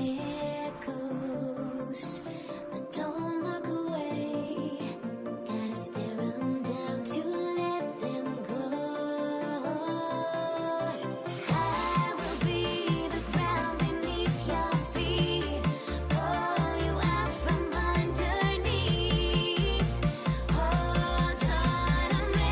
there goes, but don't look away. Gotta stare 'em down to let them go. I will be the ground beneath your feet, pull you out from underneath. Hold on to me.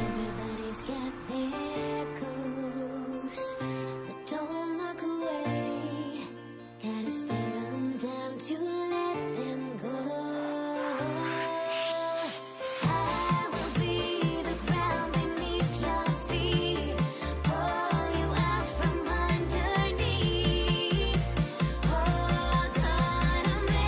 Everybody's got their goals, but don't look away. Gotta stare 'em down to let them go. I will be the ground beneath your feet, pull you out from underneath. Hold on to me.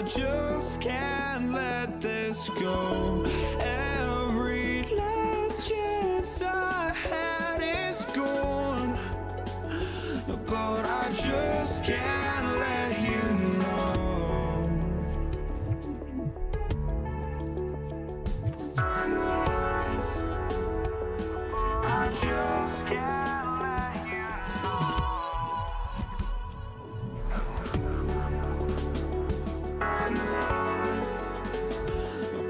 just can't let this go. Every last chance I had is gone, but I just can't let you know. I just can't let you know.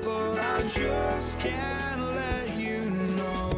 But I just can't let you know.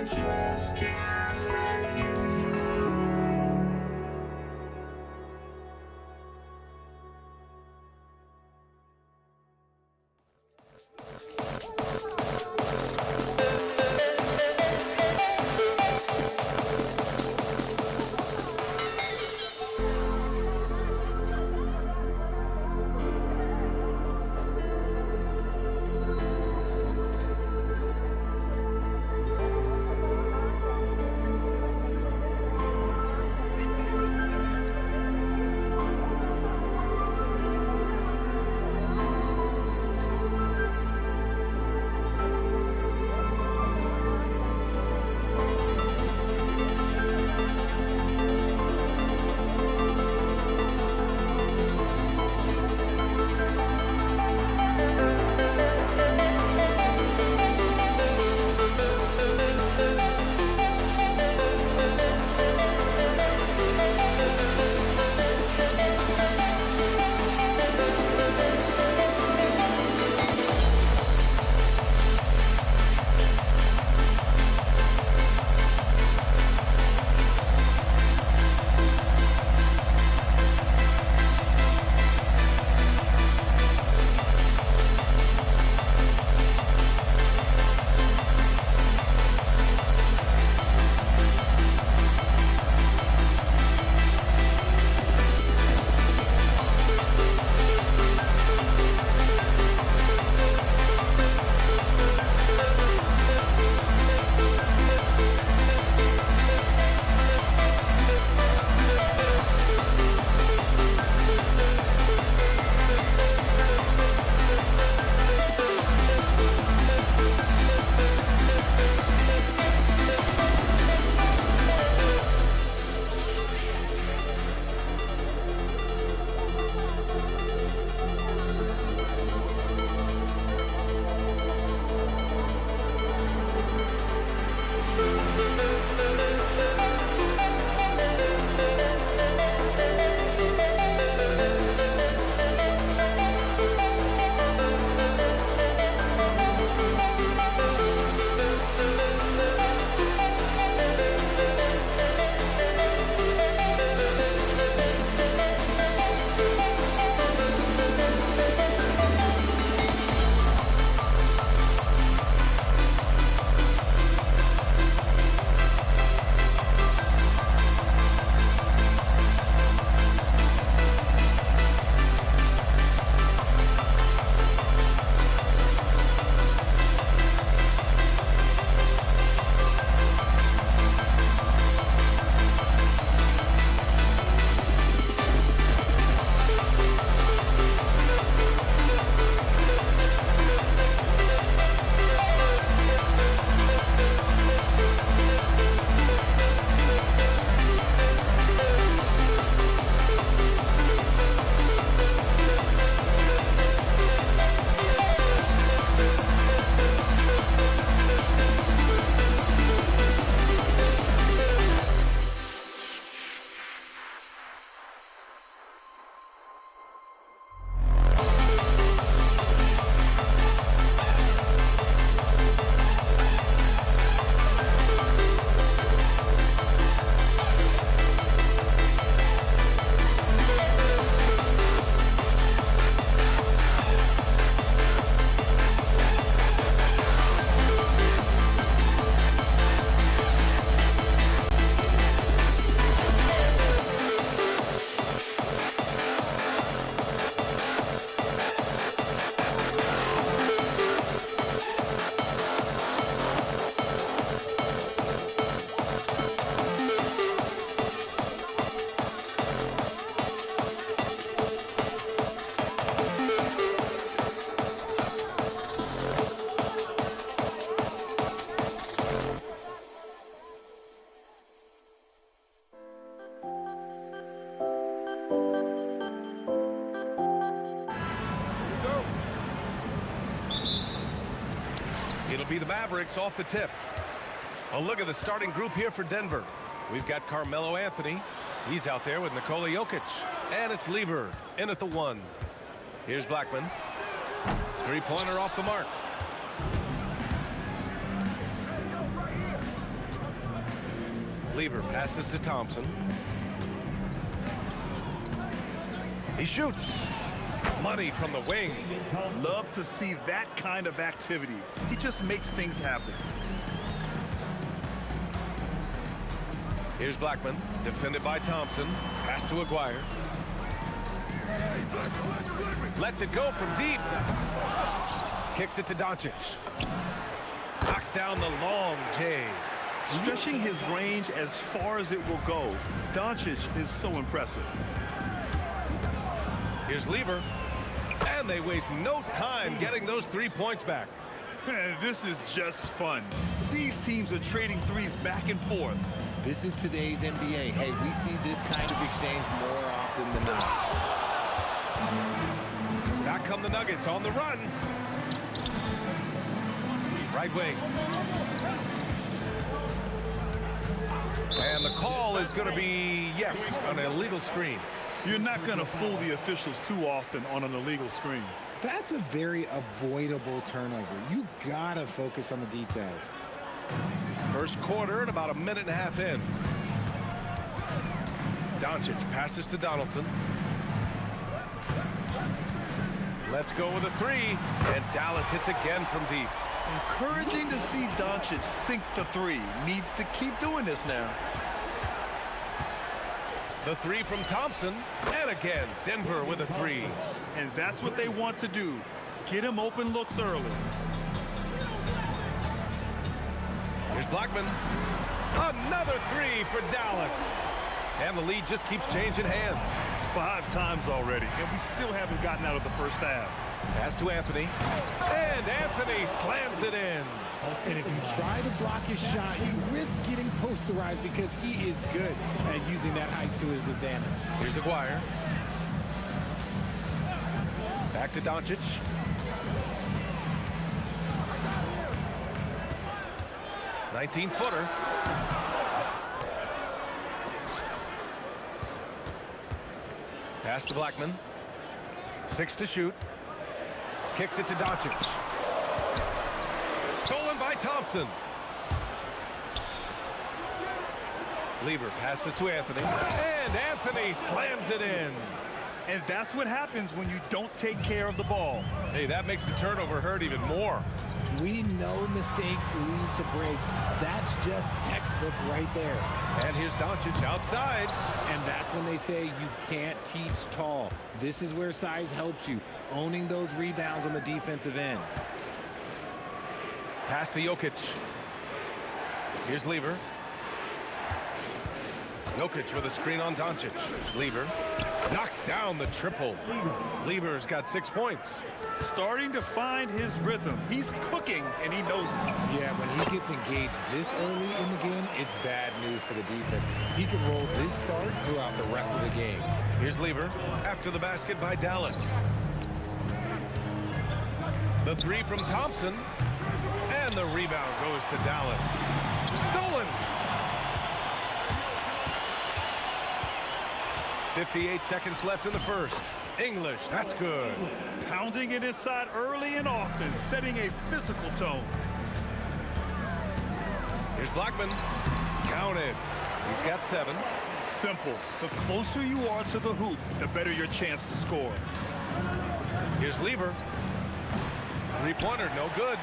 Just can't let you know. It'll be the Mavericks off the tip. A look at the starting group here for Denver. We've got Carmelo Anthony. He's out there with Nikola Jokic. And it's Lever in at the 1. Here's Blackman. Three-pointer off the mark. Lever passes to Thompson. He shoots. Money from the wing. Love to see that kind of activity. He just makes things happen. Here's Blackman, defended by Thompson. Pass to Aguirre. Lets it go from deep. Kicks it to Doncic. Knocks down the long J. Stretching his range as far as it will go. Doncic is so impressive. Here's Lever. And they waste no time getting those 3 points back. This is just fun. These teams are trading threes back and forth. This is today's NBA. Hey, we see this kind of exchange more often than not. Back come the Nuggets on the run. Right wing. And the call is going to be, yes, an illegal screen. You're not going to fool the officials too often on an illegal screen. That's a very avoidable turnover. You gotta focus on the details. First quarter and about a minute and a half in. Doncic passes to Donaldson. Let's go with a 3. And Dallas hits again from deep. Encouraging to see Doncic sink the 3. Needs to keep doing this now. The 3 from Thompson. And again, Denver with a 3. And that's what they want to do. Get him open looks early. Here's Blackman. Another 3 for Dallas. And the lead just keeps changing hands. 5 times already, and we still haven't gotten out of the first half. Pass to Anthony. And Anthony slams it in. And if you try to block his shot, you risk getting posterized because he is good at using that height to his advantage. Here's Aguirre. Back to Doncic. "19-footer. Pass to Blackman. 6 to shoot. Kicks it to Doncic. Stolen by Thompson. Lever passes to Anthony. And Anthony slams it in. And that's what happens when you don't take care of the ball. Hey, that makes the turnover hurt even more. We know mistakes lead to breaks. That's just textbook right there. And here's Doncic outside. And that's when they say you can't teach tall. This is where size helps you, owning those rebounds on the defensive end. Pass to Jokic. Here's Lever. Jokic with a screen on Doncic. Lever knocks down the triple. Lever's got 6 points. Starting to find his rhythm. He's cooking, and he knows it. Yeah, when he gets engaged this early in the game, it's bad news for the defense. He can roll this start throughout the rest of the game. Here's Lever after the basket by Dallas. The 3 from Thompson. And the rebound goes to Dallas. Stolen. 58 seconds left in the first. English, that's good. Pounding it inside early and often, setting a physical tone. Here's Blackman. Counted. He's got 7. Simple. The closer you are to the hoop, the better your chance to score. Here's Lever. 3-pointer, no good.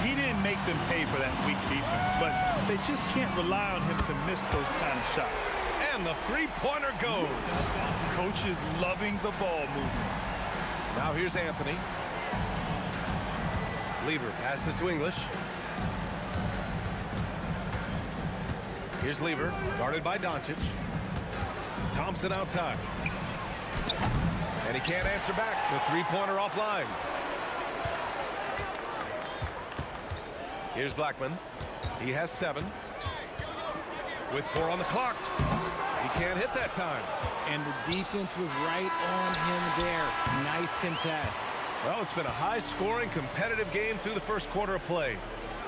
He didn't make them pay for that weak defense, but they just can't rely on him to miss those kind of shots. And the 3-pointer goes. Coach is loving the ball movement. Now here's Anthony. Lever passes to English. Here's Lever, guarded by Doncic. Thompson outside. And he can't answer back. The 3-pointer offline. Here's Blackman. He has 7. With 4 on the clock. He can't hit that time. And the defense was right on him there. Nice contest. Well, it's been a high-scoring, competitive game through the first quarter of play.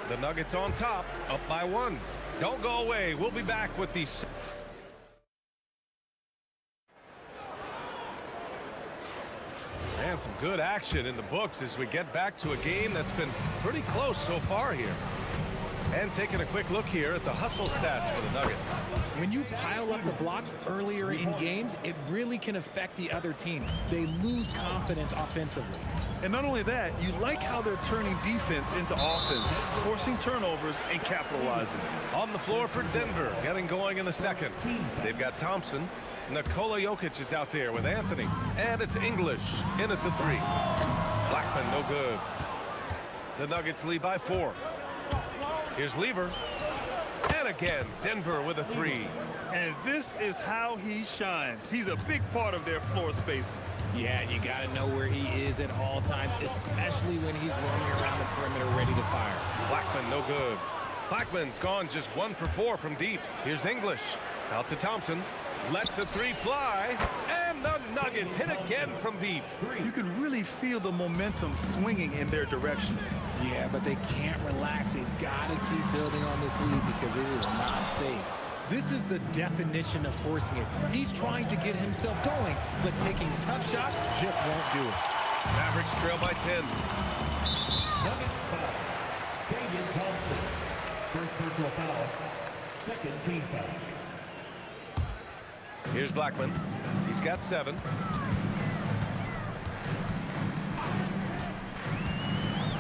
The Nuggets on top, up by 1. Don't go away. We'll be back with the... And some good action in the books as we get back to a game that's been pretty close so far here. And taking a quick look here at the hustle stats for the Nuggets. When you pile up the blocks earlier in games, it really can affect the other team. They lose confidence offensively. And not only that, you like how they're turning defense into offense, forcing turnovers and capitalizing. On the floor for Denver, getting going in the second. They've got Thompson. Nikola Jokic is out there with Anthony. And it's English in at the 3. Blackman, no good. The Nuggets lead by 4. Here's Lever. And again, Denver with a 3. And this is how he shines. He's a big part of their floor spacing. Yeah, and you got to know where he is at all times, especially when he's roaming around the perimeter ready to fire. Blackman, no good. Blackman's gone just 1 for 4 from deep. Here's English. Out to Thompson. Lets the 3 fly. And the Nuggets hit again from deep. You can really feel the momentum swinging in their direction. Yeah, but they can't relax. They've got to keep building on this lead because it is not safe. This is the definition of forcing it. He's trying to get himself going, but taking tough shots just won't do it. Mavericks trail by 10. Nuggets foul. David Thompson. First personal foul. Second team foul. Here's Blackman. He's got 7.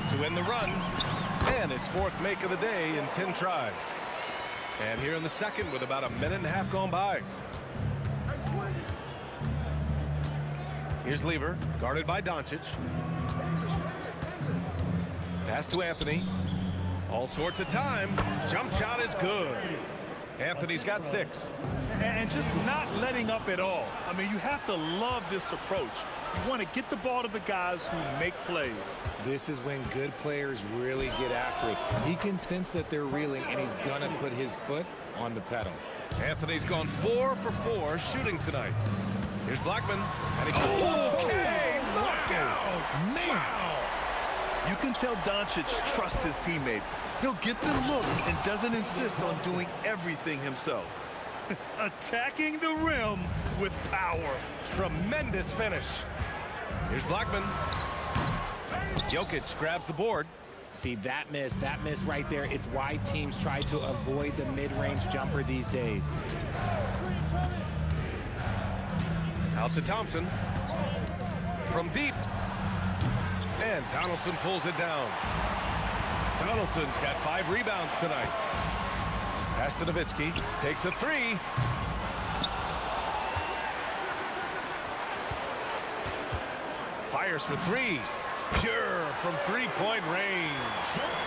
To win the run. And his 4th make of the day in 10 tries. And here in the second with about a minute and a half gone by. Here's Lever, guarded by Doncic. Pass to Anthony. All sorts of time. Jump shot is good. Anthony's got 6. And just not letting up at all. I mean, you have to love this approach. You want to get the ball to the guys who make plays. This is when good players really get after it. He can sense that they're reeling, and he's going to put his foot on the pedal. Anthony's gone 4 for 4 shooting tonight. Here's Blackman. And he's okay. Knockout. Man. Wow. You can tell Doncic trusts his teammates. He'll get the looks and doesn't insist on doing everything himself. Attacking the rim with power. Tremendous finish. Here's Blackman. Jokic grabs the board. See, that miss right there, it's why teams try to avoid the mid-range jumper these days. Out to Thompson. From deep. And Donaldson pulls it down. Donaldson's got 5 rebounds tonight. Pass to Nowitzki. Takes a 3. Fires for 3. Pure from 3-point range.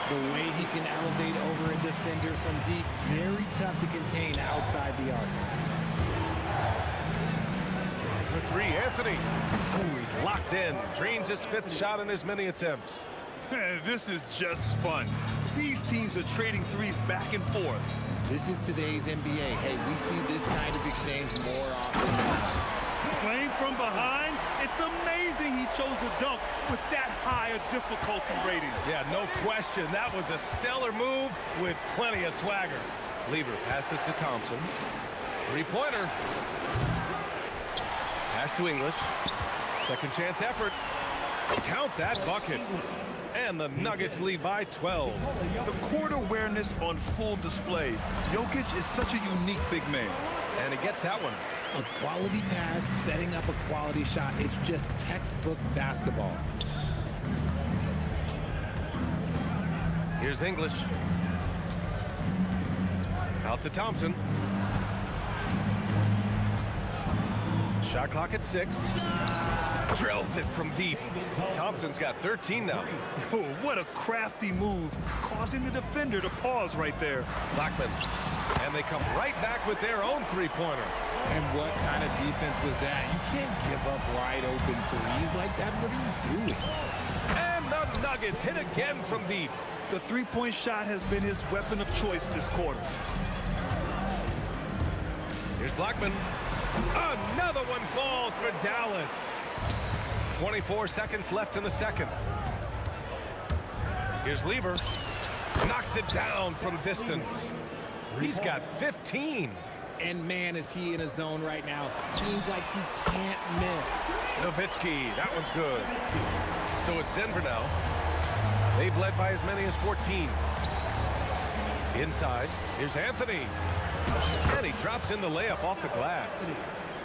The way he can elevate over a defender from deep, very tough to contain outside the arc. For 3, Anthony. Oh, he's locked in. Drains his 5th shot in as many attempts. This is just fun. These teams are trading threes back and forth. This is today's NBA. Hey, we see this kind of exchange more often now. Playing from behind, it's amazing he chose a dunk with that high a difficulty rating. Yeah, no question. That was a stellar move with plenty of swagger. Lever passes to Thompson. 3-pointer. Pass to English. Second chance effort. Count that bucket. And the Nuggets lead by 12. The court awareness on full display. Jokic is such a unique big man. And he gets that one. A quality pass, setting up a quality shot. It's just textbook basketball. Here's English. Out to Thompson. Shot clock at 6. Drills it from deep. Thompson's got 13 now. Oh, what a crafty move, causing the defender to pause right there. Blackman. And they come right back with their own 3-pointer. And what kind of defense was that? You can't give up wide open threes like that. What are you doing? And the Nuggets hit again from deep. The 3-point shot has been his weapon of choice this quarter. Here's Blackman. Another one falls for Dallas. 24 seconds left in the second. Here's Lever. Knocks it down from distance. He's got 15. And man, is he in a zone right now. Seems like he can't miss. Nowitzki, that one's good. So it's Denver now. They've led by as many as 14. Inside, here's Anthony. And he drops in the layup off the glass.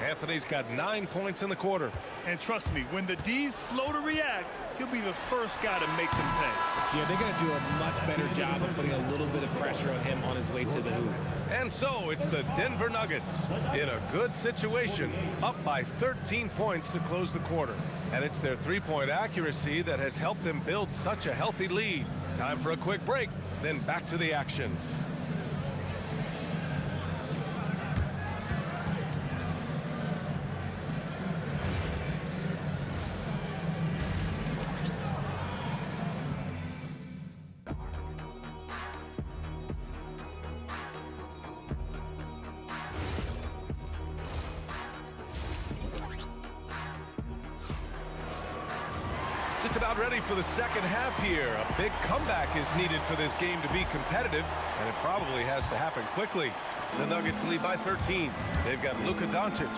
Anthony's got 9 points in the quarter. And trust me, when the D's slow to react, he'll be the first guy to make them pay. Yeah, they're going to do a much better job of putting a little bit of pressure on him on his way to the hoop. And so it's the Denver Nuggets in a good situation, up by 13 points to close the quarter. And it's their three-point accuracy that has helped them build such a healthy lead. Time for a quick break, then back to the action. Just about ready for the second half here. A big comeback is needed for this game to be competitive, and it probably has to happen quickly. The Nuggets lead by 13. They've got Luka Doncic,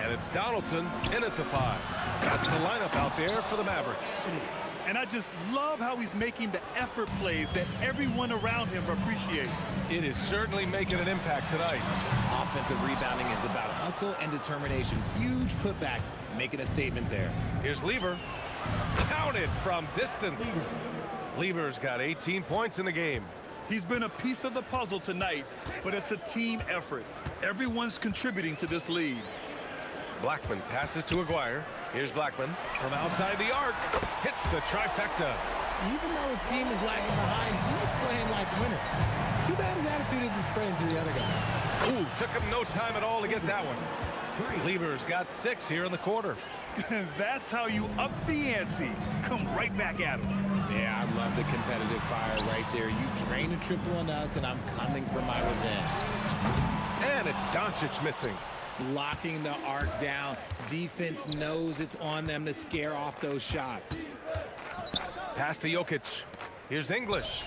and it's Donaldson in at the 5. That's the lineup out there for the Mavericks. And I just love how he's making the effort plays that everyone around him appreciates. It is certainly making an impact tonight. Offensive rebounding is about hustle and determination. Huge putback, making a statement there. Here's Lever. Counted from distance. Lever's got 18 points in the game. He's been a piece of the puzzle tonight, but it's a team effort. Everyone's contributing to this lead. Blackman passes to Aguirre. Here's Blackman from outside the arc. Hits the trifecta. Even though his team is lagging behind, he's playing like a winner. Too bad his attitude isn't spreading to the other guys. Ooh, took him no time at all to get that one. Lever's got 6 here in the quarter. That's how you up the ante. Come right back at him. Yeah, I love the competitive fire right there. You drain a triple on us, and I'm coming for my revenge. And it's Doncic missing. Locking the arc down. Defense knows it's on them to scare off those shots. Pass to Jokic. Here's English.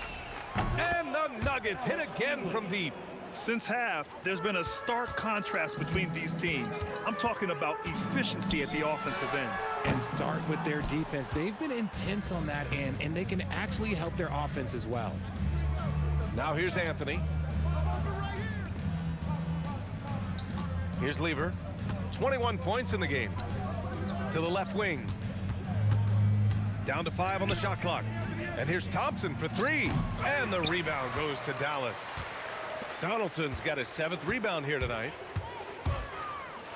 And the Nuggets hit again from deep. Since half, there's been a stark contrast between these teams. I'm talking about efficiency at the offensive end. And start with their defense. They've been intense on that end, and they can actually help their offense as well. Now here's Anthony. Here's Lever. 21 points in the game. To the left wing. Down to 5 on the shot clock. And here's Thompson for 3. And the rebound goes to Dallas. Donaldson's got his 7th rebound here tonight.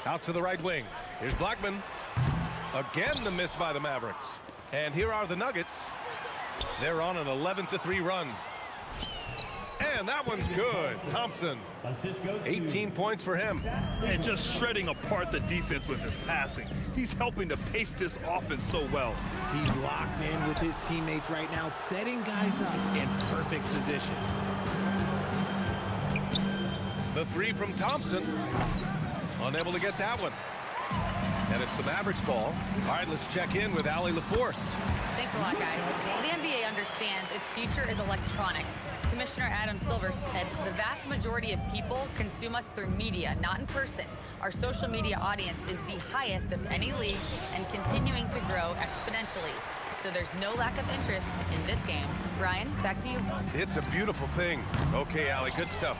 Out to the right wing. Here's Blackman. Again, the miss by the Mavericks. And here are the Nuggets. They're on an 11-3 run. And that one's good. Thompson, 18 points for him. And just shredding apart the defense with his passing. He's helping to pace this offense so well. He's locked in with his teammates right now, setting guys up in perfect position. The 3 from Thompson. Unable to get that one. And it's the Mavericks ball. All right, let's check in with Allie LaForce. Thanks a lot, guys. The NBA understands its future is electronic. Commissioner Adam Silver said the vast majority of people consume us through media, not in person. Our social media audience is the highest of any league and continuing to grow exponentially. So there's no lack of interest in this game. Brian, back to you. It's a beautiful thing. Okay, Allie, good stuff.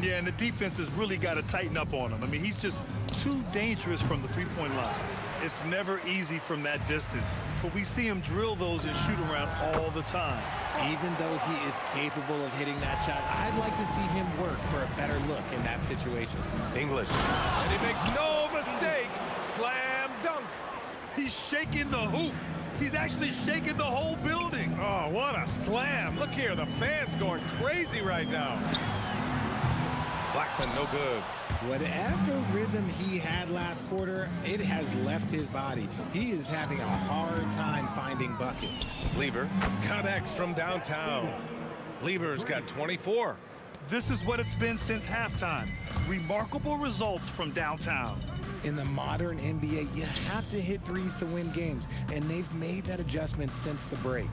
Yeah, and the defense has really got to tighten up on him. I mean, he's just too dangerous from the three-point line. It's never easy from that distance, but we see him drill those and shoot around all the time. Even though he is capable of hitting that shot, I'd like to see him work for a better look in that situation. English. And he makes no mistake. Slam dunk. He's shaking the hoop. He's actually shaking the whole building. Oh, what a slam. Look here, the fans going crazy right now. Blackman, no good. Whatever rhythm he had last quarter, it has left his body. He is having a hard time finding buckets. Lever connects from downtown. Lever's got 24. This is what it's been since halftime. Remarkable results from downtown. In the modern NBA, you have to hit threes to win games, and they've made that adjustment since the break.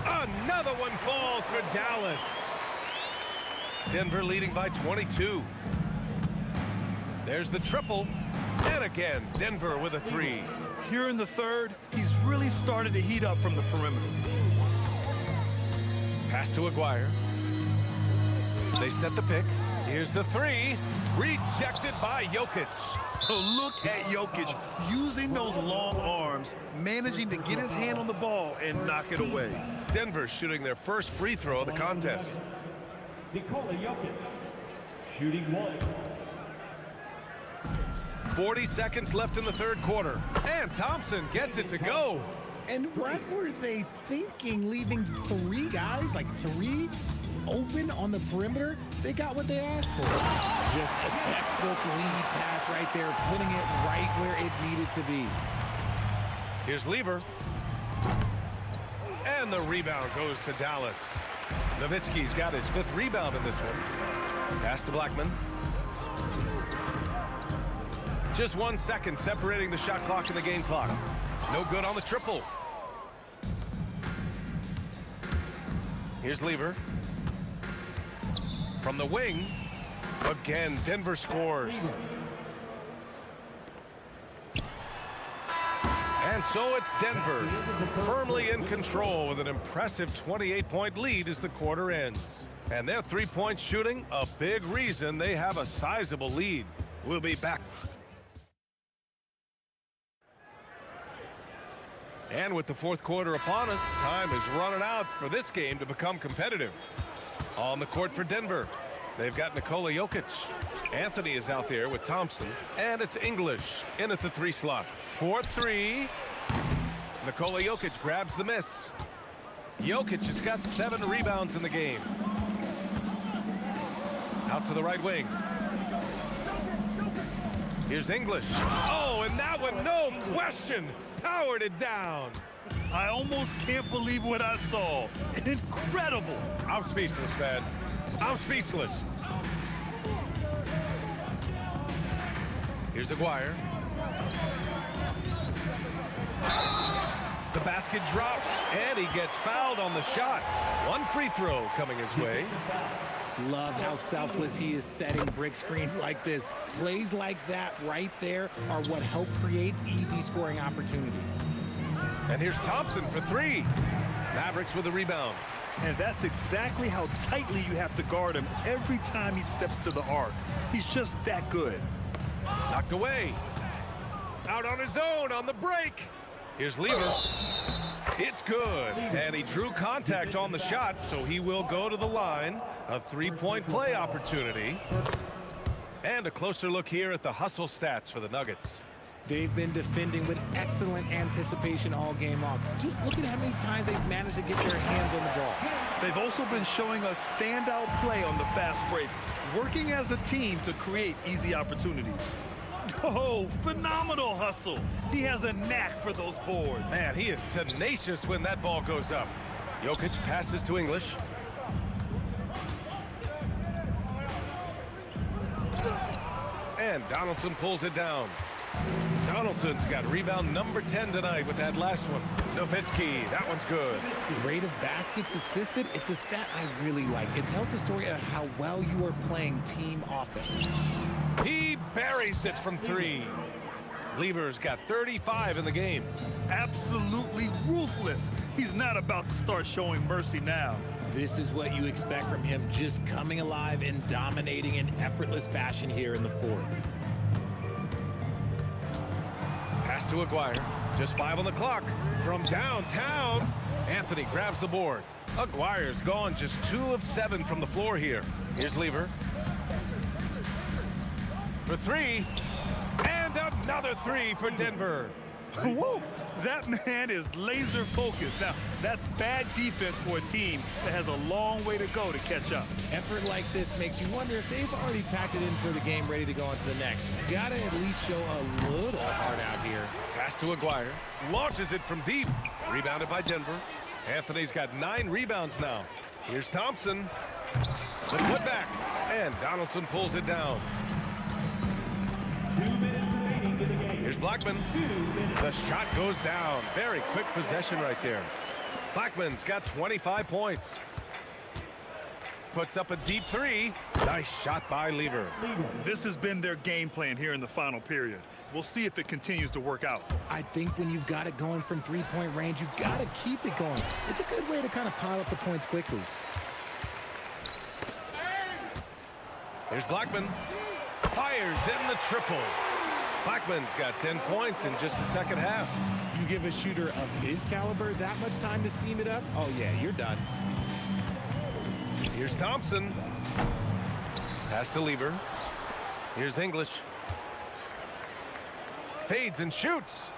Another one falls for Dallas. Denver leading by 22. There's the triple. And again, Denver with a three. Here in the third, he's really started to heat up from the perimeter. Pass to Aguirre. They set the pick. Here's the three. Rejected by Jokic. Oh, look at Jokic using those long arms, managing to get his hand on the ball and knock it away. Denver shooting their first free throw of the contest. Nikola Jokic, shooting one. 40 seconds left in the third quarter. And Thompson gets it to go. And what were they thinking, leaving three guys, like three, open on the perimeter? They got what they asked for. Just a textbook lead pass right there, putting it right where it needed to be. Here's Lever. And the rebound goes to Dallas. Nowitzki's got his 5th rebound in this one. Pass to Blackman. Just 1 second separating the shot clock and the game clock. No good on the triple. Here's Lever. From the wing. Again, Denver scores. And so it's Denver, firmly in control with an impressive 28-point lead as the quarter ends. And their three-point shooting, a big reason they have a sizable lead. We'll be back. And with the fourth quarter upon us, time is running out for this game to become competitive. On the court for Denver, they've got Nikola Jokic. Anthony is out there with Thompson, and it's English in at the 3 slot. 4-3. Nikola Jokic grabs the miss. Jokic has got 7 rebounds in the game. Out to the right wing. Here's English. Oh, and that one, no question, powered it down. I almost can't believe what I saw. Incredible. I'm speechless, man. I'm speechless. Here's Aguirre. The basket drops, and he gets fouled on the shot. 1 free throw coming his way. Love how selfless he is setting brick screens like this. Plays like that right there are what help create easy scoring opportunities. And here's Thompson for 3. Mavericks with a rebound. And that's exactly how tightly you have to guard him every time he steps to the arc. He's just that good. Knocked away. Out on his own on the break. Here's Lever. It's good. And he drew contact on the shot, so he will go to the line. A 3-point play opportunity. And a closer look here at the hustle stats for the Nuggets. They've been defending with excellent anticipation all game long. Just look at how many times they've managed to get their hands on the ball. They've also been showing us standout play on the fast break, working as a team to create easy opportunities. Oh, phenomenal hustle. He has a knack for those boards. Man, he is tenacious when that ball goes up. Jokic passes to English. And Donaldson pulls it down. Donaldson's got rebound number 10 tonight with that last one. Nowitzki, that one's good. Rate of baskets assisted, it's a stat I really like. It tells the story of how well you are playing team offense. He buries it from 3. Lever's got 35 in the game. Absolutely ruthless. He's not about to start showing mercy now. This is what you expect from him, just coming alive and dominating in effortless fashion here in the fourth. Pass to Aguirre. Just 5 on the clock. From downtown, Anthony grabs the board. Aguirre's gone just 2 of 7 from the floor here. Here's Lever. For 3. And another 3 for Denver. Whoa, that man is laser focused. Now, that's bad defense for a team that has a long way to go to catch up. Effort like this makes you wonder if they've already packed it in for the game, ready to go on to the next. Gotta at least show a little heart out here. Pass to Aguirre. Launches it from deep. Rebounded by Denver. Anthony's got 9 rebounds now. Here's Thompson. The putback. And Donaldson pulls it down. 2 minutes Here's Blackman. The shot goes down. Very quick possession right there. Blackman's got 25 points. Puts up a deep three. Nice shot by Lever. This has been their game plan here in the final period. We'll see if it continues to work out. I think when you've got it going from three-point range, you got to keep it going. It's a good way to kind of pile up the points quickly. Here's Blackman. Fires in the triple. Blackman's got 10 points in just the second half. You give a shooter of his caliber that much time to seam it up, oh yeah, you're done. Here's Thompson. Pass to Lever. Here's English. Fades and shoots.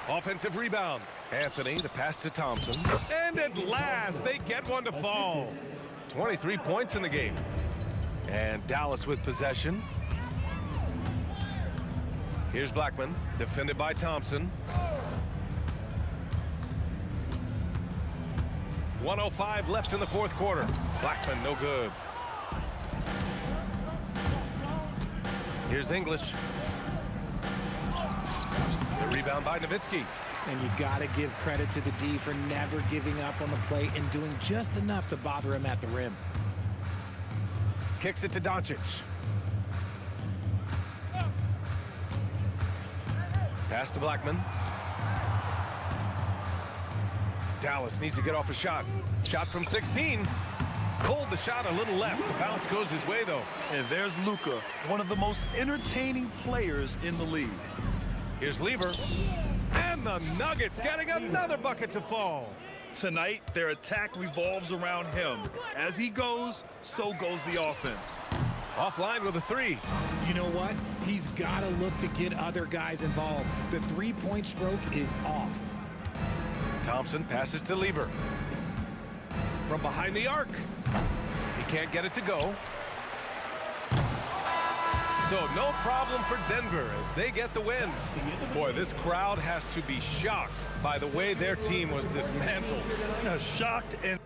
Offensive rebound. Anthony, the pass to Thompson. And at last, they get one to fall. 23 points in the game. And Dallas with possession. Here's Blackman, defended by Thompson. 1:05 left in the fourth quarter. Blackman, no good. Here's English. The rebound by Nowitzki. And you got to give credit to the D for never giving up on the play and doing just enough to bother him at the rim. Kicks it to Doncic. Pass to Blackman. Dallas needs to get off a shot. Shot from 16. Pulled the shot a little left. The bounce goes his way, though. And there's Luka, one of the most entertaining players in the league. Here's Lever. And the Nuggets getting another bucket to fall. Tonight, their attack revolves around him. As he goes, so goes the offense. Offline with a three. You know what? He's got to look to get other guys involved. The three-point stroke is off. Thompson passes to Lever. From behind the arc. He can't get it to go. So no problem for Denver as they get the win. Boy, this crowd has to be shocked by the way their team was dismantled. Shocked and...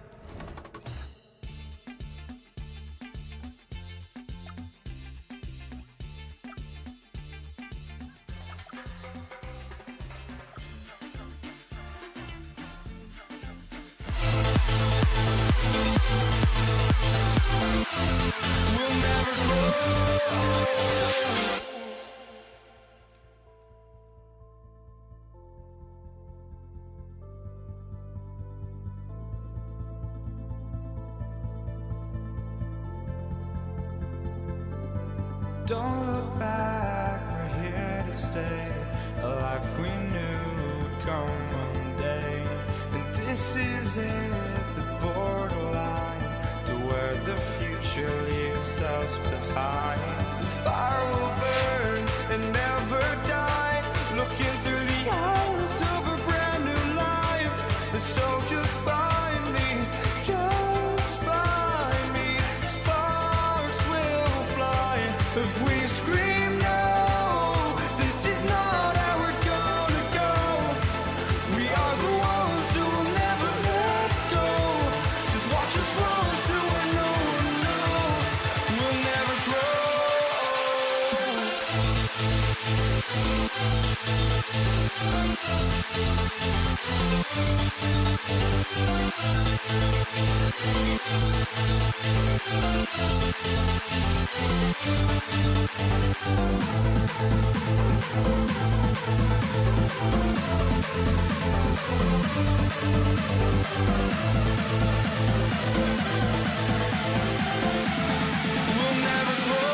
Don't look back, we're here to stay. A life we knew would come one day. And this is it, the borderline to where the future leaves us behind. The fire will burn and never die, looking through the eyes of a brand new life. And so just find me, just find me. Sparks will fly if we scream no. This is not how we're gonna go. We are the ones who will never let go. Just watch us run to where no one knows. We'll never grow. We'll never grow. We'll never grow.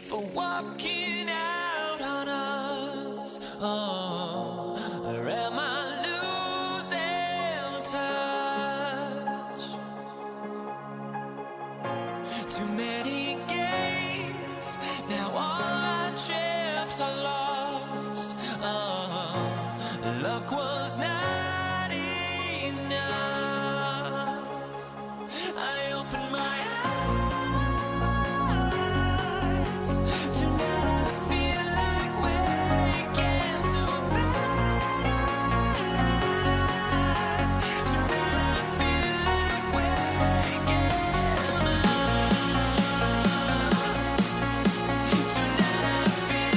for walking out on us. Oh, or am I losing touch? Too many games, now all our chips are lost. Oh, luck was not enough. I opened my eyes. Tonight I feel like waking to life. Tonight I feel like waking up. Tonight I feel like waking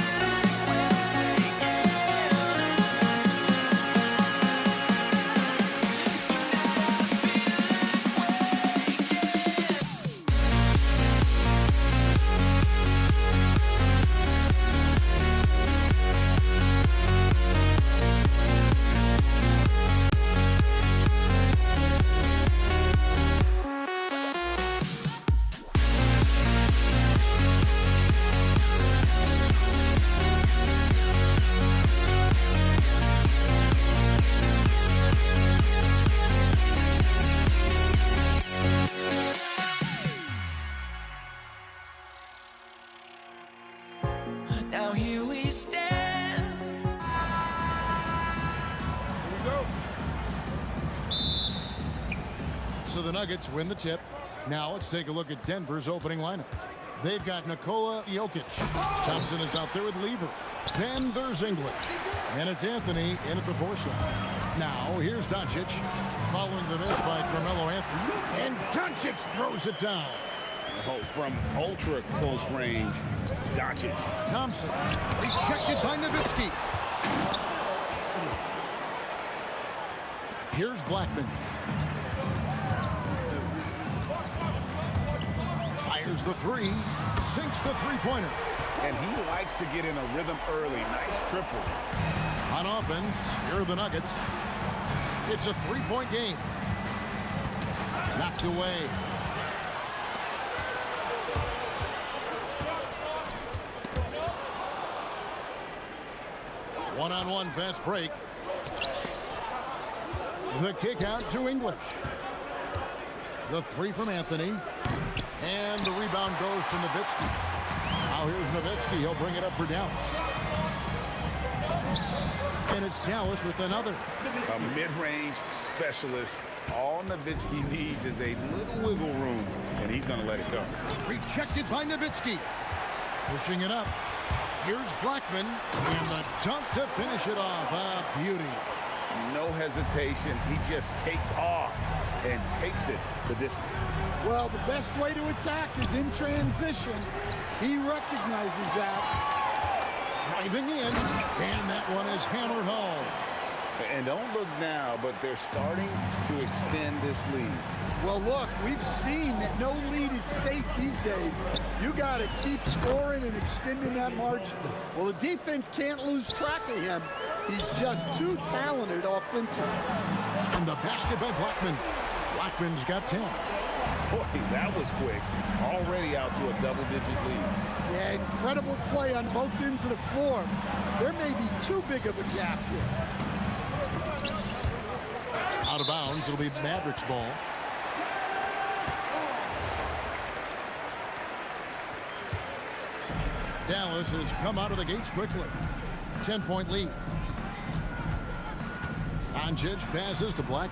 now here we stand. So the Nuggets win the tip. Now let's take a look at Denver's opening lineup. They've got Nikola Jokic. Thompson is out there with Lever. Then there's English. And it's Anthony in at the 4 slot. Now here's Doncic. Following the miss by Carmelo Anthony. And Doncic throws it down. Oh, from ultra close range, Doncic. Thompson rejected by Nowitzki. Here's Blackman. Fires the 3, sinks the 3-pointer. And he likes to get in a rhythm early. Nice triple. On offense, here are the Nuggets. It's a 3-point game. Knocked away. One-on-one fast break. The kick out to English. The 3 from Anthony. And the rebound goes to Nowitzki. Now here's Nowitzki. He'll bring it up for Dallas. And it's Dallas with another. A mid-range specialist. All Nowitzki needs is a little wiggle room, and he's going to let it go. Rejected by Nowitzki. Pushing it up. Here's Blackman. And the dunk to finish it off. A beauty. No hesitation. He just takes off and takes it the distance. Well, the best way to attack is in transition. He recognizes that. Driving in. And that one is hammered home. And don't look now, but they're starting to extend this lead. Well, look, we've seen that no lead is safe these days. You got to keep scoring and extending that margin. Well, the defense can't lose track of him. He's just too talented offensively. And the basket by Blackman. Blackman's got 10. Boy, that was quick. Already out to a double-digit lead. Yeah, incredible play on both ends of the floor. There may be too big of a gap here. Out of bounds. It'll be Mavericks ball. Dallas has come out of the gates quickly. 10-point lead. Doncic passes to Black.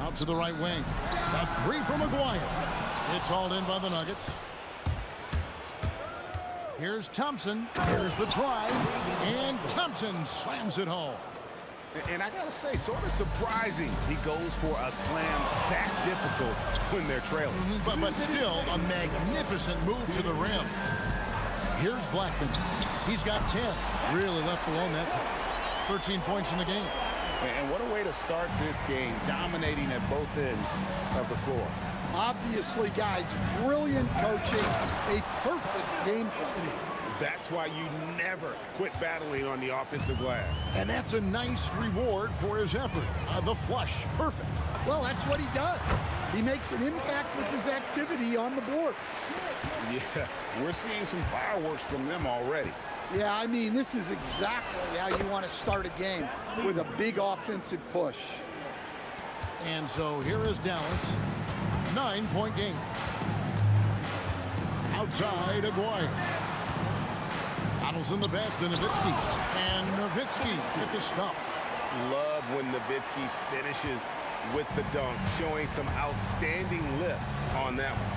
Out to the right wing. A 3 from McGuire. It's hauled in by the Nuggets. Here's Thompson. Here's the drive. And Thompson slams it home. And I gotta say, sort of surprising he goes for a slam that difficult when they're trailing. But still a magnificent move to the rim. Here's Blackman. He's got 10. Really left alone that time. 13 points in the game. And what a way to start this game, dominating at both ends of the floor. Obviously, guys, brilliant coaching, a perfect game plan. That's why you never quit battling on the offensive glass. And that's a nice reward for his effort. The flush. Perfect. Well, that's what he does. He makes an impact with his activity on the board. Yeah, we're seeing some fireworks from them already. Yeah, I mean, this is exactly how you want to start a game, with a big offensive push. And so here is Dallas. 9-point game. Outside, Aguirre. Donaldson the pass to Nowitzki. And Nowitzki with the stuff. Love when Nowitzki finishes with the dunk, showing some outstanding lift on that one.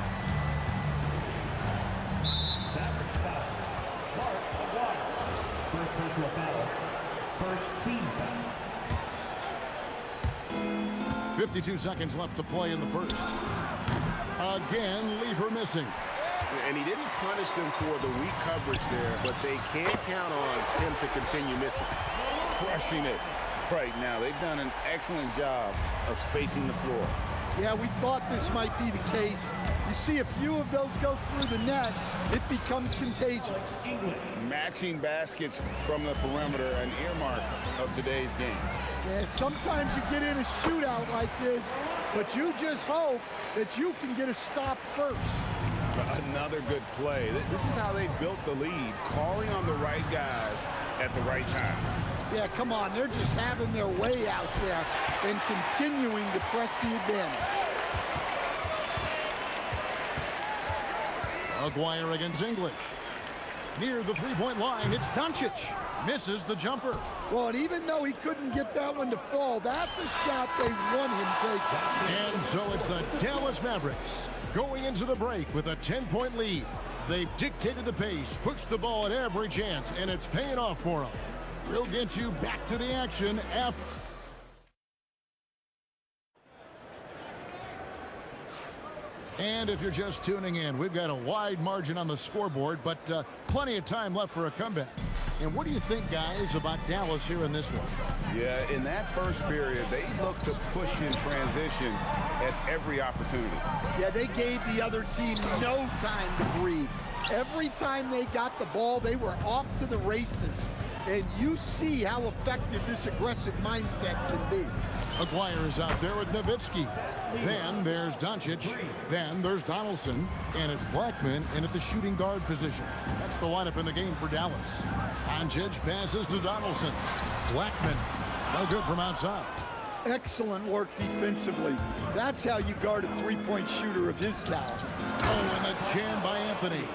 First personal foul. First team foul. 52 seconds left to play in the first. Again, Lever missing. And he didn't punish them for the weak coverage there, but they can't count on him to continue missing. Crushing it right now. They've done an excellent job of spacing the floor. Yeah, we thought this might be the case. You see a few of those go through the net, it becomes contagious. Matching baskets from the perimeter, an earmark of today's game. Yeah, sometimes you get in a shootout like this, but you just hope that you can get a stop first. Another good play. This is how they built the lead, calling on the right guys at the right time. Yeah, come on, they're just having their way out there and continuing to press the advantage. Aguirre against English. Near the three-point line, it's Doncic. Misses the jumper. Well, and even though he couldn't get that one to fall, that's a shot they want him taking. And so it's the Dallas Mavericks going into the break with a 10-point lead. They've dictated the pace, pushed the ball at every chance, and it's paying off for them. We'll get you back to the action after. And if you're just tuning in, we've got a wide margin on the scoreboard, but plenty of time left for a comeback. And what do you think, guys, about Dallas here in this one? Yeah, in that first period, they looked to push in transition at every opportunity. Yeah, they gave the other team no time to breathe. Every time they got the ball, they were off to the races. And you see how effective this aggressive mindset can be. Aguirre is out there with Nowitzki. Then there's Doncic. Then there's Donaldson. And it's Blackman in at the shooting guard position. That's the lineup in the game for Dallas. Doncic passes to Donaldson. Blackman, no good from outside. Excellent work defensively. That's how you guard a three-point shooter of his caliber. Oh, and the jam by Anthony.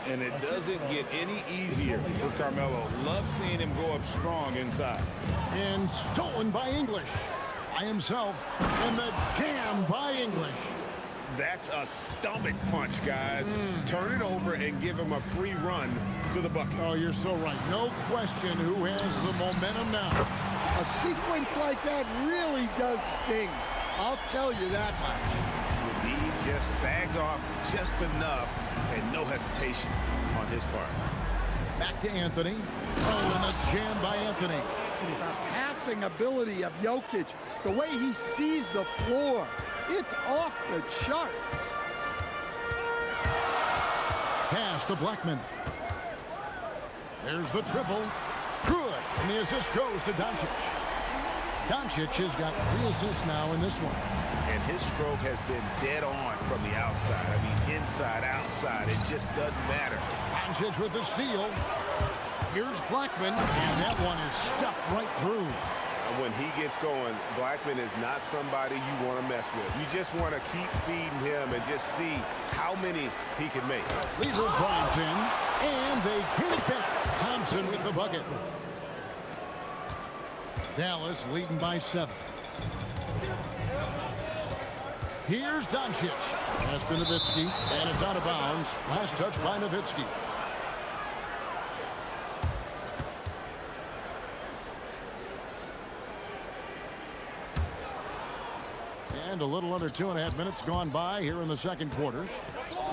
And it doesn't get any easier for Carmelo. Love seeing him go up strong inside. And stolen by English. By himself. And the jam by English. That's a stomach punch, guys. Turn it over and give him a free run to the bucket. Oh, you're so right. No question who has the momentum now. A sequence like that really does sting. I'll tell you that much. He just sagged off just enough and no hesitation on his part. Back to Anthony. Oh, and the jam by Anthony. The passing ability of Jokic, the way he sees the floor, it's off the charts. Pass to Blackman. There's the triple. Good. And the assist goes to Doncic. Doncic has got 3 assists now in this one. And his stroke has been dead on from the outside. I mean, inside, outside, it just doesn't matter. Doncic with the steal. Here's Blackman, and that one is stuffed right through. When he gets going, Blackman is not somebody you want to mess with. You just want to keep feeding him and just see how many he can make. Lever drives in, and they get it back. Thompson with the bucket. Dallas leading by 7. Here's Doncic. Pass to Nowitzki, and it's out of bounds. Last touch by Nowitzki. And a little under 2.5 minutes gone by here in the second quarter.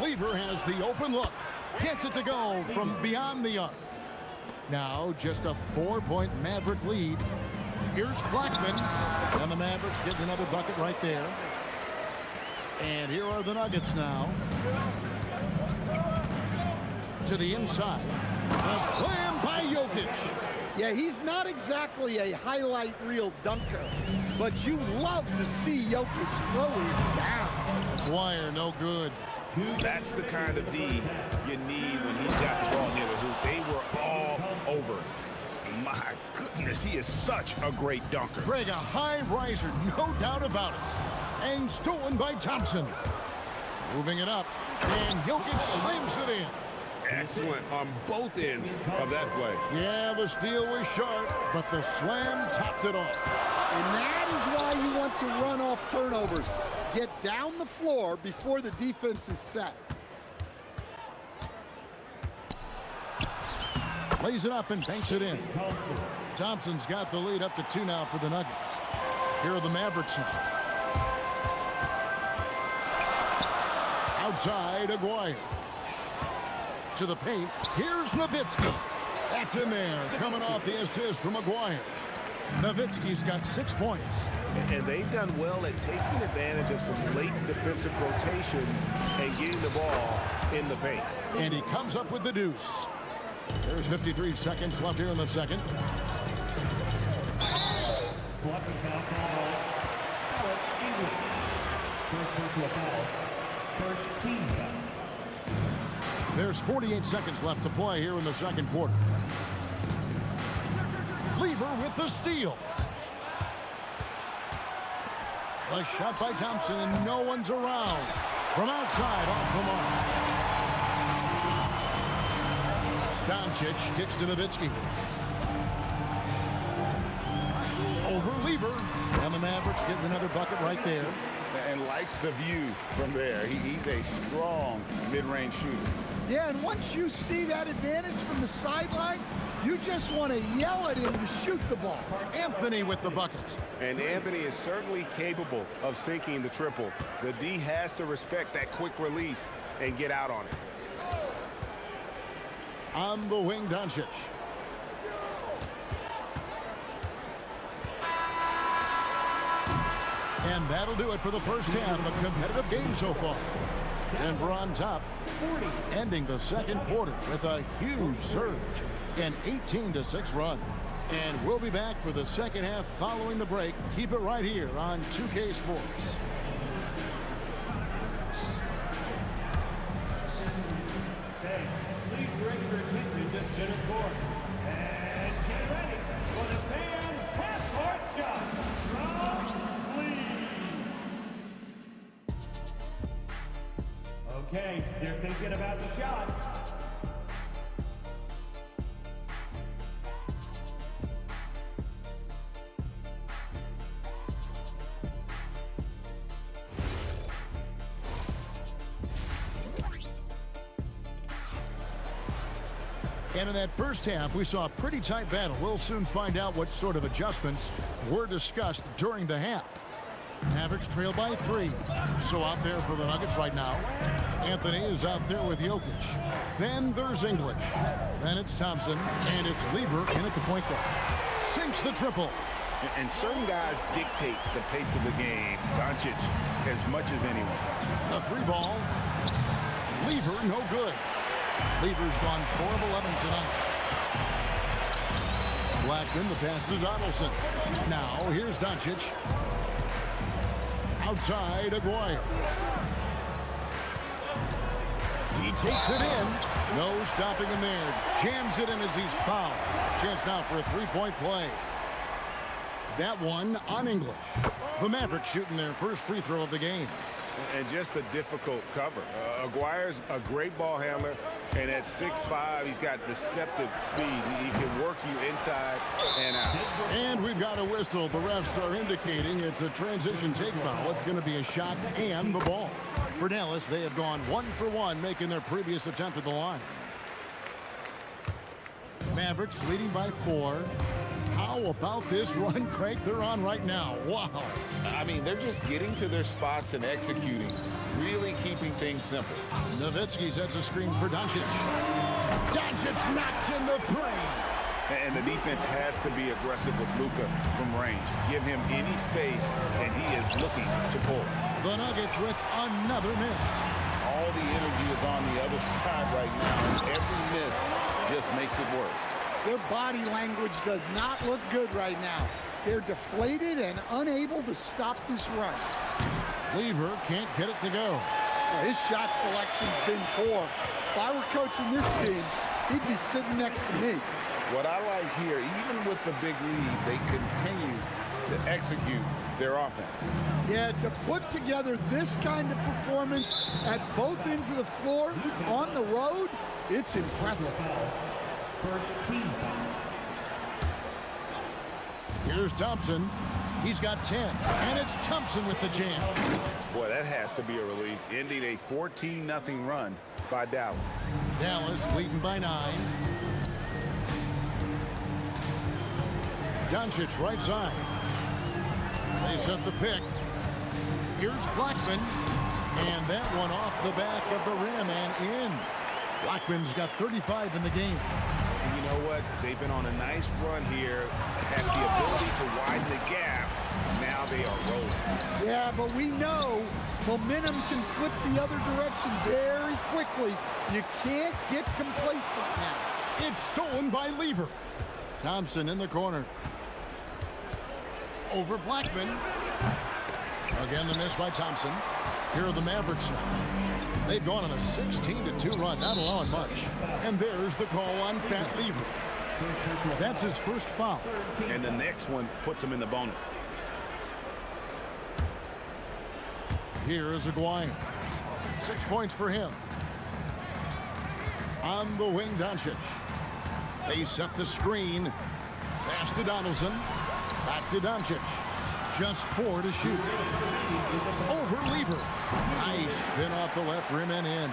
Lever has the open look. Gets it to go from beyond the arc. Now just a 4-point Maverick lead. Here's Blackman. And the Mavericks get another bucket right there. And here are the Nuggets now. To the inside. A slam by Jokic. Yeah, he's not exactly a highlight reel dunker, but you love to see Jokic throw it down. Wire, no good. That's the kind of D you need when he's got the ball near the hoop. They were all over. My goodness, he is such a great dunker. Greg, a high riser, no doubt about it. And stolen by Thompson. Moving it up, and Jokic slams it in. Excellent on both ends of that play. Yeah, the steal was sharp, but the slam topped it off. And that is why you want to run off turnovers. Get down the floor before the defense is set. Lays it up and banks it in. Thompson's got the lead up to 2 now for the Nuggets. Here are the Mavericks now. Outside, Aguirre. To the paint. Here's Nowitzki. That's in there. Coming off the assist from Aguirre. Nowitzki's got 6 points. And they've done well at taking advantage of some late defensive rotations and getting the ball in the paint. And he comes up with the deuce. There's 53 seconds left here in the second. Blocking foul called Alex English. First personal foul. First team foul. There's 48 seconds left to play here in the second quarter. Lever with the steal. A shot by Thompson, and no one's around. From outside, off the mark. Doncic kicks to Nowitzki. Over Lever. And the Mavericks get another bucket right there. And likes the view from there. He's a strong mid-range shooter. Yeah, and once you see that advantage from the sideline, you just want to yell at him to shoot the ball. Anthony with the bucket. And Anthony is certainly capable of sinking the triple. The D has to respect that quick release and get out on it. On the wing, Doncic. And that'll do it for the first half. A competitive game so far. Denver on top, ending the second quarter with a huge surge, an 18-6 run. And we'll be back for the second half following the break. Keep it right here on 2K Sports. Okay, please bring your attention to center court. And get ready for the fan half-court shot from Lee. Okay, they're thinking about the shot. And in that first half, we saw a pretty tight battle. We'll soon find out what sort of adjustments were discussed during the half. Mavericks trail by 3. So out there for the Nuggets right now. Anthony is out there with Jokic. Then there's English. Then it's Thompson. And it's Lever in at the point guard. Sinks the triple. And certain guys dictate the pace of the game. Doncic as much as anyone. A 3-ball. Lever, no good. Lever's gone 4 of 11 tonight. Blackman, the pass to Donaldson. Now, here's Doncic. Outside, Aguirre. He takes it in. No stopping him there. Jams it in as he's fouled. Chance now for a 3-point play. That one on English. The Mavericks shooting their first free throw of the game. And just a difficult cover. Aguirre's a great ball handler, and at 6'5", he's got deceptive speed. He can work you inside and out. And we've got a whistle. The refs are indicating it's a transition take foul. It's going to be a shot and the ball. For Dallas, they have gone 1 for 1, making their previous attempt at the line. Mavericks leading by 4. How about this run, Craig, they're on right now? Wow. I mean, they're just getting to their spots and executing, really keeping things simple. Nowitzki sets a screen for Doncic. Doncic knocks in the 3. And the defense has to be aggressive with Luka from range. Give him any space, and he is looking to pull. The Nuggets with another miss. All the energy is on the other side right now, and every miss just makes it worse. Their body language does not look good right now. They're deflated and unable to stop this run. Lever can't get it to go. Well, his shot selection's been poor. If I were coaching this team, he'd be sitting next to me. What I like here, even with the big lead, they continue to execute their offense. Yeah, to put together this kind of performance at both ends of the floor on the road, it's impressive. First team foul. Here's Thompson. He's got 10. And it's Thompson with the jam. Boy, that has to be a relief. Ending a 14-0 run by Dallas. Dallas leading by 9. Doncic right side. They set the pick. Here's Blackman. And that one off the back of the rim and in. Blackman's got 35 in the game. And you know what? They've been on a nice run here, had the ability to widen the gap. Now they are rolling. Yeah, but we know momentum can flip the other direction very quickly. You can't get complacent now. It's stolen by Lever. Thompson in the corner. Over Blackman. Again, the miss by Thompson. Here are the Mavericks now. They've gone on a 16-2 run, not allowing much. And there's the call on Fat Lever. That's his first foul. And the next one puts him in the bonus. Here is Aguirre. 6 points for him. On the wing, Doncic. They set the screen. Pass to Donaldson. Back to Doncic. Just 4 to shoot. Over Lever. Nice spin off the left rim and in.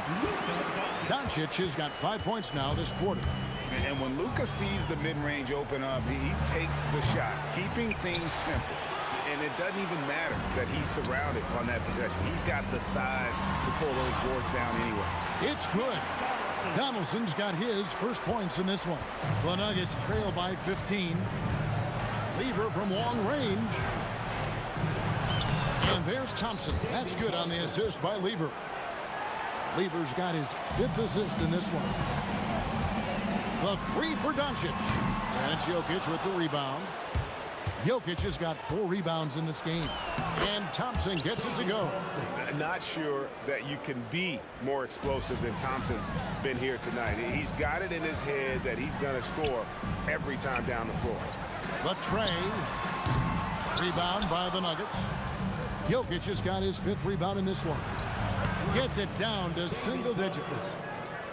Doncic has got 5 points now this quarter. And when Luka sees the mid-range open up, he takes the shot, keeping things simple. And it doesn't even matter that he's surrounded on that possession. He's got the size to pull those boards down anyway. It's good. Donaldson's got his first points in this one. The Nuggets trail by 15. Lever from long range. And there's Thompson. That's good on the assist by Lever. Lever's got his 5th assist in this one. The 3 for Doncic. And it's Jokic with the rebound. Jokic has got 4 rebounds in this game. And Thompson gets it to go. Not sure that you can be more explosive than Thompson's been here tonight. He's got it in his head that he's going to score every time down the floor. The tray. Rebound by the Nuggets. Jokic has got his 5th rebound in this one. Gets it down to single digits.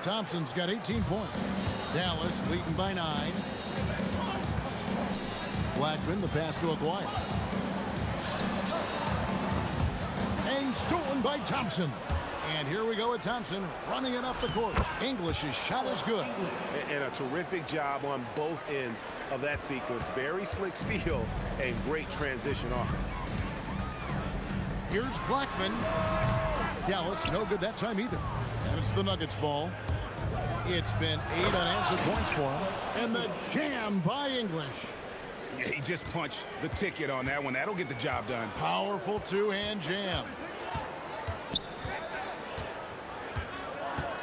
Thompson's got 18 points. Dallas leading by 9. Blackman, the pass to Aguirre. And stolen by Thompson. And here we go with Thompson running it up the court. English's shot is good. And a terrific job on both ends of that sequence. Very slick steal and great transition offense. Here's Blackman. Dallas, no good that time either. And it's the Nuggets ball. It's been 8 unanswered points for him. And the jam by English. Yeah, he just punched the ticket on that one. That'll get the job done. Powerful 2-hand jam.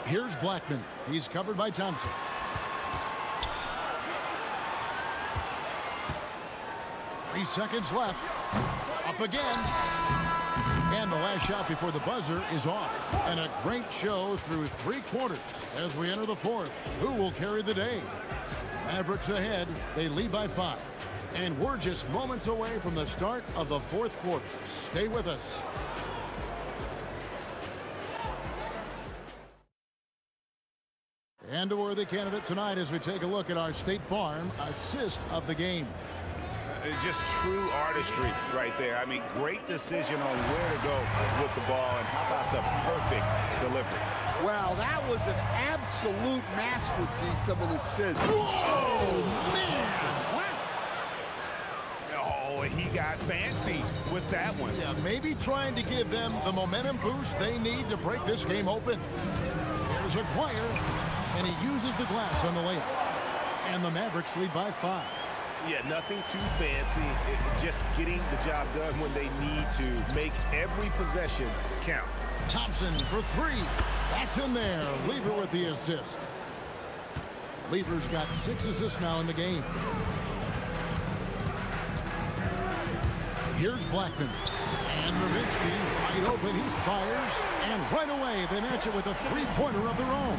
Here's Blackman. He's covered by Thompson. Three seconds left. Up again. And the last shot before the buzzer is off. And a great show through 3 quarters as we enter the 4th. Who will carry the day? Mavericks ahead. They lead by 5. And we're just moments away from the start of the 4th quarter. Stay with us. And a worthy candidate tonight as we take a look at our State Farm assist of the game. It's just true artistry right there. I mean, great decision on where to go with the ball, and how about the perfect delivery? Wow, that was an absolute masterpiece of an assist. Oh, man! Oh, he got fancy with that one. Yeah, maybe trying to give them the momentum boost they need to break this game open. There's Aguirre, and he uses the glass on the layup. And the Mavericks lead by 5. Yeah, nothing too fancy. Just getting the job done when they need to. Make every possession count. Thompson for 3. That's in there. Lever with the assist. Lever's got 6 assists now in the game. Here's Blackman. And Nowitzki wide open. He fires. And right away, they match it with a three-pointer of their own.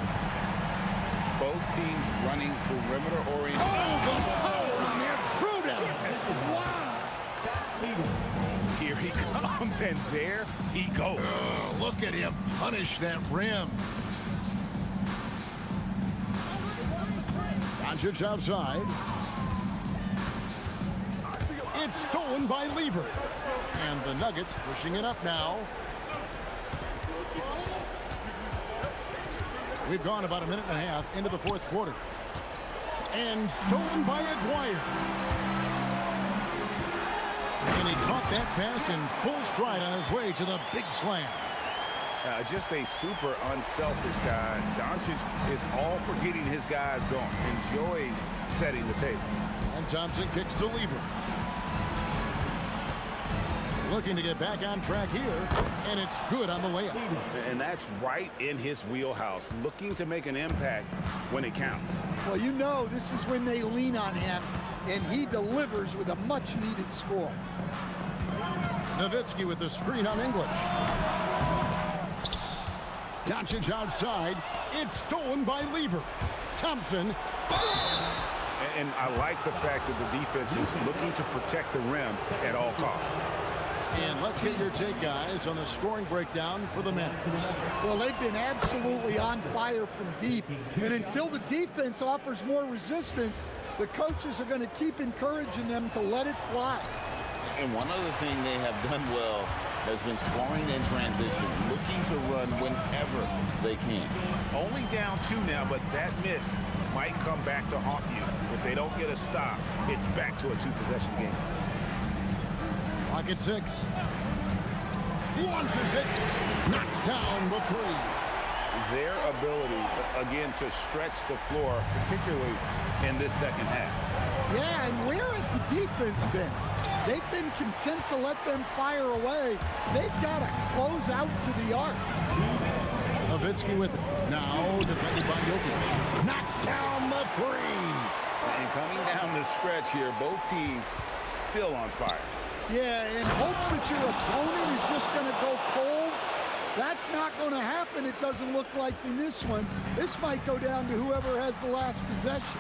Both teams running perimeter oriented. Oh, the power on that Pruden. Wow. Here he comes, and there he goes. Oh, look at him punish that rim. Doncic outside. It's stolen by Lever. And the Nuggets pushing it up now. We've gone about a minute and a half into the fourth quarter. And stolen by Aguirre. And he caught that pass in full stride on his way to the big slam. Just a super unselfish guy. Doncic is all for getting his guys going. Enjoys setting the table. And Thompson kicks to Lever. Looking to get back on track here, and it's good on the layup. And that's right in his wheelhouse, looking to make an impact when it counts. Well, you know this is when they lean on him, and he delivers with a much-needed score. Nowitzki with the screen on English. Doncic outside. It's stolen by Lever. Thompson. And I like the fact that the defense is looking to protect the rim at all costs. And let's get your take, guys, on the scoring breakdown for the Mavericks. Well, they've been absolutely on fire from deep. And until the defense offers more resistance, the coaches are going to keep encouraging them to let it fly. And one other thing they have done well has been scoring in transition, looking to run whenever they can. Only down 2 now, but that miss might come back to haunt you. If they don't get a stop, it's back to a 2-possession game. Clock at 6. Launches it. Knocks down the 3. Their ability, again, to stretch the floor, particularly in this second half. Yeah, and where has the defense been? They've been content to let them fire away. They've got to close out to the arc. Nowitzki with it. Now defended by Jokic. Knocks down the 3. And coming down the stretch here, both teams still on fire. Yeah, in hopes that your opponent is just going to go cold. That's not going to happen, it doesn't look like in this one. This might go down to whoever has the last possession.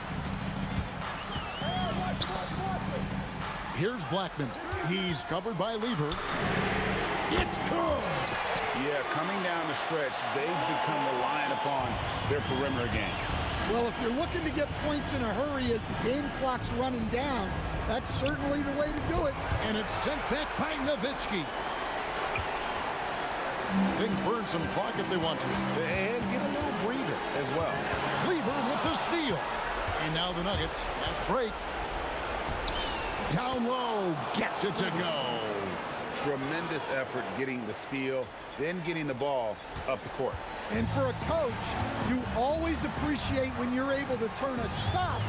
Here's Blackman. He's covered by Lever. It's good. Yeah, coming down the stretch, they've become reliant upon their perimeter game. Well, if you're looking to get points in a hurry as the game clock's running down, that's certainly the way to do it. And it's sent back by Nowitzki. They can burn some clock if they want to. And get a little breather as well. Lever with the steal. And now the Nuggets, fast break. Down low, gets it to go. Tremendous effort getting the steal, then getting the ball up the court. And for a coach, you always appreciate when you're able to turn a stop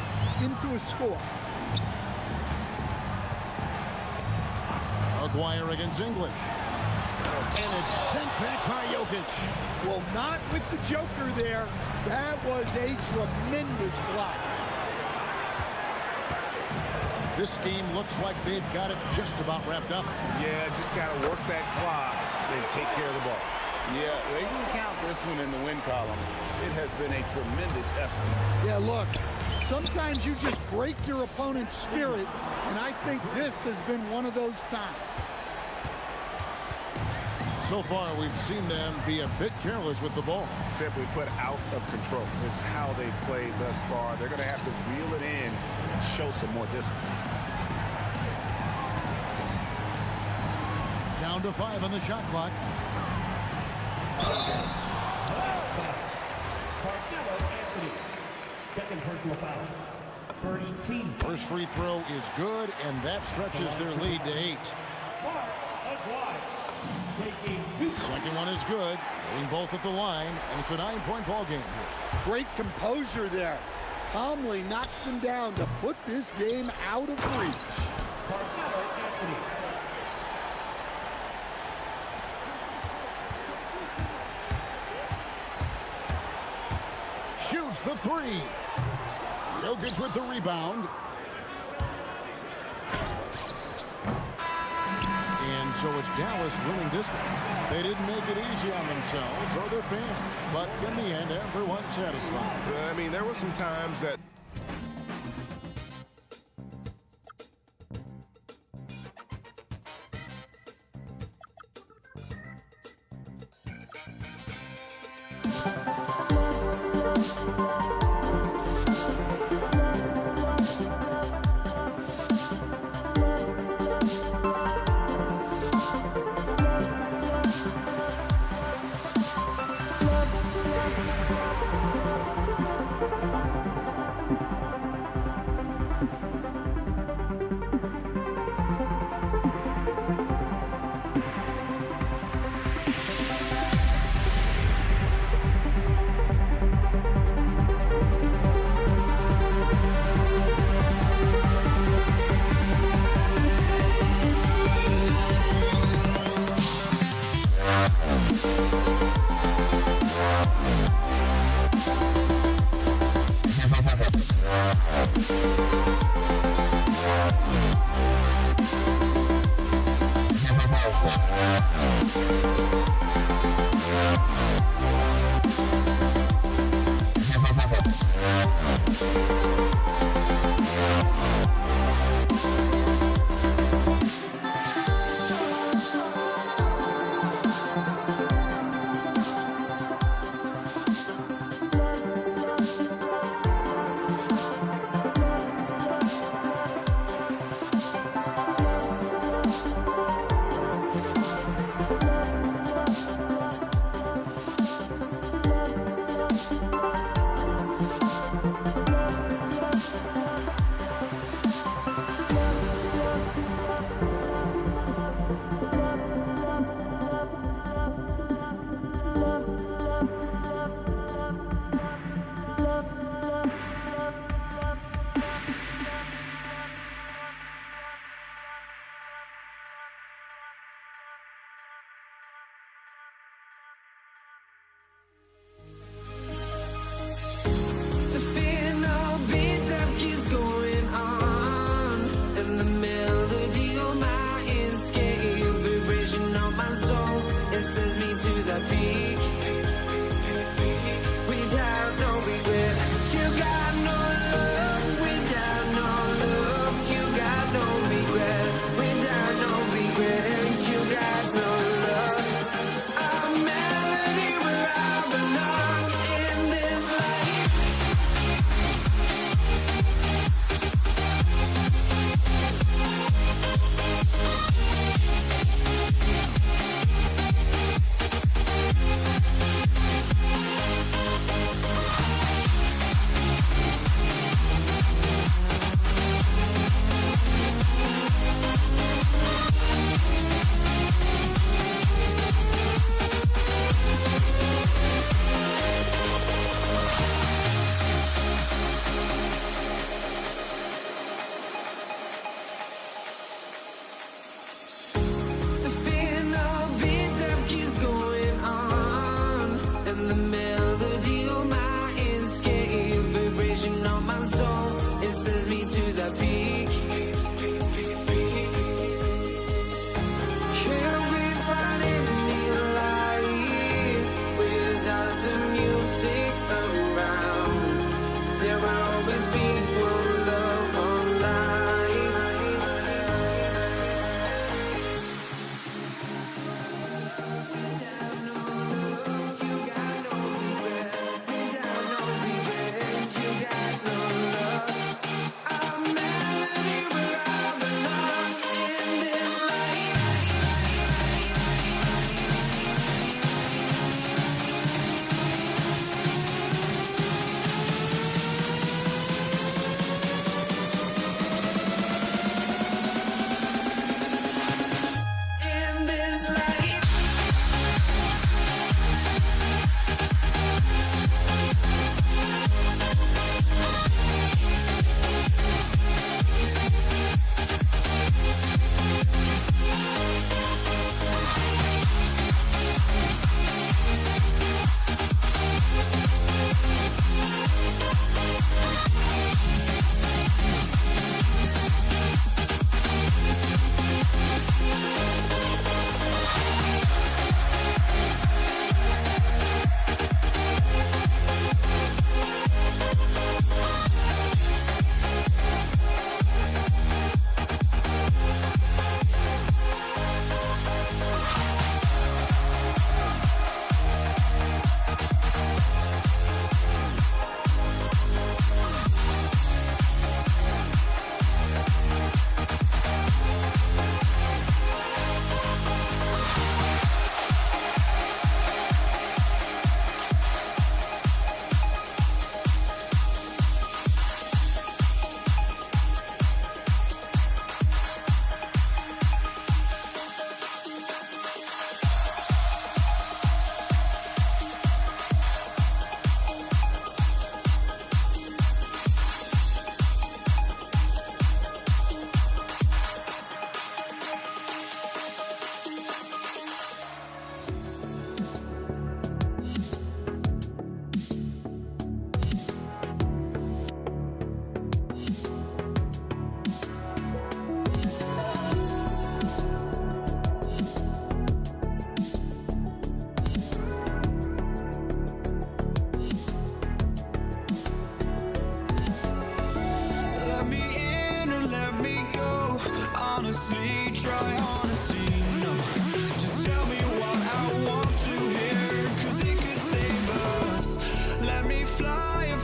into a score. Aguirre against English. And it's sent back by Jokic. Well, not with the Joker there. That was a tremendous block. This game looks like they've got it just about wrapped up. Yeah, just got to work that clock and take care of the ball. Yeah, they can count this one in the win column. It has been a tremendous effort. Yeah, look, sometimes you just break your opponent's spirit, and I think this has been one of those times. So far, we've seen them be a bit careless with the ball. Simply put, out of control is how they've played thus far. They're going to have to reel it in and show some more discipline. Down to 5 on the shot clock. Second personal foul. First team. First free throw is good, and that stretches their lead to 8. Second one is good. Getting both at the line, and it's a 9-point ball game here. Great composure there. Calmly knocks them down to put this game out of reach. Shoots the 3. Jokic with the rebound. So it's Dallas winning this one. They didn't make it easy on themselves or their fans, but in the end, everyone's satisfied. I mean, there were some times that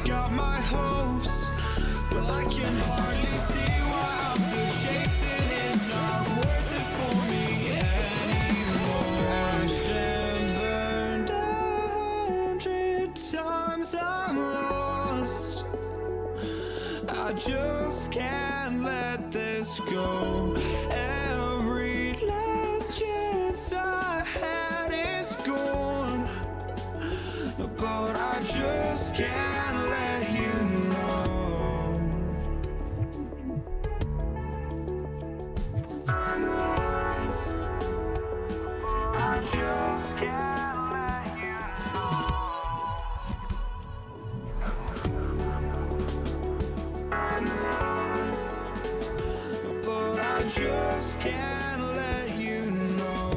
got my hopes, but I can hardly see why I'm still chasing. It's not worth it for me anymore. Crashed and burned 100 times, I'm lost. I just can't let this go. Every last chance I had is gone, but I just can't let you know. I just can't let you know. But I just can't let you know.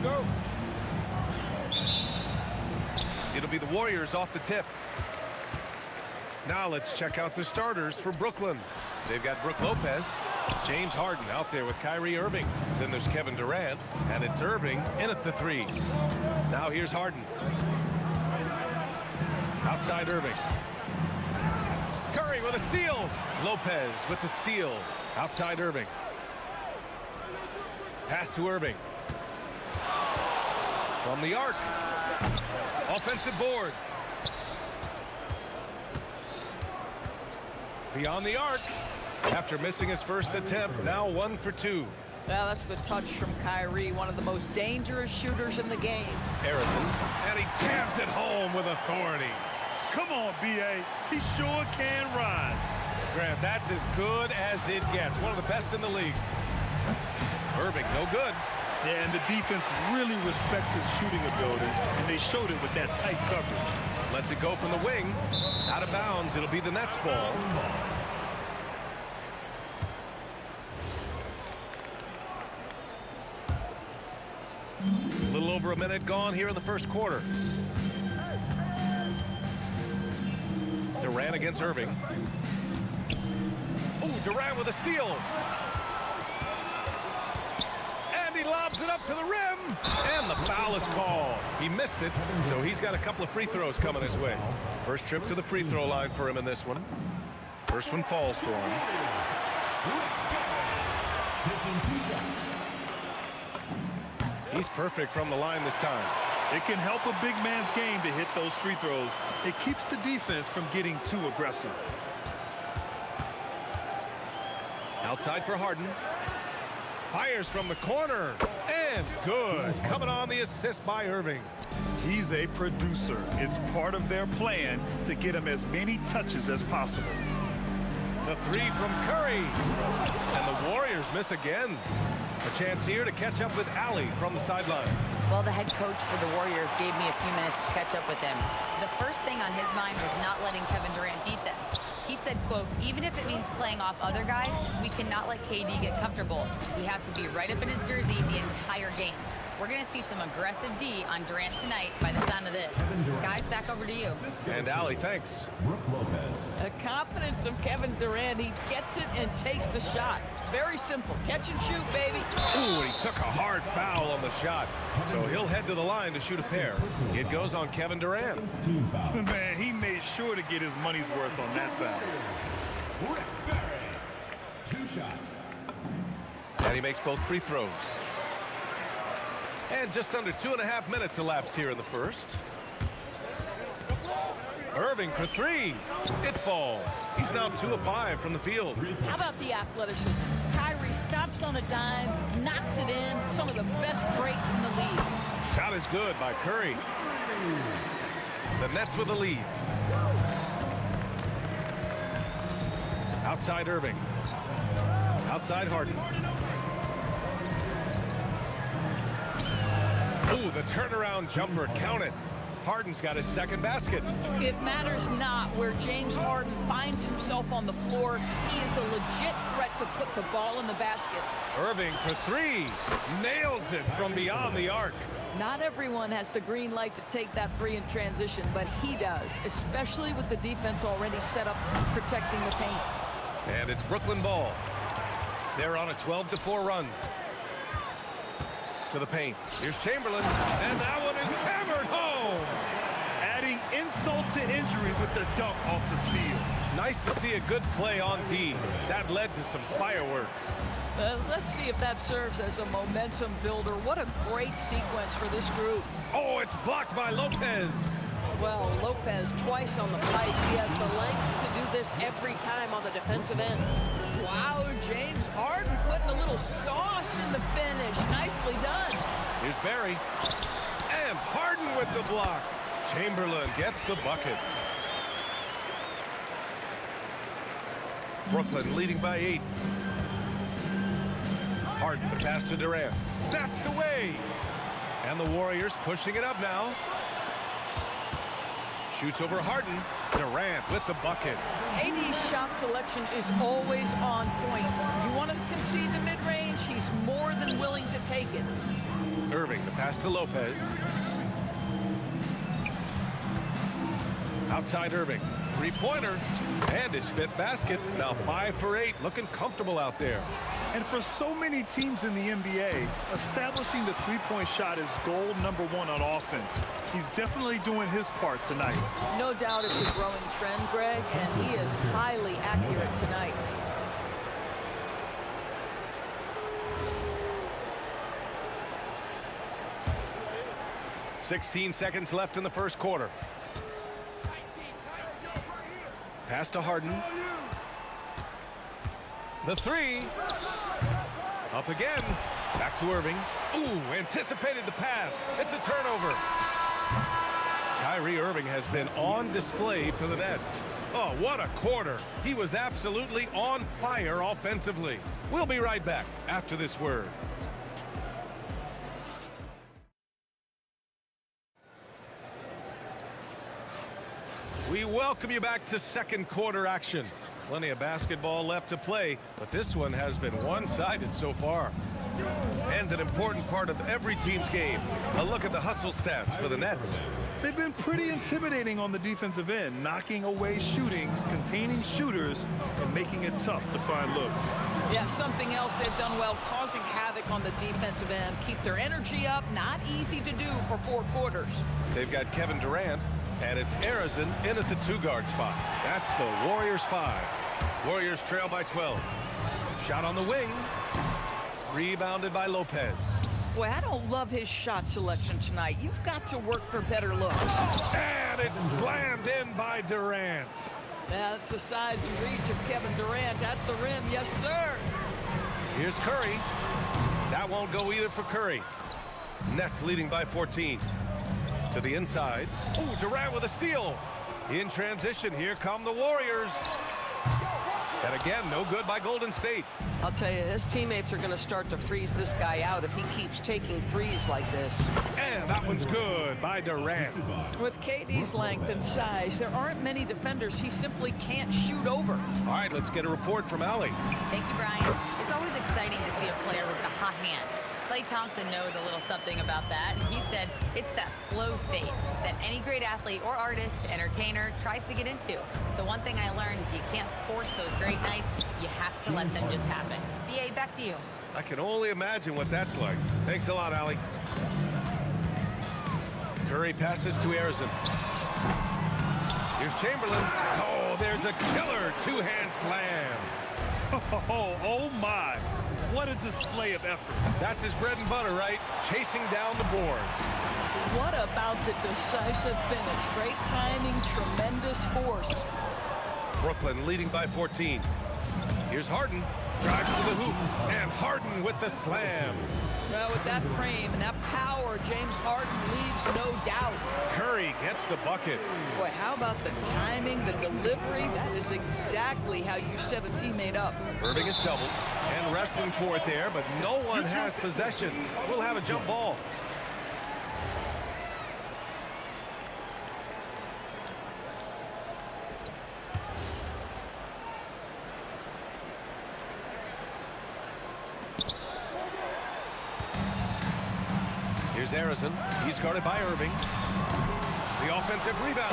Go. It'll be the Warriors off the tip. Now let's check out the starters for Brooklyn. They've got Brook Lopez, James Harden out there with Kyrie Irving. Then there's Kevin Durant, and it's Irving in at the 3. Now here's Harden. Outside Irving. Curry with a steal. Lopez with the steal. Outside Irving. Pass to Irving. From the arc. Offensive board. Beyond the arc. After missing his first attempt, now 1 for 2. Well, that's the touch from Kyrie, one of the most dangerous shooters in the game. Harrison, and he jams it home with authority. Come on, B.A. He sure can rise. Graham, that's as good as it gets. One of the best in the league. Irving, no good. Yeah, and the defense really respects his shooting ability, and they showed it with that tight coverage. Lets it go from the wing. Out of bounds, it'll be the Nets ball. A little over a minute gone here in the first quarter. Durant against Irving. Oh, Durant with a steal. And he lobs it up to the rim. And the foul is called. He missed it, so he's got a couple of free throws coming his way. First trip to the free throw line for him in this one. First one falls for him. He's perfect from the line this time. It can help a big man's game to hit those free throws. It keeps the defense from getting too aggressive. Outside for Harden. Fires from the corner. And good. Coming on the assist by Irving. He's a producer. It's part of their plan to get him as many touches as possible. The 3 from Curry. And the Warriors miss again. A chance here to catch up with Allie from the sideline. Well, the head coach for the Warriors gave me a few minutes to catch up with him. The first thing on his mind was not letting Kevin Durant beat them. He said, quote, even if it means playing off other guys, we cannot let KD get comfortable. We have to be right up in his jersey the entire game. We're going to see some aggressive D on Durant tonight by the sound of this. Guys, back over to you. And Allie, thanks. The confidence of Kevin Durant, he gets it and takes the shot. Very simple. Catch and shoot, baby. Ooh, he took a hard foul on the shot, so he'll head to the line to shoot a pair. It goes on Kevin Durant. Man, he made sure to get his money's worth on that foul. 2 shots. And he makes both free throws. And just under 2.5 minutes elapsed here in the first. Irving for 3. It falls. He's now 2 of 5 from the field. How about the athleticism? Kyrie stops on a dime, knocks it in. Some of the best breaks in the league. Shot is good by Curry. The Nets with the lead. Outside Irving. Outside Harden. Ooh, the turnaround jumper, count it. Harden's got his second basket. It matters not where James Harden finds himself on the floor. He is a legit threat to put the ball in the basket. Irving for 3. Nails it from beyond the arc. Not everyone has the green light to take that 3 in transition, but he does, especially with the defense already set up protecting the paint. And it's Brooklyn ball. They're on a 12-4 run. To the paint. Here's Chamberlain, and that one is hammered home. Adding insult to injury with the dunk off the steal. Nice to see a good play on D. That led to some fireworks. Let's see if that serves as a momentum builder. What a great sequence for this group. Oh, it's blocked by Lopez. Well, Lopez twice on the pipes. He has the length to do this every time on the defensive end. Wow, James Harden putting a little sauce in the finish. Nicely done. Here's Barry. And Harden with the block. Chamberlain gets the bucket. Brooklyn leading by 8. Harden, the pass to Durant. Snatched away. And the Warriors pushing it up now. Shoots over Harden. Durant with the bucket. AD's shot selection is always on point. You want to concede the mid-range, he's more than willing to take it. Irving, the pass to Lopez. Outside Irving. 3-pointer. And his 5th basket. Now 5 for 8. Looking comfortable out there. And for so many teams in the NBA, establishing the three-point shot is goal number 1 on offense. He's definitely doing his part tonight. No doubt it's a growing trend, Greg, and he is highly accurate tonight. .16 seconds left in the first quarter. Pass to Harden. The 3. Up again. Back to Irving. Ooh, anticipated the pass. It's a turnover. Kyrie Irving has been on display for the Nets. Oh, what a quarter. He was absolutely on fire offensively. We'll be right back after this word. We welcome you back to second quarter action. Plenty of basketball left to play, but this one has been one-sided so far. And an important part of every team's game. A look at the hustle stats for the Nets. They've been pretty intimidating on the defensive end, knocking away shootings, containing shooters, and making it tough to find looks. Yeah, something else they've done well, causing havoc on the defensive end. Keep their energy up, not easy to do for 4 quarters. They've got Kevin Durant, and it's Arizin in at the 2-guard spot. That's the Warriors 5. Warriors trail by 12. Shot on the wing. Rebounded by Lopez. Boy, I don't love his shot selection tonight. You've got to work for better looks. And it's slammed in by Durant. Yeah, that's the size and reach of Kevin Durant at the rim. Yes, sir. Here's Curry. That won't go either for Curry. Nets leading by 14. To the inside. Ooh, Durant with a steal. In transition, here come the Warriors. And again, no good by Golden State. I'll tell you, his teammates are going to start to freeze this guy out if he keeps taking threes like this. And that one's good by Durant. With KD's length and size, there aren't many defenders he simply can't shoot over. All right, let's get a report from Allie. Thank you, Brian. It's always exciting to see a player with the hot hand. Klay Thompson knows a little something about that, and he said it's that flow state that any great athlete or artist, entertainer, tries to get into. The one thing I learned is you can't force those great nights. You have to let them just happen. BA, back to you. I can only imagine what that's like. Thanks a lot, Allie. Curry passes to Arizon. Here's Chamberlain. Oh, there's a killer two-hand slam. Oh my. What a display of effort. That's his bread and butter, right? Chasing down the boards. What about the decisive finish? Great timing, tremendous force. Brooklyn leading by 14. Here's Harden. Drives to the hoop. And Harden with the slam. Well, with that frame and that power, James Harden leaves no doubt. Curry gets the bucket. Boy, how about the timing, the delivery? That is exactly how you set a teammate up. Irving is doubled and wrestling for it there, but no one has possession. We'll have a jump ball. Here's Arizon. He's guarded by Irving. The offensive rebound.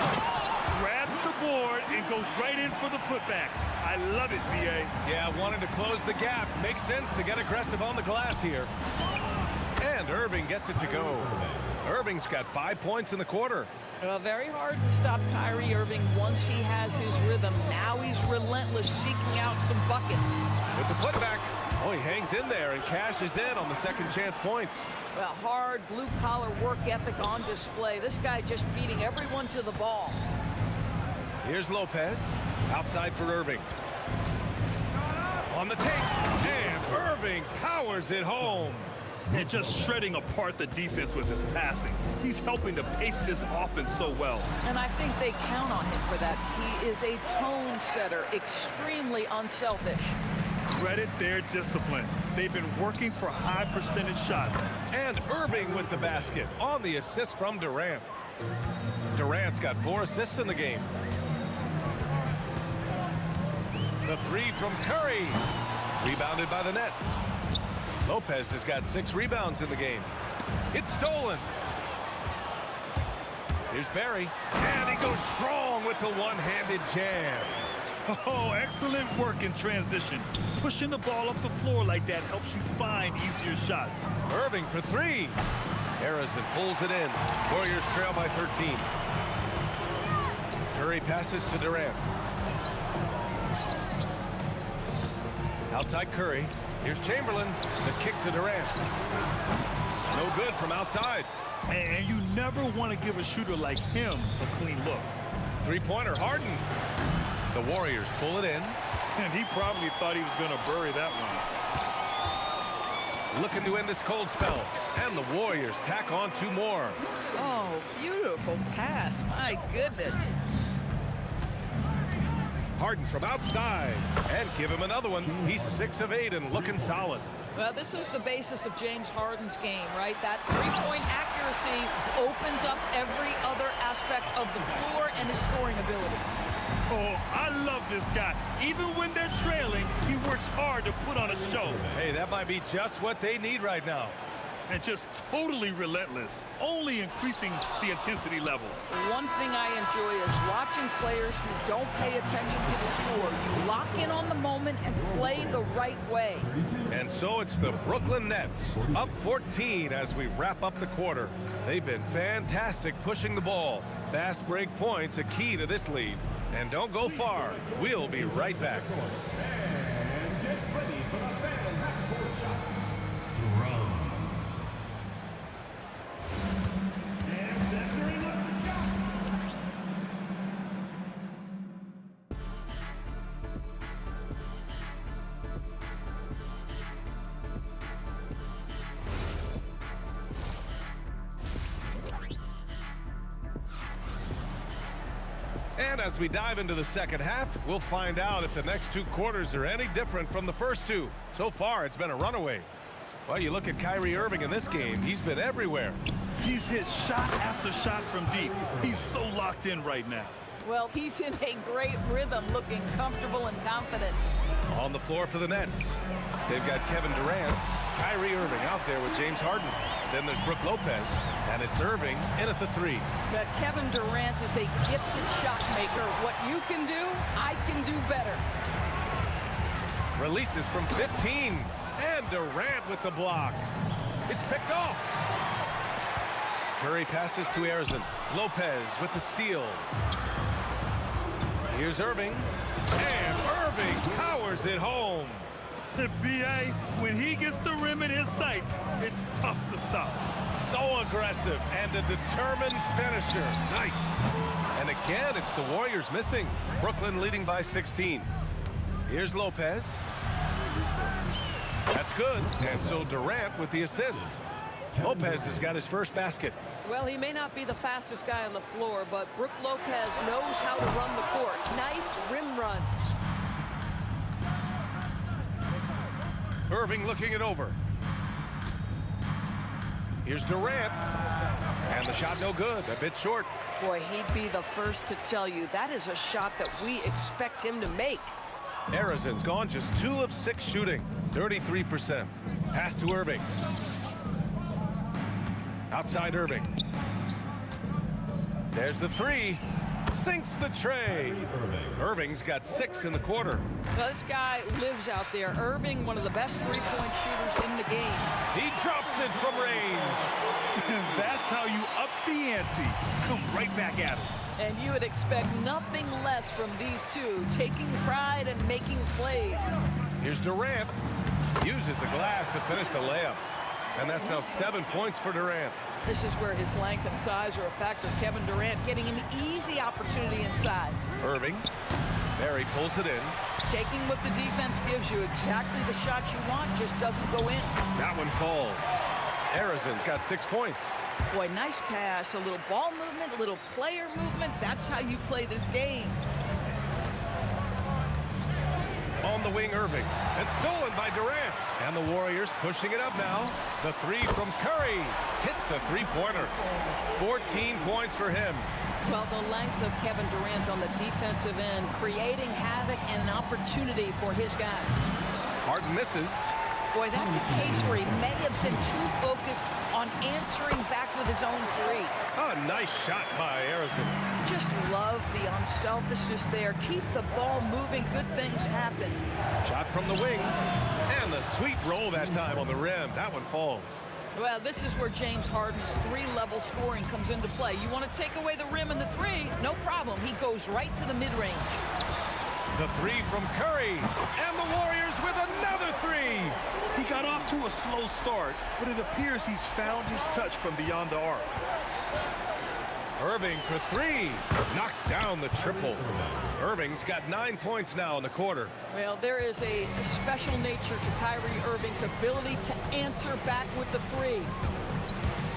Grabs the board and goes right in for the putback. I love it, B.A. Yeah, wanted to close the gap. Makes sense to get aggressive on the glass here. And Irving gets it to go. Irving's got 5 points in the quarter. Well, very hard to stop Kyrie Irving once he has his rhythm. Now he's relentless, seeking out some buckets. With the putback. Oh, he hangs in there and cashes in on the second chance points. Well, hard blue-collar work ethic on display. This guy just beating everyone to the ball. Here's Lopez. Outside for Irving. On the take. And Irving powers it home. And just shredding apart the defense with his passing. He's helping to pace this offense so well. And I think they count on him for that. He is a tone setter, extremely unselfish. Credit their discipline. They've been working for high percentage shots. And Irving with the basket on the assist from Durant. Durant's got 4 assists in the game. The three from Curry. Rebounded by the Nets. Lopez has got 6 rebounds in the game. It's stolen. Here's Barry. And he goes strong with the one-handed jam. Oh, excellent work in transition. Pushing the ball up the floor like that helps you find easier shots. Irving for 3. Arizon pulls it in. Warriors trail by 13. Curry passes to Durant. Outside Curry. Here's Chamberlain. The kick to Durant. No good from outside. And you never want to give a shooter like him a clean look. Three-pointer Harden. The Warriors pull it in. And he probably thought he was going to bury that one. Looking to end this cold spell. And the Warriors tack on 2 more. Oh, beautiful pass. My goodness. Harden from outside. And give him another one. He's 6 of 8 and looking solid. Well, this is the basis of James Harden's game, right? That three-point accuracy opens up every other aspect of the floor and his scoring ability. Oh, I love this guy. Even when they're trailing, he works hard to put on a show. Hey, that might be just what they need right now. And just totally relentless, only increasing the intensity level. One thing I enjoy is watching players who don't pay attention to the score. You lock in on the moment and play the right way. And so it's the Brooklyn Nets, up 14 as we wrap up the quarter. They've been fantastic pushing the ball. Fast break points a key to this lead. And don't go far. We'll be right back. And get ready for the fan half-court shot. And measuring up the shot. And as we dive into the second half, we'll find out if the next 2 quarters are any different from the first 2. So far, it's been a runaway. Well, you look at Kyrie Irving in this game, he's been everywhere. He's hit shot after shot from deep. He's so locked in right now. Well, he's in a great rhythm, looking comfortable and confident. On the floor for the Nets, they've got Kevin Durant, Kyrie Irving out there with James Harden. Then there's Brook Lopez, and it's Irving in at the 3. But Kevin Durant is a gifted shot maker. What you can do, I can do better. Releases from 15. And Durant with the block. It's picked off. Curry passes to Arizon. Lopez with the steal. Here's Irving. And Irving powers it home. B.A., when he gets the rim in his sights, it's tough to stop. So aggressive and a determined finisher. Nice. And again, it's the Warriors missing. Brooklyn leading by 16. Here's Lopez. That's good. And so Durant with the assist. Lopez has got his first basket. Well, he may not be the fastest guy on the floor, but Brook Lopez knows how to run the court. Nice rim runs. Irving looking it over. Here's Durant. And the shot no good. A bit short. Boy, he'd be the first to tell you that is a shot that we expect him to make. Arizon's gone just 2 of 6 shooting. 33%. Pass to Irving. Outside Irving. There's the 3. Sinks the tray. Irving's got 6 in the quarter. Well, this guy lives out there. Irving, one of the best three-point shooters in the game. He drops it from range. That's how you up the ante. Come right back at him. And you would expect nothing less from these two, taking pride and making plays. Here's Durant. Uses the glass to finish the layup. And that's now 7 points for Durant. This is where his length and size are a factor. Kevin Durant getting an easy opportunity inside. Irving. There he pulls it in. Taking what the defense gives you, exactly the shot you want, just doesn't go in. That one falls. Arizon's got 6 points. Boy, nice pass, a little ball movement, a little player movement. That's how you play this game. On the wing, Irving. And stolen by Durant. And the Warriors pushing it up now. The 3 from Curry. Hits a three-pointer. 14 points for him. Well, the length of Kevin Durant on the defensive end, creating havoc and an opportunity for his guys. Harden misses. Boy, that's a case where he may have been too focused on answering back with his own 3. A nice shot by Arizon. Just love the unselfishness there. Keep the ball moving. Good things happen. Shot from the wing. And the sweet roll that time on the rim. That one falls. Well, this is where James Harden's 3-level scoring comes into play. You want to take away the rim and the 3? No problem. He goes right to the mid-range. The 3 from Curry. And the Warriors with another 3. He got off to a slow start, but it appears he's found his touch from beyond the arc. Irving for 3. Knocks down the triple. Irving's got 9 points now in the quarter. Well, there is a special nature to Kyrie Irving's ability to answer back with the 3.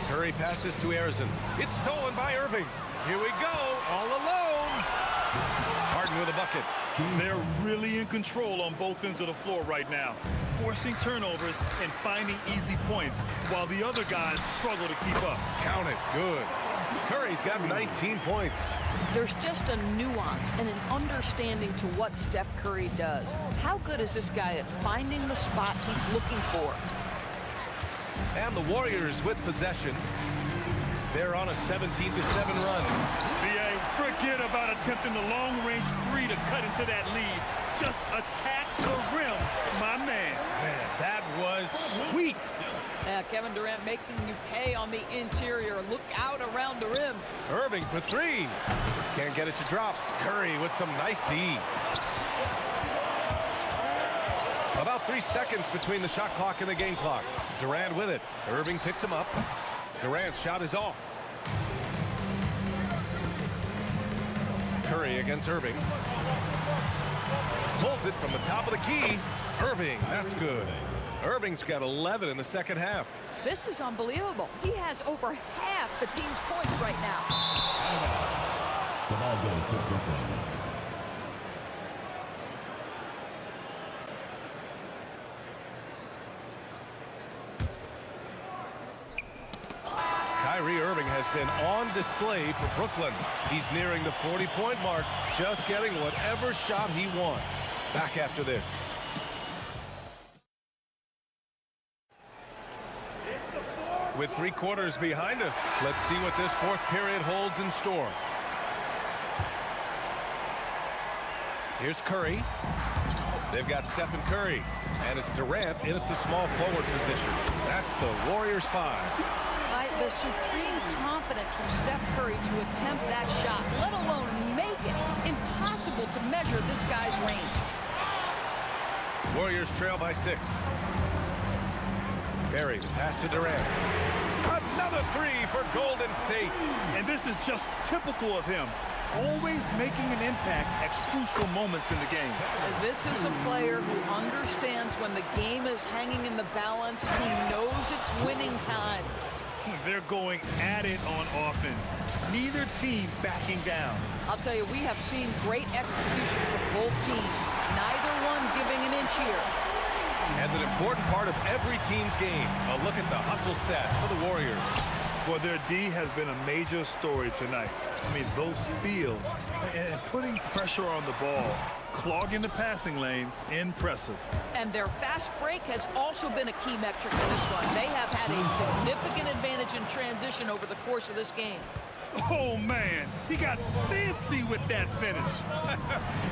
Curry passes to Arizon. It's stolen by Irving. Here we go, all alone. Harden with a bucket. They're really in control on both ends of the floor right now, forcing turnovers and finding easy points while the other guys struggle to keep up. Count it. Good. Curry's got 19 points. There's just a nuance and an understanding to what Steph Curry does. How good is this guy at finding the spot he's looking for? And the Warriors with possession. They're on a 17-7 run. B.A., forget about attempting the long-range 3 to cut into that lead. Just attack the rim, my man. Man, that was sweet. Yeah, Kevin Durant making you pay on the interior. Look out around the rim. Irving for 3. Can't get it to drop. Curry with some nice D. About 3 seconds between the shot clock and the game clock. Durant with it. Irving picks him up. Durant's shot is off. Curry against Irving. Pulls it from the top of the key. Irving, that's good. Irving's got 11 in the second half. This is unbelievable. He has over half the team's points right now. The ball goes to Brooklyn. Kyrie Irving has been on display for Brooklyn. He's nearing the 40-point mark, just getting whatever shot he wants. Back after this. With 3 quarters behind us, let's see what this 4th period holds in store. Here's Curry. They've got Stephen Curry. And it's Durant in at the small forward position. That's the Warriors 5. The supreme confidence from Steph Curry to attempt that shot, let alone make it. Impossible to measure this guy's range. Warriors trail by 6. Perry, the pass to Durant. Another 3 for Golden State. And this is just typical of him. Always making an impact at crucial moments in the game. And this is a player who understands when the game is hanging in the balance. He knows it's winning time. They're going at it on offense. Neither team backing down. I'll tell you, we have seen great execution from both teams. Neither one giving an inch here. And an important part of every team's game, a look at the hustle stats for the Warriors. Well, their D has been a major story tonight. I mean, those steals and putting pressure on the ball, clogging the passing lanes, impressive. And their fast break has also been a key metric in this one. They have had a significant advantage in transition over the course of this game. Oh, man, he got fancy with that finish.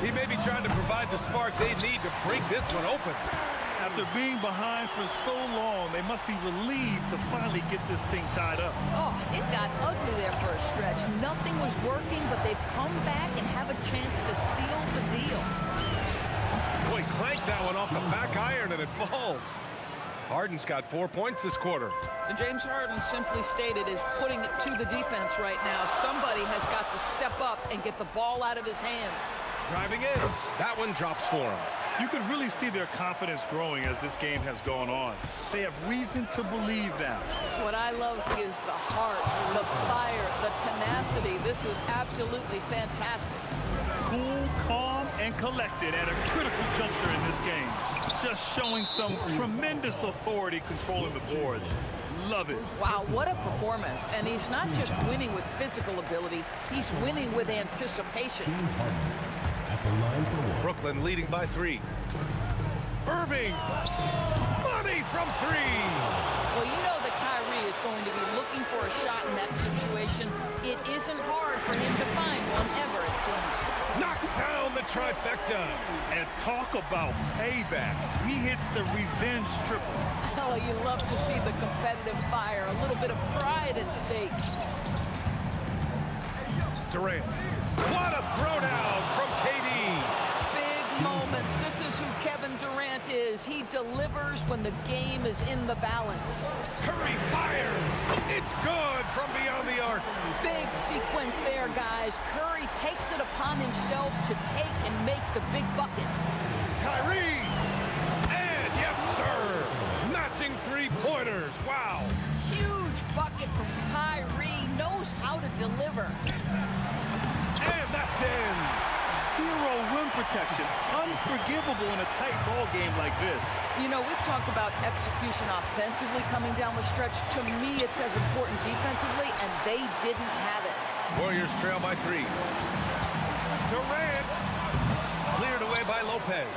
He may be trying to provide the spark they need to break this one open. After being behind for so long, they must be relieved to finally get this thing tied up. Oh, it got ugly there for a stretch. Nothing was working, but they've come back and have a chance to seal the deal. Boy, clanks that one off the back iron and it falls. Harden's got 4 points this quarter. And James Harden, simply stated, is putting it to the defense right now. Somebody has got to step up and get the ball out of his hands. Driving in. That one drops for him. You can really see their confidence growing as this game has gone on. They have reason to believe now. What I love is the heart, the fire, the tenacity. This is absolutely fantastic. Cool, calm, and collected at a critical juncture in this game. Just showing some tremendous authority controlling the boards. Love it. Wow, what a performance. And he's not just winning with physical ability, he's winning with anticipation. Brooklyn leading by 3. Irving! Money from 3! Well, you know that Kyrie is going to be looking for a shot in that situation. It isn't hard for him to find one ever, it seems. Knocks down the trifecta. And talk about payback. He hits the revenge triple. Oh, you love to see the competitive fire. A little bit of pride at stake. Durant. What a throwdown from KD. Big moments. This is who Kevin Durant is. He delivers when the game is in the balance. Curry fires. It's good from beyond the arc. Big sequence there, guys. Curry takes it upon himself to take and make the big bucket. Kyrie. And yes, sir. Matching 3-pointers. Wow. Huge bucket from Kyrie. Knows how to deliver. And that's in. Zero rim protection. Unforgivable in a tight ball game like this. You know, we've talked about execution offensively coming down the stretch. To me, it's as important defensively, and they didn't have it. Warriors trail by 3. Durant. Cleared away by Lopez.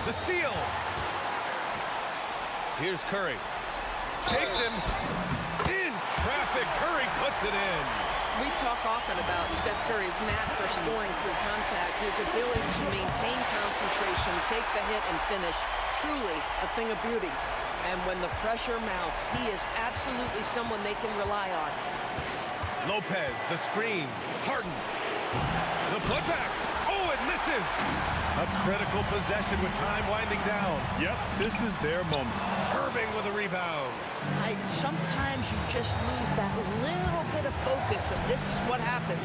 The steal. Here's Curry. Takes him. In traffic. Curry puts it in. We talk often about Steph Curry's knack for scoring through contact, his ability to maintain concentration, take the hit, and finish. Truly a thing of beauty. And when the pressure mounts, he is absolutely someone they can rely on. Lopez, the screen. Harden. The putback. Oh, it misses. A critical possession with time winding down. Yep, this is their moment. Irving with a rebound. Sometimes you just lose that little bit of focus, and this is what happens.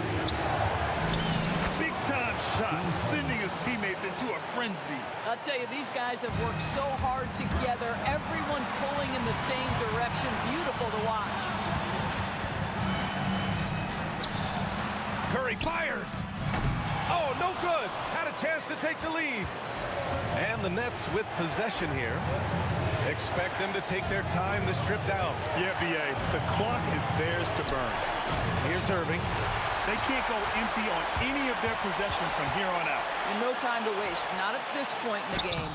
Big time shot, sending his teammates into a frenzy. I'll tell you, these guys have worked so hard together, everyone pulling in the same direction. Beautiful to watch. Curry fires. Oh, no good. Had a chance to take the lead. And the Nets with possession here. Expect them to take their time this trip down. Yeah, B.A., the clock is theirs to burn. Here's Irving. They can't go empty on any of their possessions from here on out. And no time to waste, not at this point in the game.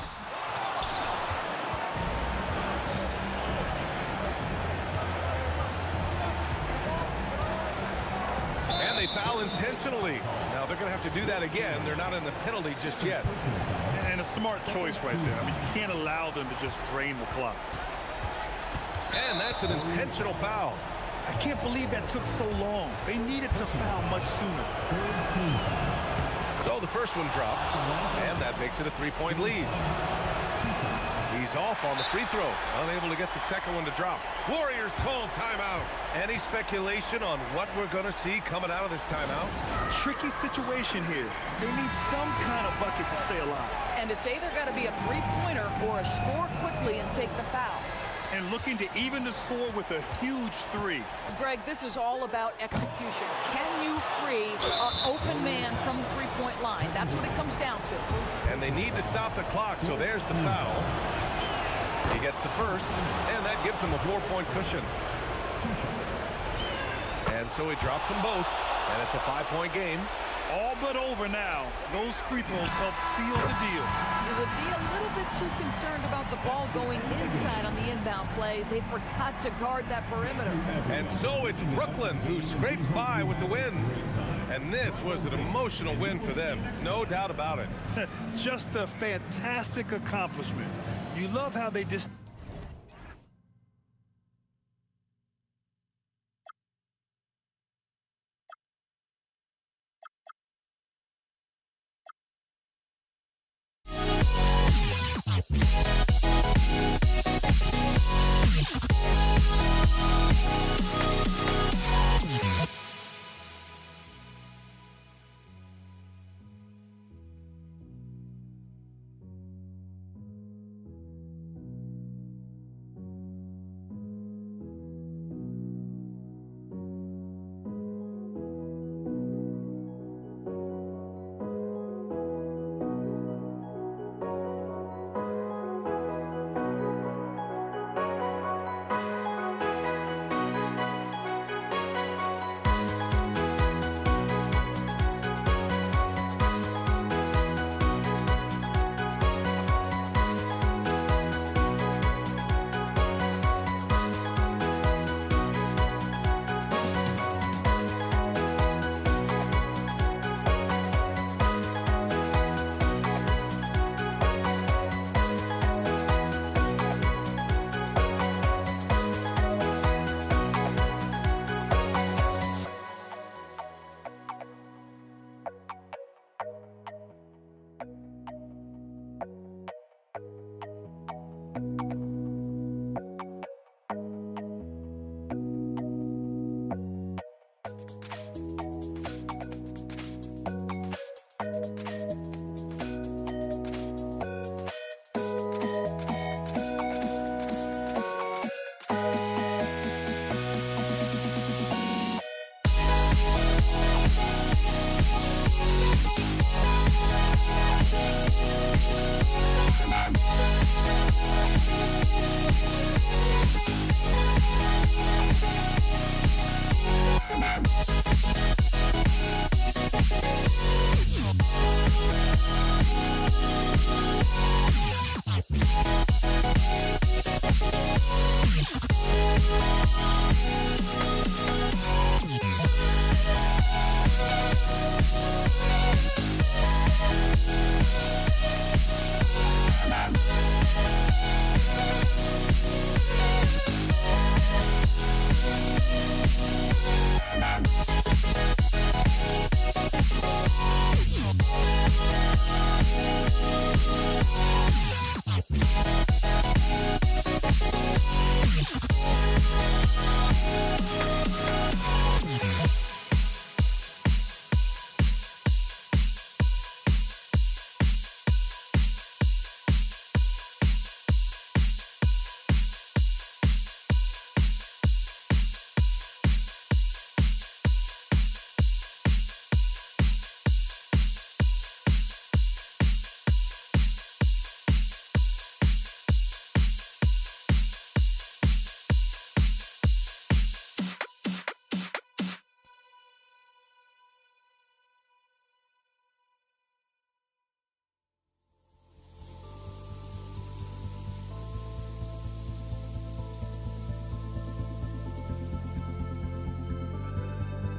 And they they foul intentionally. Now they're going to have to do that again. They're not in the penalty just yet. And a smart choice right there. I mean, you can't allow them to just drain the clock. And that's an intentional foul. I can't believe that took so long. They needed to foul much sooner. So the first one drops, and that makes it a 3-point lead. He's off on the free throw, unable to get the second one to drop. Warriors call timeout. Any speculation on what we're going to see coming out of this timeout? Tricky situation here. They need some kind of bucket to stay alive. And it's either got to be a three-pointer or a score quickly and take the foul. And looking to even the score with a huge three. Greg, this is all about execution. Can you free an open man from the three-point line? That's what it comes down to. And they need to stop the clock, so there's the foul. He gets the first, and that gives him a 4-point cushion. And so he drops them both, and it's a 5-point game. All but over now. Those free throws help seal the deal. The D a little bit too concerned about the ball going inside on the inbound play. They forgot to guard that perimeter. And so it's Brooklyn who scrapes by with the win. And this was an emotional win for them, no doubt about it. Just a fantastic accomplishment. You love how they just...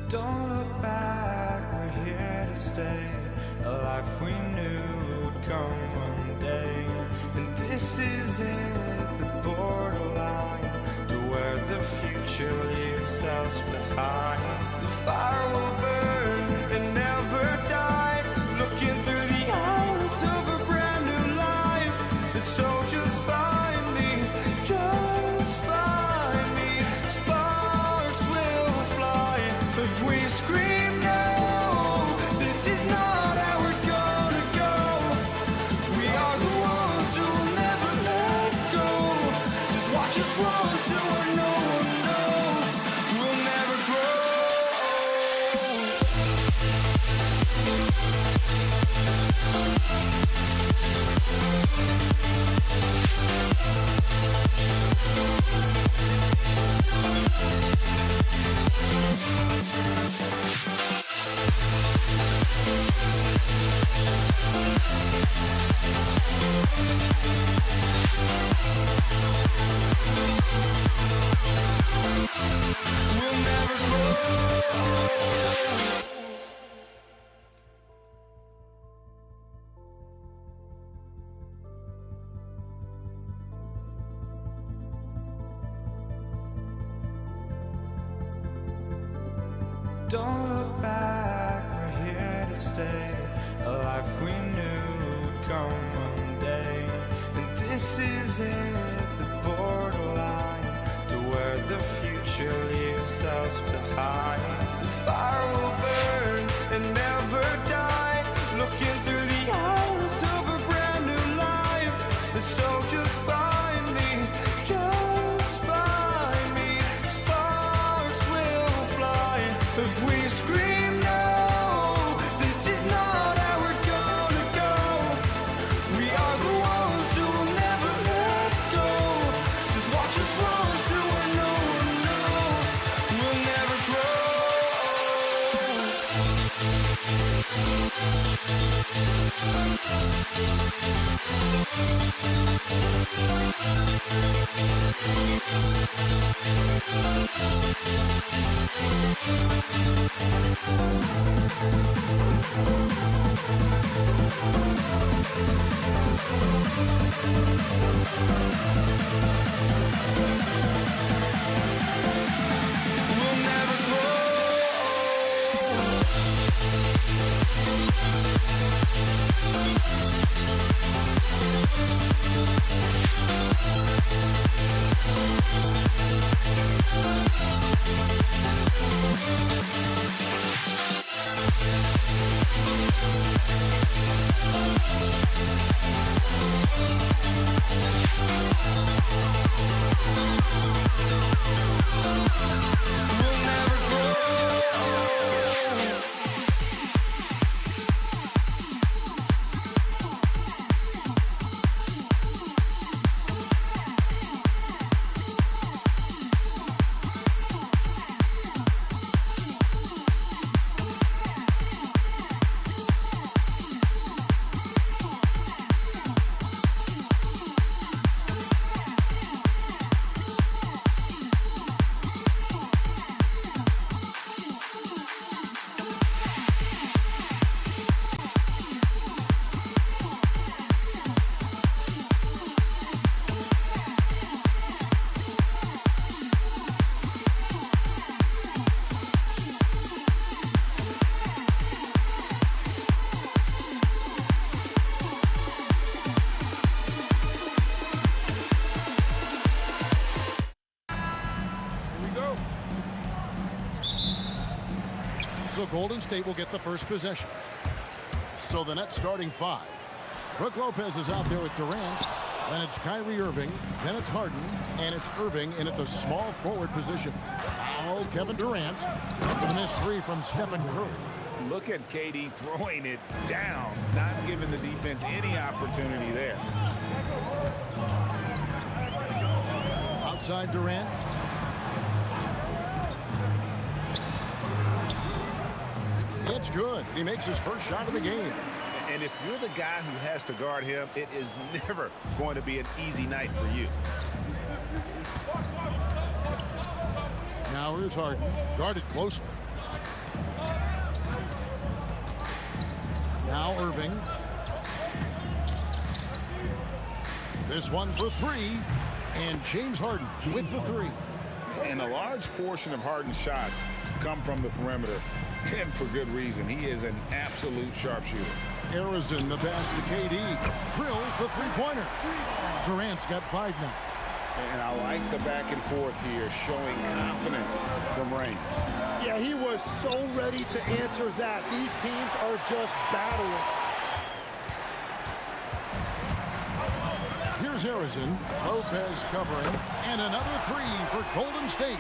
Don't look back. to stay, a life we knew would come one day. And this is it, the borderline, to where the future leaves us behind. The fire will burn and never die, looking through the eyes of a brand new life. And so just find me, just find me. Sparks will fly if we scream no. This is not how we're gonna go. We are the ones who will never let go. Just watch us run to where no one knows. We'll never grow. We'll never grow. Don't look back, we're here to stay, a life we knew would come one day. And this is it, the borderline, to where the future leaves us behind. The fire will burn and never die, looking through the eyes of a brand new life. And so just find me, just find me. Sparks will fly if we scream no. This is not how we're gonna go. We are the ones who will never let go. Just watch us run to where no one knows. We'll never grow. We'll never grow. We'll never grow. So Golden State will get the first possession. So the net starting five. Brook Lopez is out there with Durant. Then it's Kyrie Irving. Then it's Harden. And it's Irving in at the small forward position. Now Kevin Durant. After the missed three from Stephen Curry. Look at KD throwing it down, not giving the defense any opportunity there. Outside Durant. It's good. He makes his first shot of the game. And if you're the guy who has to guard him, it is never going to be an easy night for you. Now here's Harden, guarded closely. Now Irving. This one for three. And James Harden with the three. And a large portion of Harden's shots come from the perimeter. And for good reason. He is an absolute sharpshooter. Arizona, the pass to KD. Drills the three-pointer. Durant's got 5 now. And I like the back and forth here, showing confidence from Rain. Yeah, he was so ready to answer that. These teams are just battling. Here's Arizona. Lopez covering. And another three for Golden State.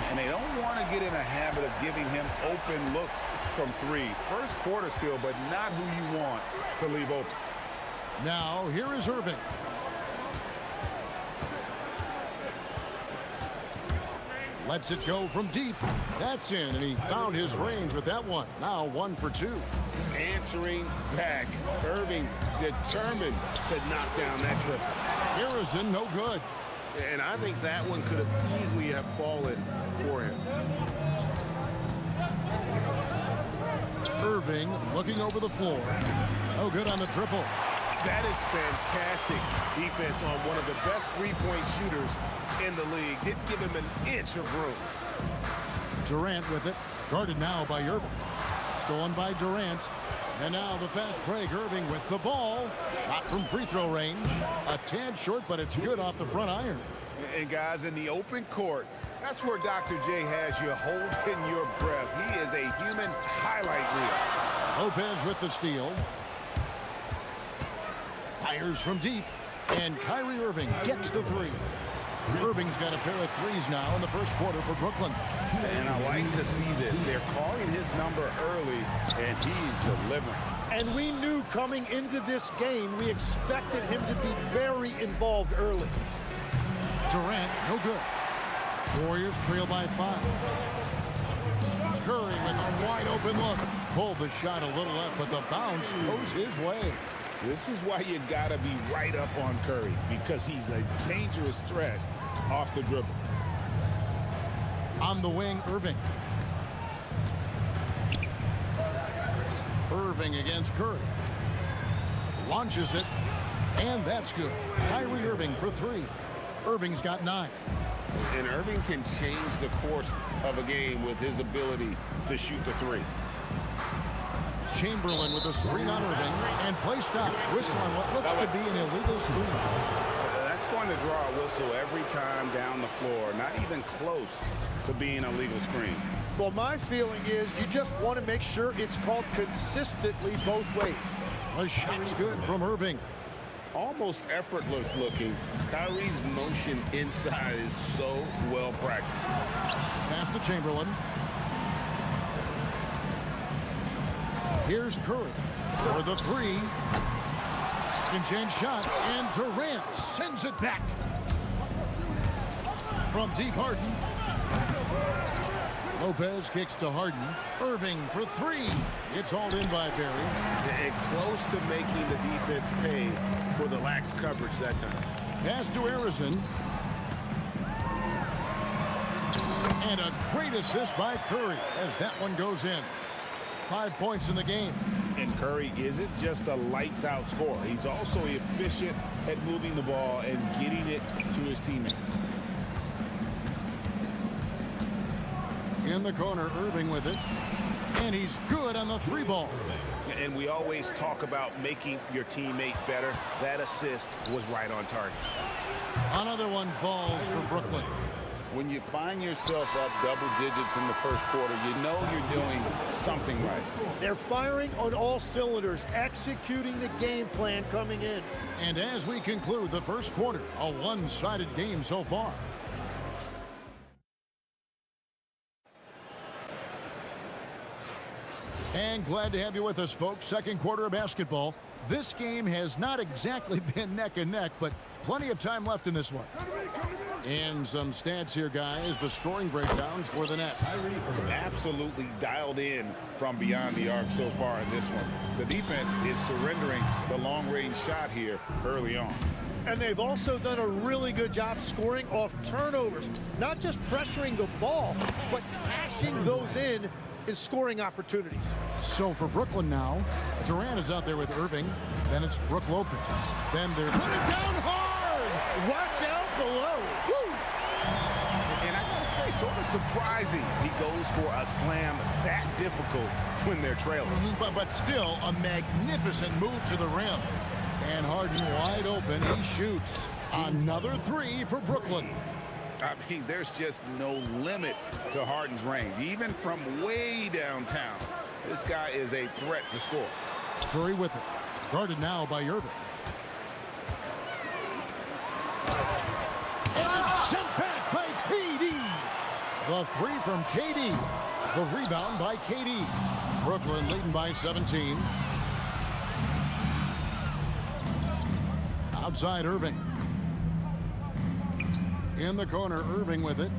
And they don't want to get in a habit of giving him open looks from three. First quarter still, but not who you want to leave open. Now, here is Irving. Lets it go from deep. That's in, and he found his range with that one. Now 1 for 2. Answering back. Irving determined to knock down that triple. Harrison, no good. And I think that one could have easily have fallen for him. Irving looking over the floor. No good on the triple. That is fantastic defense on one of the best three-point shooters in the league. Didn't give him an inch of room. Durant with it. Guarded now by Irving. Stolen by Durant. And now the fast break. Irving with the ball. Shot from free throw range. A tad short, but it's good off the front iron. And guys, in the open court, that's where Dr. J has you holding your breath. He is a human highlight reel. Lopez with the steal. Fires from deep. And Kyrie Irving gets the three. Irving's got a pair of threes now in the first quarter for Brooklyn. And I like to see this. They're calling his number early, and he's delivering. And we knew coming into this game, we expected him to be very involved early. Durant, no good. Warriors trail by 5. Curry with a wide open look. Pulled the shot a little left, but the bounce goes his way. This is why you gotta be right up on Curry, because he's a dangerous threat off the dribble. On the wing, Irving. Irving against Curry. Launches it, and that's good. Kyrie Irving for 3. Irving's got 9. And Irving can change the course of a game with his ability to shoot the three. Chamberlain with a screen on Irving, and play stops. Whistle on what looks to be an illegal screen. That's going to draw a whistle every time down the floor. Not even close to being a legal screen. Well, my feeling is you just want to make sure it's called consistently both ways. A shot's good from Irving. Almost effortless looking. Kyrie's motion inside is so well practiced. Pass to Chamberlain. Here's Curry for the 3. Second chance shot, and Durant sends it back. From deep, Harden. Lopez kicks to Harden. Irving for 3. It's hauled in by Barry. And close to making the defense pay for the lax coverage that time. Pass to Arizona. And a great assist by Curry as that one goes in. 5 points in the game. And Curry isn't just a lights-out scorer. He's also efficient at moving the ball and getting it to his teammates. In the corner, Irving with it. And he's good on the 3 ball. And we always talk about making your teammate better. That assist was right on target. Another one falls for Brooklyn. When you find yourself up double digits in the first quarter, you know you're doing something right. They're firing on all cylinders, executing the game plan coming in. And as we conclude the first quarter, a one-sided game so far. And glad to have you with us, folks. Second quarter of basketball. This game has not exactly been neck and neck, but plenty of time left in this one. And some stats here, guys. The scoring breakdowns for the Nets. Absolutely dialed in from beyond the arc so far in this one. The defense is surrendering the long-range shot here early on. And they've also done a really good job scoring off turnovers. Not just pressuring the ball, but cashing those in scoring opportunities. So for Brooklyn now, Durant is out there with Irving. Then it's Brook Lopez. Then they're put it down hard. Watch out below. Woo! And I gotta say, sort of surprising he goes for a slam that difficult when they're trailing. But still a magnificent move to the rim. And Harden wide open. He shoots. Another three for Brooklyn. I mean, there's just no limit to Harden's range. Even from way downtown, this guy is a threat to score. Curry with it. Guarded now by Irving. And sent back by KD. The three from KD. The rebound by KD. Brooklyn leading by 17. Outside Irving. In the corner, Irving with it.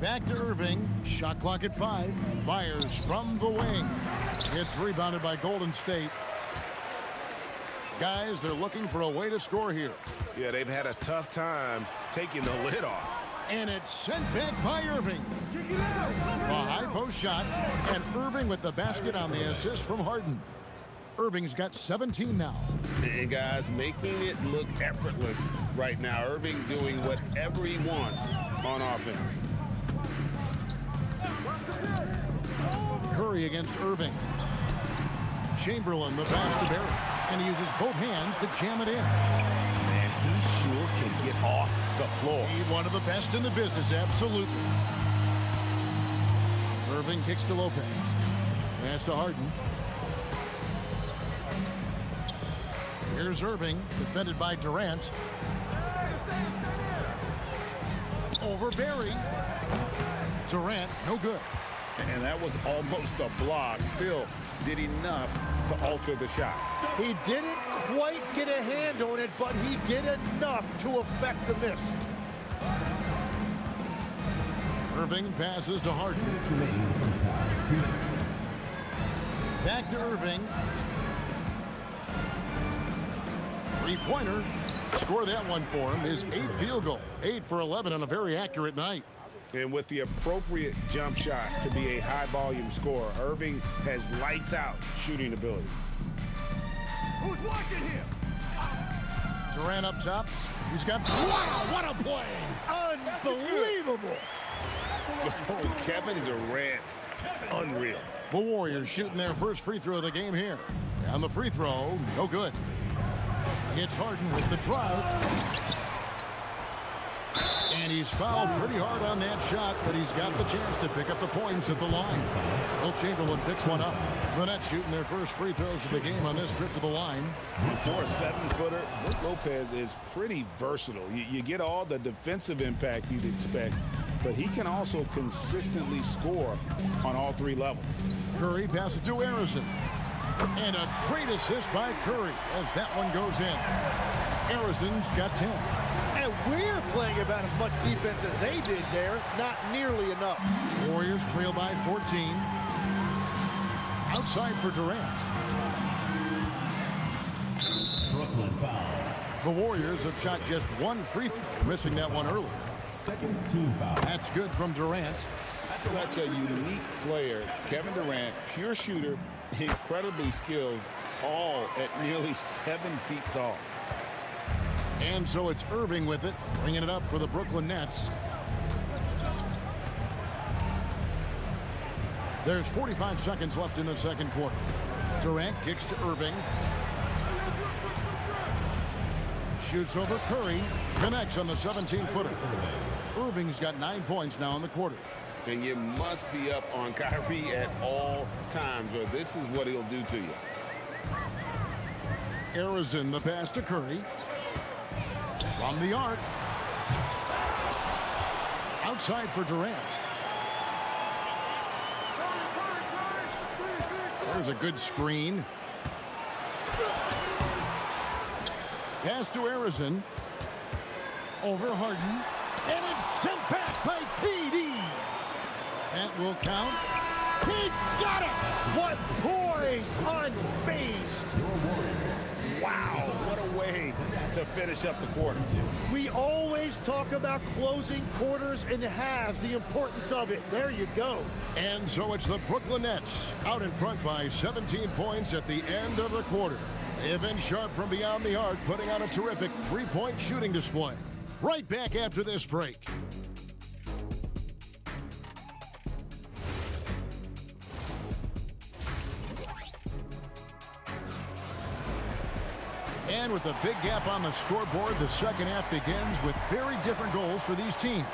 Back to Irving. Shot clock at 5. Fires from the wing. It's rebounded by Golden State. Guys, they're looking for a way to score here. Yeah, they've had a tough time taking the lid off. And it's sent back by Irving. A high post shot. And Irving with the basket on the assist from Harden. Irving's got 17 now. And guys, making it look effortless right now. Irving doing whatever he wants on offense. Curry against Irving. Chamberlain the pass to Barry. And he uses both hands to jam it in. Man, he sure can get off the floor. He's one of the best in the business, absolutely. Irving kicks to Lopez. Pass to Harden. Here's Irving, defended by Durant. Over Barry. Durant, no good. And that was almost a block. Still did enough to alter the shot. He didn't quite get a hand on it, but he did enough to affect the miss. Irving passes to Harden. Back to Irving. Three-pointer. Score that one for him. His 8th field goal. 8 for 11 on a very accurate night. And with the appropriate jump shot to be a high-volume scorer, Irving has lights-out shooting ability. Who's watching here? Durant up top. He's got... Wow, what a play! Unbelievable! Oh, Kevin Durant, unreal. The Warriors shooting their first free throw of the game here. And the free throw, no good. It's Harden with the drive. And he's fouled pretty hard on that shot, but he's got the chance to pick up the points at the line. Will Chamberlain picks one up. The Nets shooting their first free throws of the game on this trip to the line. For a 7-footer, Brook Lopez is pretty versatile. You get all the defensive impact you'd expect, but he can also consistently score on all 3 levels. Curry passes to Harrison. And a great assist by Curry as that one goes in. Harrison's got 10. And we're playing about as much defense as they did there. Not nearly enough. Warriors trail by 14. Outside for Durant. Brooklyn foul. The Warriors have shot just 1 free throw, missing that one earlier. Second team foul. That's good from Durant. Such a unique player. Kevin Durant, pure shooter, incredibly skilled, all at nearly 7 feet tall. And so it's Irving with it, bringing it up for the Brooklyn Nets. There's 45 seconds left in the second quarter. Durant kicks to Irving. Shoots over Curry. Connects on the 17-footer. Irving's got 9 points now in the quarter. And you must be up on Kyrie at all times, or this is what he'll do to you. Harrison, the pass to Curry. From the arc. Outside for Durant. There's a good screen. Pass to Harrison. Over Harden. And it's sent back by KD. That will count. He got it! What poise, unfazed! Wow, what a way to finish up the quarter. We always talk about closing quarters and halves, the importance of it. There you go. And so it's the Brooklyn Nets out in front by 17 points at the end of the quarter. They have been sharp from beyond the arc, putting on a terrific three-point shooting display. Right back after this break. And with a big gap on the scoreboard, the second half begins with very different goals for these teams.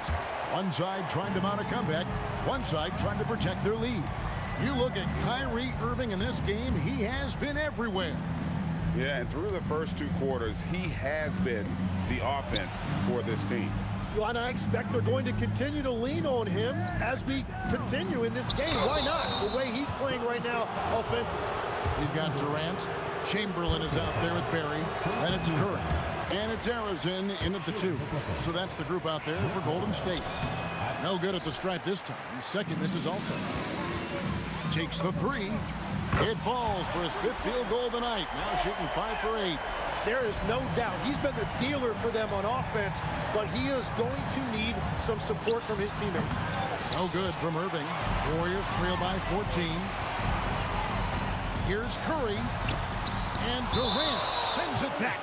One side trying to mount a comeback, one side trying to protect their lead. You look at Kyrie Irving in this game, he has been everywhere. Yeah, and through the first two quarters, he has been the offense for this team. Well, and I expect they're going to continue to lean on him as we continue in this game. Why not? The way he's playing right now offensively. We've got Durant. Chamberlain is out there with Barry. Then it's Curry. And it's Arizin in at the 2. So that's the group out there for Golden State. No good at the stripe this time. Second misses also. Takes the 3. It falls for his 5th field goal of the night. Now shooting 5 for 8. There is no doubt he's been the dealer for them on offense, but he is going to need some support from his teammates. No good from Irving. Warriors trail by 14. Here's Curry. And Durant sends it back.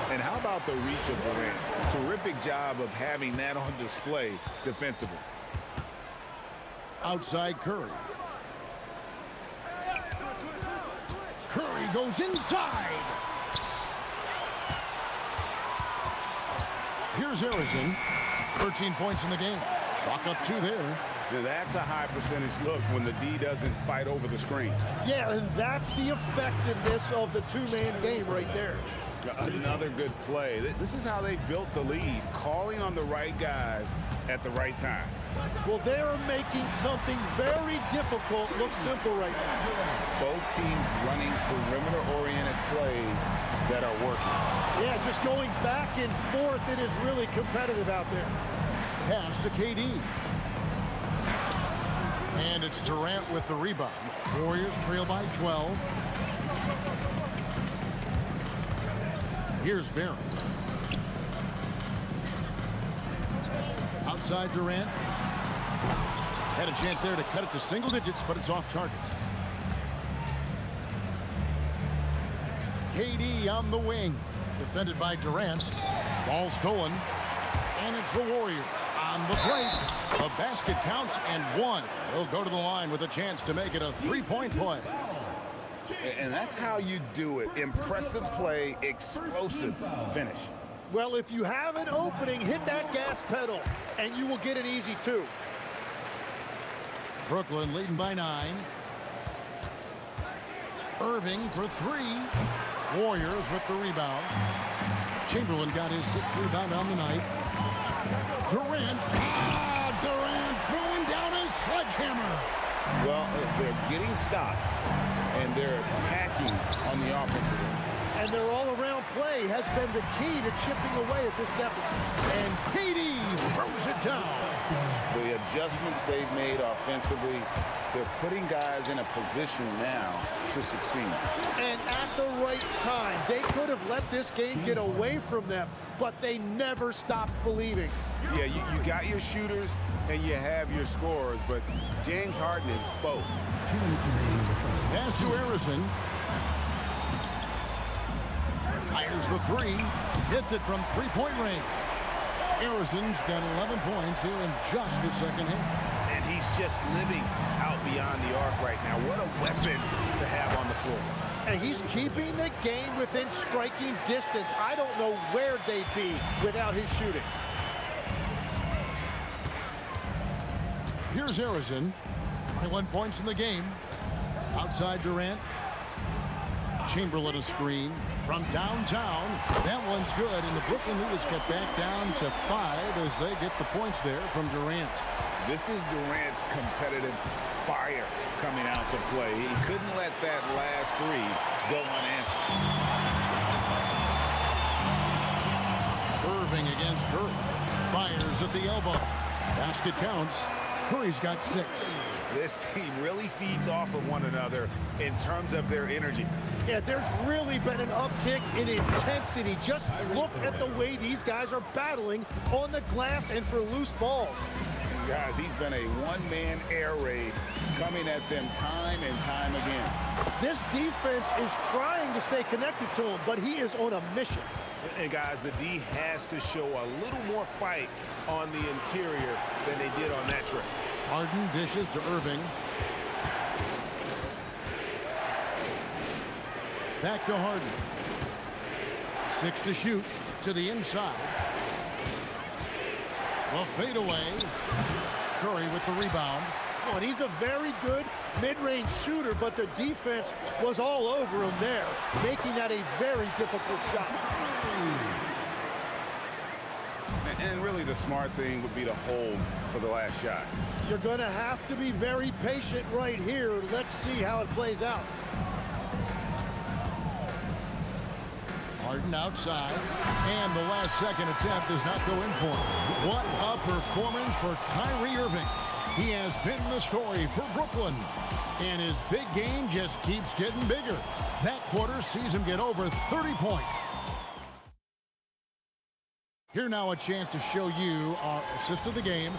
And how about the reach of Durant? Terrific job of having that on display defensively. Outside Curry. Curry goes inside. Here's Arizin. 13 points in the game. Chalk up 2 there. Now that's a high percentage look when the D doesn't fight over the screen. Yeah, and that's the effectiveness of the two-man game right there. Another good play. This is how they built the lead, calling on the right guys at the right time. Well, they're making something very difficult look simple right now. Both teams running perimeter-oriented plays that are working. Yeah, just going back and forth, it is really competitive out there. Pass to KD. And it's Durant with the rebound. Warriors trail by 12. Here's Barry. Outside Durant. Had a chance there to cut it to single digits, but it's off target. KD on the wing. Defended by Durant. Ball stolen. And it's the Warriors on the break. The basket counts and 1. They'll go to the line with a chance to make it a 3-point play. And that's how you do it. Impressive play, explosive finish. Well, if you have an opening, hit that gas pedal, and you will get an easy 2. Brooklyn leading by 9. Irving for 3. Warriors with the rebound. Chamberlain got his 6th rebound on the night. Durant. Durant throwing down his sledgehammer. Well, they're getting stops, and they're attacking on the offensive end. And their all-around play has been the key to chipping away at this deficit. And KD throws it down. The adjustments they've made offensively, they're putting guys in a position now to succeed. And at the right time, they could have let this game get away from them, but they never stopped believing. Yeah, you got your shooters and you have your scorers, but James Harden is both. Pass to Arizin. Fires the 3. Hits it from 3-point range. Arizin's got 11 points here in just the second half. And he's just living out beyond the arc right now. What a weapon to have on the floor. And he's keeping the game within striking distance. I don't know where they'd be without his shooting. Here's Arizin. 21 points in the game. Outside Durant. Chamberlain a screen from downtown. That one's good, and the Brooklyn Nets get back down to 5 as they get the points there from Durant. This is Durant's competitive fire coming out to play. He couldn't let that last 3 go unanswered. Irving against Curry. Fires at the elbow. Basket counts. Curry's got 6. This team really feeds off of one another in terms of their energy. Yeah, there's really been an uptick in intensity. Just look at the way these guys are battling on the glass and for loose balls. And guys, he's been a one-man air raid coming at them time and time again. This defense is trying to stay connected to him, but he is on a mission. And guys, the D has to show a little more fight on the interior than they did on that trip. Harden dishes to Irving. Back to Harden. 6 to shoot to the inside. The fadeaway. Curry with the rebound. Oh, and he's a very good mid-range shooter, but the defense was all over him there, making that a very difficult shot. And really the smart thing would be to hold for the last shot. You're going to have to be very patient right here. Let's see how it plays out. Harden outside, and the last second attempt does not go in for him. What a performance for Kyrie Irving. He has been the story for Brooklyn, and his big game just keeps getting bigger. That quarter sees him get over 30 points. Here now a chance to show you our assist of the game,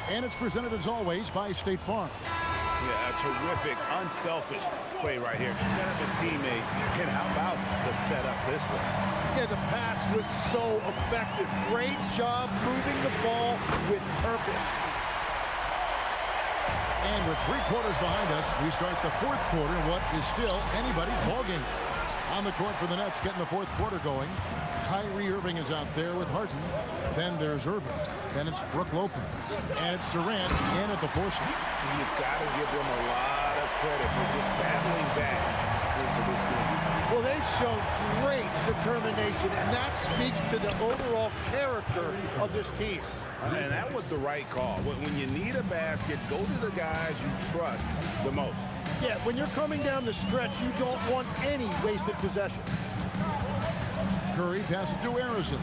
and it's presented as always by State Farm. Yeah, a terrific, unselfish play right here. Set up his teammate, and how about the setup this one? Yeah, the pass was so effective. Great job moving the ball with purpose. And with 3 quarters behind us, we start the 4th quarter in what is still anybody's ballgame. On the court for the Nets, getting the 4th quarter going. Kyrie Irving is out there with Harden. Then there's Irving. Then it's Brook Lopez. And it's Durant in at the 4th. You've got to give them a lot of credit for just battling back into this game. Well, they've shown great determination, and that speaks to the overall character of this team. And that was the right call. When you need a basket, go to the guys you trust the most. Yeah, when you're coming down the stretch, you don't want any wasted possession. Curry passes to Harrison.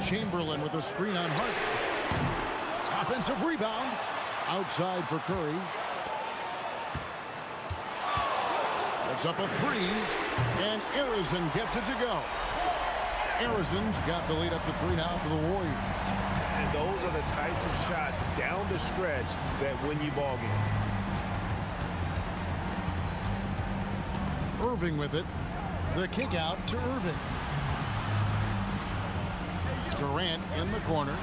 Chamberlain with a screen on Hart. Offensive rebound. Outside for Curry. It's up a 3. And Harrison gets it to go. Harrison's got the lead up to 3 now for the Warriors. And those are the types of shots down the stretch that win you ball game. Irving with it. The kick out to Irving. Durant in the corner.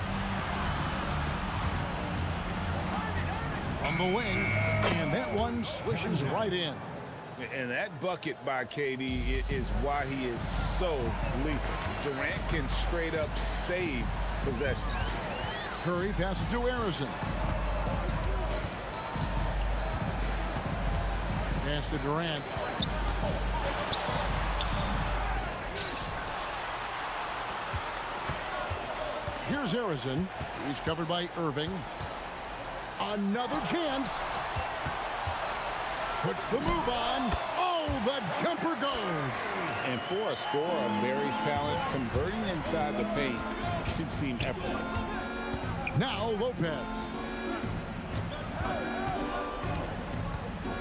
From the wing. And that one swishes right in. And that bucket by KD is why he is so lethal. Durant can straight up save possession. Curry passes to Harrison. Pass to Durant. Here's Harrison. He's covered by Irving. Another chance. Puts the move on. Oh, the jumper goes. And for a scorer of Barry's talent, converting inside the paint can seem effortless. Now Lopez.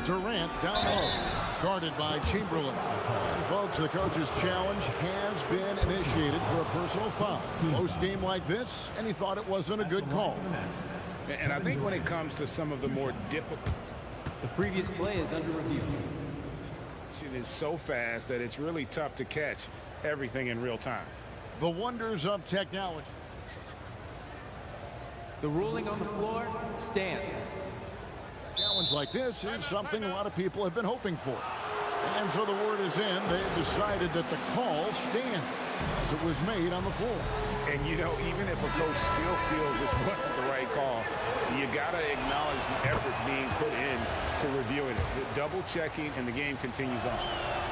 Durant down low. Guarded by Chamberlain. And folks, the coach's challenge has been initiated for a personal foul. Close game like this, and he thought it wasn't a good call. And I think when it comes to some of the more difficult, the previous play is under review. It is so fast that it's really tough to catch everything in real time. The wonders of technology. The ruling on the floor stands. A challenge like this is something a lot of people have been hoping for. And so the word is in. They've decided that the call stands as it was made on the floor. And, you know, even if a coach still feels this wasn't the right call, you got to acknowledge the effort being put in to reviewing it. The double checking, and the game continues on.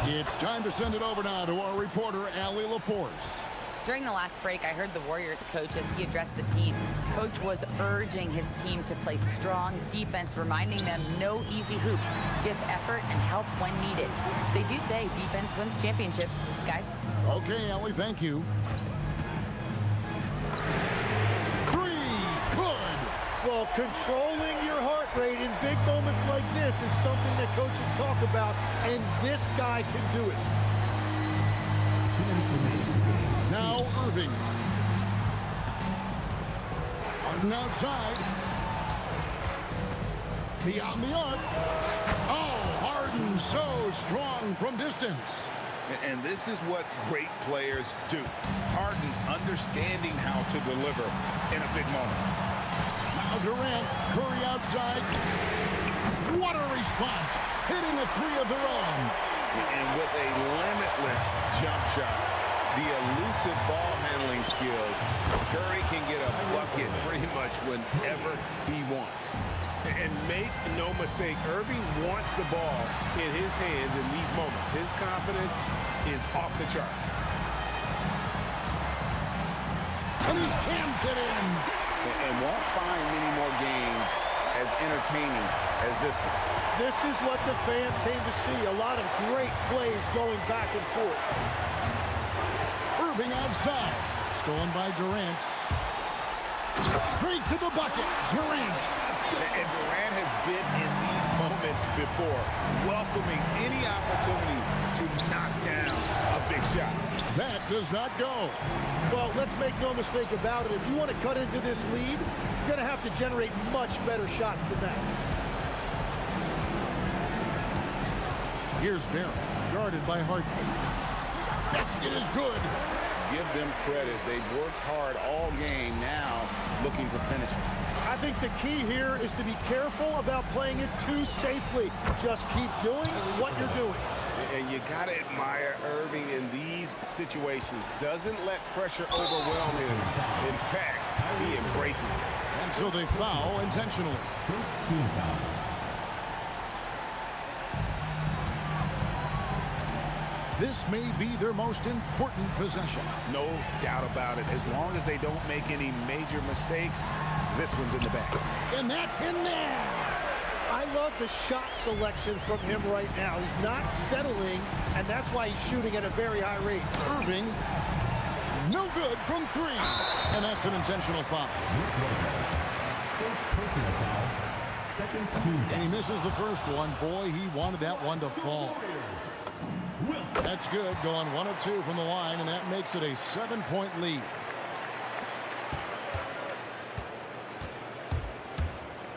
It's time to send it over now to our reporter, Allie LaForce. During the last break, I heard the Warriors coach as he addressed the team. Coach was urging his team to play strong defense, reminding them no easy hoops, give effort and help when needed. They do say defense wins championships, guys. Okay, Allie, thank you. 3, good. Well, controlling your heart rate in big moments like this is something that coaches talk about, and this guy can do it. Now Irving. Harden outside. Beyond the arc. Oh, Harden so strong from distance. And this is what great players do. Harden understanding how to deliver in a big moment. Now Durant, Curry outside. What a response. Hitting a three of their own. And with a limitless jump shot, the elusive ball handling skills, Curry can get a bucket pretty much whenever he wants. And make no mistake, Irving wants the ball in his hands in these moments. His confidence is off the charts. And he jams it in. And won't find many more games as entertaining as this one. This is what the fans came to see. A lot of great plays going back and forth. Irving outside. Stolen by Durant. Straight to the bucket. Durant. And Durant has been in these moments before, welcoming any opportunity to knock down a big shot. That does not go. Well, let's make no mistake about it. If you want to cut into this lead, you're going to have to generate much better shots than that. Here's Barron, guarded by Harden. Basket is good. Give them credit. They've worked hard all game, now looking to finish it. I think the key here is to be careful about playing it too safely. Just keep doing what you're doing. And you got to admire Irving in these situations. Doesn't let pressure overwhelm him. In fact, he embraces it. And so they foul intentionally. First team foul. This may be their most important possession. No doubt about it. As long as they don't make any major mistakes, this one's in the bag. And that's in there. I love the shot selection from him right now. He's not settling, and that's why he's shooting at a very high rate. Irving, no good from three. And that's an intentional foul. First personal foul. Second team foul. And he misses the first one. Boy, he wanted that one to fall. That's good, going 1 of 2 from the line, and that makes it a 7-point lead.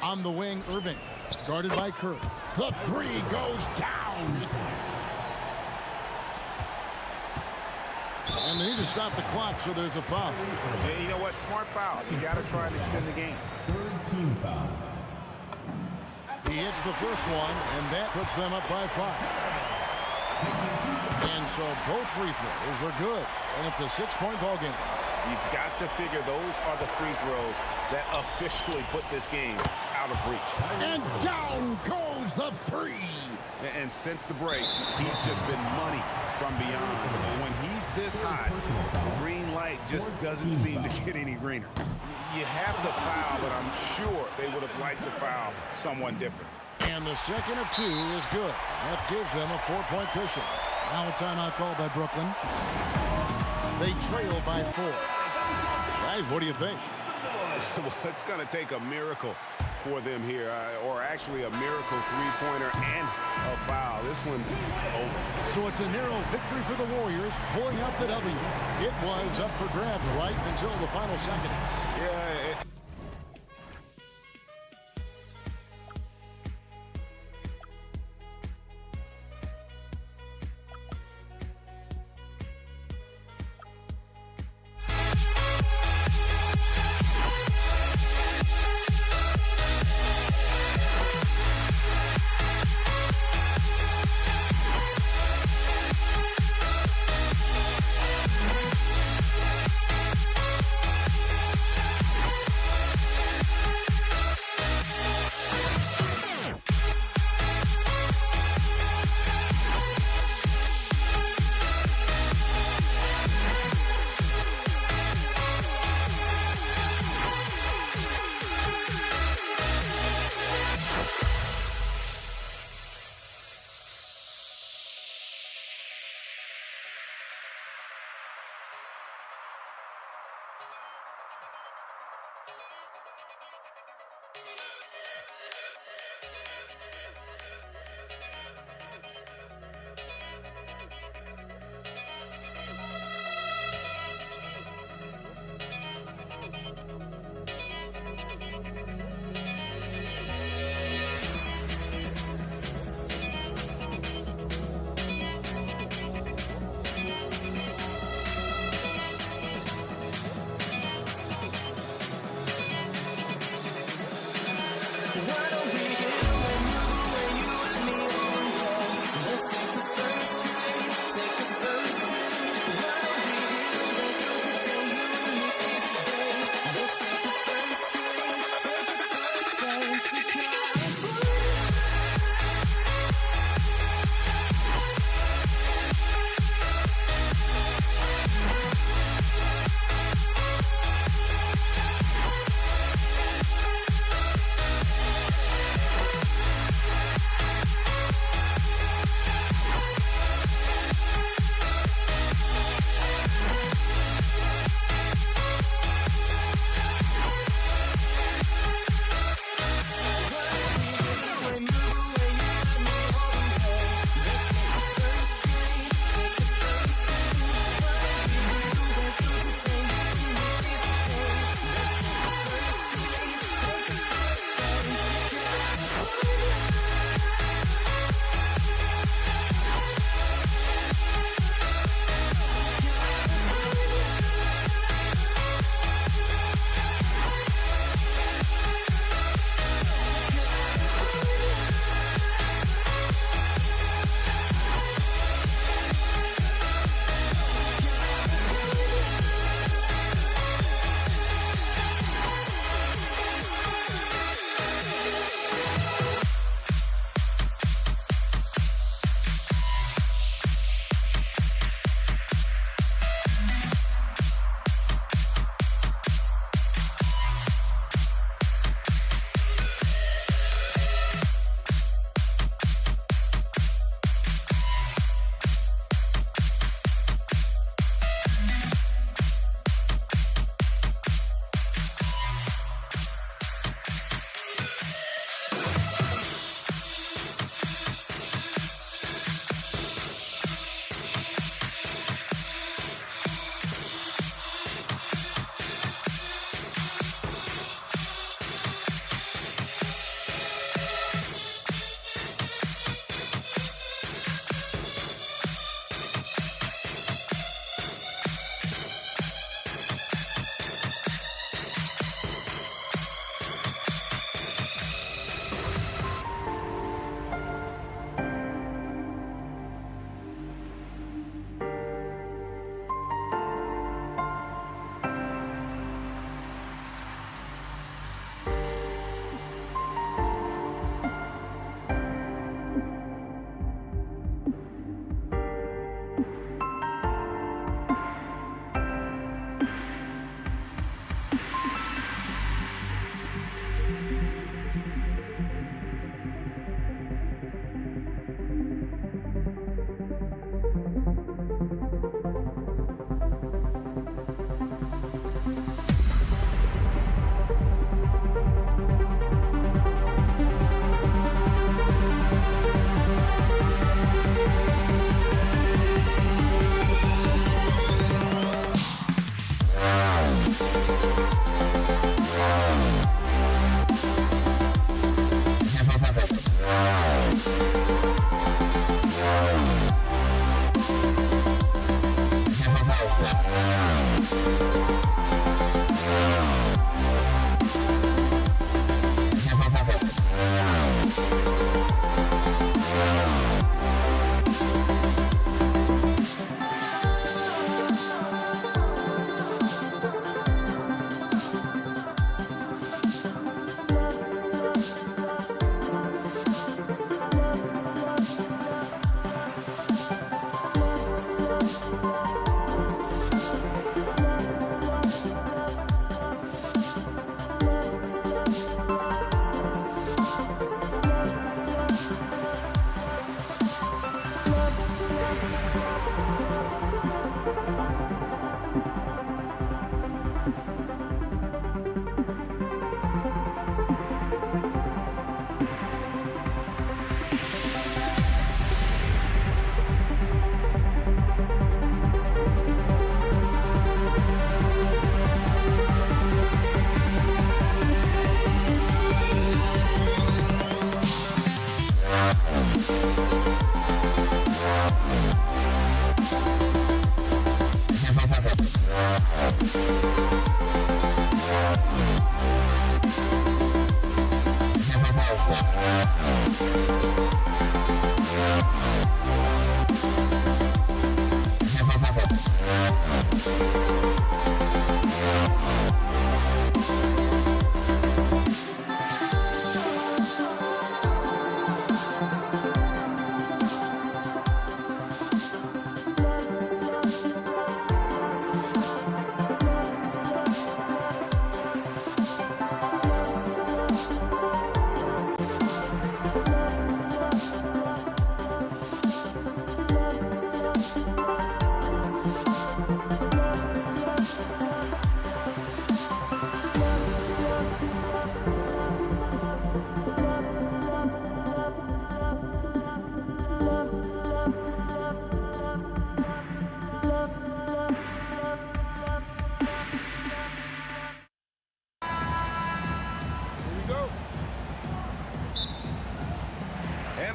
On the wing, Irving, guarded by Curry. The three goes down. And they need to stop the clock, so there's a foul. Yeah, you know what? Smart foul. You got to try and extend the game. Third team foul. He hits the first one, and that puts them up by 5. And so both free throws are good, and it's a 6-point ball game. You've got to figure those are the free throws that officially put this game out of reach. And down goes the three. And since the break, he's just been money from beyond. When he's this hot, the green light just doesn't seem to get any greener. You have to foul, but I'm sure they would have liked to foul someone different. And the second of 2 is good. That gives them a 4-point cushion. Now a timeout called by Brooklyn. They trail by 4. Guys, what do you think? Well, it's going to take a miracle for them here, or actually a miracle three-pointer and a foul. This one's over. So it's a narrow victory for the Warriors, pulling out the W. It was up for grabs right until the final seconds. Yeah, One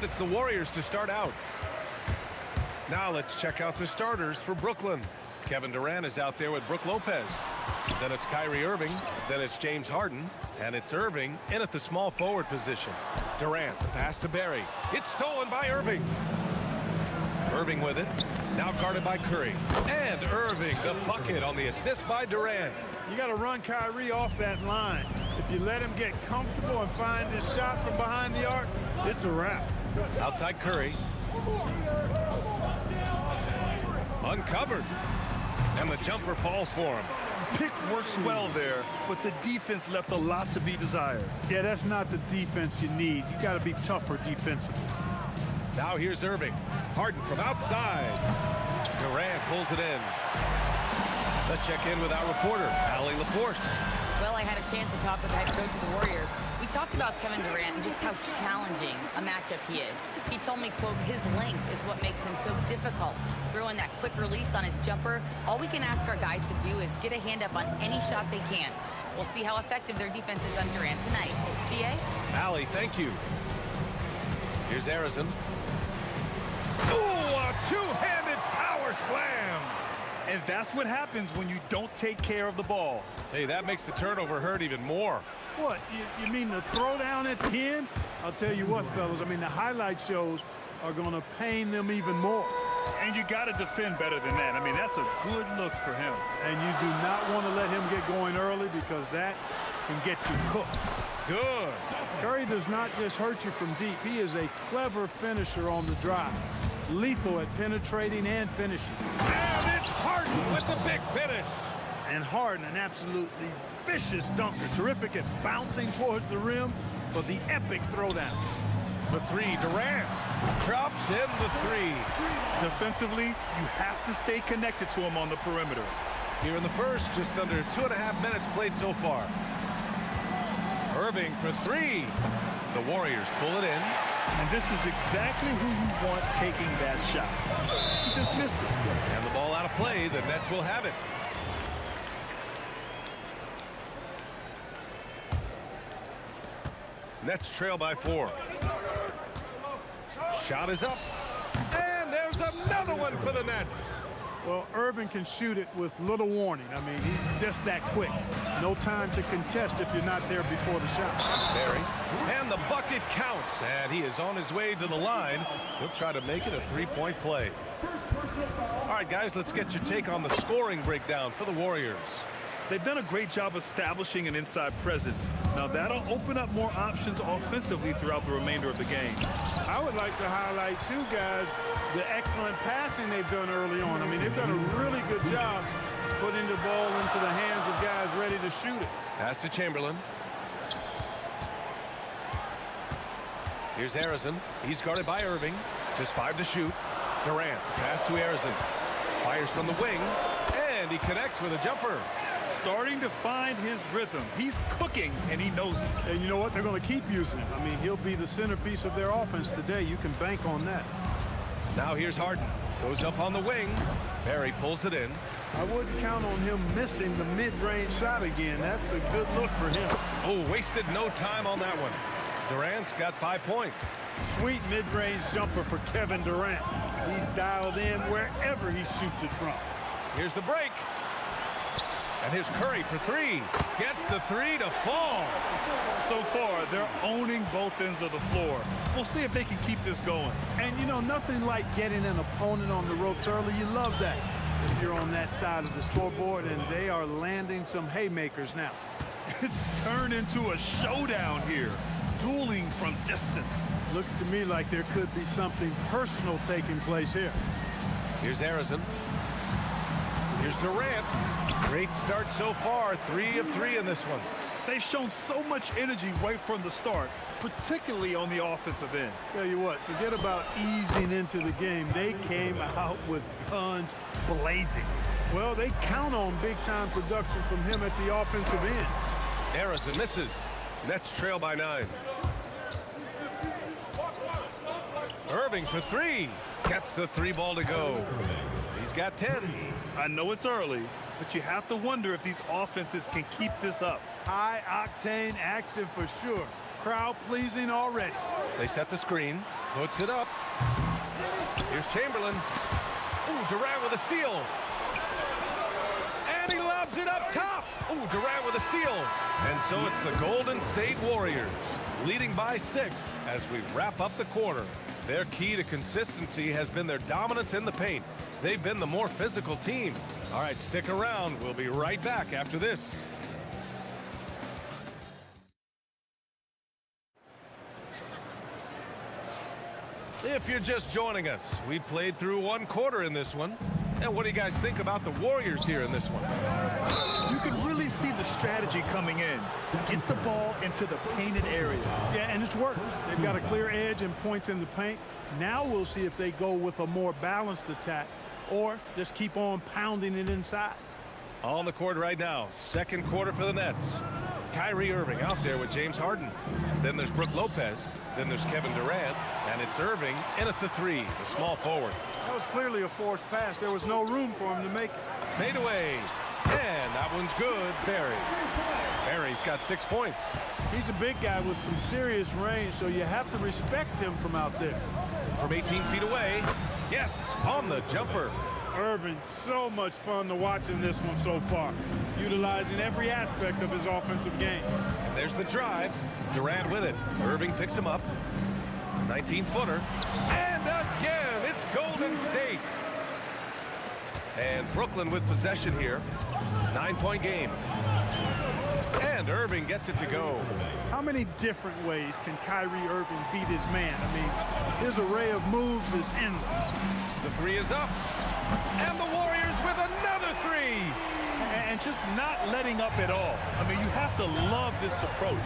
And it's the Warriors to start out. Now let's check out the starters for Brooklyn. Kevin Durant is out there with Brook Lopez. Then it's Kyrie Irving. Then it's James Harden. And it's Irving in at the small forward position. Durant, the pass to Barry. It's stolen by Irving. Irving with it. Now guarded by Curry. And Irving, the bucket on the assist by Durant. You got to run Kyrie off that line. If you let him get comfortable and find this shot from behind the arc, it's a wrap. Outside Curry. Uncovered. And the jumper falls for him. Pick works well there, but the defense left a lot to be desired. Yeah, that's not the defense you need. You got to be tougher defensively. Now here's Irving. Harden from outside. Durant pulls it in. Let's check in with our reporter, Allie LaForce. Well, I had a chance to talk with the head coach of the Warriors. We talked about Kevin Durant and just how challenging a matchup he is. He told me, quote, his length is what makes him so difficult. Throwing that quick release on his jumper, all we can ask our guys to do is get a hand up on any shot they can. We'll see how effective their defense is on Durant tonight. B.A.? Allie, thank you. Here's Arizon. Ooh, a two-handed power slam. And that's what happens when you don't take care of the ball. Hey, that makes the turnover hurt even more. What, you mean the throwdown at 10? I'll tell you what, fellas, I mean, the highlight shows are going to pain them even more. And you got to defend better than that. I mean, that's a good look for him. And you do not want to let him get going early because that can get you cooked. Good. Curry does not just hurt you from deep. He is a clever finisher on the drive. Lethal at penetrating and finishing. And it's Harden with the big finish. And Harden, an absolutely vicious dunker. Terrific at bouncing towards the rim for the epic throwdown. The three, Durant drops in the three. Defensively, you have to stay connected to him on the perimeter. Here in the first, just under 2.5 minutes played so far. Irving for three. The Warriors pull it in. And this is exactly who you want taking that shot. He just missed it. And the ball out of play. The Nets will have it. Nets trail by 4. Shot is up. And there's another one for the Nets. Well, Irving can shoot it with little warning. I mean, he's just that quick. No time to contest if you're not there before the shot. Barry. And the bucket counts. And he is on his way to the line. He'll try to make it a three-point play. All right, guys, let's get your take on the scoring breakdown for the Warriors. They've done a great job establishing an inside presence. Now, that'll open up more options offensively throughout the remainder of the game. I would like to highlight, too, guys, the excellent passing they've done early on. I mean, they've done a really good job putting the ball into the hands of guys ready to shoot it. Pass to Chamberlain. Here's Arizon. He's guarded by Irving. Just 5 to shoot. Durant, pass to Arizon. Fires from the wing, and he connects with a jumper. Starting to find his rhythm. He's cooking, and he knows it. And you know what? They're going to keep using him. I mean, he'll be the centerpiece of their offense today. You can bank on that. Now here's Harden. Goes up on the wing. Barry pulls it in. I wouldn't count on him missing the mid-range shot again. That's a good look for him. Oh, wasted no time on that one. Durant's got 5 points. Sweet mid-range jumper for Kevin Durant. He's dialed in wherever he shoots it from. Here's the break. And here's Curry for 3. Gets the 3 to fall. So far, they're owning both ends of the floor. We'll see if they can keep this going. And, you know, nothing like getting an opponent on the ropes early. You love that if you're on that side of the scoreboard, and they are landing some haymakers now. It's turned into a showdown here. Dueling from distance. Looks to me like there could be something personal taking place here. Here's Arizon. Here's Durant. Great start so far. 3 of 3 in this one. They've shown so much energy right from the start, particularly on the offensive end. Tell you what, forget about easing into the game. They came out with guns blazing. Well, they count on big-time production from him at the offensive end. Arizon misses. Nets trail by 9. Irving for 3. Gets the 3 ball to go. He's got 10. I know it's early, but you have to wonder if these offenses can keep this up. High-octane action for sure. Crowd pleasing already. They set the screen, puts it up. Here's Chamberlain. Ooh, Durant with a steal. And he lobs it up top. Ooh, Durant with a steal. And so it's the Golden State Warriors leading by 6 as we wrap up the quarter. Their key to consistency has been their dominance in the paint. They've been the more physical team. All right, stick around. We'll be right back after this. If you're just joining us, we played through 1 quarter in this one. And what do you guys think about the Warriors here in this one? You can really see the strategy coming in. Get the ball into the painted area. Yeah, and it's worked. They've got a clear edge and points in the paint. Now we'll see if they go with a more balanced attack or just keep on pounding it inside. On the court right now, second quarter for the Nets. Kyrie Irving out there with James Harden. Then there's Brook Lopez. Then there's Kevin Durant. And it's Irving in at the 3, the small forward. That was clearly a forced pass. There was no room for him to make it. Fade away. And that one's good. Barry. Barry's got 6 points. He's a big guy with some serious range, so you have to respect him from out there. From 18 feet away. Yes, on the jumper. Irving, so much fun to watch in this one so far, utilizing every aspect of his offensive game. And there's the drive. Durant with it. Irving picks him up. 19-footer. And again, it's Golden State. And Brooklyn with possession here. 9-point game. And Irving gets it to go. How many different ways can Kyrie Irving beat his man? I mean, his array of moves is endless. The 3 is up. And the Warriors with another 3. And just not letting up at all. I mean, you have to love this approach.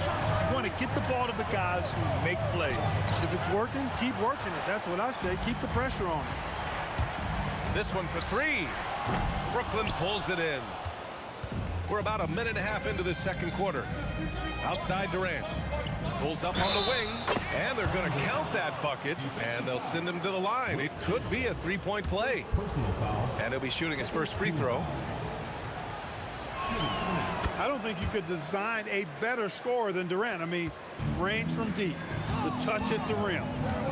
You want to get the ball to the guys who make plays. If it's working, keep working it. That's what I say. Keep the pressure on it. This one for 3. Brooklyn pulls it in. We're about a minute and a half into the second quarter. Outside Durant. Pulls up on the wing. And they're going to count that bucket. And they'll send him to the line. It could be a 3-point play. And he'll be shooting his first free throw. I don't think you could design a better scorer than Durant. I mean, range from deep, the touch at the rim,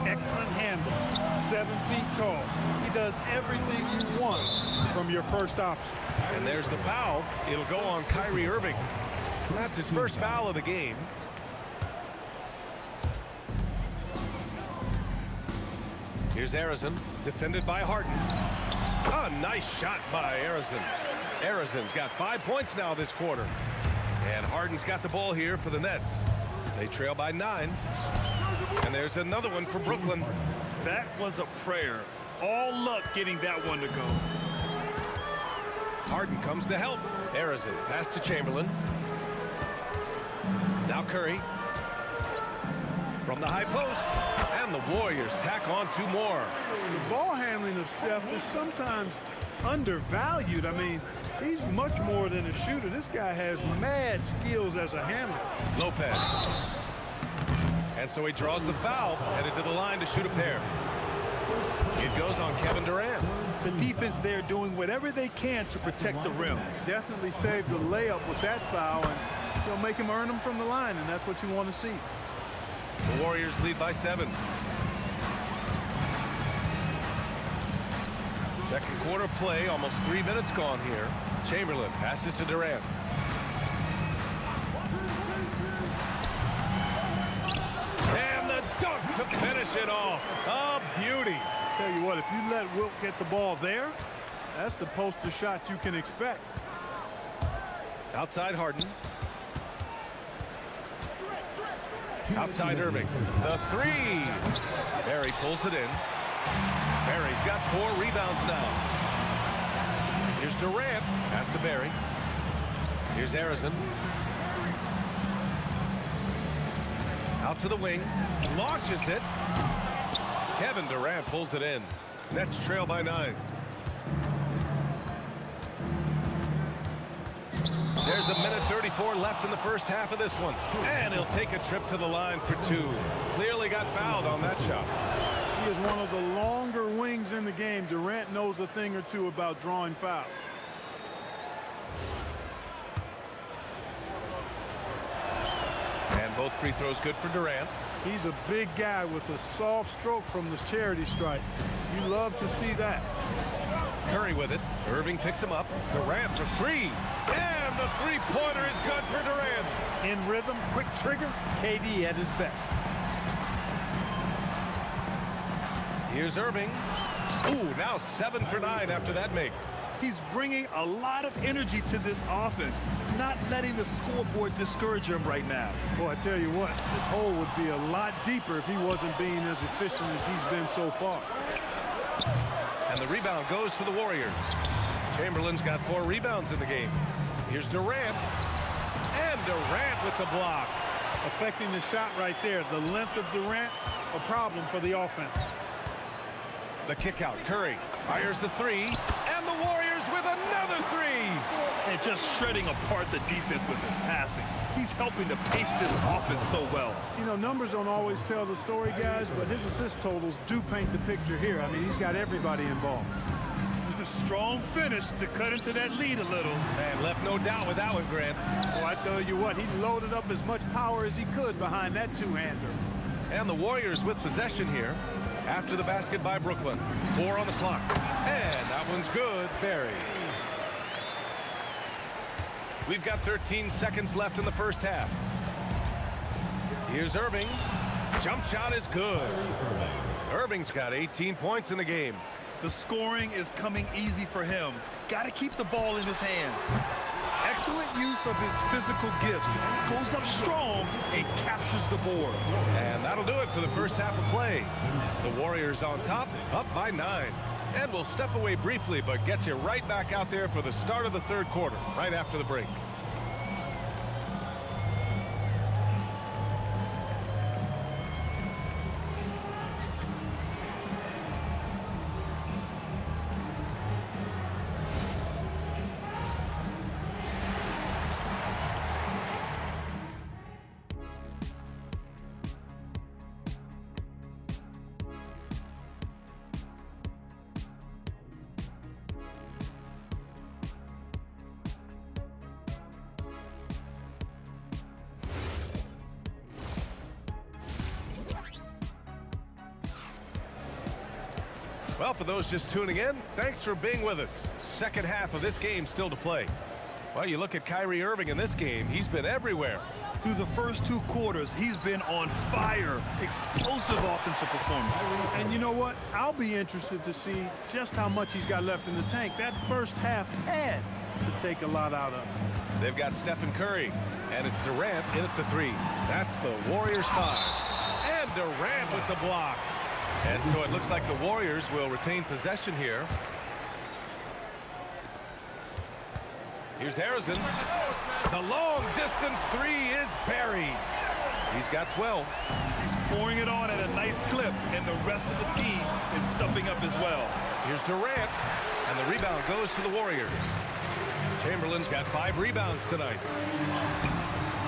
excellent handle, 7 feet tall. He does everything you want from your first option. And there's the foul. It'll go on Kyrie Irving. That's his first foul of the game. Here's Arizon, defended by Harden. A nice shot by Arizon. Arizon's got 5 points now this quarter. And Harden's got the ball here for the Nets. They trail by 9. And there's another one for Brooklyn. That was a prayer. All luck getting that one to go. Harden comes to help. Arizon pass to Chamberlain. Now Curry. From the high post. And the Warriors tack on 2 more. The ball handling of Steph is sometimes undervalued. I mean, he's much more than a shooter. This guy has mad skills as a handler. Lopez. And so he draws the foul, headed to the line to shoot a pair. It goes on Kevin Durant. The defense there doing whatever they can to protect the rim. Definitely saved the layup with that foul, and he'll make him earn them from the line, and that's what you want to see. The Warriors lead by 7. Second quarter play, almost 3 minutes gone here. Chamberlain passes to Durant. And the dunk to finish it off. A beauty. Tell you what, if you let Wilt get the ball there, that's the poster shot you can expect. Outside Harden. Outside Irving. The 3. Barry pulls it in. Barry's got 4 rebounds now. Here's Durant. Pass to Barry. Here's Arizon. Out to the wing. Launches it. Kevin Durant pulls it in. Nets trail by 9. There's a minute 34 left in the first half of this one. And he'll take a trip to the line for 2. Clearly got fouled on that shot. He is one of the longer wings in the game. Durant knows a thing or two about drawing fouls. And both free throws good for Durant. He's a big guy with a soft stroke from the charity stripe. You love to see that. Curry with it. Irving picks him up. Durant for free. And the three-pointer is good for Durant. In rhythm, quick trigger, KD at his best. Here's Irving. Ooh, now 7 for 9 after that make. He's bringing a lot of energy to this offense, not letting the scoreboard discourage him right now. Boy, I tell you what, this hole would be a lot deeper if he wasn't being as efficient as he's been so far. And the rebound goes to the Warriors. Chamberlain's got 4 rebounds in the game. Here's Durant. And Durant with the block. Affecting the shot right there. The length of Durant, a problem for the offense. The kick out. Curry fires the 3. And the Warriors with another 3. And just shredding apart the defense with his passing. He's helping to pace this offense so well. You know, numbers don't always tell the story, guys, but his assist totals do paint the picture here. I mean, he's got everybody involved. Strong finish to cut into that lead a little. And left no doubt with that one, Grant. Oh, I tell you what, he loaded up as much power as he could behind that two-hander. And the Warriors with possession here after the basket by Brooklyn. 4 on the clock. And that one's good. Barry. We've got 13 seconds left in the first half. Here's Irving. Jump shot is good. Irving's got 18 points in the game. The scoring is coming easy for him. Got to keep the ball in his hands. Excellent use of his physical gifts. Goes up strong and captures the board. And that'll do it for the first half of play. The Warriors on top, up by 9. And we'll step away briefly, but get you right back out there for the start of the third quarter, right after the break. Well, for those just tuning in, thanks for being with us. Second half of this game still to play. Well, you look at Kyrie Irving in this game, he's been everywhere. Through the first 2 quarters, he's been on fire. Explosive offensive performance. And you know what? I'll be interested to see just how much he's got left in the tank. That first half had to take a lot out of him. They've got Stephen Curry, and it's Durant in at the 3. That's the Warriors 5. And Durant with the block. And so it looks like the Warriors will retain possession here. Here's Harrison. The long distance 3 is buried. He's got 12. He's pouring it on at a nice clip, and the rest of the team is stepping up as well. Here's Durant, and the rebound goes to the Warriors. Chamberlain's got 5 rebounds tonight.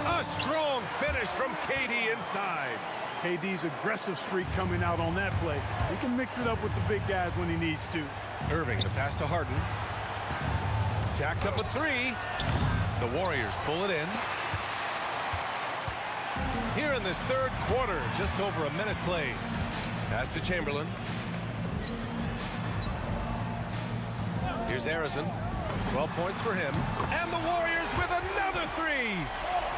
A strong finish from KD inside. KD's aggressive streak coming out on that play. He can mix it up with the big guys when he needs to. Irving, the pass to Harden. Jacks up a 3. The Warriors pull it in. Here in this third quarter, just over a minute played. Pass to Chamberlain. Here's Harrison. 12 points for him. And the Warriors with another 3.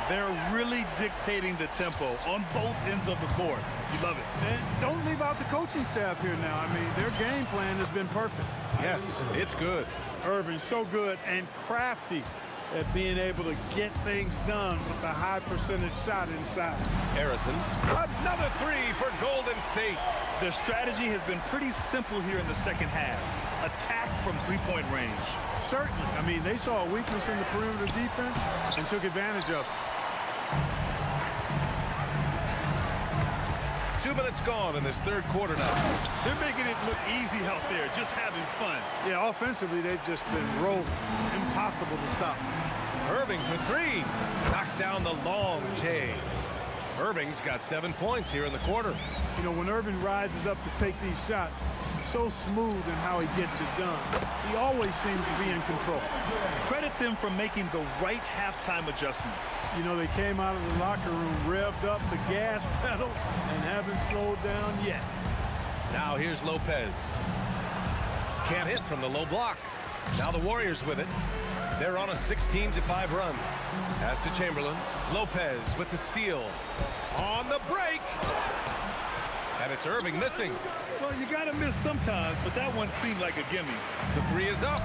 They're really dictating the tempo on both ends of the court. You love it. And don't leave out the coaching staff here now. I mean, their game plan has been perfect. Yes, it's good. Irving, so good and crafty at being able to get things done with a high percentage shot inside. Harrison, another 3 for Golden State. Their strategy has been pretty simple here in the second half. Attack from three-point range. Certainly. I mean, they saw a weakness in the perimeter defense and took advantage of it. 2 minutes gone in this third quarter now. They're making it look easy out there, just having fun. Yeah, offensively, they've just been rolling. Impossible to stop. Irving for 3. Knocks down the long J. Irving's got 7 points here in the quarter. You know, when Irving rises up to take these shots, so smooth in how he gets it done. He always seems to be in control. Credit them for making the right halftime adjustments. You know, they came out of the locker room, revved up the gas pedal, and haven't slowed down yet. Now here's Lopez. Can't hit from the low block. Now the Warriors with it. They're on a 16-5 run. Pass to Chamberlain. Lopez with the steal. On the break. And it's Irving missing. Well, you got to miss sometimes, but that one seemed like a gimme. The three is up.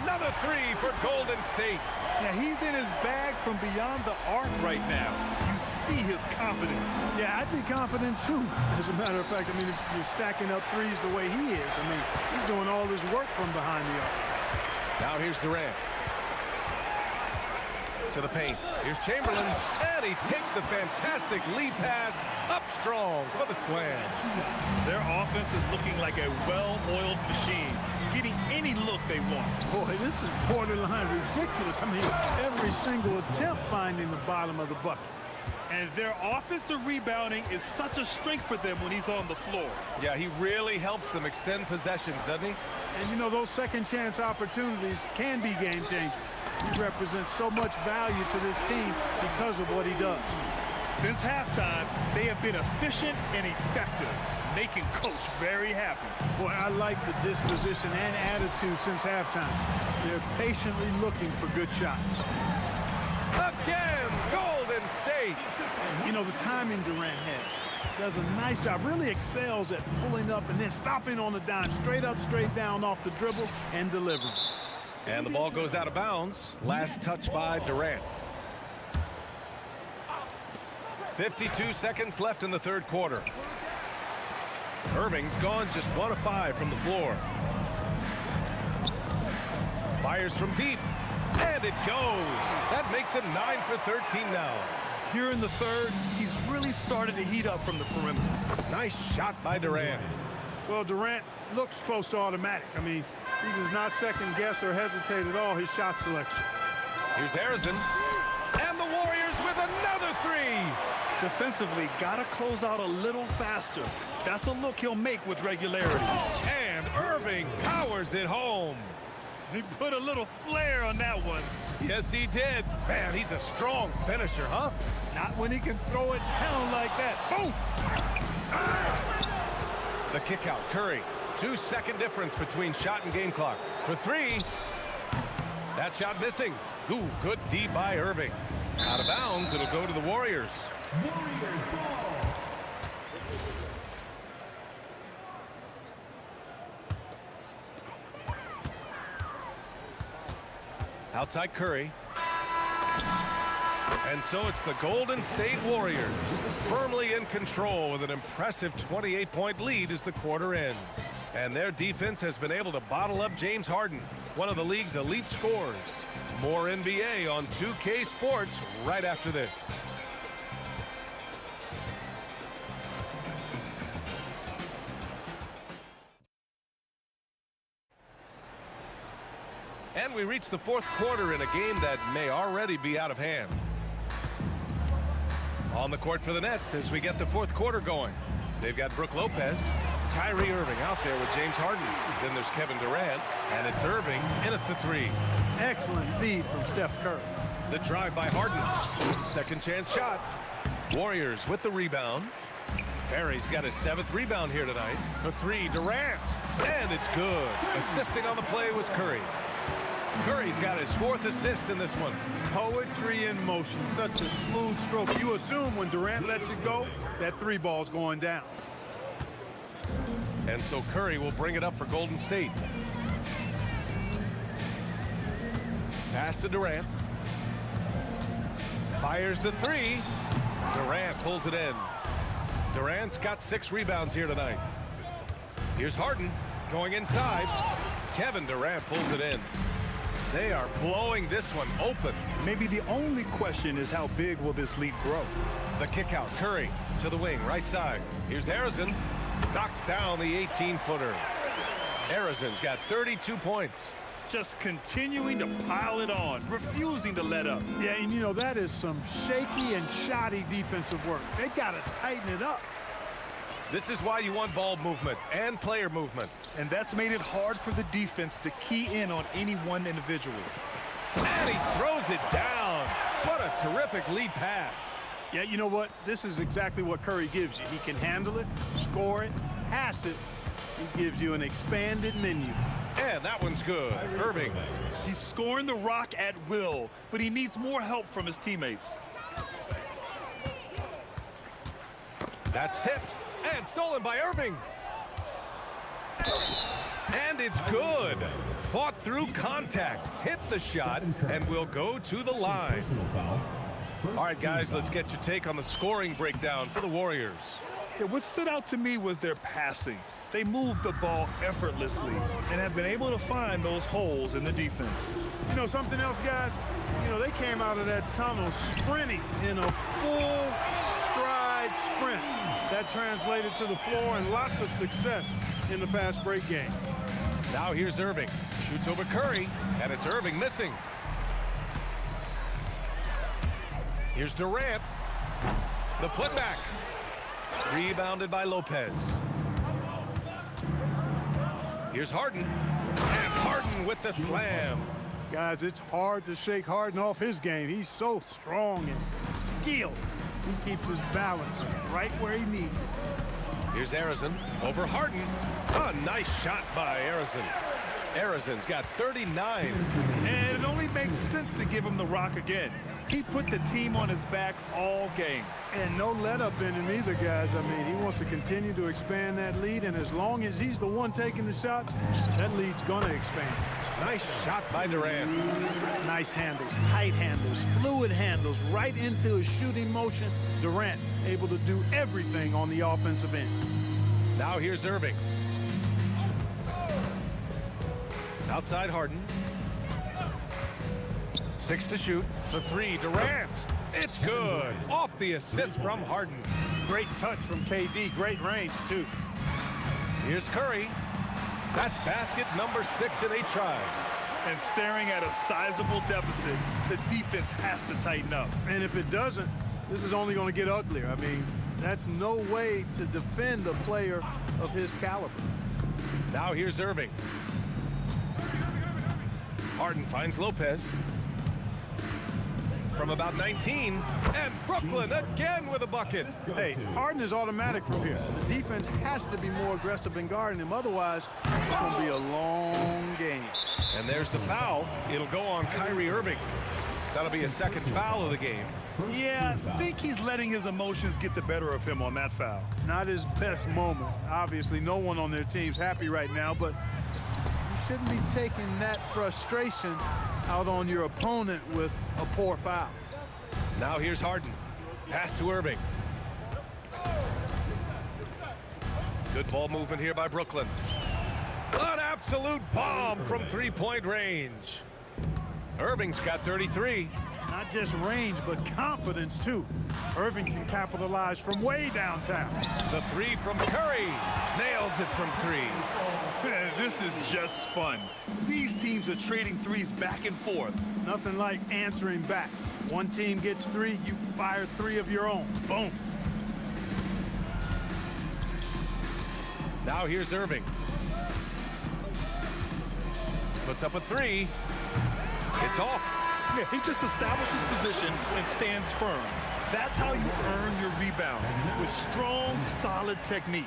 Another three for Golden State. Yeah, he's in his bag from beyond the arc right now. You see his confidence. Yeah, I'd be confident too. As a matter of fact, I mean, if you're stacking up threes the way he is, I mean, he's doing all this work from behind the arc. Now here's Durant. To the paint. Here's Chamberlain, and he takes the fantastic lead pass up strong for the slam. Their offense is looking like a well-oiled machine, getting any look they want. Boy, this is borderline ridiculous. I mean, every single attempt finding the bottom of the bucket. And their offensive rebounding is such a strength for them when he's on the floor. Yeah, he really helps them extend possessions, doesn't he? And you know, those second chance opportunities can be game changers. He represents so much value to this team because of what he does. Since halftime, they have been efficient and effective, making Coach very happy. Boy, I like the disposition and attitude since halftime. They're patiently looking for good shots. Again, Golden State. And, you know, the timing Durant has. Does a nice job, really excels at pulling up and then stopping on the dime, straight up, straight down off the dribble and delivering. And the ball goes out of bounds. Last touch by Durant. 52 seconds left in the third quarter. Irving's gone just 1 of 5 from the floor. Fires from deep. And it goes. That makes it 9 for 13 now. Here in the third, he's really started to heat up from the perimeter. Nice shot by Durant. Well, Durant looks close to automatic. I mean, he does not second guess or hesitate at all his shot selection. Here's Harrison. And the Warriors with another three. Defensively, got to close out a little faster. That's a look he'll make with regularity. And Irving powers it home. He put a little flair on that one. Yes, he did. Man, he's a strong finisher, huh? Not when he can throw it down like that. Boom! The kick out, Curry. 2-second difference between shot and game clock. For three. That shot missing. Ooh, good D by Irving. Out of bounds, it'll go to the Warriors. Warriors ball. Outside Curry. And so it's the Golden State Warriors, firmly in control with an impressive 28-point lead as the quarter ends. And their defense has been able to bottle up James Harden, one of the league's elite scorers. More NBA on 2K Sports right after this. And we reach the fourth quarter in a game that may already be out of hand. On the court for the Nets as we get the fourth quarter going. They've got Brook Lopez, Kyrie Irving out there with James Harden. Then there's Kevin Durant, and it's Irving in at the three. Excellent feed from Steph Curry. The drive by Harden. Second chance shot. Warriors with the rebound. Perry's got his 7th rebound here tonight. For three, Durant. And it's good. Assisting on the play was Curry. Curry's got his 4th assist in this one. Poetry in motion. Such a smooth stroke. You assume when Durant lets it go, that three ball's going down. And so Curry will bring it up for Golden State. Pass to Durant. Fires the three. Durant pulls it in. Durant's got 6 rebounds here tonight. Here's Harden going inside. Kevin Durant pulls it in. They are blowing this one open. Maybe the only question is how big will this lead grow? The kick out, Curry to the wing, right side. Here's Harrison. Knocks down the 18-footer. Harrison's got 32 points. Just continuing to pile it on, refusing to let up. Yeah, and you know, that is some shaky and shoddy defensive work. They got to tighten it up. This is why you want ball movement and player movement. And that's made it hard for the defense to key in on any one individual. And he throws it down. What a terrific lead pass. Yeah, you know what? This is exactly what Curry gives you. He can handle it, score it, pass it. He gives you an expanded menu. And that one's good. Irving. He's scoring the rock at will, but he needs more help from his teammates. That's tipped and stolen by Irving. And it's good. Fought through contact, hit the shot, and will go to the line. All right, guys, let's get your take on the scoring breakdown for the Warriors. Yeah, what stood out to me was their passing. They moved the ball effortlessly and have been able to find those holes in the defense. You know something else, guys? You know, they came out of that tunnel sprinting in a full stride sprint. That translated to the floor and lots of success in the fast break game. Now here's Irving. Shoots over Curry, and it's Irving missing. Here's Durant. The putback. Rebounded by Lopez. Here's Harden. And Harden with the slam. Guys, it's hard to shake Harden off his game. He's so strong and skilled. He keeps his balance right where he needs it. Here's Arizon over Harden. A nice shot by Arizon. Arizon's got 39. And it only makes sense to give him the rock again. He put the team on his back all game. And no let-up in him either, guys. I mean, he wants to continue to expand that lead, and as long as he's the one taking the shots, that lead's going to expand. Nice shot by Durant. Nice handles, tight handles, fluid handles, right into his shooting motion. Durant able to do everything on the offensive end. Now here's Irving. Outside Harden. 6 to shoot. The 3, Durant. It's good. Off the assist from Harden. Great touch from KD. Great range, too. Here's Curry. That's basket number 6 in 8 tries. And staring at a sizable deficit, the defense has to tighten up. And if it doesn't, this is only going to get uglier. I mean, that's no way to defend a player of his caliber. Now here's Irving. Harden finds Lopez. From about 19, and Brooklyn again with a bucket. Hey, Harden is automatic from here. The defense has to be more aggressive in guarding him. Otherwise, it's going to be a long game. And there's the foul. It'll go on Kyrie Irving. That'll be a second foul of the game. Yeah, I think he's letting his emotions get the better of him on that foul. Not his best moment. Obviously, no one on their team's happy right now, but you shouldn't be taking that frustration out on your opponent with a poor foul. Now here's Harden. Pass to Irving. Good ball movement here by Brooklyn. An absolute bomb from three-point range. Irving's got 33. Not just range, but confidence, too. Irving can capitalize from way downtown. The 3 from Curry. Nails it from 3. This is just fun. These teams are trading threes back and forth. Nothing like answering back. One team gets 3, you fire 3 of your own. Boom. Now here's Irving. Puts up a 3. It's off. Yeah, he just establishes position and stands firm. That's how you earn your rebound, with strong, solid technique.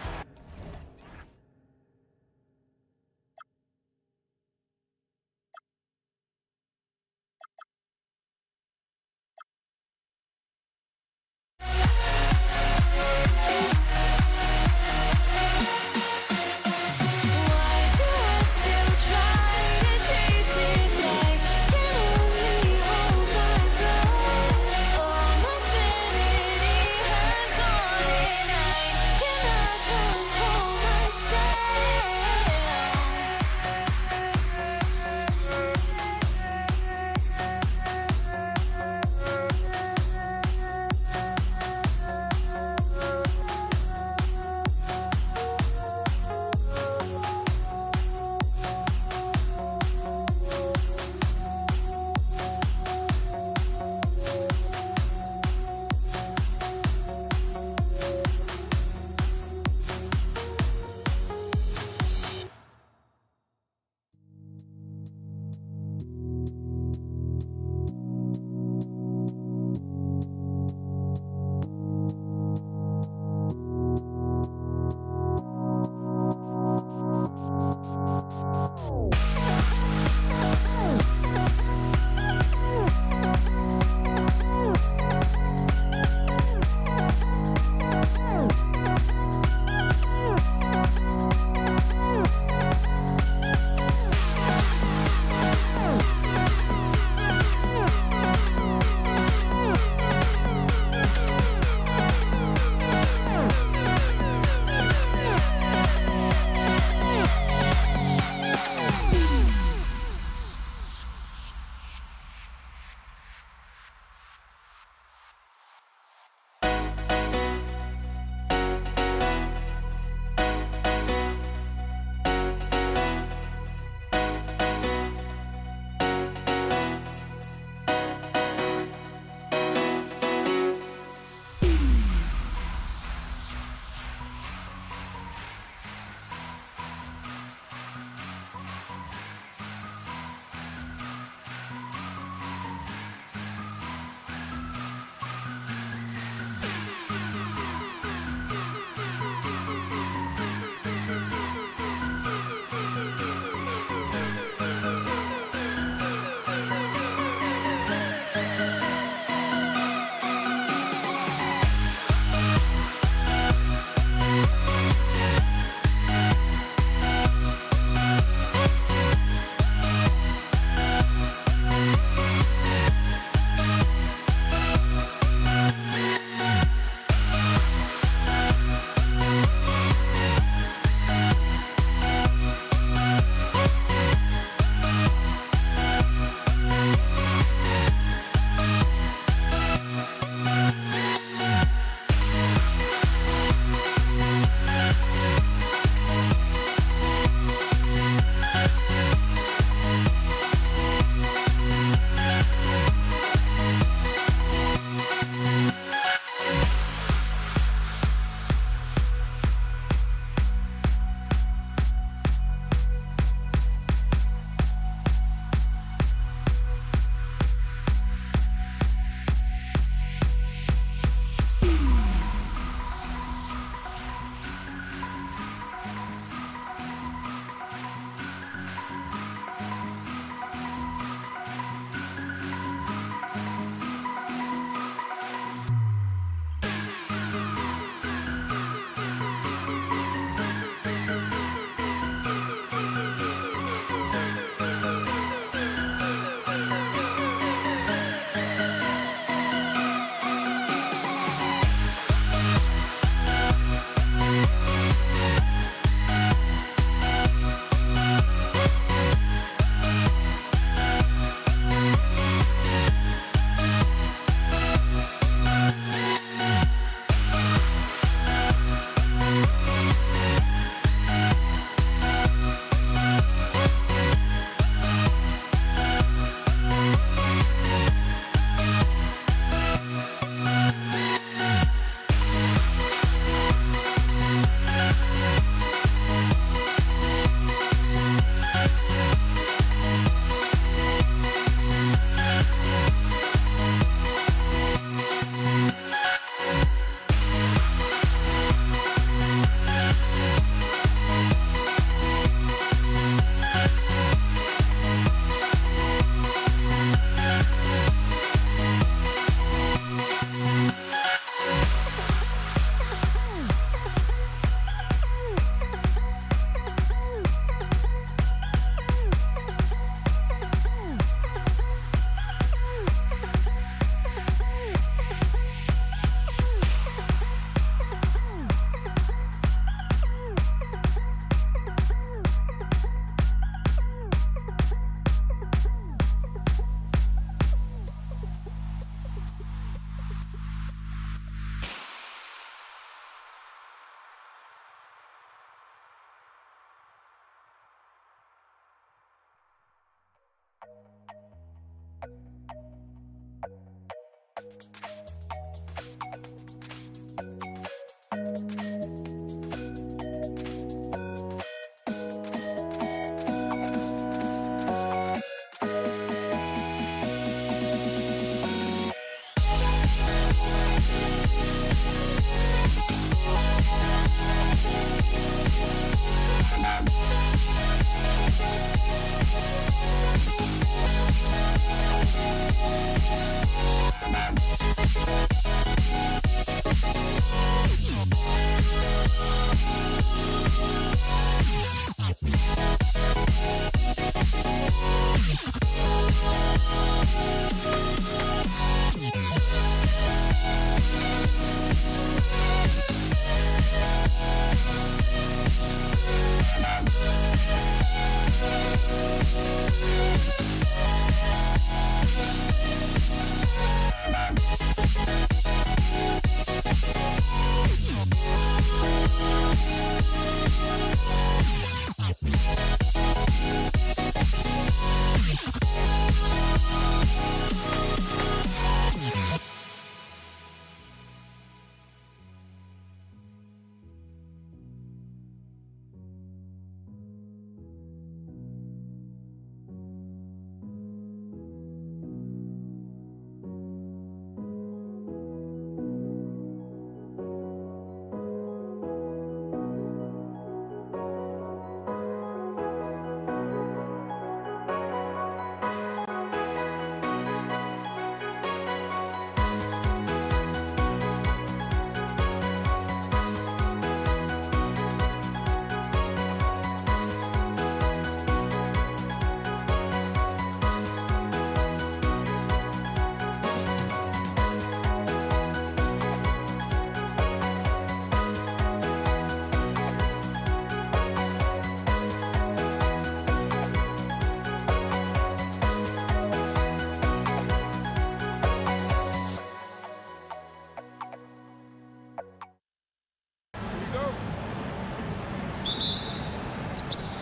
Cannot go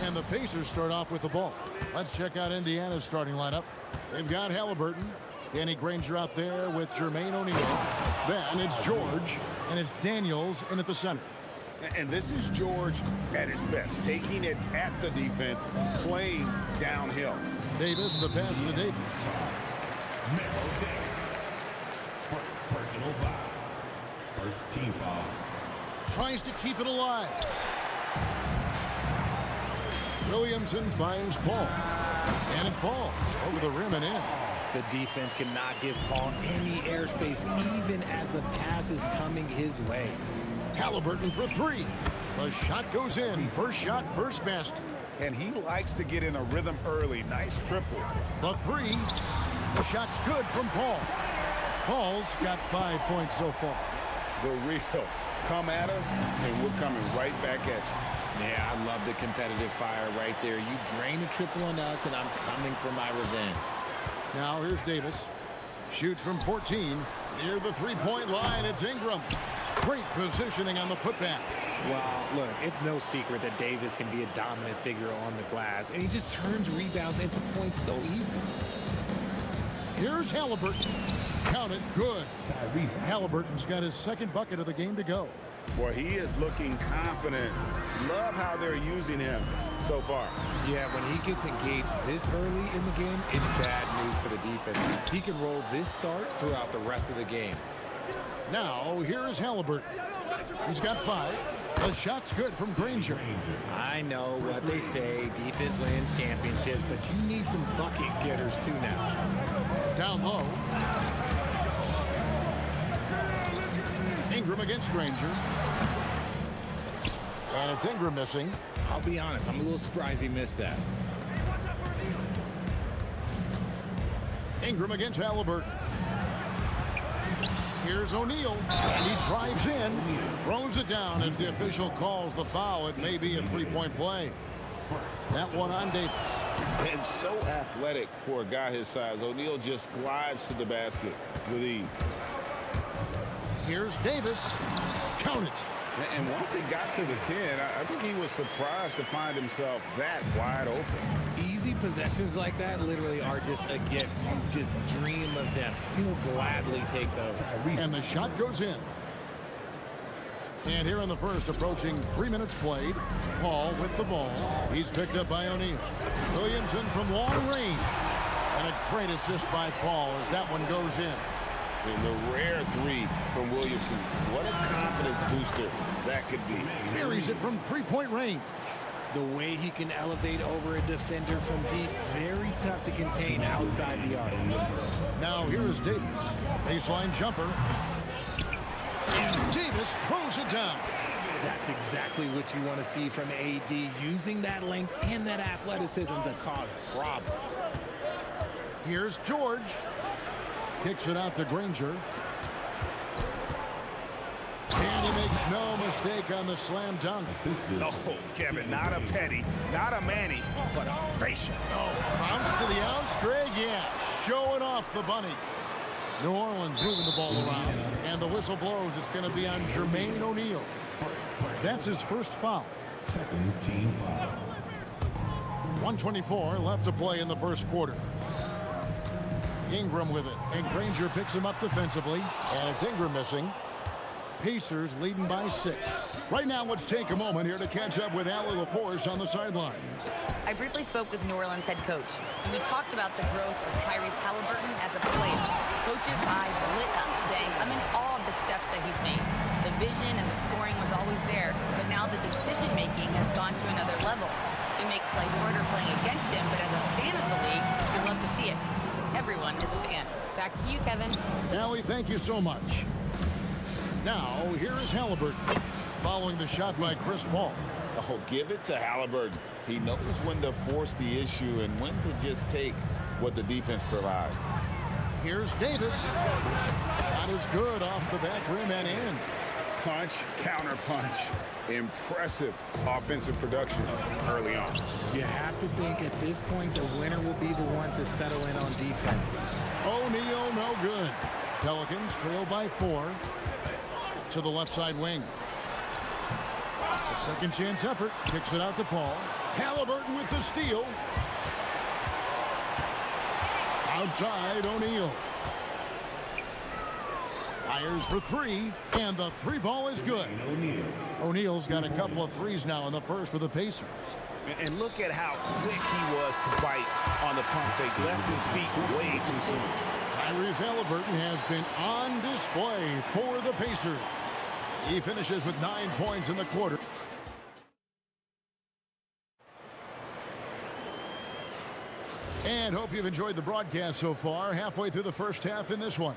And the Pacers start off with the ball. Let's check out Indiana's starting lineup. They've got Halliburton. Danny Granger out there with Jermaine O'Neal. Then it's George, and it's Daniels in at the center. And this is George at his best, taking it at the defense, playing downhill. Davis, the pass to Davis. Personal foul. First team foul. Tries to keep it alive. Williamson finds Paul. And it falls over the rim and in. The defense cannot give Paul any airspace, even as the pass is coming his way. Halliburton for three. The shot goes in. First shot, first basket. And he likes to get in a rhythm early. Nice triple. The three. The shot's good from Paul. Paul's got 5 points so far. The real. Come at us, and we're coming right back at you. Yeah, I love the competitive fire right there. You drain a triple on us, and I'm coming for my revenge. Now here's Davis. Shoots from 14. Near the three-point line, it's Ingram. Great positioning on the putback. Well, look, it's no secret that Davis can be a dominant figure on the glass, and he just turns rebounds into points so easily. Here's Halliburton. Count it, good. Halliburton's got his second bucket of the game to go. Boy, he is looking confident. Love how they're using him so far. Yeah, when he gets engaged this early in the game, it's bad news for the defense. He can roll this start throughout the rest of the game. Now, here's Halliburton. He's got 5. The shot's good from Granger. I know what they say, defense wins championships, but you need some bucket getters too now. Down low. Ingram against Granger. And it's Ingram missing. I'll be honest, I'm a little surprised he missed that. Ingram against Halliburton. Here's O'Neal, and he drives in, throws it down as the official calls the foul. It may be a three-point play. That one on Davis. And so athletic for a guy his size. O'Neal just glides to the basket with ease. Here's Davis. Count it. And once he got to the 10, I think he was surprised to find himself that wide open. Easy possessions like that literally are just a gift. You just dream of them. He'll gladly take those. And the shot goes in. And here in the first, approaching 3 minutes played, Paul with the ball. He's picked up by O'Neal. Williamson from long range. And a great assist by Paul as that one goes in. And the rare three from Williamson. What a confidence booster that could be. Buries it from three-point range. The way he can elevate over a defender from deep, very tough to contain outside the arc. Now here is Davis. Baseline jumper. And Davis throws it down. That's exactly what you want to see from AD, using that length and that athleticism to cause problems. Here's George. Kicks it out to Granger. And he makes no mistake on the slam dunk. Oh, Kevin, not a penny, not a Manny, but a facial. Oh, bounce to the ounce, Greg, yeah. Showing off the Bunnies. New Orleans moving the ball around. And the whistle blows. It's going to be on Jermaine O'Neal. That's his first foul. Second team foul. 1:24 left to play in the first quarter. Ingram with it. And Granger picks him up defensively. And it's Ingram missing. Pacers leading by 6. Right now, let's take a moment here to catch up with Allie LaForce on the sidelines. I briefly spoke with New Orleans head coach, and we talked about the growth of Tyrese Halliburton as a player. Coach's eyes lit up, saying, I'm in awe of the steps that he's made. The vision and the scoring was always there, but now the decision-making has gone to another level. It makes life harder playing against him, but as a fan of the league, you'd love to see it. Everyone is a fan. Back to you, Kevin. Allie, thank you so much. Now, here is Halliburton, following the shot by Chris Paul. Oh, give it to Halliburton. He knows when to force the issue and when to just take what the defense provides. Here's Davis. Shot is good off the back rim and in. Punch, counter punch. Impressive offensive production early on. You have to think at this point the winner will be the one to settle in on defense. O'Neal, no good. Pelicans trail by 4. To the left side wing. A second chance effort. Kicks it out to Paul. Halliburton with the steal. Outside, O'Neal. Fires for 3, and the 3 ball is good. O'Neal's got a couple of threes now in the first for the Pacers. And look at how quick he was to bite on the pump fake. Left his feet way too soon. Tyrese Halliburton has been on display for the Pacers. He finishes with 9 points in the quarter. And hope you've enjoyed the broadcast so far. Halfway through the first half in this one.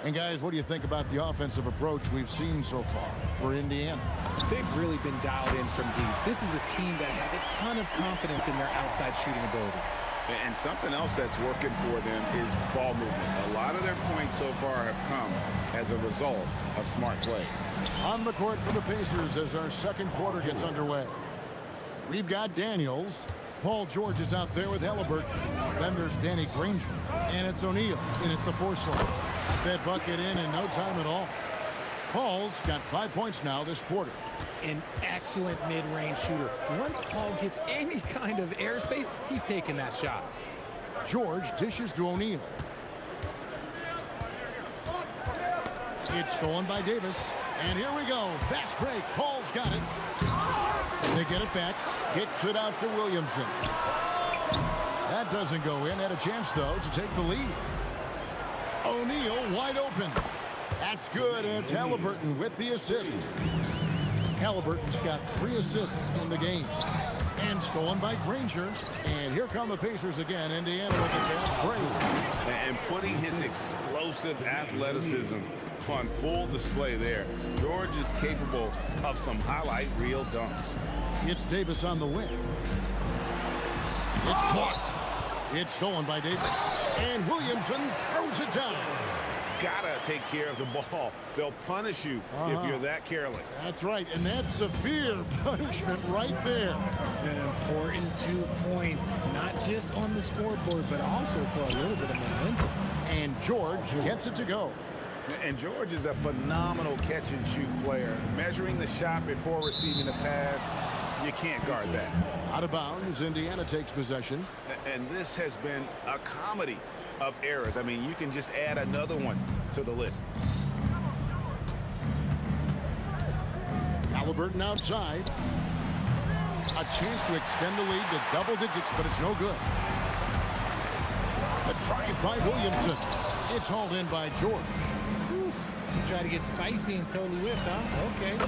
And guys, what do you think about the offensive approach we've seen so far for Indiana? They've really been dialed in from deep. This is a team that has a ton of confidence in their outside shooting ability. And something else that's working for them is ball movement. A lot of their points so far have come as a result of smart play. On the court for the Pacers as our second quarter gets underway. We've got Daniels. Paul George is out there with Halliburton. Then there's Danny Granger. And it's O'Neal in at the 4 slot. That bucket in no time at all. Paul's got 5 points now this quarter. An excellent mid-range shooter. Once Paul gets any kind of airspace, he's taking that shot. George dishes to O'Neal. It's stolen by Davis. And here we go. Fast break. Paul's got it. They get it back. Kicks it out to Williamson. That doesn't go in. Had a chance, though, to take the lead. O'Neal wide open. That's good. And it's Halliburton with the assist. Halliburton's got 3 assists in the game. And stolen by Granger. And here come the Pacers again. Indiana with a fast break. And putting his explosive athleticism on full display there. George is capable of some highlight reel dunks. It's Davis on the wing. It's blocked. It's stolen by Davis. And Williamson throws it down. Gotta take care of the ball. They'll punish you if you're that careless. That's right, and that's severe punishment right there. An important 2 points, not just on the scoreboard, but also for a little bit of momentum. And George gets it to go. And George is a phenomenal catch-and-shoot player. Measuring the shot before receiving the pass, you can't guard that. Out of bounds, Indiana takes possession. And this has been a comedy of errors. I mean, you can just add another one to the list. Halliburton outside. A chance to extend the lead to double digits, but it's no good. The drive by Williamson. It's hauled in by George. He tried to get spicy and totally whiffed, huh? Okay.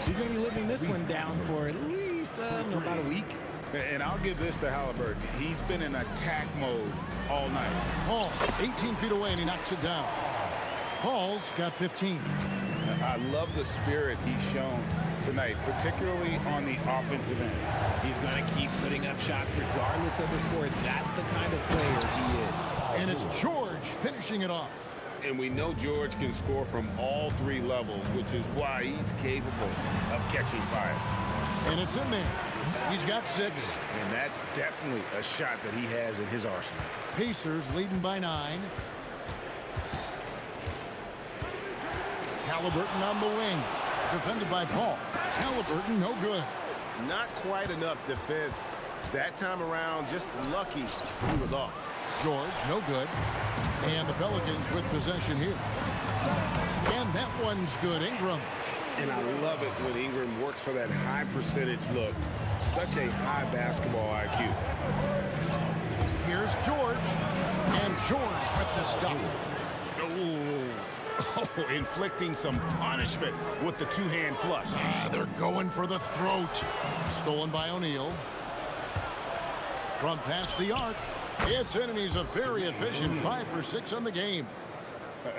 He's going to be living this one down for at least least about a week. And I'll give this to Halliburton. He's been in attack mode all night. Paul, 18 feet away, and he knocks it down. Paul's got 15. I love the spirit he's shown tonight, particularly on the offensive end. He's going to keep putting up shots regardless of the score. That's the kind of player he is. And it's George finishing it off. And we know George can score from all three levels, which is why he's capable of catching fire. And it's in there. He's got 6. And that's definitely a shot that he has in his arsenal. Pacers leading by 9. Halliburton on the wing. Defended by Paul. Halliburton, no good. Not quite enough defense that time around. Just lucky he was off. George, no good. And the Pelicans with possession here. And that one's good. Ingram. And I love it when Ingram works for that high percentage look. Such a high basketball IQ. Here's George. And George with the stuff. Oh, inflicting some punishment with the two-hand flush. They're going for the throat. Stolen by O'Neal. From past the arc. It's in, and he's a very efficient 5 for 6 on the game.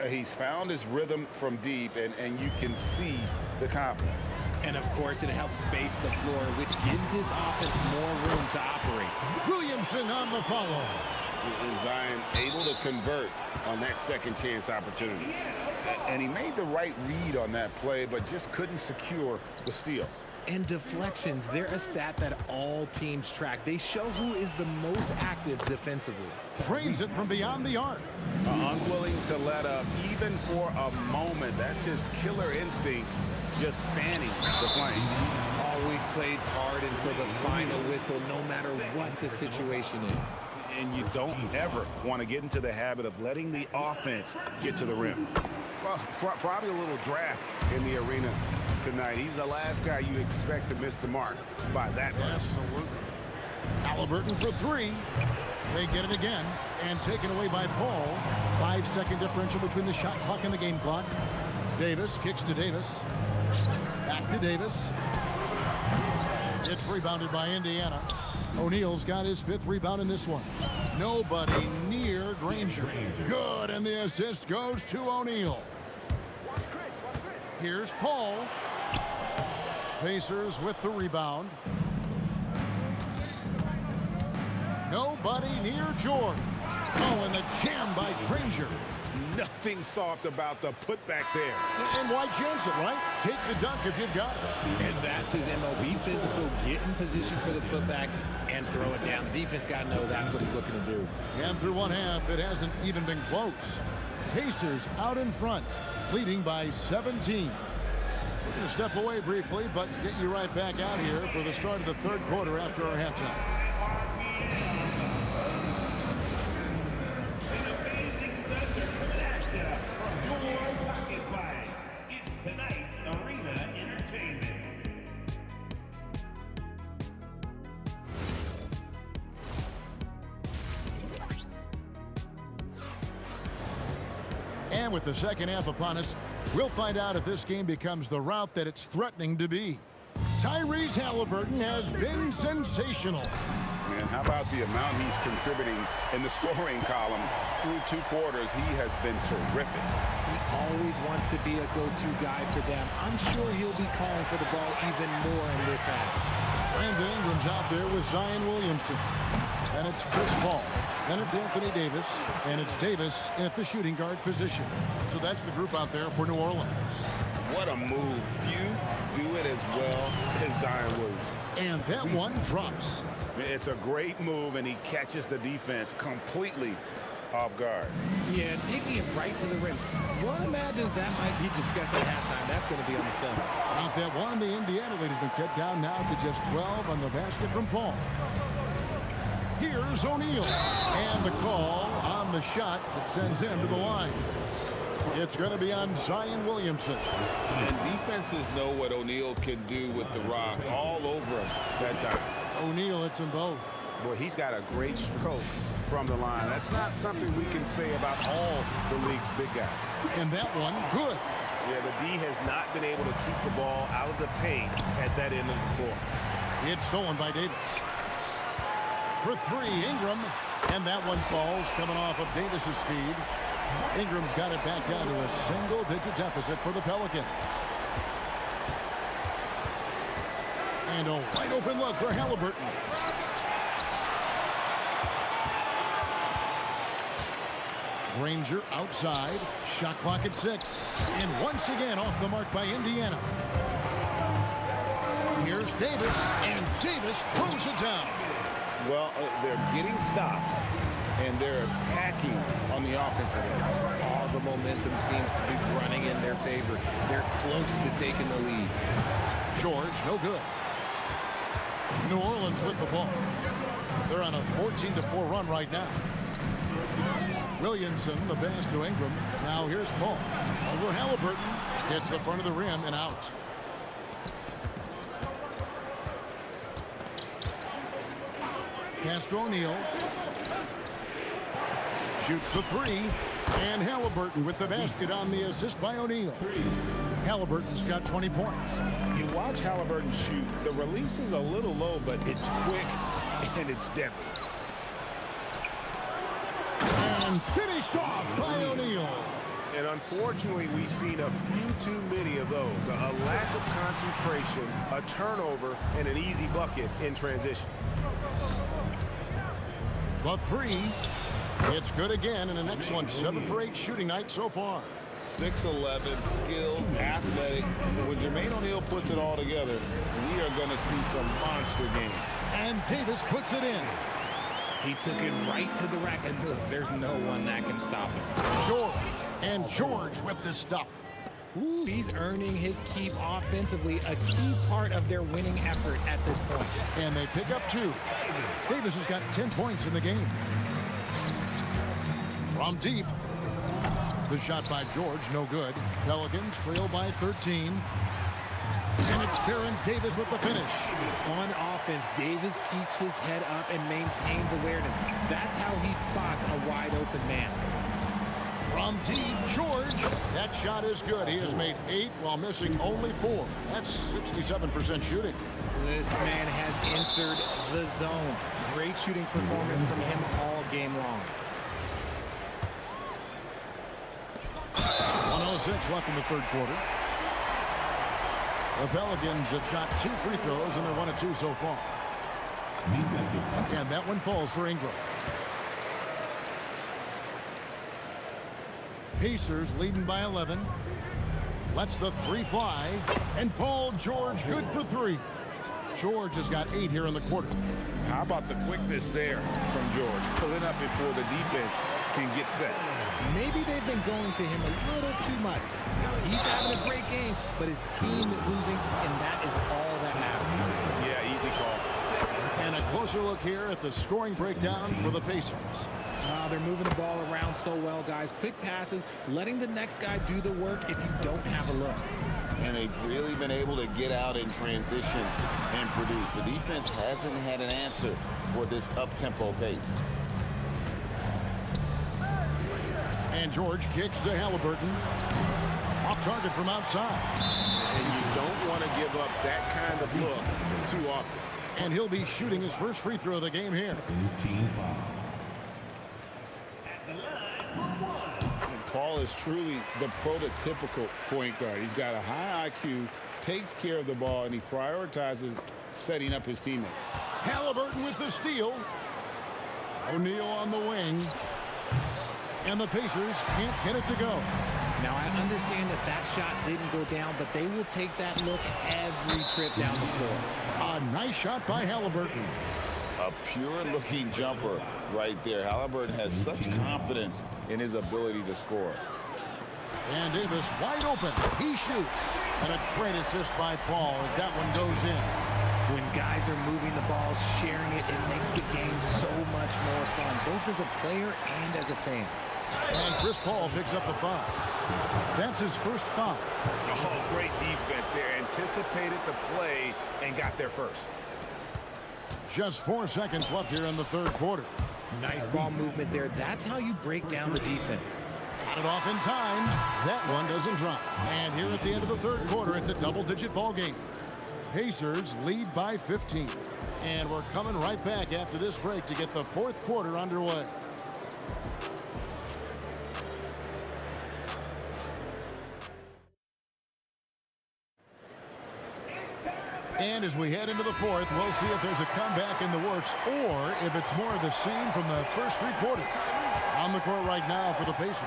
He's found his rhythm from deep, and you can see the confidence. And, of course, it helps space the floor, which gives this offense more room to operate. Williamson on the follow. And Zion able to convert on that second chance opportunity. And he made the right read on that play, but just couldn't secure the steal. And deflections, they're a stat that all teams track. They show who is the most active defensively. Trains it from beyond the arc. Unwilling to let up even for a moment. That's his killer instinct, just fanning the flame. Always plays hard until the final whistle, no matter what the situation is. And you don't ever want to get into the habit of letting the offense get to the rim. Well, probably a little draft in the arena tonight. He's the last guy you expect to miss the mark by that much. Absolutely. Halliburton for 3. They get it again, and taken away by Paul. 5-second differential between the shot clock and the game clock. Davis kicks to Davis. Back to Davis. It's rebounded by Indiana. O'Neal's got his 5th rebound in this one. Nobody near Granger. Good, and the assist goes to O'Neal. Here's Paul. Pacers with the rebound. Nobody near George. Oh, and the jam by Granger. Nothing soft about the putback there. And why chance it, right? Take the dunk if you've got it. And that's his MO. Be physical, get in position for the putback, and throw it down. The defense got to know that's what he's looking to do. And through one half, it hasn't even been close. Pacers out in front, leading by 17. We're going to step away briefly, but get you right back out here for the start of the 3rd quarter after our halftime. And with the second half upon us, we'll find out if this game becomes the route that it's threatening to be. Tyrese Halliburton has been sensational. And how about the amount he's contributing in the scoring column through 2 quarters? He has been terrific. He always wants to be a go-to guy for them. I'm sure he'll be calling for the ball even more in this half. Brandon Ingram's out there with Zion Williamson. And it's Chris Paul. Then it's Anthony Davis. And it's Davis at the shooting guard position. So that's the group out there for New Orleans. What a move. Few do it as well as Zion Williamson. And that one drops. It's a great move, and he catches the defense completely off guard. Yeah, taking it right to the rim. One imagines that might be discussed at halftime. That's going to be on the film. Not that one. The Indiana lead has been cut down now to just 12 on the basket from Paul. Here's O'Neal. And the call on the shot that sends him to the line. It's going to be on Zion Williamson. And defenses know what O'Neal can do with the rock all over him that time. O'Neal hits them both. Boy, he's got a great stroke from the line. That's not something we can say about all the league's big guys. And that one, good. Yeah, the D has not been able to keep the ball out of the paint at that end of the floor. It's stolen by Davis. For three, Ingram. And that one falls coming off of Davis's feed. Ingram's got it back down to a single-digit deficit for the Pelicans. And a wide open look for Halliburton. Granger outside. Shot clock at 6. And once again off the mark by Indiana. Here's Davis, and Davis throws it down. Well, they're getting stops, and they're attacking on the offensive end. All the momentum seems to be running in their favor. They're close to taking the lead. George, no good. New Orleans with the ball. They're on a 14-4 run right now. Williamson, the pass to Ingram. Now here's Paul. Over Halliburton. Hits the front of the rim and out. Castro O'Neal. Shoots the three. And Halliburton with the basket on the assist by O'Neal. Halliburton's got 20 points. You watch Halliburton shoot. The release is a little low, but it's quick and it's deadly. And finished off by O'Neal. And unfortunately, we've seen a few too many of those. A lack of concentration, a turnover, and an easy bucket in transition. The three. It's good again, and an excellent 7 for 8 shooting night so far. 6'11", skilled, athletic. When Jermaine O'Neal puts it all together, we are going to see some monster games. And Davis puts it in. He took it right to the rack, and look, there's no one that can stop him. George. And George with the stuff. Ooh, he's earning his keep offensively, a key part of their winning effort at this point. And they pick up 2. Davis has got 10 points in the game. From deep. The shot by George, no good. Pelicans trail by 13. And it's Baron Davis with the finish. On offense, Davis keeps his head up and maintains awareness. That's how he spots a wide open man. From deep, George. That shot is good. He has made 8 while missing only 4. That's 67% shooting. This man has entered the zone. Great shooting performance from him all game long. 1:06 left in the third quarter. The Pelicans have shot 2 free throws, and they're 1 of 2 so far. And that one falls for Ingram. Pacers leading by 11. Lets the 3 fly. And Paul George good for 3. George has got 8 here in the quarter. How about the quickness there from George? Pulling up before the defense can get set. Maybe they've been going to him a little too much. Now, he's having a great game, but his team is losing, and that is all that matters. Yeah, easy call. And a closer look here at the scoring breakdown for the Pacers. They're moving the ball around so well, guys. Quick passes, letting the next guy do the work if you don't have a look. And they've really been able to get out in transition and produce. The defense hasn't had an answer for this up-tempo pace. And George kicks to Halliburton. Off target from outside. And you don't want to give up that kind of look too often. And he'll be shooting his first free throw of the game here. Paul is truly the prototypical point guard. He's got a high IQ, takes care of the ball, and he prioritizes setting up his teammates. Halliburton with the steal. O'Neal on the wing. And the Pacers can't get it to go. Now, I understand that that shot didn't go down, but they will take that look every trip down the floor. A nice shot by Halliburton. A pure-looking jumper right there. Halliburton has such confidence in his ability to score. And Davis wide open. He shoots. And a great assist by Paul as that one goes in. When guys are moving the ball, sharing it, it makes the game so much more fun, both as a player and as a fan. And Chris Paul picks up the foul. That's his first foul. Oh, great defense there. Anticipated the play and got there first. Just 4 seconds left here in the third quarter. Nice ball movement there. That's how you break down the defense. Got it off in time. That one doesn't drop. And here at the end of the third quarter, it's a double-digit ball game. Pacers lead by 15. And we're coming right back after this break to get the fourth quarter underway. And as we head into the fourth, we'll see if there's a comeback in the works or if it's more of the same from the first three quarters. On the court right now for the Pacers.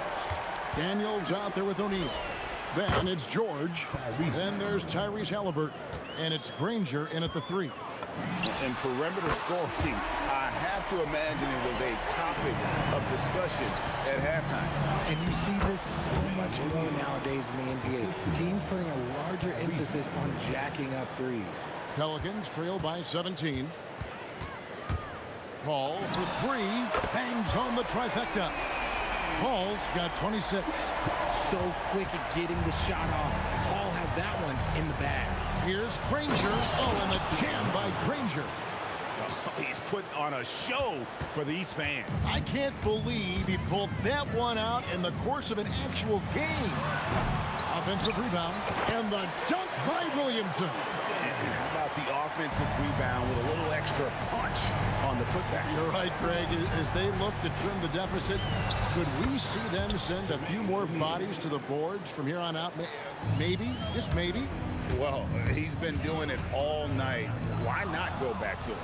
Daniels out there with O'Neal. Then it's George. Then there's Tyrese Halliburton. And it's Granger in at the 3. And perimeter scoring, I have to imagine it was a topic of discussion at halftime. And you see this so much more nowadays in the NBA. Teams putting a larger emphasis on jacking up threes. Pelicans trail by 17. Paul for 3. Bangs home the trifecta. Paul's got 26. So quick at getting the shot off. Paul has that one in the bag. Here's Granger. Oh, and the jam by Granger. Oh, he's putting on a show for these fans. I can't believe he pulled that one out in the course of an actual game. Offensive rebound. And the dunk by Williamson. And how about the offensive rebound with a little extra punch on the putback? You're right, Greg. As they look to trim the deficit, could we see them send a few more bodies to the boards from here on out? Maybe, just maybe. Well, he's been doing it all night. Why not go back to him?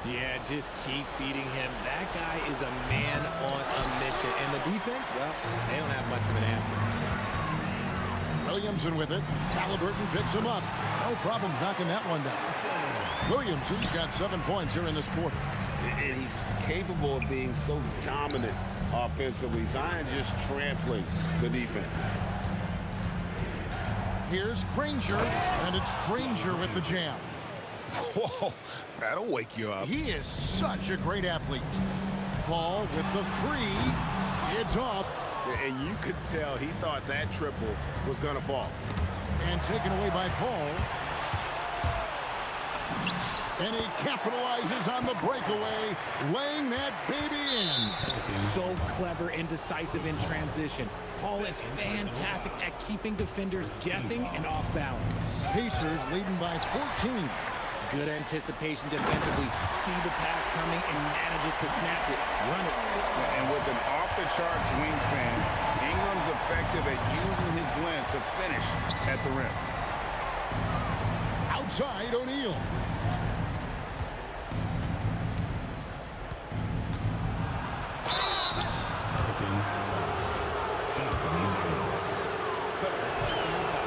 Yeah, just keep feeding him. That guy is a man on a mission. And the defense, well, they don't have much of an answer. Williamson with it. Halliburton picks him up. No problems knocking that one down. Williamson's got 7 points here in this quarter. And he's capable of being so dominant offensively. Zion just trampling the defense. Here's Granger, and it's Granger with the jam. Whoa, that'll wake you up. He is such a great athlete. Paul with the 3. It's off. And you could tell he thought that triple was going to fall. And taken away by Paul. And he capitalizes on the breakaway, laying that baby in. So clever and decisive in transition. Paul is fantastic at keeping defenders guessing and off balance. Pacers leading by 14. Good anticipation defensively. See the pass coming and manages to snatch it. Run it. And with an off-the-charts wingspan, Ingram's effective at using his length to finish at the rim. Outside O'Neal.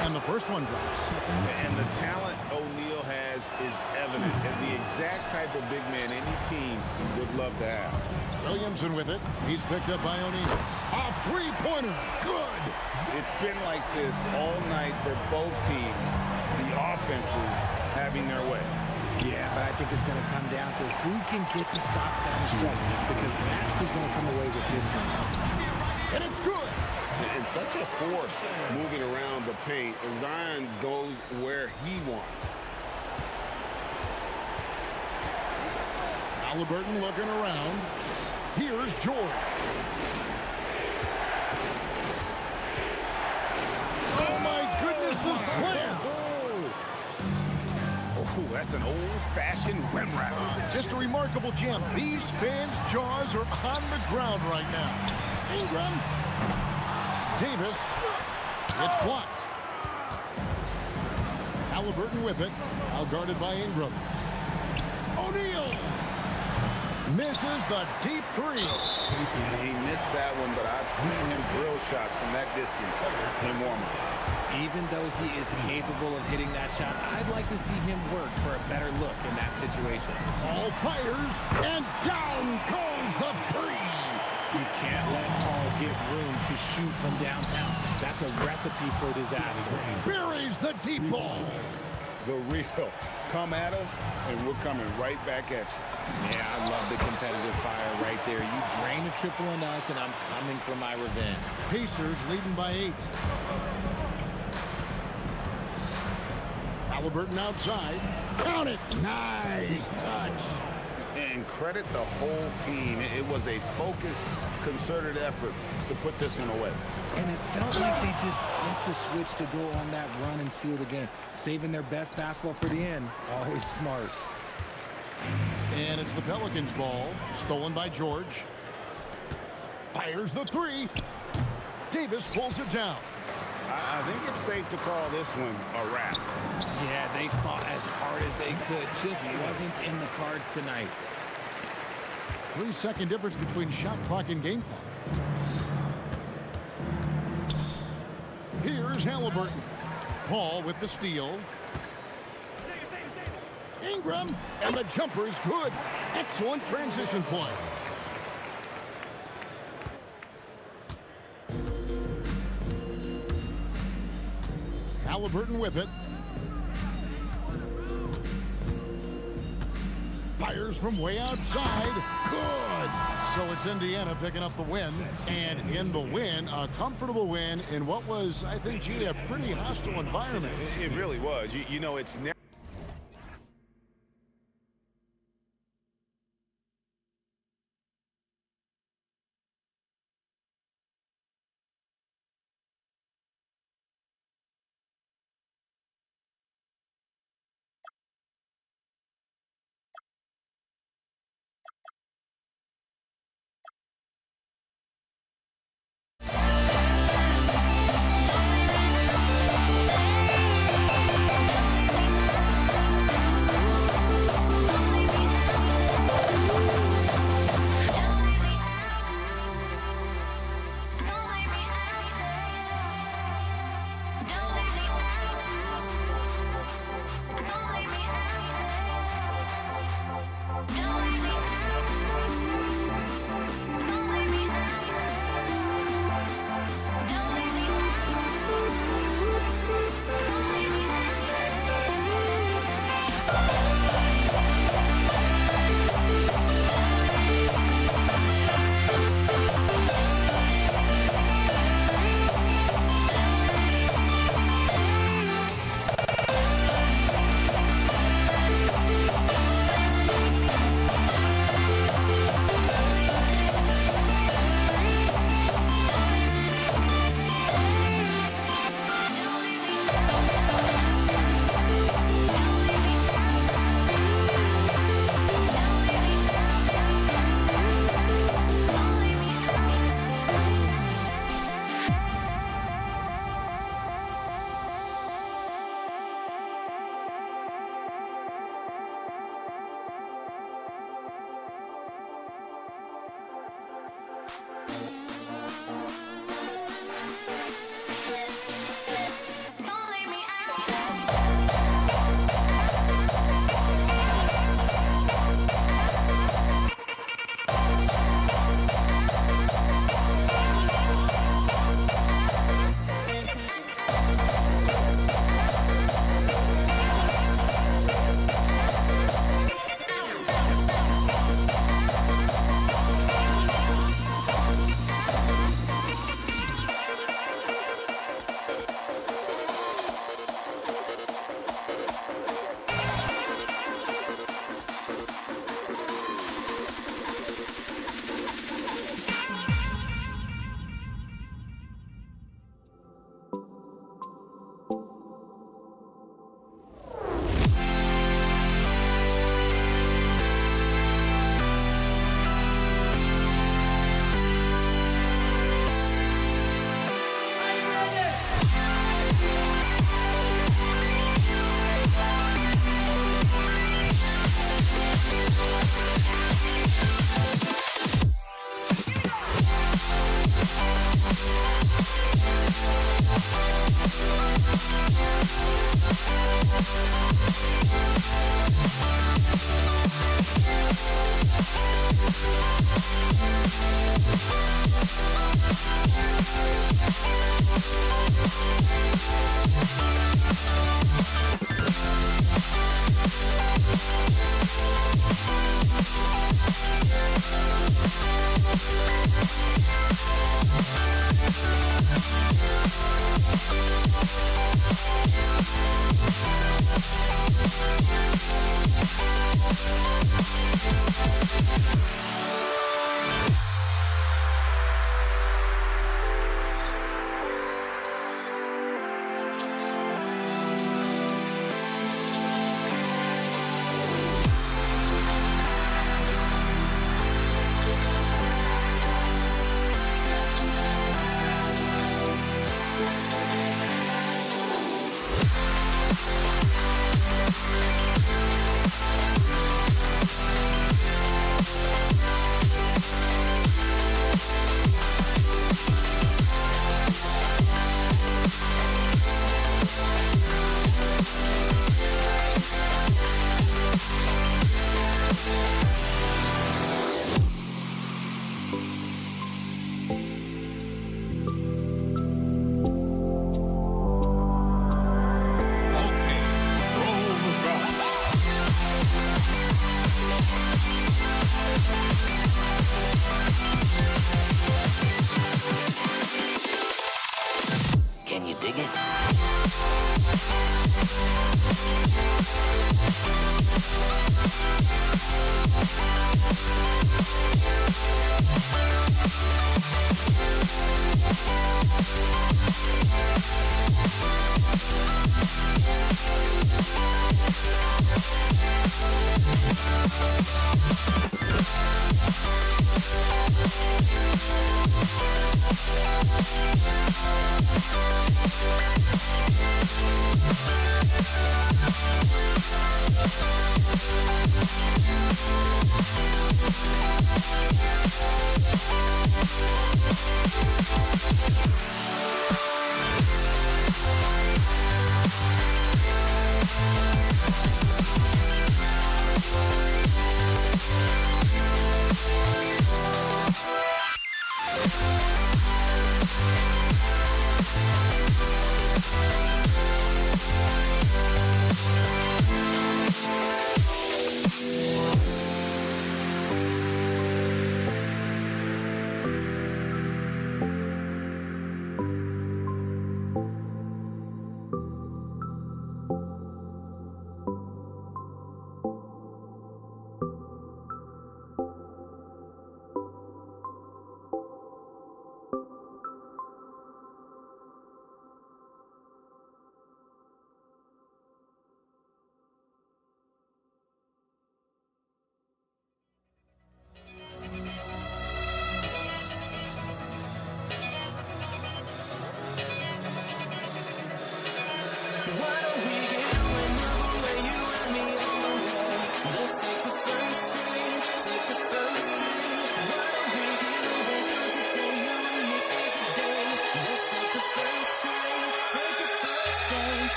And the first one drops. And the talent O'Neal has is evident, and the exact type of big man any team would love to have. Williamson with it. He's picked up by O'Neal. A three-pointer. Good. It's been like this all night for both teams. The offenses having their way. Yeah, but I think it's going to come down to who can get the stops down the stretch, because that's who's going to come away with this one. And it's good. And such a force moving around the paint. And Zion goes where he wants. Halliburton looking around. Here's George. Oh, my goodness, the slam. Oh, that's an old-fashioned rim wrap. Just a remarkable jam. These fans' jaws are on the ground right now. Ingram. Davis. It's blocked. Halliburton with it. Now guarded by Ingram. O'Neal. Misses the deep 3. He missed that one, but I've seen him drill shots from that distance in warm-up. Even though he is capable of hitting that shot, I'd like to see him work for a better look in that situation. Paul fires, and down goes the 3. You can't let Paul get room to shoot from downtown. That's a recipe for disaster. Buries the deep ball. The real. Come at us, and we're coming right back at you. Yeah, I love the competitive fire right there. You drain a triple on us, and I'm coming for my revenge. Pacers leading by 8. Halliburton outside. Count it. Nice touch. And credit the whole team. It was a focused, concerted effort to put this one away. And it felt like they just flipped the switch to go on that run and seal the game. Saving their best basketball for the end. Always smart. And it's the Pelicans' ball, stolen by George. Fires the three. Davis pulls it down. I think it's safe to call this one a wrap. Yeah, they fought as hard as they could. Just wasn't in the cards tonight. 3-second difference between shot clock and game clock. Here's Halliburton. Paul with the steal. Ingram, and the jumper is good. Excellent transition play. Halliburton with it. Fires from way outside. Good. So it's Indiana picking up the win. And in the win, a comfortable win in what was, I think, gee, a pretty hostile environment. It really was. You know, it's never. We'll be right back.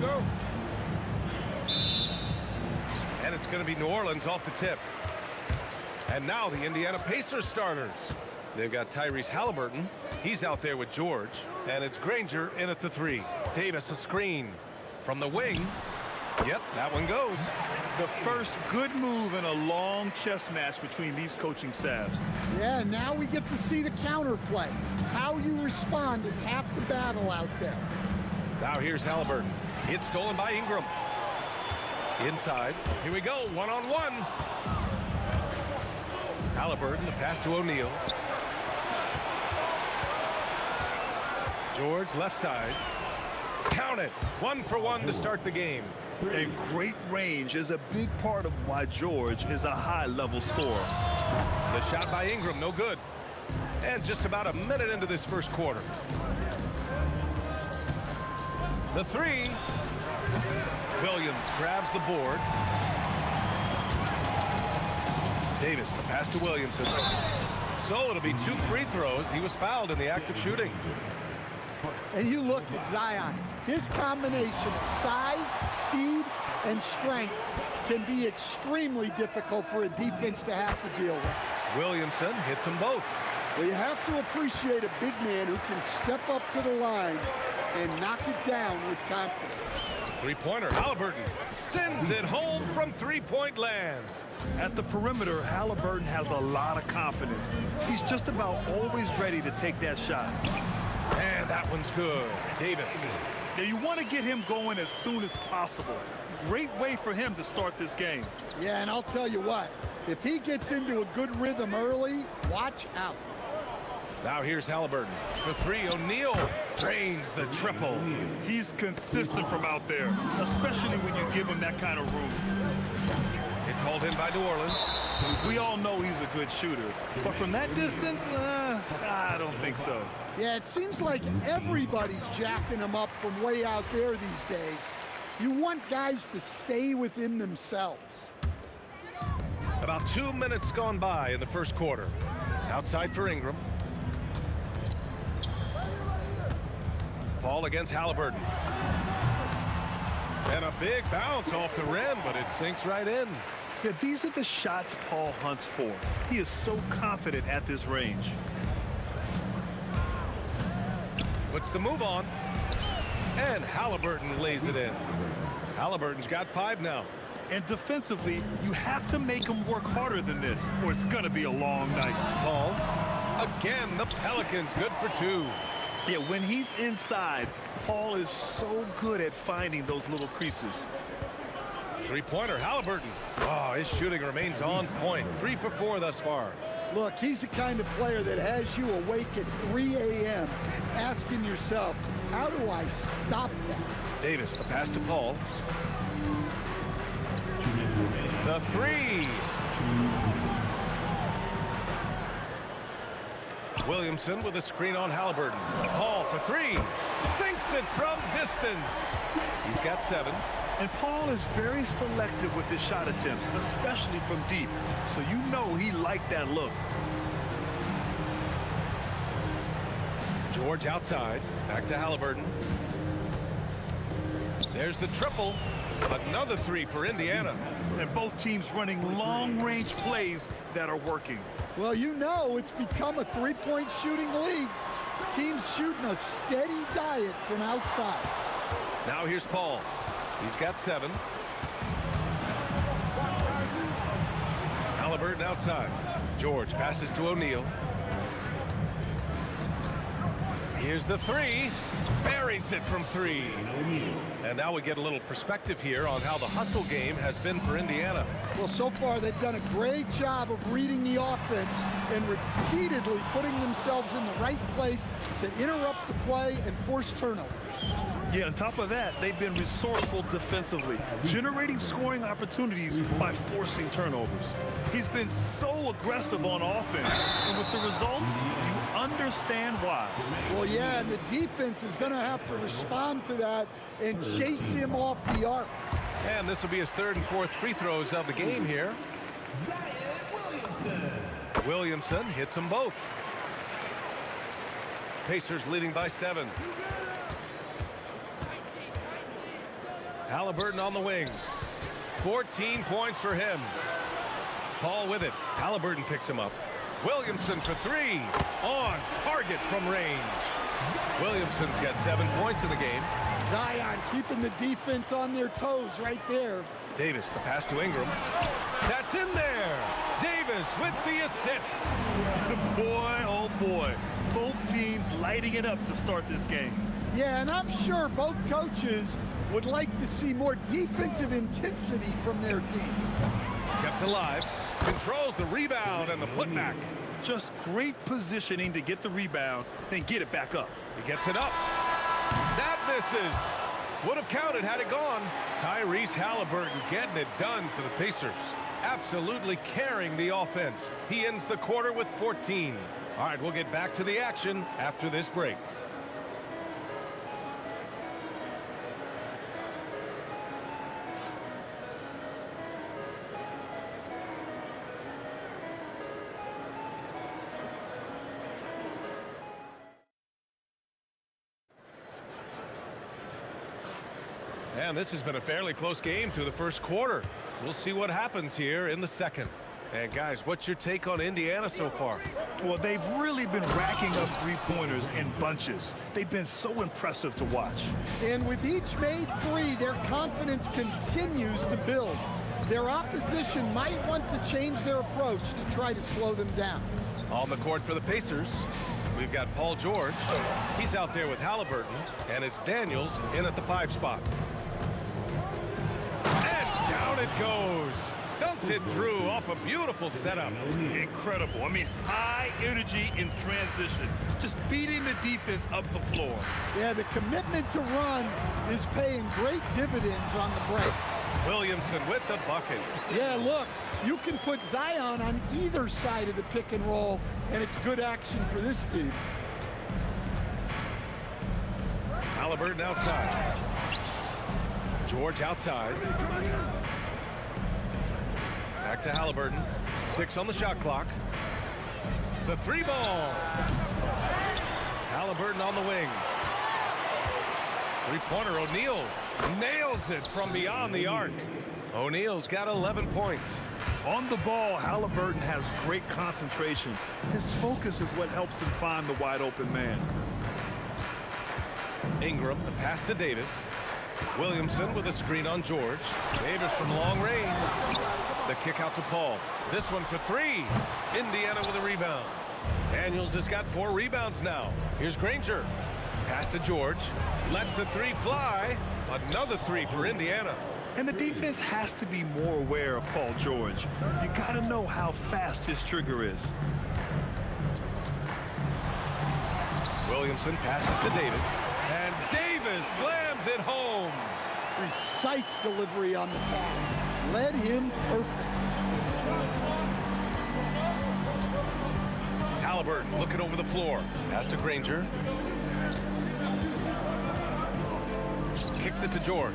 Go. And it's going to be New Orleans off the tip. And now the Indiana Pacers starters. They've got Tyrese Halliburton. He's out there with George. And it's Granger in at the 3. Davis a screen from the wing. Yep, that one goes. The first good move in a long chess match between these coaching staffs. Yeah, now we get to see the counterplay. How you respond is half the battle out there. Now here's Halliburton. It's stolen by Ingram. Inside. Here we go. One-on-one. Halliburton, the pass to O'Neal. George, left side. Count it. 1 for 1 to start the game. And great range is a big part of why George is a high-level scorer. The shot by Ingram, no good. And just about a minute into this first quarter. The 3. Williams grabs the board. Davis, the pass to Williamson. So it'll be 2 free throws. He was fouled in the act of shooting. And you look at Zion. His combination of size, speed, and strength can be extremely difficult for a defense to have to deal with. Williamson hits them both. Well, you have to appreciate a big man who can step up to the line and knock it down with confidence. Three-pointer, Halliburton sends it home from three-point land. At the perimeter, Halliburton has a lot of confidence. He's just about always ready to take that shot. And that one's good. Davis. Now you want to get him going as soon as possible. Great way for him to start this game. Yeah, and I'll tell you what, if he gets into a good rhythm early, watch out. Now here's Halliburton for three. O'Neal drains the triple. He's consistent from out there, especially when you give him that kind of room. It's hauled in by New Orleans. We all know he's a good shooter, but from that distance, I don't think so. Yeah, it seems like everybody's jacking him up from way out there these days. You want guys to stay within themselves. About 2 minutes gone by in the first quarter. Outside for Ingram. Paul against Halliburton. And a big bounce off the rim, but it sinks right in. Yeah, these are the shots Paul hunts for. He is so confident at this range. Puts the move on. And Halliburton lays it in. Halliburton's got 5 now. And defensively, you have to make him work harder than this, or it's going to be a long night. Paul. Again, the Pelicans good for 2. Yeah, when he's inside, Paul is so good at finding those little creases. Three-pointer, Halliburton. Oh, his shooting remains on point. 3 for 4 thus far. Look, he's the kind of player that has you awake at 3 a.m. asking yourself, how do I stop that? Davis, the pass to Paul. The 3. Williamson with a screen on Halliburton. Paul for 3. Sinks it from distance. He's got 7. And Paul is very selective with his shot attempts, especially from deep. So you know he liked that look. George outside. Back to Halliburton. There's the triple. Another 3 for Indiana. And both teams running long-range plays that are working. Well, you know it's become a three-point shooting league. Teams shooting a steady diet from outside. Now here's Paul. He's got 7. Halliburton outside. George passes to O'Neal. Here's the 3. Buries it from 3. And now we get a little perspective here on how the hustle game has been for Indiana. Well, so far they've done a great job of reading the offense and repeatedly putting themselves in the right place to interrupt the play and force turnovers. Yeah, on top of that, they've been resourceful defensively, generating scoring opportunities by forcing turnovers. He's been so aggressive on offense, and with the results, you understand why. Well, yeah, and the defense is going to have to respond to that and chase him off the arc. And this will be his 3rd and 4th free throws of the game here. Williamson hits them both. Pacers leading by 7. Halliburton on the wing. 14 points for him. Paul with it. Halliburton picks him up. Williamson for 3. On target from range. Williamson's got 7 points in the game. Zion keeping the defense on their toes right there. Davis, the pass to Ingram. That's in there. Davis with the assist. Boy, oh boy. Both teams lighting it up to start this game. Yeah, and I'm sure both coaches would like to see more defensive intensity from their teams. Kept alive. Controls the rebound and the putback. Just great positioning to get the rebound, then get it back up. He gets it up. That misses. Would have counted had it gone. Tyrese Halliburton getting it done for the Pacers. Absolutely carrying the offense. He ends the quarter with 14. All right, we'll get back to the action after this break. And this has been a fairly close game through the first quarter. We'll see what happens here in the second. And guys, what's your take on Indiana so far? Well, they've really been racking up three-pointers in bunches. They've been so impressive to watch. And with each made 3, their confidence continues to build. Their opposition might want to change their approach to try to slow them down. On the court for the Pacers, we've got Paul George. He's out there with Halliburton, and it's Daniels in at the 5 spot. And down it goes. Dunked it through off a beautiful setup. Incredible. I mean, high energy in transition. Just beating the defense up the floor. Yeah, the commitment to run is paying great dividends on the break. Williamson with the bucket. Yeah, look, you can put Zion on either side of the pick and roll, and it's good action for this team. Halliburton outside. George outside. Back to Halliburton. 6 on the shot clock. The 3 ball. Halliburton on the wing. 3-pointer, O'Neal nails it from beyond the arc. O'Neal's got 11 points. On the ball, Halliburton has great concentration. His focus is what helps him find the wide open man. Ingram, the pass to Davis. Williamson with a screen on George. Davis from long range. The kick out to Paul. This one for 3. Indiana with a rebound. Daniels has got 4 rebounds now. Here's Granger. Pass to George. Lets the 3 fly. Another 3 for Indiana. And the defense has to be more aware of Paul George. You got to know how fast his trigger is. Williamson passes to Davis. And Davis slams it home. Precise delivery on the pass. Led him perfect. Halliburton looking over the floor. Pass to Granger. Kicks it to George.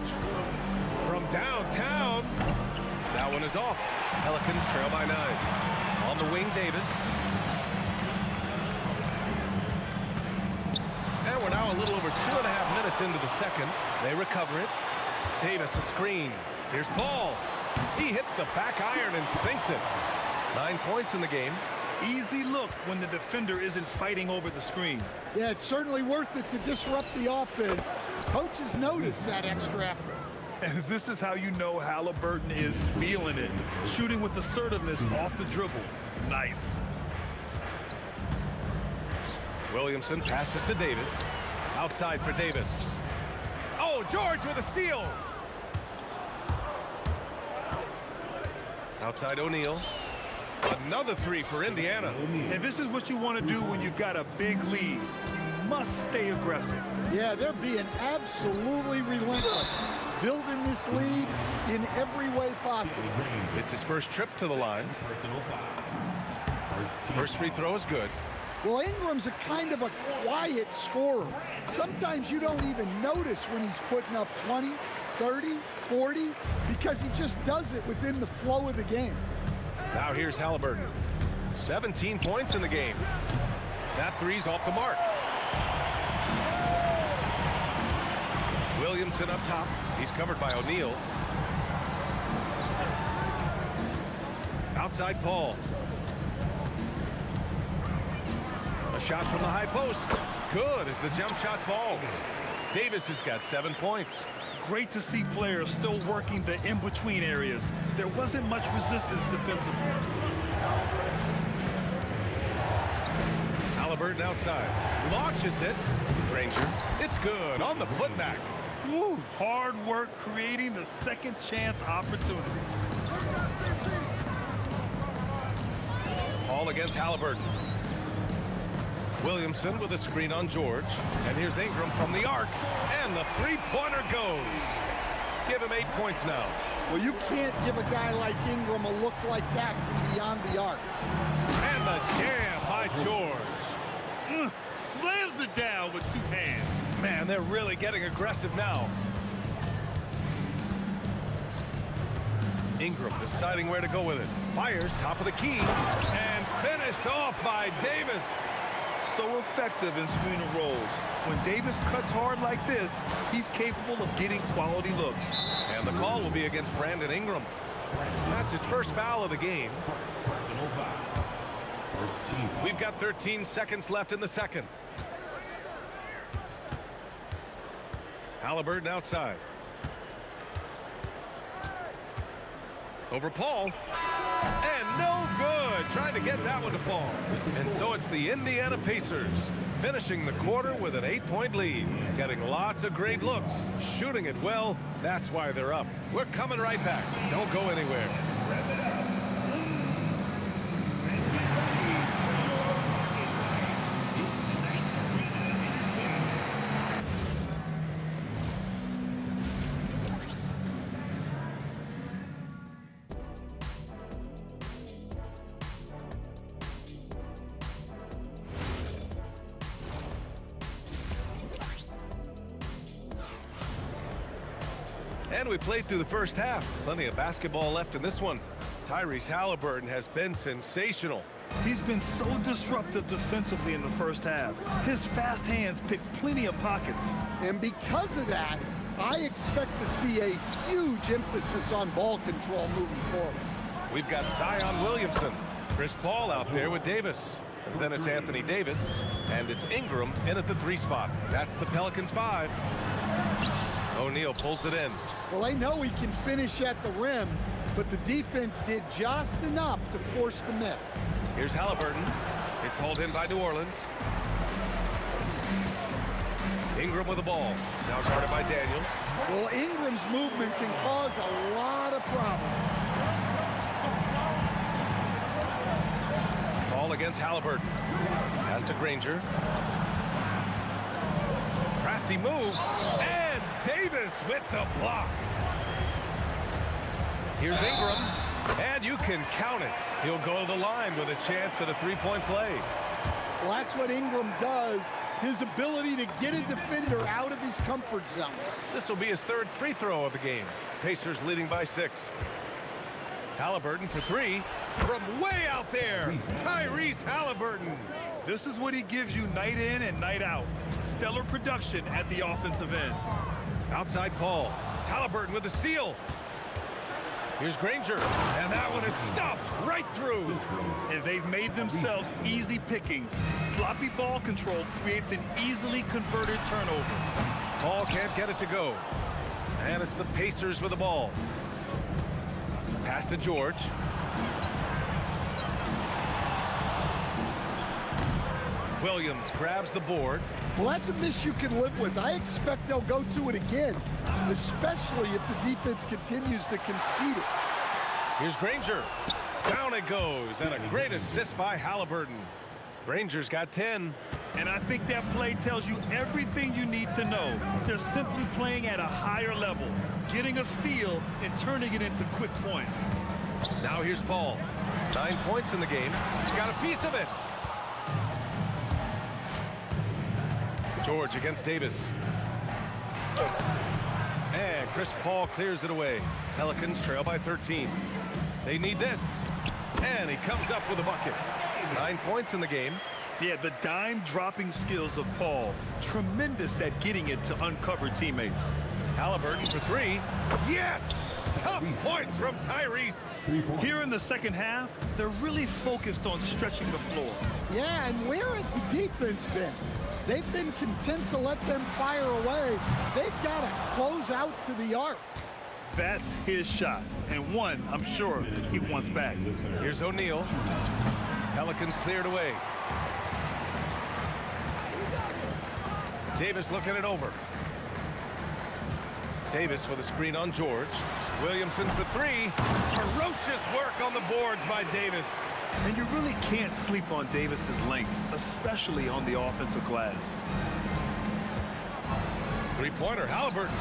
From downtown. That one is off. Pelicans trail by 9. On the wing, Davis. And we're now a little over 2.5 minutes into the second. They recover it. Davis a screen. Here's Paul. He hits the back iron and sinks it. 9 points in the game. Easy look when the defender isn't fighting over the screen. Yeah, it's certainly worth it to disrupt the offense. Coaches notice that extra effort. And this is how you know Halliburton is feeling it. Shooting with assertiveness off the dribble. Nice. Williamson passes to Davis. Outside for Davis. Oh, George with a steal. Outside O'Neal. Another 3 for Indiana. And this is what you want to do when you've got a big lead. You must stay aggressive. Yeah, they're being absolutely relentless. Building this lead in every way possible. It's his first trip to the line. First free throw is good. Well, Ingram's a kind of a quiet scorer. Sometimes you don't even notice when he's putting up 20, 30, 40, because he just does it within the flow of the game. Now here's Halliburton. 17 points in the game. That 3's off the mark. Williamson up top. He's covered by O'Neal. Outside Paul. A shot from the high post. Good as the jump shot falls. Davis has got 7 points. Great to see players still working the in-between areas. There wasn't much resistance defensively. Halliburton outside. Launches it. Granger. It's good on the putback. Woo, hard work creating the second chance opportunity. Paul against Halliburton. Williamson with a screen on George. And here's Ingram from the arc. And the 3-pointer goes. Give him 8 points now. Well, you can't give a guy like Ingram a look like that from beyond the arc. And the jam by George. Slams it down with 2 hands. Man, they're really getting aggressive now. Ingram deciding where to go with it. Fires top of the key. And finished off by Davis. So effective in screen and rolls. When Davis cuts hard like this, he's capable of getting quality looks. And the call will be against Brandon Ingram. That's his first foul of the game. We've got 13 seconds left in the second. Halliburton outside. Over Paul. And no good. Trying to get that one to fall. And so it's the Indiana Pacers finishing the quarter with an 8-point lead. Getting lots of great looks. Shooting it well. That's why they're up. We're coming right back. Don't go anywhere. And we played through the first half. Plenty of basketball left in this one. Tyrese Halliburton has been sensational. He's been so disruptive defensively in the first half. His fast hands pick plenty of pockets. And because of that, I expect to see a huge emphasis on ball control moving forward. We've got Zion Williamson. Chris Paul out there with Davis. And then it's Anthony Davis. And it's Ingram in at the 3 spot. That's the Pelicans 5. O'Neal pulls it in. Well, they know he can finish at the rim, but the defense did just enough to force the miss. Here's Halliburton. It's hauled in by New Orleans. Ingram with the ball. Now guarded by Daniels. Well, Ingram's movement can cause a lot of problems. Ball against Halliburton. Pass to Granger. Crafty move. And Davis with the block. Here's Ingram. And you can count it. He'll go to the line with a chance at a 3-point play. Well, that's what Ingram does. His ability to get a defender out of his comfort zone. This will be his 3rd free throw of the game. Pacers leading by 6. Halliburton for 3 from way out there. Tyrese Halliburton. This is what he gives you night in and night out. Stellar production at the offensive end. Outside Paul. Halliburton with the steal. Here's Granger, and that one is stuffed right through. And they've made themselves easy pickings. Sloppy ball control creates an easily converted turnover. Paul can't get it to go. And it's the Pacers with the ball. Pass to George. Williams grabs the board. Well, that's a miss you can live with. I expect they'll go to it again, especially if the defense continues to concede it. Here's Granger. Down it goes, and a great assist by Halliburton. Granger's got 10. And I think that play tells you everything you need to know. They're simply playing at a higher level, getting a steal and turning it into quick points. Now here's Paul. 9 points in the game. He's got a piece of it. George against Davis. And Chris Paul clears it away. Pelicans trail by 13. They need this. And he comes up with a bucket. 9 points in the game. Yeah, the dime-dropping skills of Paul. Tremendous at getting it to uncover teammates. Halliburton for 3. Yes! Tough points from Tyrese. Here in the second half, they're really focused on stretching the floor. Yeah, and where has the defense been? They've been content to let them fire away. They've got to close out to the arc. That's his shot, and one I'm sure he wants back. Here's O'Neal. Pelicans cleared away. Davis looking it over. Davis with a screen on George. Williamson for 3. Ferocious work on the boards by Davis. And you really can't sleep on Davis's length, especially on the offensive glass. 3-pointer, Halliburton.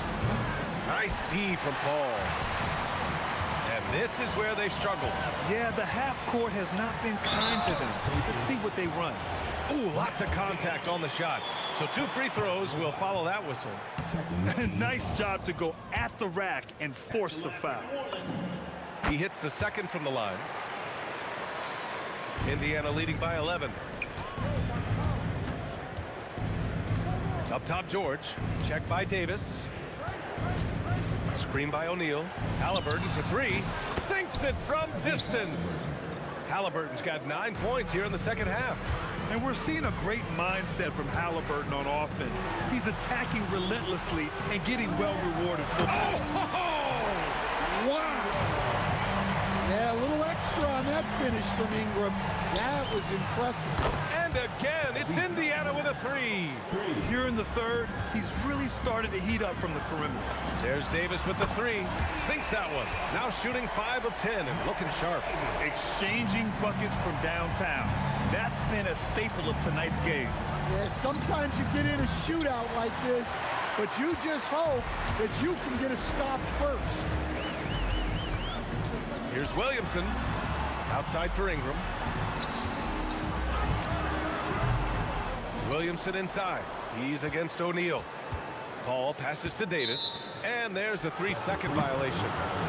Nice D from Paul. And this is where they've struggled. Yeah, the half court has not been kind to them. Let's see what they run. Ooh, lots of contact on the shot. So 2 free throws will follow that whistle. Nice job to go at the rack and force the foul. He hits the second from the line. Indiana leading by 11. Up top, George. Check by Davis. Screen by O'Neal. Halliburton for 3. Sinks it from distance. Halliburton's got 9 points here in the second half. And we're seeing a great mindset from Halliburton on offense. He's attacking relentlessly and getting well rewarded for Wow! Yeah, a little extra on that finish from Ingram. That was impressive. And again, it's Indiana with a 3. Here in the third, he's really started to heat up from the perimeter. There's Davis with the 3. Sinks that one. Now shooting 5 of 10 and looking sharp. Exchanging buckets from downtown. That's been a staple of tonight's game. Yeah, sometimes you get in a shootout like this, but you just hope that you can get a stop first. Here's Williamson. Outside for Ingram. Williamson inside. He's against O'Neal. Paul passes to Davis, and there's a 3-second violation.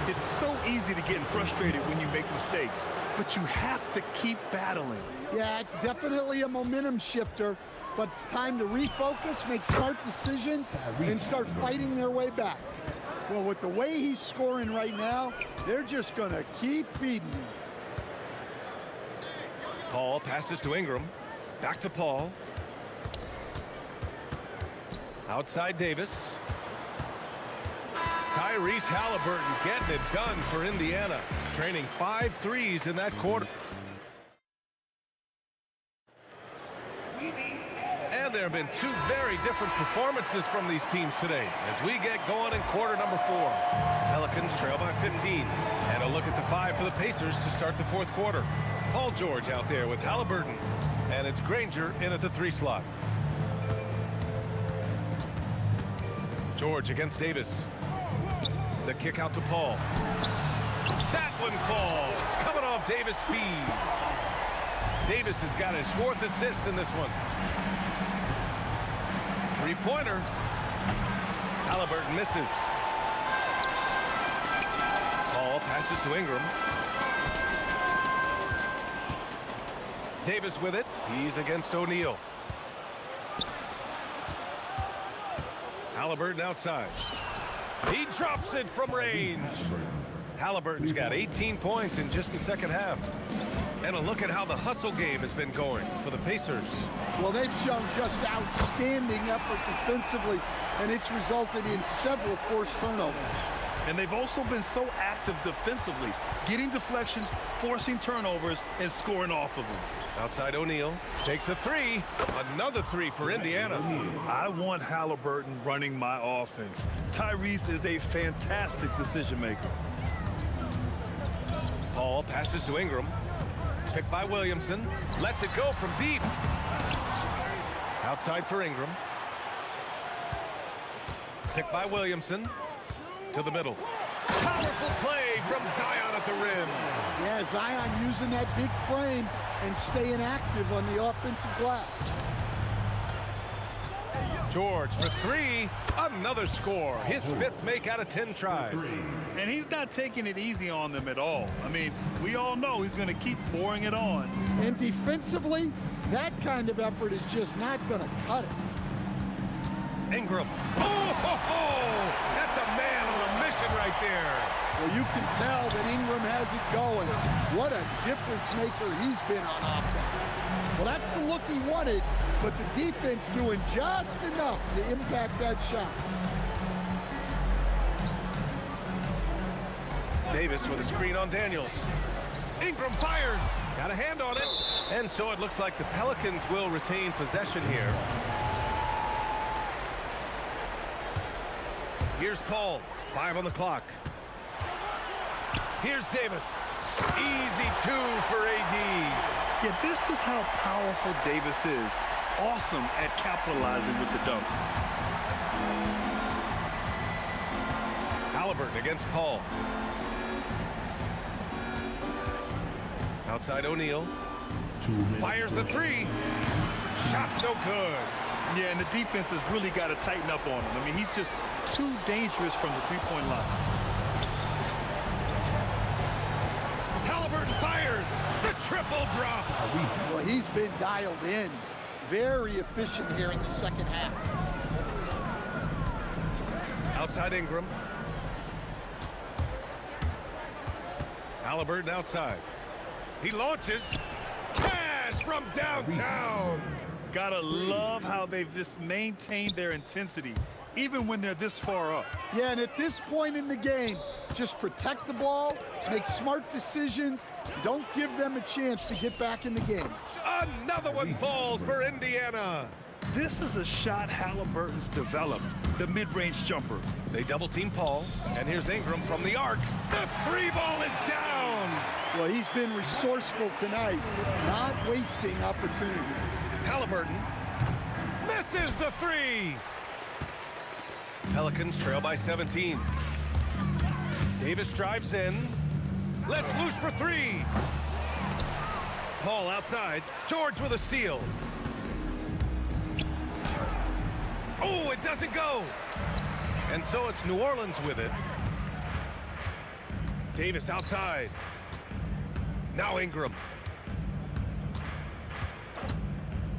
It's so easy to get frustrated when you make mistakes, but you have to keep battling. Yeah, it's definitely a momentum shifter, but it's time to refocus, make smart decisions, and start fighting their way back. Well, with the way he's scoring right now, they're just going to keep feeding him. Paul passes to Ingram. Back to Paul. Outside Davis. Tyrese Halliburton getting it done for Indiana. Training 5 threes in that quarter. And there have been 2 very different performances from these teams today as we get going in quarter number 4. Pelicans trail by 15. And a look at the 5 for the Pacers to start the 4th quarter. Paul George out there with Halliburton. And it's Granger in at the 3 slot. George against Davis. The kick out to Paul. That one falls. Coming off Davis' feed. Davis has got his 4th assist in this one. 3-pointer. Halliburton misses. Paul passes to Ingram. Davis with it. He's against O'Neal. Halliburton outside. He drops it from range. Halliburton's got 18 points in just the second half. And a look at how the hustle game has been going for the Pacers. Well, they've shown just outstanding effort defensively, and it's resulted in several forced turnovers. And they've also been so active defensively, getting deflections, forcing turnovers, and scoring off of them. Outside O'Neal takes a 3. Another 3 for Indiana. I want Halliburton running my offense. Tyrese is a fantastic decision maker. Paul passes to Ingram. Picked by Williamson. Lets it go from deep. Outside for Ingram. Picked by Williamson. To the middle. Powerful play from Zion at the rim. Yeah, Zion using that big frame and staying active on the offensive glass. George for 3. Another score. His 5th make out of 10 tries. And he's not taking it easy on them at all. I mean, we all know he's going to keep pouring it on. And defensively, that kind of effort is just not going to cut it. Ingram. Oh, that's a man on a mission right there. Well, you can tell that Ingram has it going. What a difference maker he's been on offense. Well, that's the look he wanted, but the defense doing just enough to impact that shot. Davis with a screen on Daniels. Ingram fires. Got a hand on it. And so it looks like the Pelicans will retain possession here. Here's Paul. 5 on the clock. Here's Davis. Easy 2 for AD. Yeah, this is how powerful Davis is. Awesome at capitalizing with the dunk. Halliburton against Paul. Outside O'Neal. Fires the 3. Shot's no good. Yeah, and the defense has really got to tighten up on him. I mean, he's just too dangerous from the 3-point line. Halliburton fires the triple drop. Well, he's been dialed in. Very efficient here in the second half. Outside Ingram. Halliburton outside. He launches. Cash from downtown. Gotta love how they've just maintained their intensity, even when they're this far up. Yeah, and at this point in the game, just protect the ball, make smart decisions, don't give them a chance to get back in the game. Another one falls for Indiana. This is a shot Halliburton's developed, the mid-range jumper. They double-team Paul, and here's Ingram from the arc. The 3 ball is down. Well, he's been resourceful tonight, not wasting opportunities. Halliburton misses the 3. Pelicans trail by 17. Davis drives in. Lets loose for 3. Paul outside. George with a steal. Oh, it doesn't go. And so it's New Orleans with it. Davis outside. Now Ingram.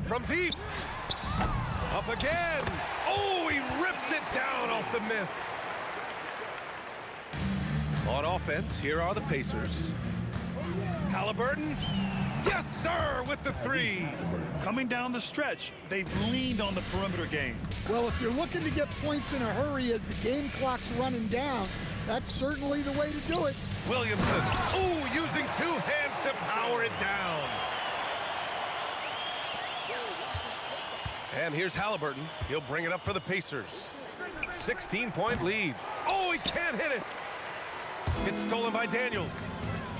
From deep. Up again. Oh, he rips it down off the miss. On offense, here are the Pacers. Halliburton. Yes, sir, with the three. Coming down the stretch, they've leaned on the perimeter game. Well, if you're looking to get points in a hurry as the game clock's running down, that's certainly the way to do it. Williamson. Ooh, using two hands to power it down. And here's Halliburton. He'll bring it up for the Pacers. 16-point lead. Oh, he can't hit it. It's stolen by Daniels.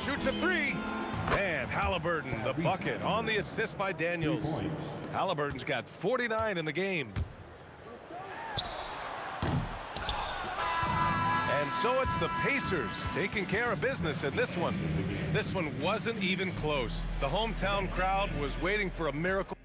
Shoots a three. And Halliburton, the bucket on the assist by Daniels. Halliburton's got 49 in the game. And so it's the Pacers taking care of business in this one. This one wasn't even close. The hometown crowd was waiting for a miracle.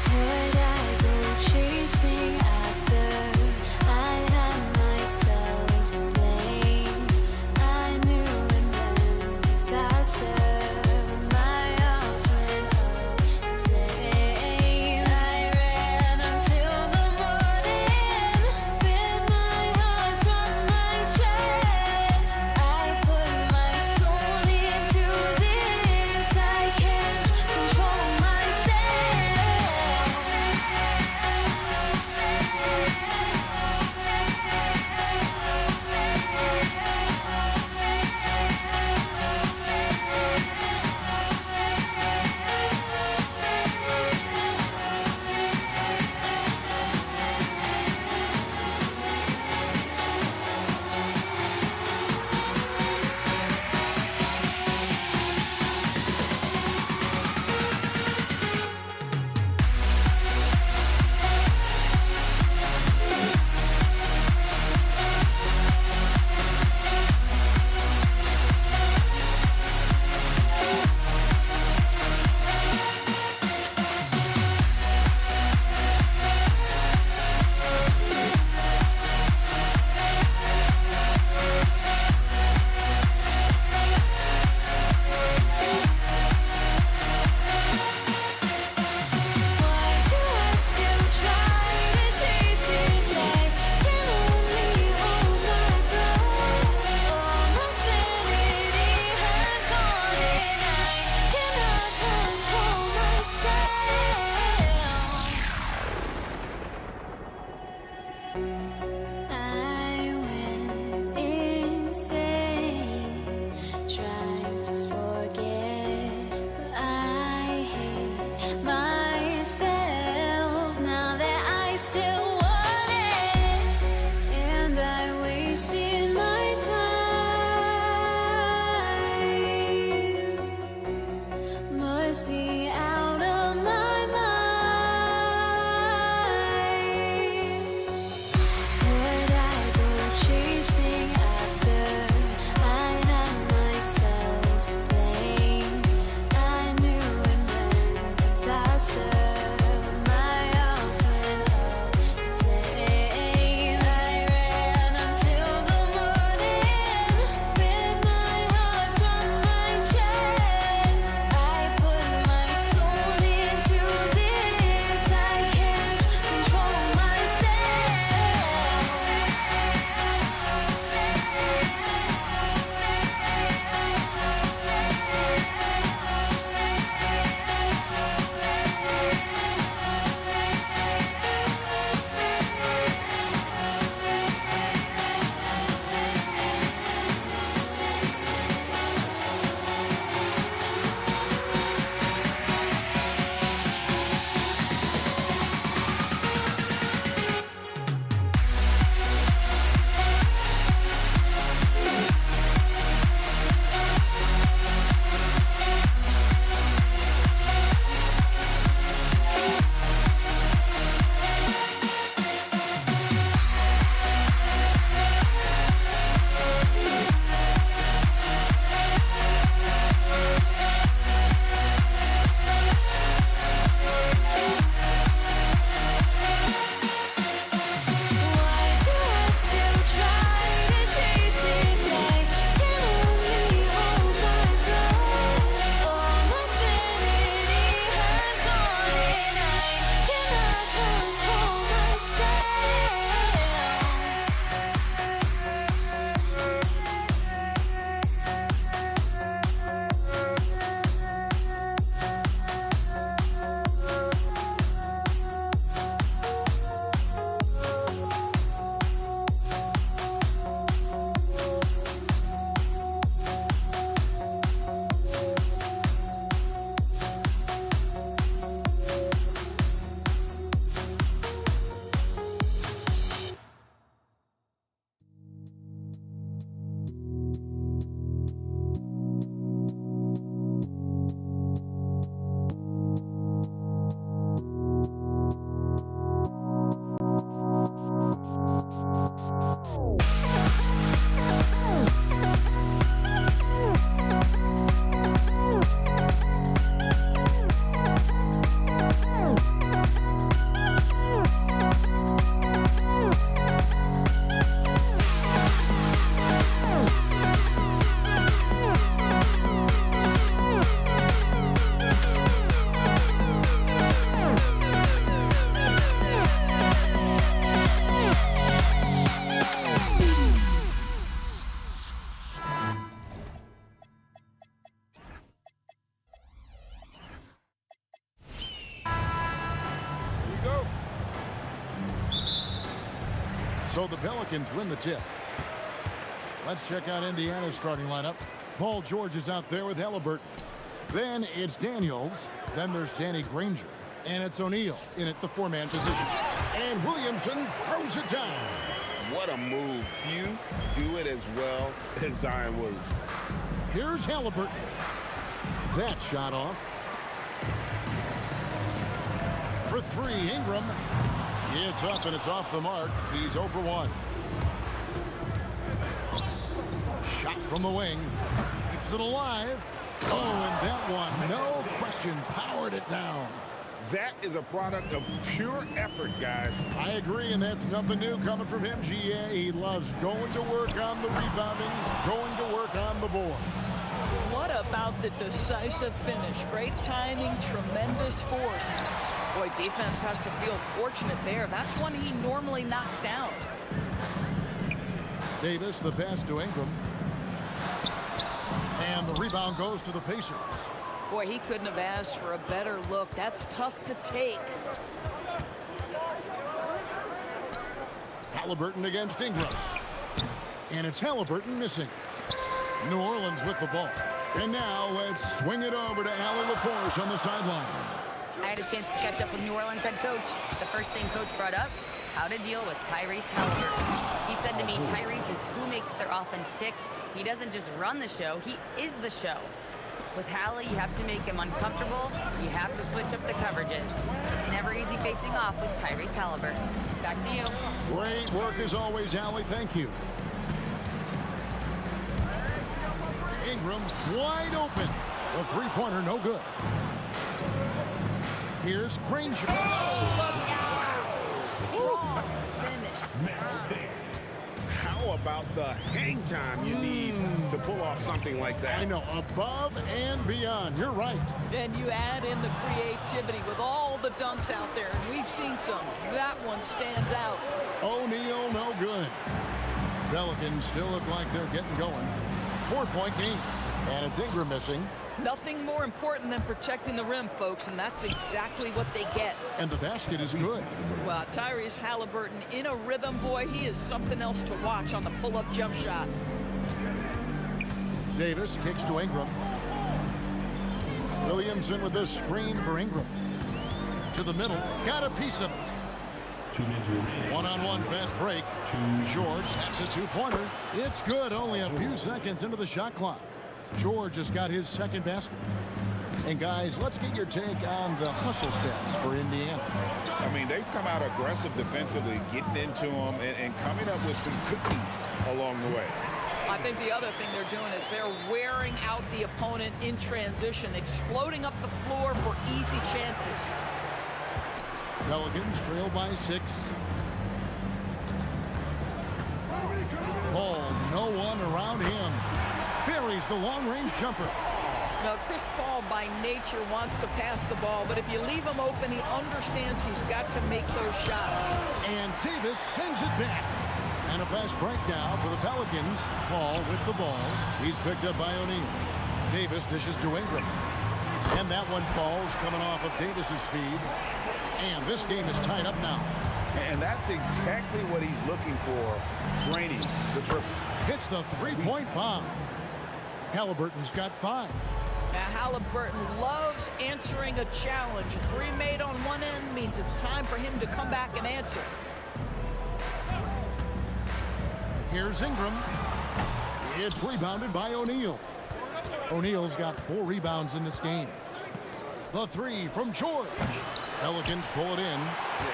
Would I go chasing after So the Pelicans win the tip. Let's check out Indiana's starting lineup. Paul George is out there with Halliburton. Then it's Daniels. Then there's Danny Granger. And it's O'Neal in at the four-man position. And Williamson throws it down. What a move. Few do it as well as Zion Williams. Here's Halliburton. That shot off. For three, Ingram. It's up and it's off the mark. He's 0 for 1. Shot from the wing. Keeps it alive. Oh, and that one, no question, powered it down. That is a product of pure effort, guys. I agree, and that's nothing new coming from him, GA. He loves going to work on the rebounding, going to work on the board. What about the decisive finish? Great timing, tremendous force. Boy, defense has to feel fortunate there. That's one he normally knocks down. Davis, the pass to Ingram. And the rebound goes to the Pacers. Boy, he couldn't have asked for a better look. That's tough to take. Halliburton against Ingram. And it's Halliburton missing. New Orleans with the ball. And now let's swing it over to Allie LaForce on the sideline. I had a chance to catch up with New Orleans head coach. The first thing coach brought up, how to deal with Tyrese Halliburton. He said to me, Tyrese is who makes their offense tick. He doesn't just run the show, he is the show. With Hallie, you have to make him uncomfortable. You have to switch up the coverages. It's never easy facing off with Tyrese Halliburton. Back to you. Great work as always, Allie. Thank you. Ingram wide open. The three-pointer no good. Here's Granger. Strong finish. How about the hang time you need to pull off something like that? I know, above and beyond. You're right. Then you add in the creativity with all the dunks out there, and we've seen some. That one stands out. O'Neal, no good. Pelicans still look like they're getting going. 4-point game. And it's Ingram missing. Nothing more important than protecting the rim, folks, and that's exactly what they get. And the basket is good. Well, Tyrese Halliburton in a rhythm, boy, he is something else to watch on the pull-up jump shot. Davis kicks to Ingram. Williamson with the screen for Ingram. To the middle, got a piece of it. One-on-one fast break. George, that's a two-pointer. It's good, only a few seconds into the shot clock. George has got his second basket. And guys, let's get your take on the hustle stats for Indiana. I mean, they've come out aggressive defensively, getting into them and coming up with some cookies along the way. I think the other thing they're doing is they're wearing out the opponent in transition, exploding up the floor for easy chances. Pelicans trail by 6. Paul, no one around him. Buries the long-range jumper. Now, Chris Paul, by nature, wants to pass the ball, but if you leave him open, he understands he's got to make those shots. And Davis sends it back. And a fast break now for the Pelicans. Paul with the ball. He's picked up by O'Neal. Davis dishes to Ingram. And that one falls coming off of Davis's feed. And this game is tied up now. And that's exactly what he's looking for. Draining the triple. Hits the three-point bomb. Halliburton's got 5. Now, Halliburton loves answering a challenge. A 3 made on one end means it's time for him to come back and answer. Here's Ingram. It's rebounded by O'Neal. O'Neal's got 4 rebounds in this game. The 3 from George. Pelicans pull it in.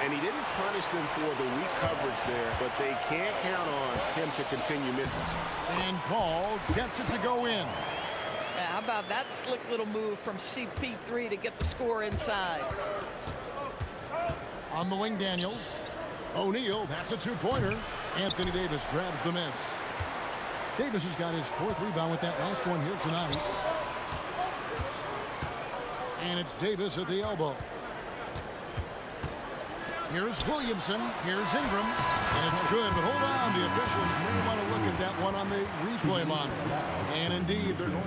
And he didn't punish them for the weak coverage there, but they can't count on him to continue missing. And Paul gets it to go in. Yeah, how about that slick little move from CP3 to get the score inside? On the wing, Daniels. O'Neal, that's a 2-pointer. Anthony Davis grabs the miss. Davis has got his 4th rebound with that last one here tonight. And it's Davis at the elbow. Here's Williamson. Here's Ingram. And it's good, but hold on. The officials may want to look at that one on the replay monitor. And indeed, they're going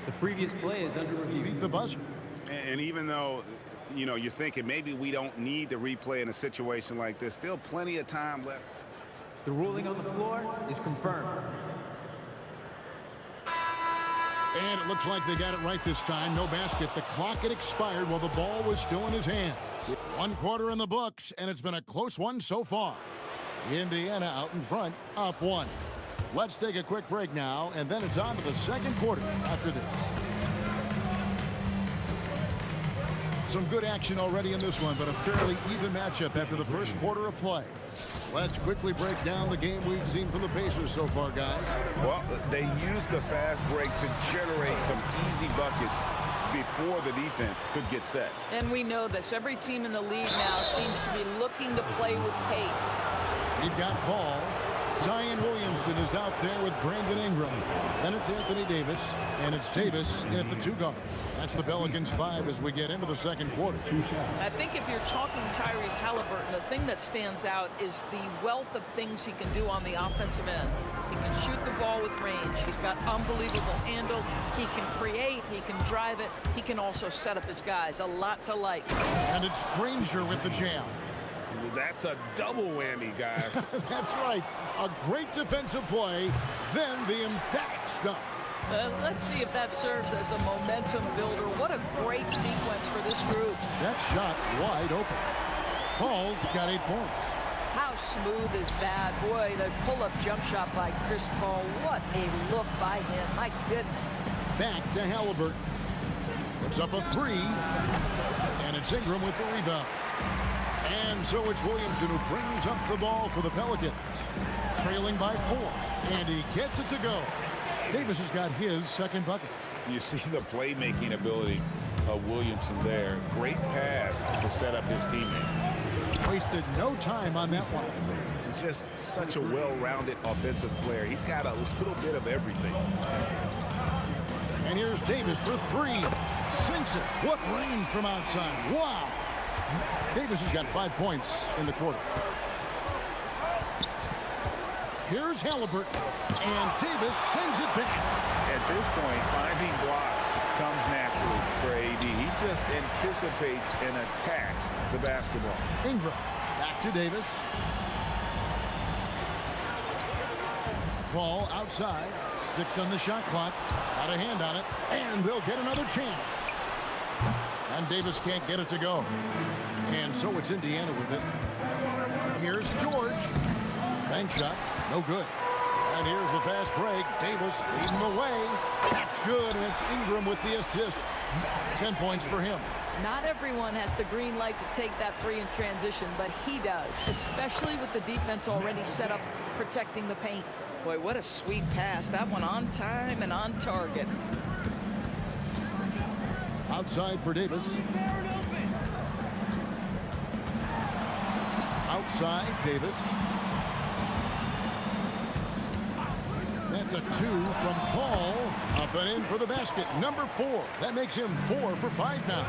The previous play is under review. beat the buzzer. And even though, you know, you're thinking maybe we don't need the replay in a situation like this, still plenty of time left. The ruling on the floor is confirmed. And it looks like they got it right this time. No basket. The clock had expired while the ball was still in his hand. 1 quarter in the books, and it's been a close one so far. Indiana out in front, up 1. Let's take a quick break now, and then it's on to the second quarter after this. Some good action already in this one, but a fairly even matchup after the first quarter of play. Let's quickly break down the game we've seen from the Pacers so far, guys. Well, they used the fast break to generate some easy buckets before the defense could get set. And we know this. Every team in the league now seems to be looking to play with pace. We've got Paul. Zion Williamson is out there with Brandon Ingram. Then it's Anthony Davis, and it's Davis in at the 2 guard. That's the Pelicans 5 as we get into the second quarter. I think if you're talking Tyrese Halliburton, the thing that stands out is the wealth of things he can do on the offensive end. He can shoot the ball with range. He's got unbelievable handle. He can create. He can drive it. He can also set up his guys. A lot to like. And it's Granger with the jam. That's a double whammy, guys. That's right. A great defensive play, then the emphatic stuff. Let's see if that serves as a momentum builder. What a great sequence for this group. That shot wide open. Paul's got 8 points. How smooth is that? Boy, the pull-up jump shot by Chris Paul. What a look by him. My goodness. Back to Halliburton. Puts up a 3. And it's Ingram with the rebound. And so it's Williamson who brings up the ball for the Pelicans. Trailing by 4. And he gets it to go. Davis has got his second bucket. You see the playmaking ability of Williamson there. Great pass to set up his teammate. Wasted no time on that one. He's just such a well-rounded offensive player. He's got a little bit of everything. And here's Davis for 3. Sinks it. What range from outside. Wow. Davis has got 5 points in the quarter. Here's Halliburton, and Davis sends it back. At this point, finding blocks comes naturally for AD. He just anticipates and attacks the basketball. Ingram, back to Davis. Paul outside, 6 on the shot clock, got a hand on it, and they'll get another chance. And Davis can't get it to go. And so it's Indiana with it. Here's George. Bank shot, no good. And here's the fast break. Davis leading the way. That's good, and it's Ingram with the assist. 10 points for him. Not everyone has the green light to take that 3 in transition, but he does, especially with the defense already set up protecting the paint. Boy, what a sweet pass. That one on time and on target. Outside for Davis. Outside, Davis. That's a 2 from Paul. Up and in for the basket. Number 4. That makes him 4 for 5 now.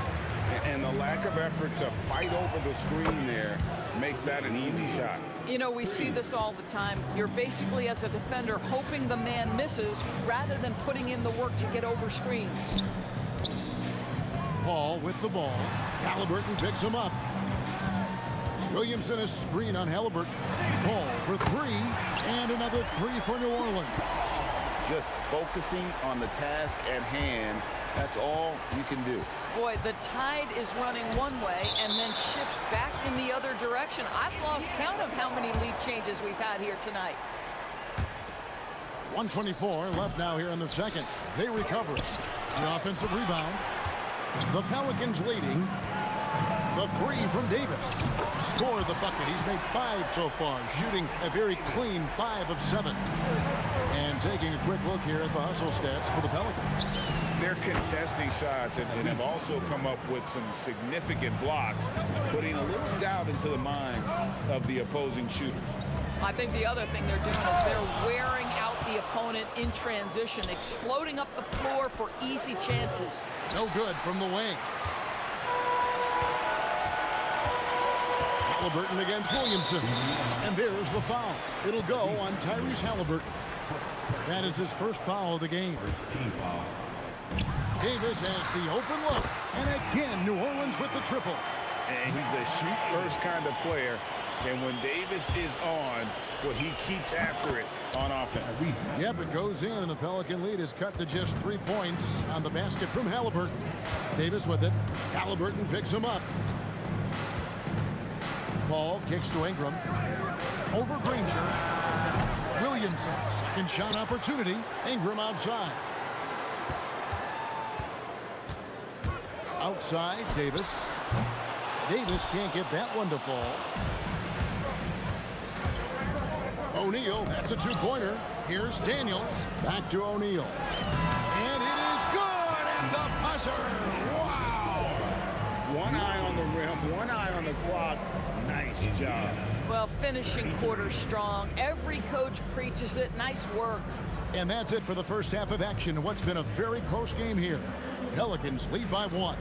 And the lack of effort to fight over the screen there makes that an easy shot. You know, we see this all the time. You're basically, as a defender, hoping the man misses rather than putting in the work to get over screens. Paul with the ball. Halliburton picks him up. Williamson a screen on Halliburton. Paul for 3, and another 3 for New Orleans. Just focusing on the task at hand, that's all you can do. Boy, the tide is running one way and then shifts back in the other direction. I've lost count of how many lead changes we've had here tonight. 1:24 left now here in the second. They recover it. The offensive rebound. The Pelicans leading. The 3 from Davis. Scored the bucket. He's made 5 so far, shooting a very clean 5 of 7. And taking a quick look here at the hustle stats for the Pelicans. They're contesting shots and have also come up with some significant blocks, putting a little doubt into the minds of the opposing shooters. I think the other thing they're doing is they're wearing out the opponent in transition, exploding up the floor for easy chances. No good from the wing. Halliburton against Williamson. And there's the foul. It'll go on Tyrese Halliburton. That is his first foul of the game. Davis has the open look. And again, New Orleans with the triple. And he's a shoot-first kind of player. And when Davis is on, well, he keeps after it on offense. Yep, it goes in, and the Pelican lead is cut to just 3 points on the basket from Halliburton. Davis with it. Halliburton picks him up. Paul kicks to Ingram. Over Granger. Williamson, second shot opportunity. Ingram outside. Outside, Davis. Davis can't get that one to fall. O'Neal, that's a two-pointer. Here's Daniels. Back to O'Neal. And it is good at the buzzer. Wow! One eye on the rim, one eye on the clock. Nice job. Well, finishing quarter strong. Every coach preaches it. Nice work. And that's it for the first half of action. What's been a very close game here. Pelicans lead by 1.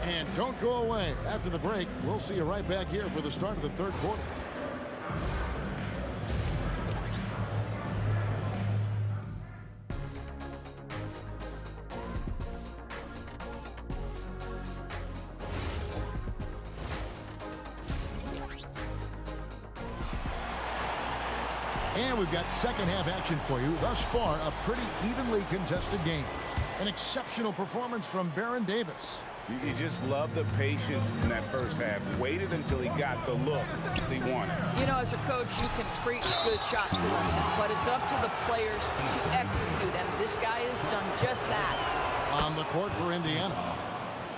And don't go away. After the break, we'll see you right back here for the start of the third quarter. And we've got second half action for you. Thus far, a pretty evenly contested game. An exceptional performance from Baron Davis. You just love the patience in that first half. Waited until he got the look he wanted. You know, as a coach, you can preach good shot selection, but it's up to the players to execute, and this guy has done just that. On the court for Indiana,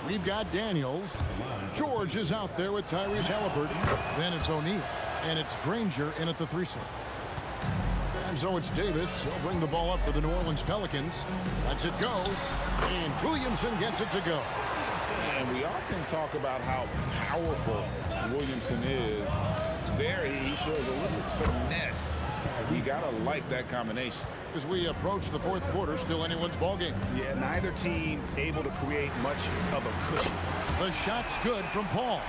we've got Daniels. George is out there with Tyrese Halliburton. Then it's O'Neal, and it's Granger in at the 3-set. And so it's Davis. He'll bring the ball up for the New Orleans Pelicans. Lets it go, and Williamson gets it to go. And we often talk about how powerful Williamson is. There, he shows a little finesse. You got to like that combination. As we approach the fourth quarter, still anyone's ballgame. Yeah, neither team able to create much of a cushion. The shot's good from Paul.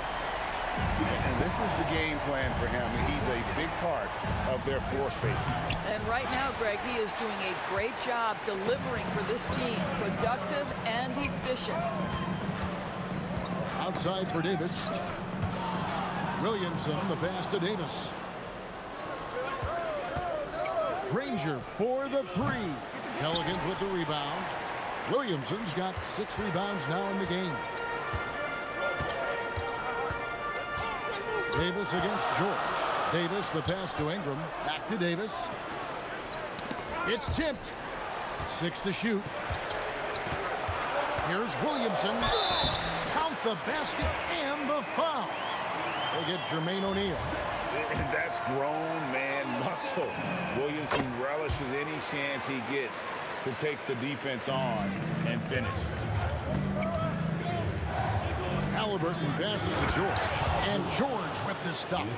And this is the game plan for him. He's a big part of their floor spacing. And right now, Greg, he is doing a great job delivering for this team. Productive and efficient. Outside for Davis. Williamson, the pass to Davis. Granger for the 3. Pelicans with the rebound. Williamson's got 6 rebounds now in the game. Davis against George. Davis, the pass to Ingram. Back to Davis. It's tipped. 6 to shoot. Here's Williamson. Count the basket and the foul. They get Jermaine O'Neal. And that's grown man muscle. Williamson relishes any chance he gets to take the defense on and finish. Halliburton passes to George. And George with the stuff.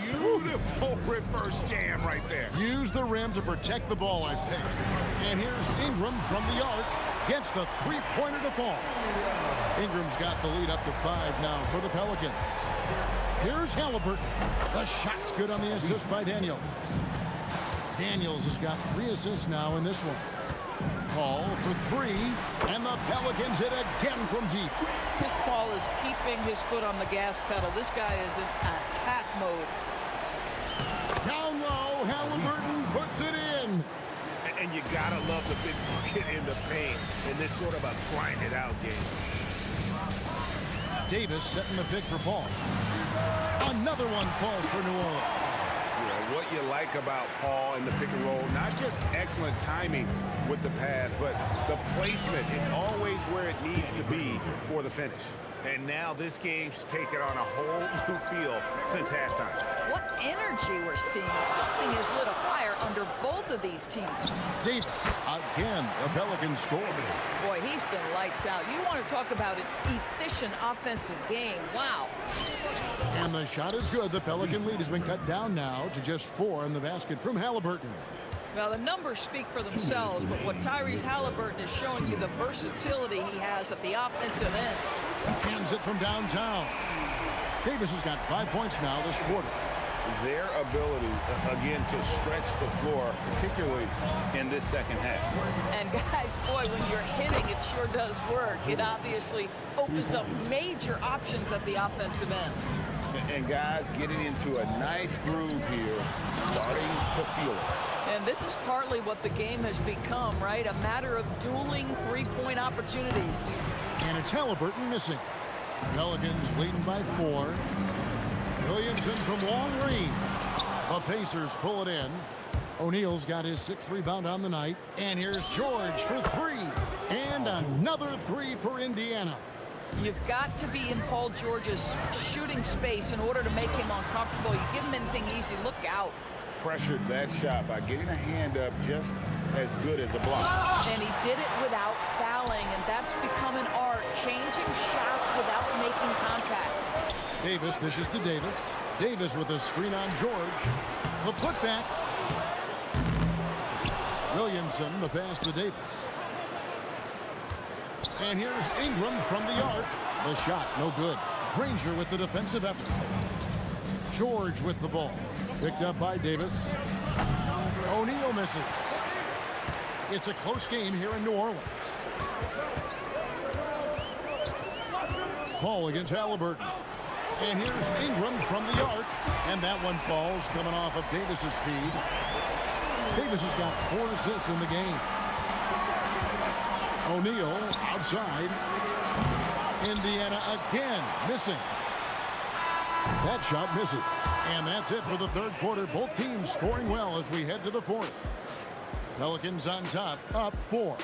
Beautiful reverse jam right there. Use the rim to protect the ball, I think. And here's Ingram from the arc. Gets the three-pointer to fall. Ingram's got the lead up to 5 now for the Pelicans. Here's Halliburton. The shot's good on the assist by Daniels. Daniels has got 3 assists now in this one. Paul for 3, and the Pelicans hit again from deep. Chris Paul is keeping his foot on the gas pedal. This guy is in attack mode. Down low, Halliburton puts it in. And you gotta love the big bucket in the paint in this sort of a grind-it-out game. Davis setting the pick for Paul. Another one falls for New Orleans. Yeah, what you like about Paul in the pick and roll, not just excellent timing with the pass, but the placement. It's always where it needs to be for the finish. And now this game's taken on a whole new feel since halftime. What energy we're seeing. Something has lit a fire under both of these teams. Davis, again, the Pelicans score. Boy, he's been lights out. You want to talk about an efficient offensive game. Wow. And the shot is good. The Pelican lead has been cut down now to just 4 in the basket from Halliburton. Well, the numbers speak for themselves, but what Tyrese Halliburton is showing you, the versatility he has at the offensive end. Hands it from downtown. Davis has got 5 points now this quarter. their ability, again, to stretch the floor, particularly in this second half. And guys, boy, when you're hitting, it sure does work. It obviously opens up major options at the offensive end. And guys getting into a nice groove here, starting to feel it. And this is partly what the game has become, right? A matter of dueling three-point opportunities. And it's Halliburton missing. Pelicans leading by 4. Williamson from long range. The Pacers pull it in. O'Neal's got his 6th rebound on the night. And here's George for 3. And another 3 for Indiana. You've got to be in Paul George's shooting space in order to make him uncomfortable. You give him anything easy, look out. Pressured that shot by getting a hand up just as good as a block. And he did it without fouling, and that's become an art, changing shots without making contact. Davis dishes to Davis. Davis with a screen on George. The putback. Williamson, the pass to Davis. And here's Ingram from the arc. The shot, no good. Granger with the defensive effort. George with the ball. Picked up by Davis. O'Neal misses. It's a close game here in New Orleans. Paul against Halliburton. And here's Ingram from the arc. And that one falls, coming off of Davis's feed. Davis has got 4 assists in the game. O'Neal outside. Indiana again missing. That shot misses. And that's it for the 3rd quarter. Both teams scoring well as we head to the 4th. Pelicans on top, up 4.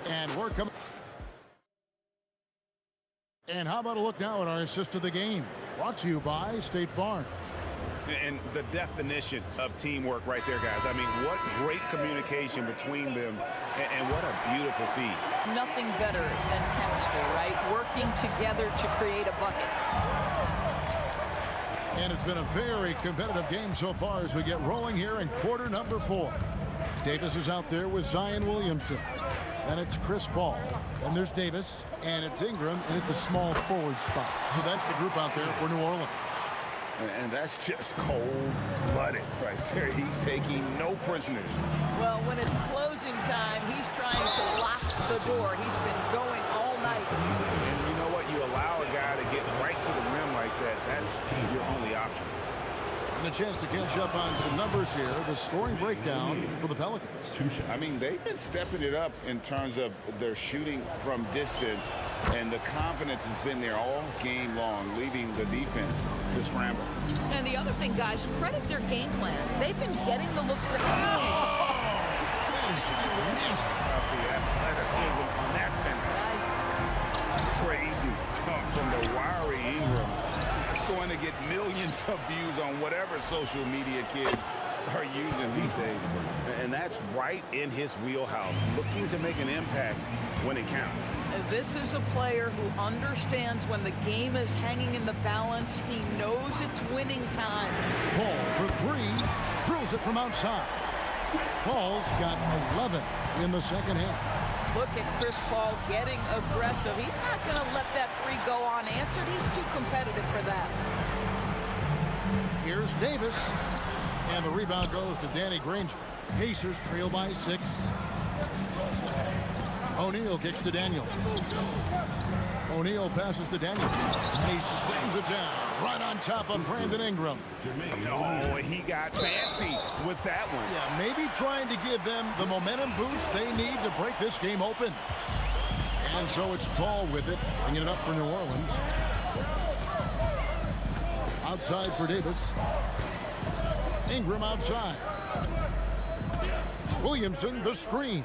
And we're coming. And how about a look now at our assist of the game? Brought to you by State Farm. And the definition of teamwork right there, guys. I mean, what great communication between them, and what a beautiful feed. Nothing better than chemistry, right? Working together to create a bucket. And it's been a very competitive game so far as we get rolling here in quarter number 4. Davis is out there with Zion Williamson. Then it's Chris Paul. Then there's Davis, and it's Ingram in at the small forward spot. So that's the group out there for New Orleans. And that's just cold-blooded right there. He's taking no prisoners. Well, when it's closing time, he's trying to lock the door. He's been going all night. And you know what? You allow a guy to get right to the rim like that. That's your only option. And a chance to catch up on some numbers here. The scoring breakdown for the Pelicans. I mean, they've been stepping it up in terms of their shooting from distance, and the confidence has been there all game long, leaving the defense to scramble. And the other thing, guys, credit their game plan. They've been getting the looks that they need. That is just nasty. The athleticism on that finish. Crazy talk from the wiry Ingram. It's going to get millions of views on whatever social media kids are using these days. And that's right in his wheelhouse, looking to make an impact when it counts. This is a player who understands when the game is hanging in the balance. He knows it's winning time. Paul for 3, drills it from outside. Paul's got 11 in the second half. Look at Chris Paul getting aggressive. He's not going to let that 3 go unanswered. He's too competitive for that. Here's Davis. And the rebound goes to Danny Granger. Pacers trail by 6. O'Neal kicks to Daniels. O'Neal passes to Daniels. And he slams it down right on top of Brandon Ingram. Oh, he got fancy with that one. Yeah, maybe trying to give them the momentum boost they need to break this game open. And so it's Paul with it, bringing it up for New Orleans. Outside for Davis. Ingram outside. Williamson, the screen.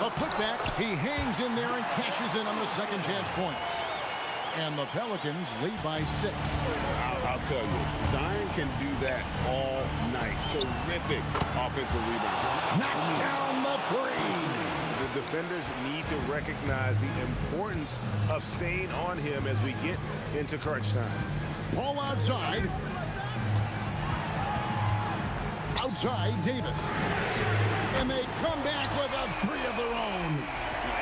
A putback. He hangs in there and cashes in on the second chance points. And the Pelicans lead by 6. I'll tell you, Zion can do that all night. Terrific offensive rebound. Knocks down the 3. The defenders need to recognize the importance of staying on him as we get into crunch time. Paul outside. Outside, Davis. And they come back with a 3 of their own.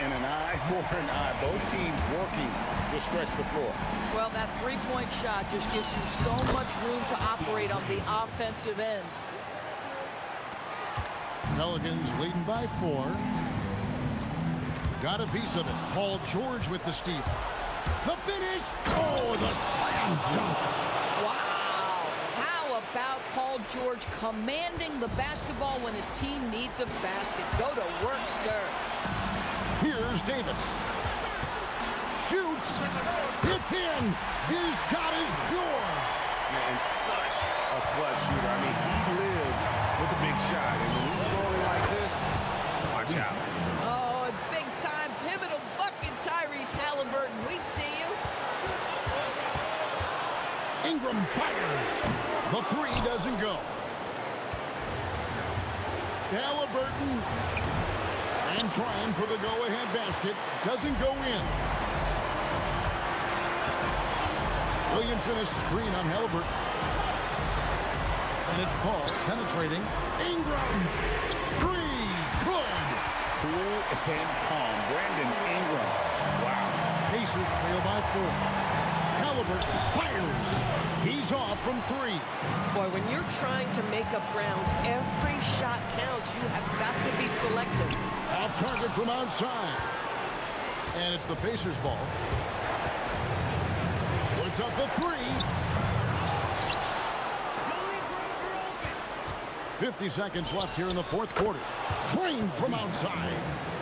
And an eye for an eye. Both teams working to stretch the floor. Well, that three-point shot just gives you so much room to operate on the offensive end. Pelicans leading by 4. Got a piece of it. Paul George with the steal. The finish. Oh, the slam dunk. Wow. How about Paul George commanding the basketball when his team needs a basket? Go to work, sir. Here's Davis. Shoots. It's in. His shot is pure. And such a clutch shooter. I mean, he lives with a big shot. And when he's rolling like this, watch out. Oh, a big-time pivotal bucket, Tyrese Halliburton. We see you. Ingram fires. The 3 doesn't go. Halliburton. And trying for the go-ahead basket. Doesn't go in. Williamson a screen on Halliburton. And it's Paul penetrating. Ingram. 3. Good. Cool and calm. Brandon Ingram. Wow. Pacers trail by 4. Halliburton fires. He's off from 3. Boy, when you're trying to make up ground, every shot counts. You have got to be selective. Off target from outside. And it's the Pacers ball. Puts up the 3. 50 seconds left here in the fourth quarter. Drained from outside.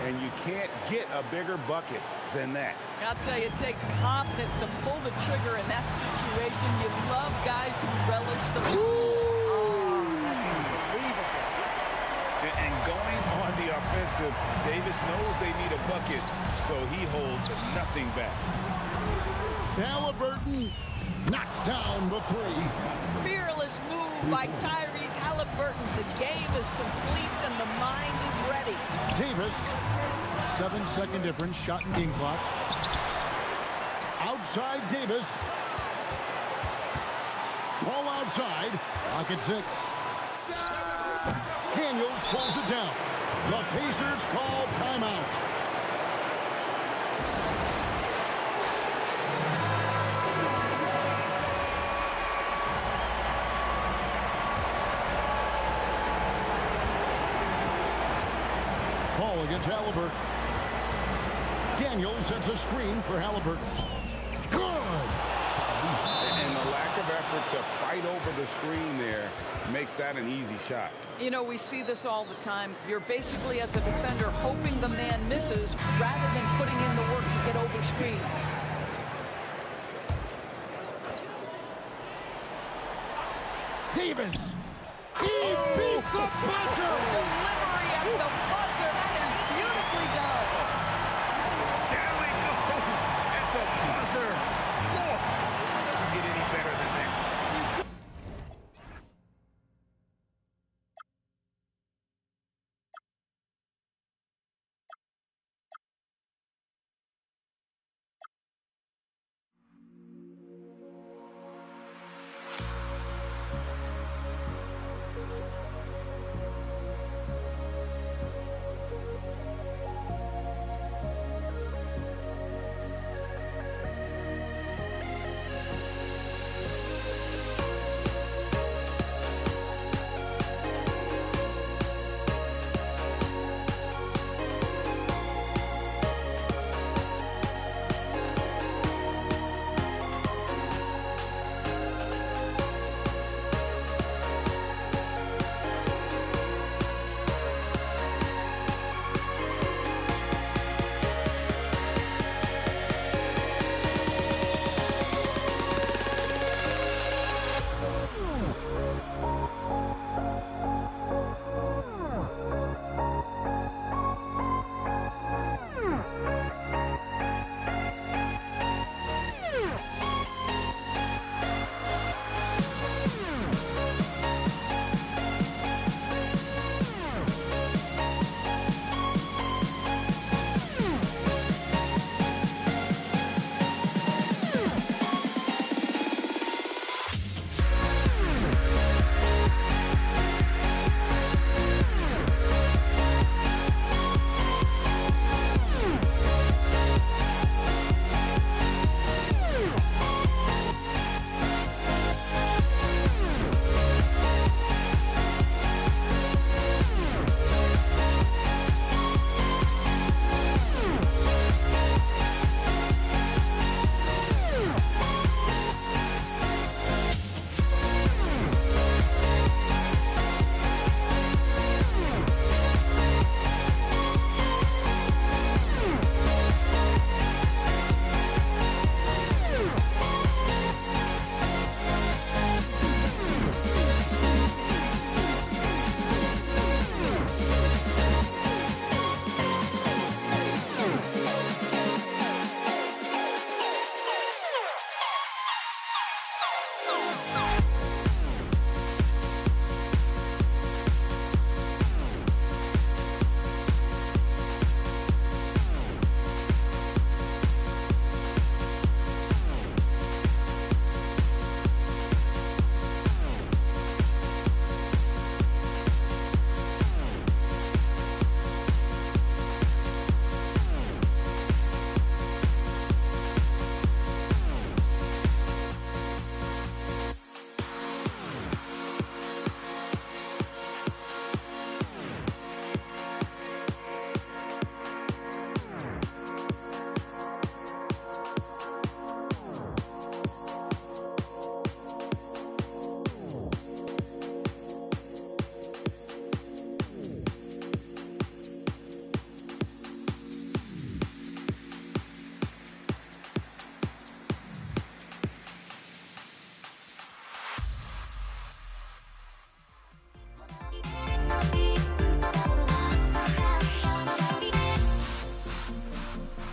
And you can't get a bigger bucket than that. I'll tell you, it takes confidence to pull the trigger in that situation. You love guys who relish the Oh, that's unbelievable. And going on the offensive, Davis knows they need a bucket, so he holds nothing back. Halliburton knocks down the 3. Fearless move by Tyrese Halliburton. The game is complete and the mind is ready. Davis, 7-second difference, shot and game clock. Outside Davis. Paul outside. Clock at 6. Daniels pulls it down. The Pacers call timeout. Paul against Halliburton. Daniels sets a screen for Halliburton. Good! And the lack of effort to fight over the screen there makes that an easy shot. You know, we see this all the time. You're basically, as a defender, hoping the man misses rather than putting in the work to get over screens. Davis! He beat the buzzer! Delivery at the buzzer. That is beautifully done. Down it goes at the buzzer. Boy, doesn't get any better than that.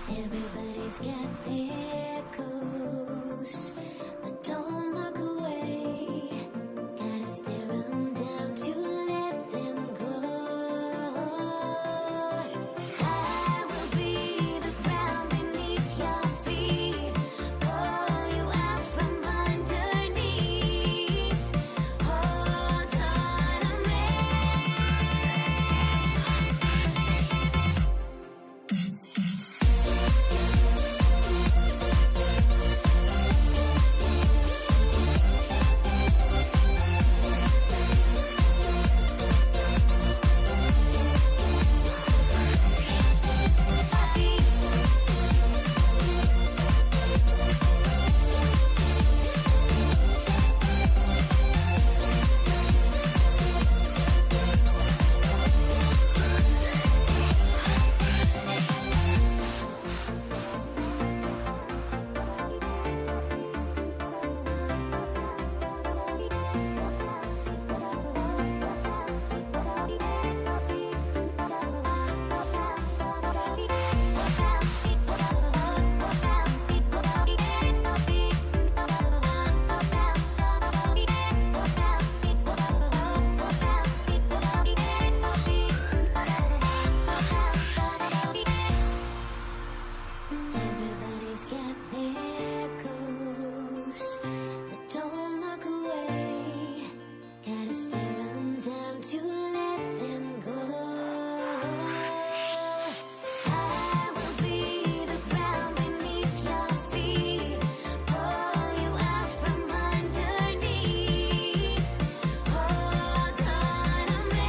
Everybody's got their goals, but don't look away. Gotta stare 'em down to let them go. I will be the ground beneath your feet, pull you out from underneath. Hold on to me. Everybody's got their goals, but don't look away. Gotta stare 'em down to let them go. I will be the ground beneath your feet, pull you out from underneath. Hold on to me.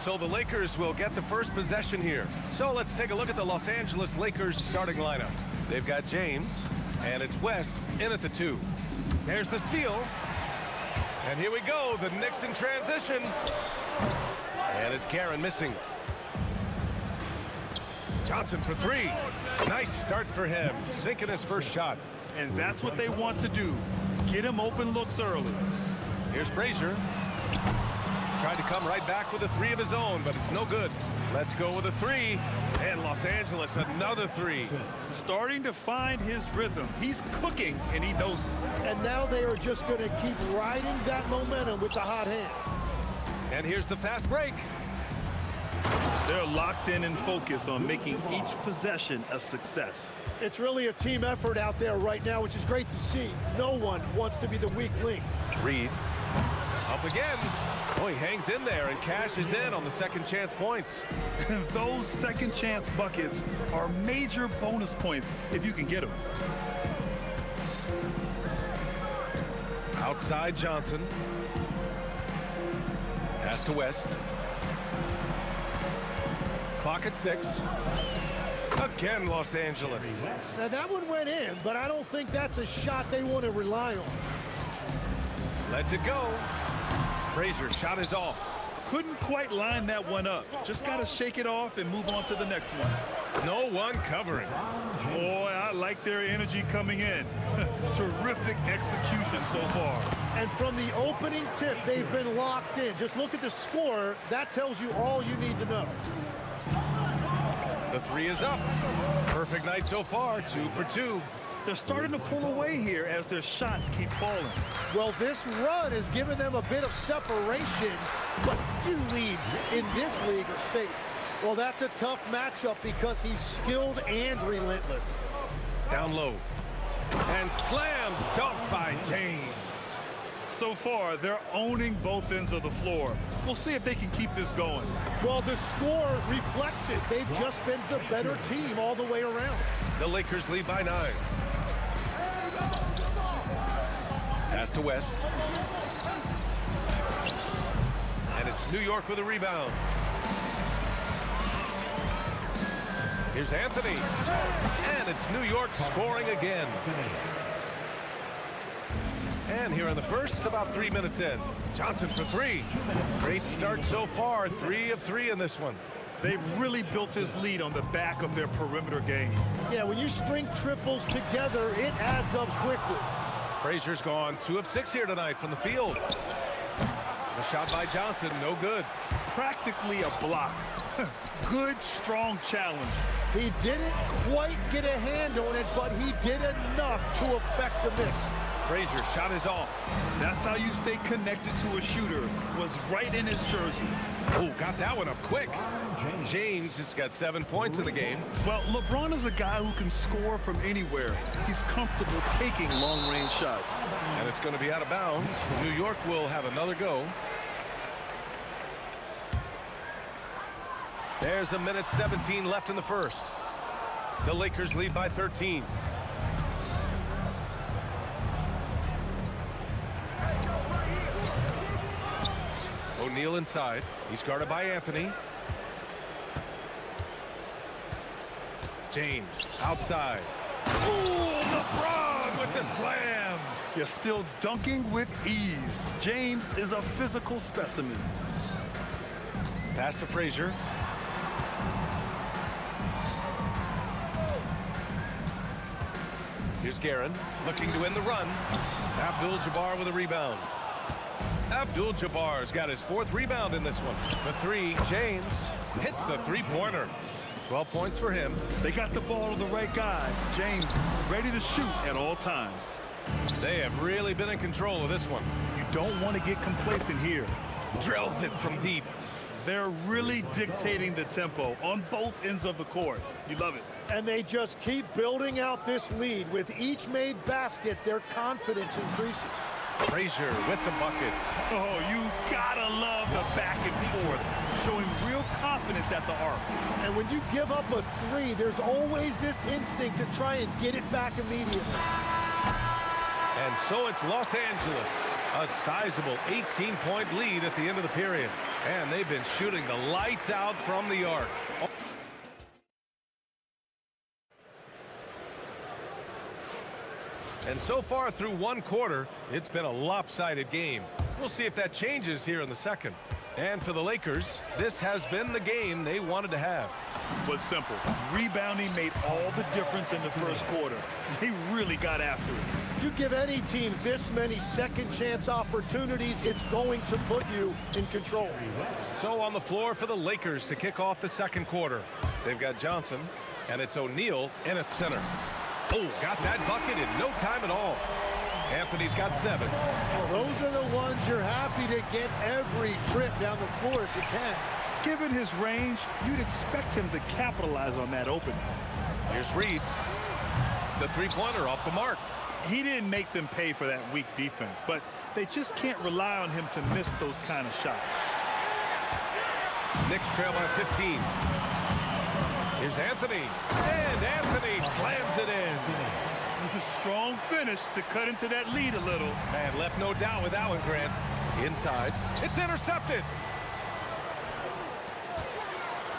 so the Lakers will get the first possession here. So let's take a look at the Los Angeles Lakers starting lineup. They've got James, and it's West in at the 2. There's the steal. And here we go, the Knicks in transition. And it's Karen missing. Johnson for 3. Nice start for him, sinking his first shot. And that's what they want to do. Get him open looks early. Here's Frazier. Tried to come right back with a 3 of his own, but it's no good. Let's go with a 3. And Los Angeles, another 3. Starting to find his rhythm. He's cooking, and he knows it. And now they are just going to keep riding that momentum with the hot hand. And here's the fast break. They're locked in and focused on making each possession a success. It's really a team effort out there right now, which is great to see. No one wants to be the weak link. Reed up again. Oh, he hangs in there and cashes in on the second chance points. Those second chance buckets are major bonus points if you can get them. Outside Johnson. Pass to West. Clock at 6. Again, Los Angeles. Now that one went in, but I don't think that's a shot they want to rely on. Lets it go. Frazier shot is off. Couldn't quite line that one up. Just got to shake it off and move on to the next one. No one covering. Boy, I like their energy coming in. Terrific execution so far. And from the opening tip, they've been locked in. Just look at the score. That tells you all you need to know. The 3 is up. Perfect night so far, 2 for 2. They're starting to pull away here as their shots keep falling. Well, this run has given them a bit of separation, but few leads in this league are safe. Well, that's a tough matchup because he's skilled and relentless. Down low. And slam dunk by James. So far, they're owning both ends of the floor. We'll see if they can keep this going. Well, the score reflects it. They've just been the better team all the way around. The Lakers lead by 9. Pass to West. And it's New York with a rebound. Here's Anthony. And it's New York scoring again. And here in the first, about 3 minutes in. Johnson for 3. Great start so far. 3 of 3 in this one. They've really built this lead on the back of their perimeter game. Yeah, when you string triples together, it adds up quickly. Frazier's gone 2 of 6 here tonight from the field. The shot by Johnson, no good. Practically a block. Good, strong challenge. He didn't quite get a hand on it, but he did enough to affect the miss. Frazier shot is off. That's how you stay connected to a shooter. Was right in his jersey. Oh, got that one up quick. James has got 7 points in the game. Well, LeBron is a guy who can score from anywhere. He's comfortable taking long-range shots. And it's going to be out of bounds. New York will have another go. There's a minute 17 left in the first. The Lakers lead by 13. O'Neal inside. He's guarded by Anthony. James outside. Ooh, LeBron with the slam. You're still dunking with ease. James is a physical specimen. Pass to Frazier. Here's Guerin looking to win the run. Abdul-Jabbar with a rebound. Abdul-Jabbar's got his 4th rebound in this one. The 3, James hits the 3-pointer. 12 points for him. They got the ball to the right guy. James ready to shoot at all times. They have really been in control of this one. You don't want to get complacent here. Drills it from deep. They're really dictating the tempo on both ends of the court. You love it. And they just keep building out this lead. With each made basket, their confidence increases. Frazier with the bucket. Oh, you gotta love the back and forth, showing real confidence at the arc. And when you give up a 3, there's always this instinct to try and get it back immediately. And so it's Los Angeles A sizable 18-point lead at the end of the period. And they've been shooting the lights out from the arc. And so far through one quarter, it's been a lopsided game. We'll see if that changes here in the second. And for the Lakers, this has been the game they wanted to have. But simple. Rebounding made all the difference in the first quarter. They really got after it. You give any team this many second chance opportunities, it's going to put you in control. So on the floor for the Lakers to kick off the second quarter. They've got Johnson, and it's O'Neal in at center. Oh, got that bucket in no time at all. Anthony's got 7. Well, those are the ones you're happy to get every trip down the floor if you can. Given his range, you'd expect him to capitalize on that opening. Here's Reed. The three-pointer off the mark. He didn't make them pay for that weak defense, but they just can't rely on him to miss those kind of shots. Knicks trail by 15. Here's Anthony. And Anthony slams it in. Strong finish to cut into that lead a little. Man, left no doubt with that one, Grant. Inside. It's intercepted.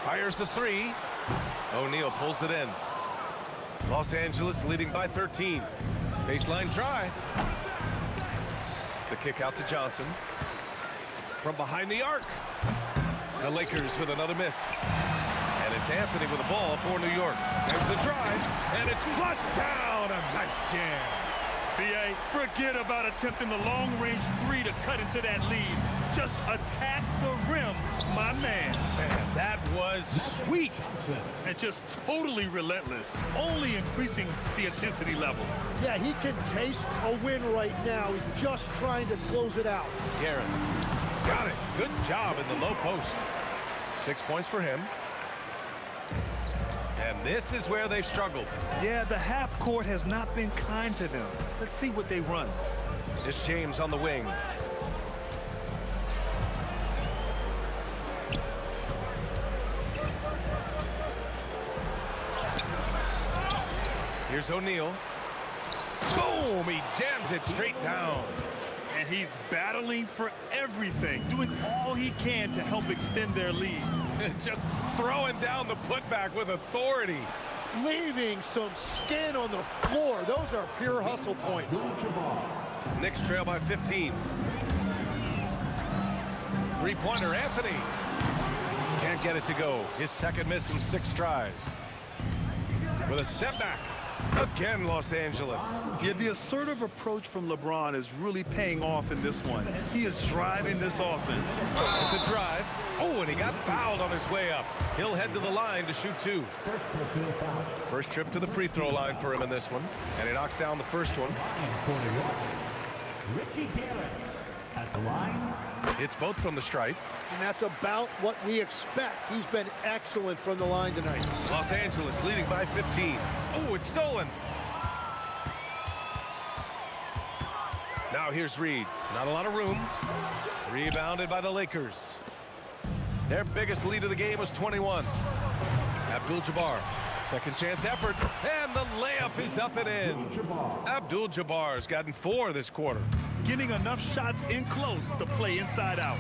Fires the 3. O'Neal pulls it in. Los Angeles leading by 13. Baseline try. The kick out to Johnson. From behind the arc. The Lakers with another miss. And it's Anthony with the ball for New York. There's the drive, and it's flushed down. A nice jam. B.A., forget about attempting the long-range 3 to cut into that lead. Just attack the rim, my man. Man, that was sweet. And just totally relentless, only increasing the intensity level. Yeah, he can taste a win right now. He's just trying to close it out. Garrett got it. Good job in the low post. 6 points for him. And this is where they've struggled. Yeah, the half court has not been kind to them. Let's see what they run. It's James on the wing. Here's O'Neal. Boom! He jams it straight down. And he's battling for everything, doing all he can to help extend their lead. Just throwing down the putback with authority. Leaving some skin on the floor. Those are pure hustle points. Knicks trail by 15. Three-pointer, Anthony. Can't get it to go. His second miss in 6 tries. With a step back. Again, Los Angeles. Yeah, the assertive approach from LeBron is really paying off in this one. He is driving this offense. The drive. Oh, and he got fouled on his way up. He'll head to the line to shoot 2. First trip to the free throw line for him in this one. And he knocks down the first one. Richie Garrett at the line. It's both from the stripe. And that's about what we expect. He's been excellent from the line tonight. Los Angeles leading by 15. Oh, it's stolen. Now here's Reed. Not a lot of room. Rebounded by the Lakers. Their biggest lead of the game was 21. Abdul-Jabbar. Second chance effort. And the layup is up and in. Abdul-Jabbar's gotten 4 this quarter. Getting enough shots in close to play inside out.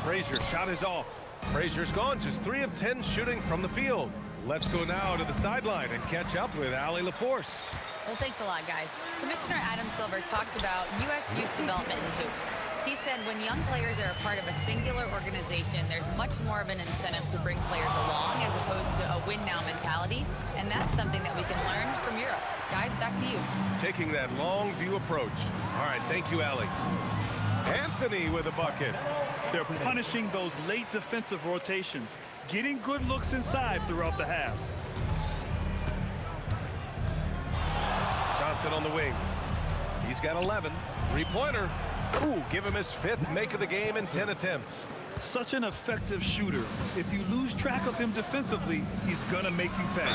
Frazier's shot is off. Frazier's gone just 3 of 10 shooting from the field. Let's go now to the sideline and catch up with Allie LaForce. Well, thanks a lot, guys. Commissioner Adam Silver talked about U.S. youth development in hoops. He said when young players are a part of a singular organization, there's much more of an incentive to bring players along as opposed to a win-now mentality, and that's something that we can learn from Europe. Guys, back to you. Taking that long view approach. All right, thank you, Allie. Anthony with a bucket. They're punishing those late defensive rotations, getting good looks inside throughout the half. Johnson on the wing. He's got 11. Three-pointer. Ooh, give him his 5th make of the game in 10 attempts. Such an effective shooter. If you lose track of him defensively, he's gonna make you pay.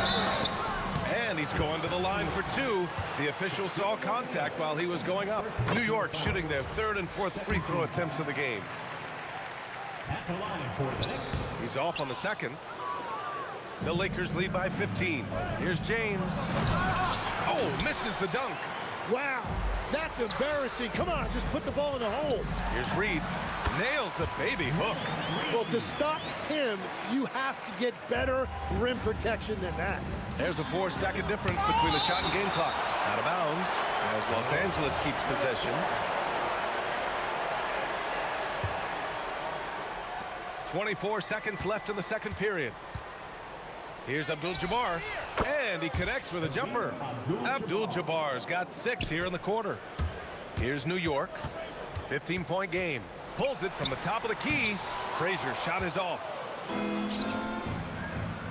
And he's going to the line for 2. The official saw contact while he was going up. New York shooting their 3rd and 4th free throw attempts of the game. At the line for the Knicks. He's off on the second. The Lakers lead by 15. Here's James. Oh, misses the dunk. Wow, that's embarrassing. Come on, just put the ball in the hole. Here's Reed. Nails the baby hook. Well, to stop him, you have to get better rim protection than that. There's a 4-second difference between the shot and game clock. Out of bounds as Los Angeles keeps possession. 24 seconds left in the second period. Here's Abdul-Jabbar, and he connects with a jumper. Abdul-Jabbar's got 6 here in the quarter. Here's New York, 15-point game. Pulls it from the top of the key. Frazier's shot is off.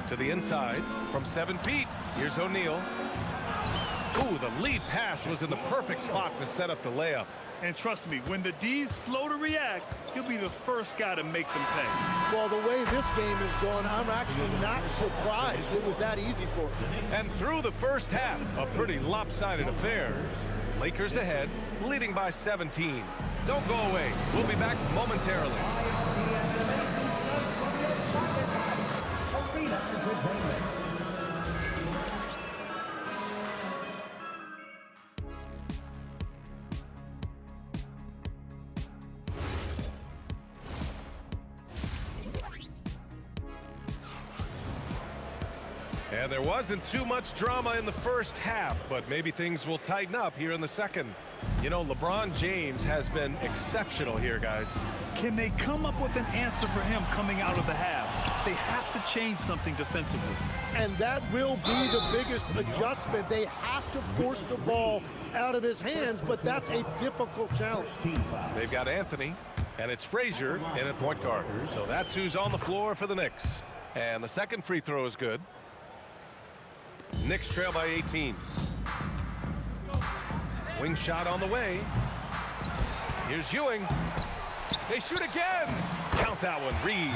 To the inside from 7 feet. Here's O'Neal. Ooh, the lead pass was in the perfect spot to set up the layup. And trust me, when the D's slow to react, he'll be the first guy to make them pay. Well, the way this game is going, I'm actually not surprised it was that easy for him. And through the first half, a pretty lopsided affair. Lakers ahead, leading by 17. Don't go away. We'll be back momentarily. And there wasn't too much drama in the first half, but maybe things will tighten up here in the second. You know, LeBron James has been exceptional here, guys. Can they come up with an answer for him coming out of the half? They have to change something defensively. And that will be the biggest adjustment. They have to force the ball out of his hands, but that's a difficult challenge. They've got Anthony, and it's Frazier in at point guard. So that's who's on the floor for the Knicks. And the second free throw is good. Knicks trail by 18. Wing shot on the way. Here's Ewing. They shoot again. Count that one, Reed.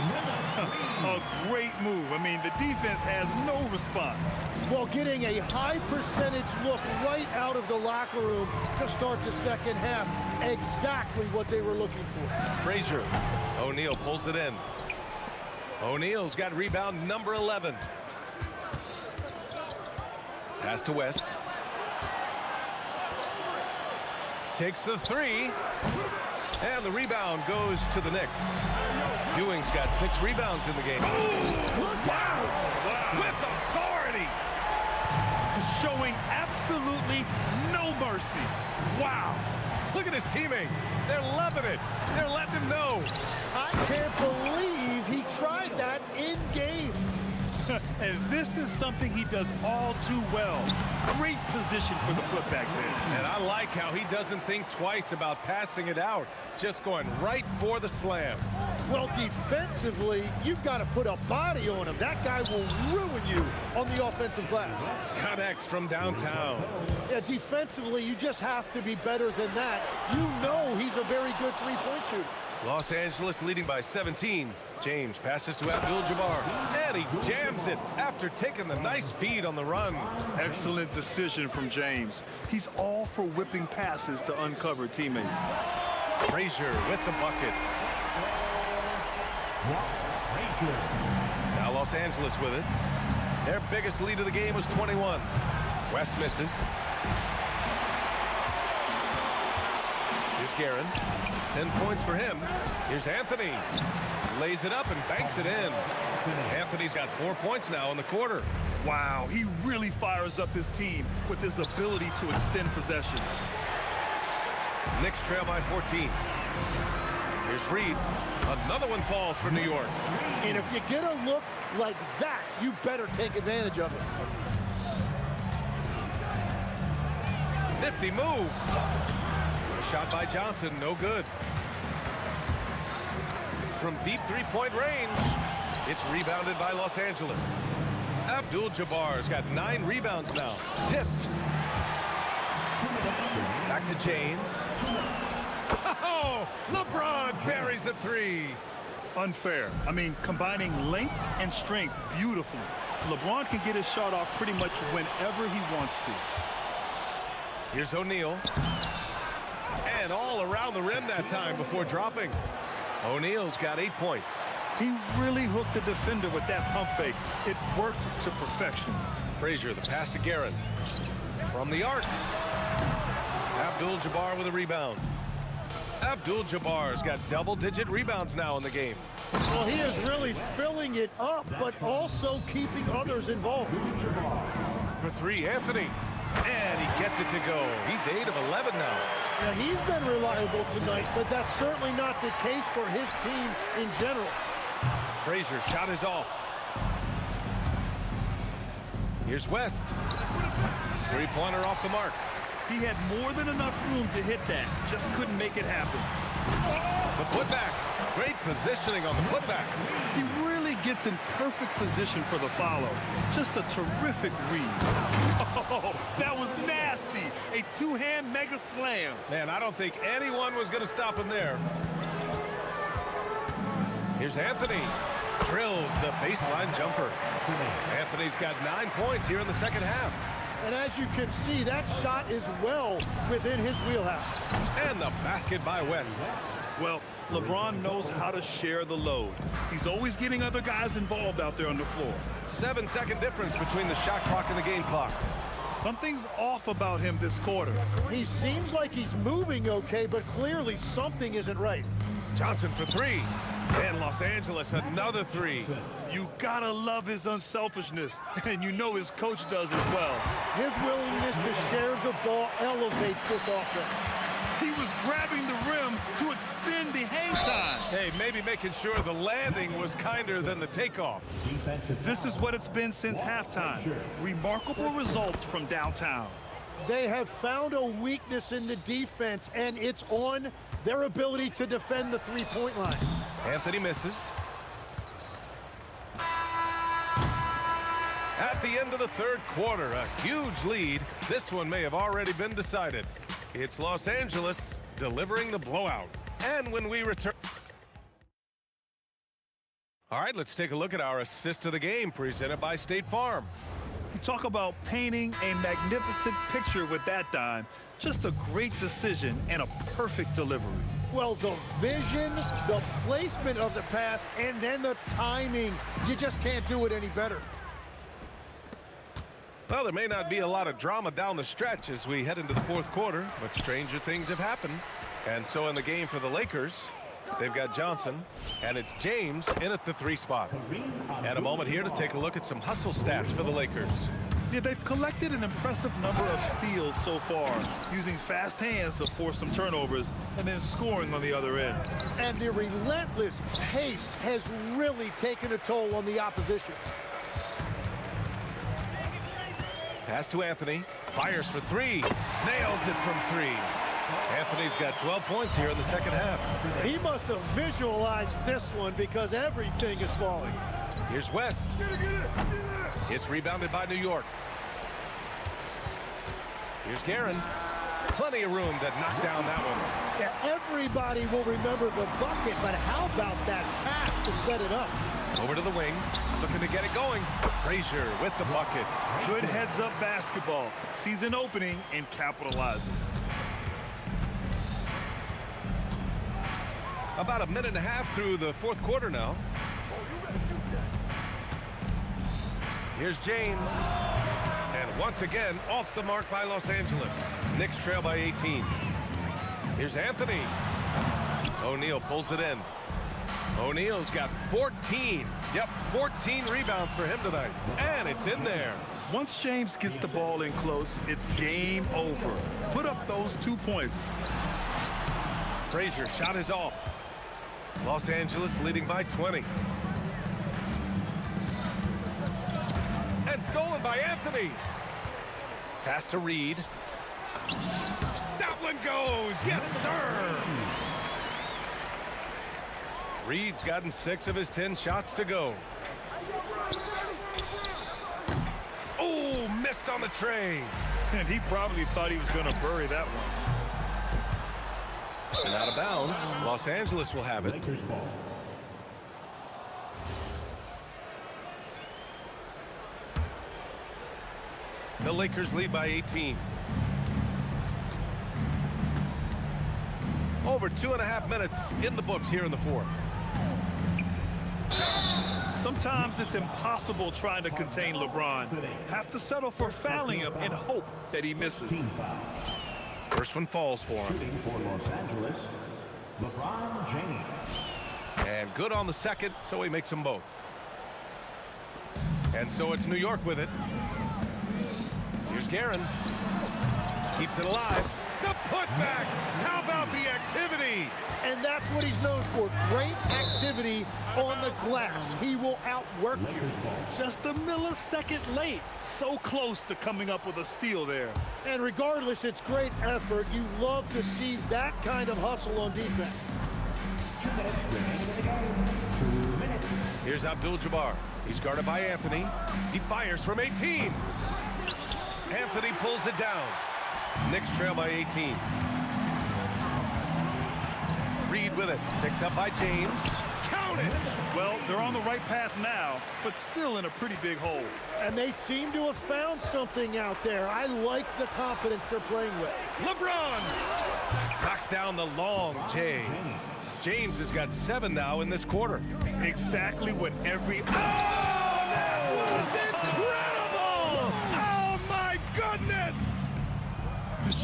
A great move. I mean, the defense has no response. Well, getting a high percentage look right out of the locker room to start the second half. Exactly what they were looking for. Frazier. O'Neal pulls it in. O'Neal's got rebound number 11. Pass to West. Takes the 3. And the rebound goes to the Knicks. Ewing's got 6 rebounds in the game. Wow. With authority. Showing absolutely no mercy. Wow. Look at his teammates. They're loving it. They're letting him know. I can't believe he tried that in game. And this is something he does all too well. Great position for the putback there. And I like how he doesn't think twice about passing it out. Just going right for the slam. Well, defensively, you've got to put a body on him. That guy will ruin you on the offensive glass. Connects from downtown. Yeah, defensively, you just have to be better than that. You know he's a very good three-point shooter. Los Angeles leading by 17. James passes to Abdul-Jabbar, and he jams it after taking the nice feed on the run. Excellent decision from James. He's all for whipping passes to uncover teammates. Frazier with the bucket. Now Los Angeles with it. Their biggest lead of the game was 21. West misses. Here's Guerin. 10 points for him. Here's Anthony. Lays it up and banks it in. Anthony's got 4 points now in the quarter. Wow, he really fires up his team with his ability to extend possessions. Knicks trail by 14. Here's Reed. Another one falls for New York. And if you get a look like that, you better take advantage of it. Nifty move. A shot by Johnson, no good. From deep three-point range, it's rebounded by Los Angeles. Abdul-Jabbar's got 9 rebounds now. Tipped. Back to James. Oh, LeBron buries the 3. Unfair. I mean, combining length and strength beautifully. LeBron can get his shot off pretty much whenever he wants to. Here's O'Neal. And all around the rim that time before dropping. O'Neal's got 8 points. He really hooked the defender with that pump fake. It worked to perfection. Frazier, the pass to Guerin. From the arc. Abdul-Jabbar with a rebound. Abdul-Jabbar's got double-digit rebounds now in the game. Well, he is really filling it up, but also keeping others involved. For three, Anthony. And he gets it to go. He's 8 of 11 now. Yeah, he's been reliable tonight, but that's certainly not the case for his team in general. Frazier shot is off. Here's West. Three-pointer off the mark. He had more than enough room to hit that. Just couldn't make it happen. The putback. Great positioning on the putback. He really gets in perfect position for the follow. Just a terrific read. Oh, that was nasty. A two-hand mega slam. Man, I don't think anyone was going to stop him there. Here's Anthony. Drills the baseline jumper. Anthony's got 9 points here in the second half. And as you can see, that shot is well within his wheelhouse. And the basket by West. Well, LeBron knows how to share the load. He's always getting other guys involved out there on the floor. 7-second difference between the shot clock and the game clock. Something's off about him this quarter. He seems like he's moving okay, but clearly something isn't right. Johnson for three. And Los Angeles, another three. You gotta love his unselfishness, and you know his coach does as well. His willingness to share the ball elevates this offense. He was grabbing the rim to extend the hang time. Hey, maybe making sure the landing was kinder than the takeoff. This is what it's been since halftime. Remarkable results from downtown. They have found a weakness in the defense, and it's on their ability to defend the three-point line. Anthony misses. At the end of the third quarter, a huge lead. This one may have already been decided. It's Los Angeles delivering the blowout. And when we return... All right, let's take a look at our assist of the game presented by State Farm. You talk about painting a magnificent picture with that dime. Just a great decision and a perfect delivery. Well, the vision, the placement of the pass, and then the timing. You just can't do it any better. Well, there may not be a lot of drama down the stretch as we head into the fourth quarter, but stranger things have happened. And so in the game for the Lakers, they've got Johnson, and it's James in at the three spot. And a moment here to take a look at some hustle stats for the Lakers. Yeah, they've collected an impressive number of steals so far, using fast hands to force some turnovers and then scoring on the other end. And the relentless pace has really taken a toll on the opposition. Pass to Anthony. Fires for three. Nails it from three. Anthony's got 12 points here in the second half. He must have visualized this one because everything is falling. Here's West. It's rebounded by New York. Here's Guerin. Plenty of room to knock down that one. Yeah, everybody will remember the bucket, but how about that pass to set it up? Over to the wing, looking to get it going. Frazier with the bucket. Good heads-up basketball. Sees an opening and capitalizes. About a minute and a half through the fourth quarter now. Here's James. And once again, off the mark by Los Angeles. Knicks trail by 18. Here's Anthony. O'Neal pulls it in. O'Neal's got 14. Yep, 14 rebounds for him tonight. And it's in there. Once James gets the ball in close, it's game over. Put up those 2 points. Frazier shot is off. Los Angeles leading by 20. And stolen by Anthony. Pass to Reed. That one goes. Yes, sir. Reed's gotten 6 of his 10 shots to go. Oh, missed on the tray. And he probably thought he was going to bury that one. And out of bounds, Los Angeles will have it. Lakers ball. The Lakers lead by 18. Over 2.5 minutes in the books here in the fourth. Sometimes it's impossible trying to contain LeBron. Have to settle for fouling him and hope that he misses. First one falls for him. Shooting for Los Angeles, LeBron James. And good on the second, so he makes them both. And so it's New York with it. Here's Guerin. Keeps it alive. The putback! How about the activity? And that's what he's known for. Great activity on the glass. He will outwork you. Just a millisecond late. So close to coming up with a steal there. And regardless, it's great effort. You love to see that kind of hustle on defense. 2 minutes remaining in the game. 2 minutes. Here's Abdul-Jabbar. He's guarded by Anthony. He fires from 18. Anthony pulls it down. Knicks trail by 18. Reed with it. Picked up by James. Count it! Well, they're on the right path now, but still in a pretty big hole. And they seem to have found something out there. I like the confidence they're playing with. LeBron knocks down the long J. James has got 7 now in this quarter. Exactly what every... Oh, that was incredible! Oh, my goodness!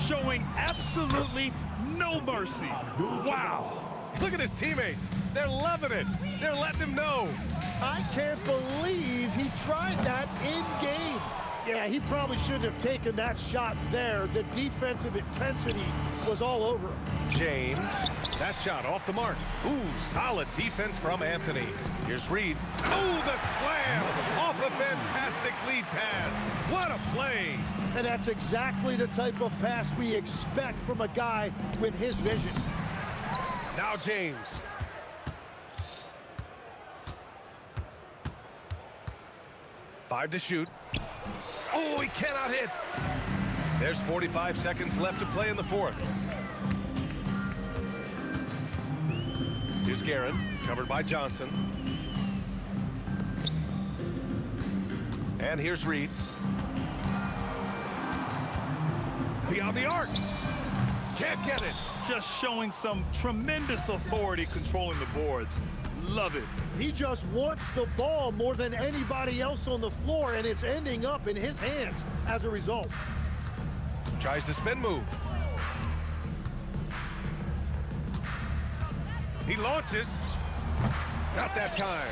Showing absolutely no mercy. Wow. Look at his teammates. They're loving it. They're letting him know. I can't believe he tried that in game. Yeah, he probably shouldn't have taken that shot there. The defensive intensity was all over him. James, that shot off the mark. Ooh, solid defense from Anthony. Here's Reed. Oh, the slam off a fantastic lead pass. What a play. And that's exactly the type of pass we expect from a guy with his vision. Now James. Five to shoot. Oh, he cannot hit. There's 45 seconds left to play in the fourth. Here's Guerin, covered by Johnson. And here's Reed. Beyond the arc. Can't get it. Just showing some tremendous authority controlling the boards. Love it. He just wants the ball more than anybody else on the floor, and it's ending up in his hands as a result. Tries the spin move. He launches. Not that time.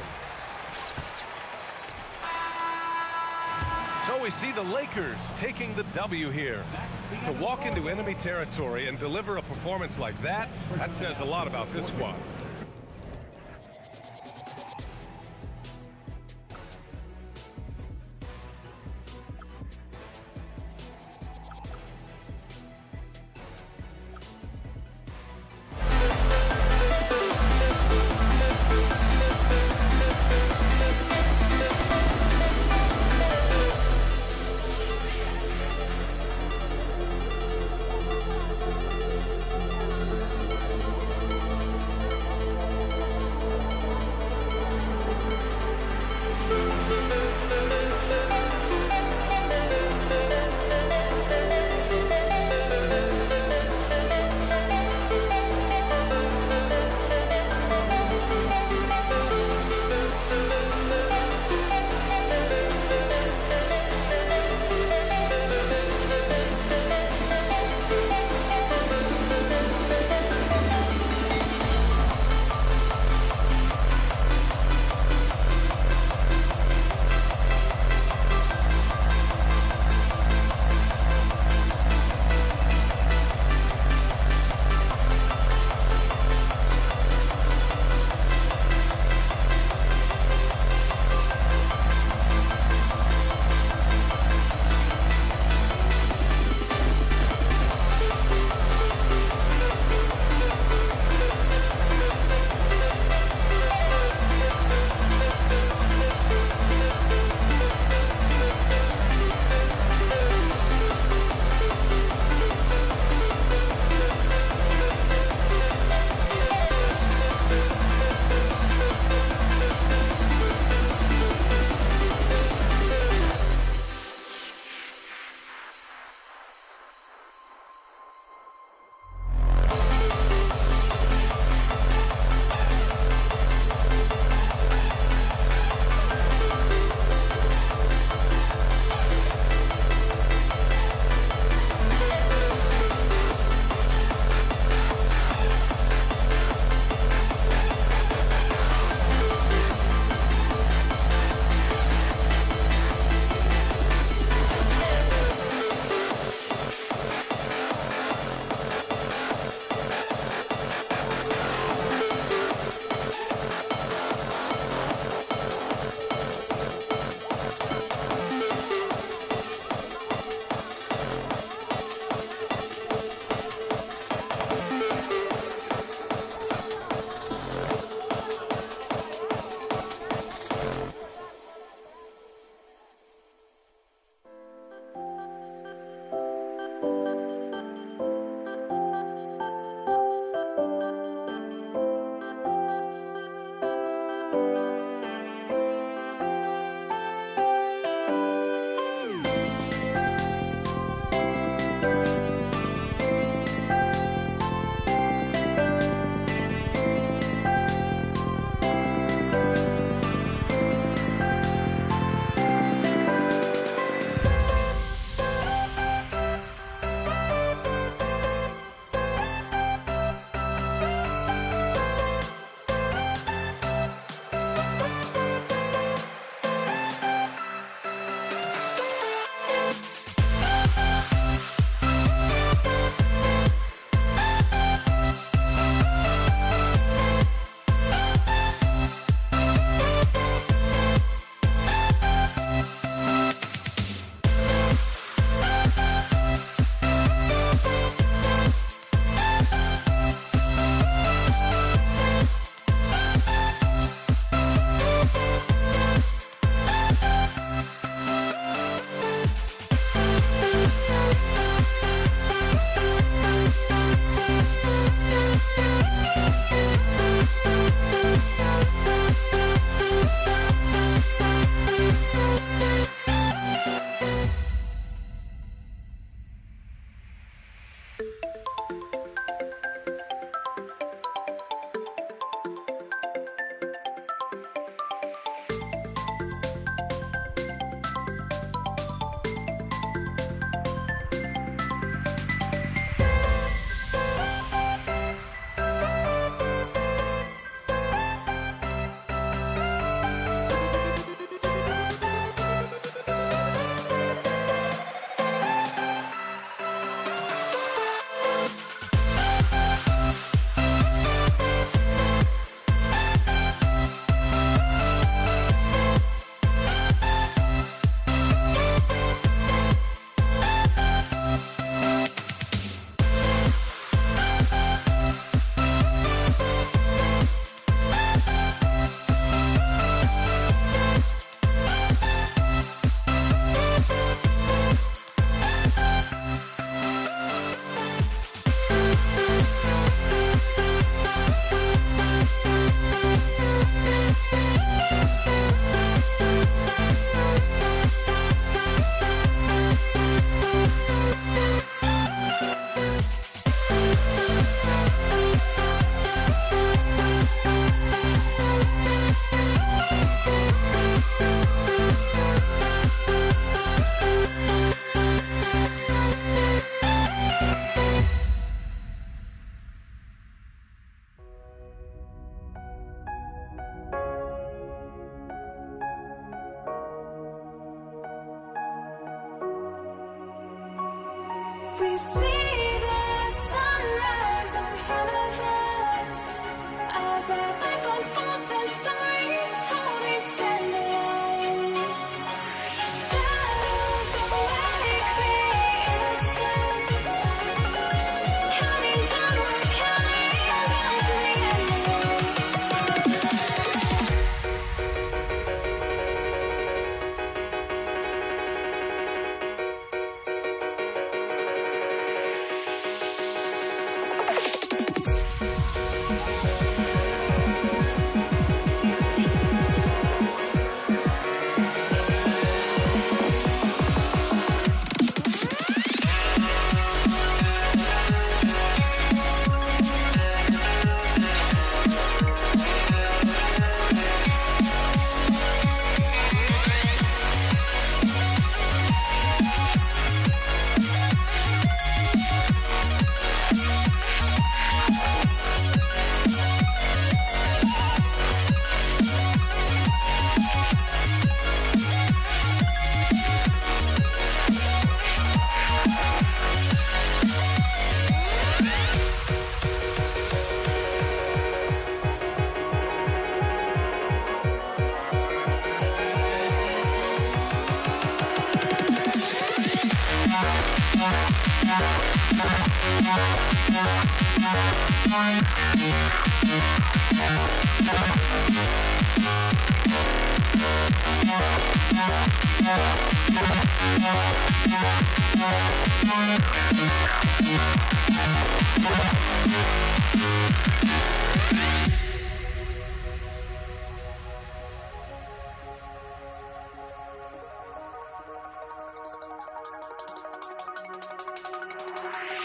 So we see the Lakers taking the W here. To walk into enemy territory and deliver a performance like that, that says a lot about this squad.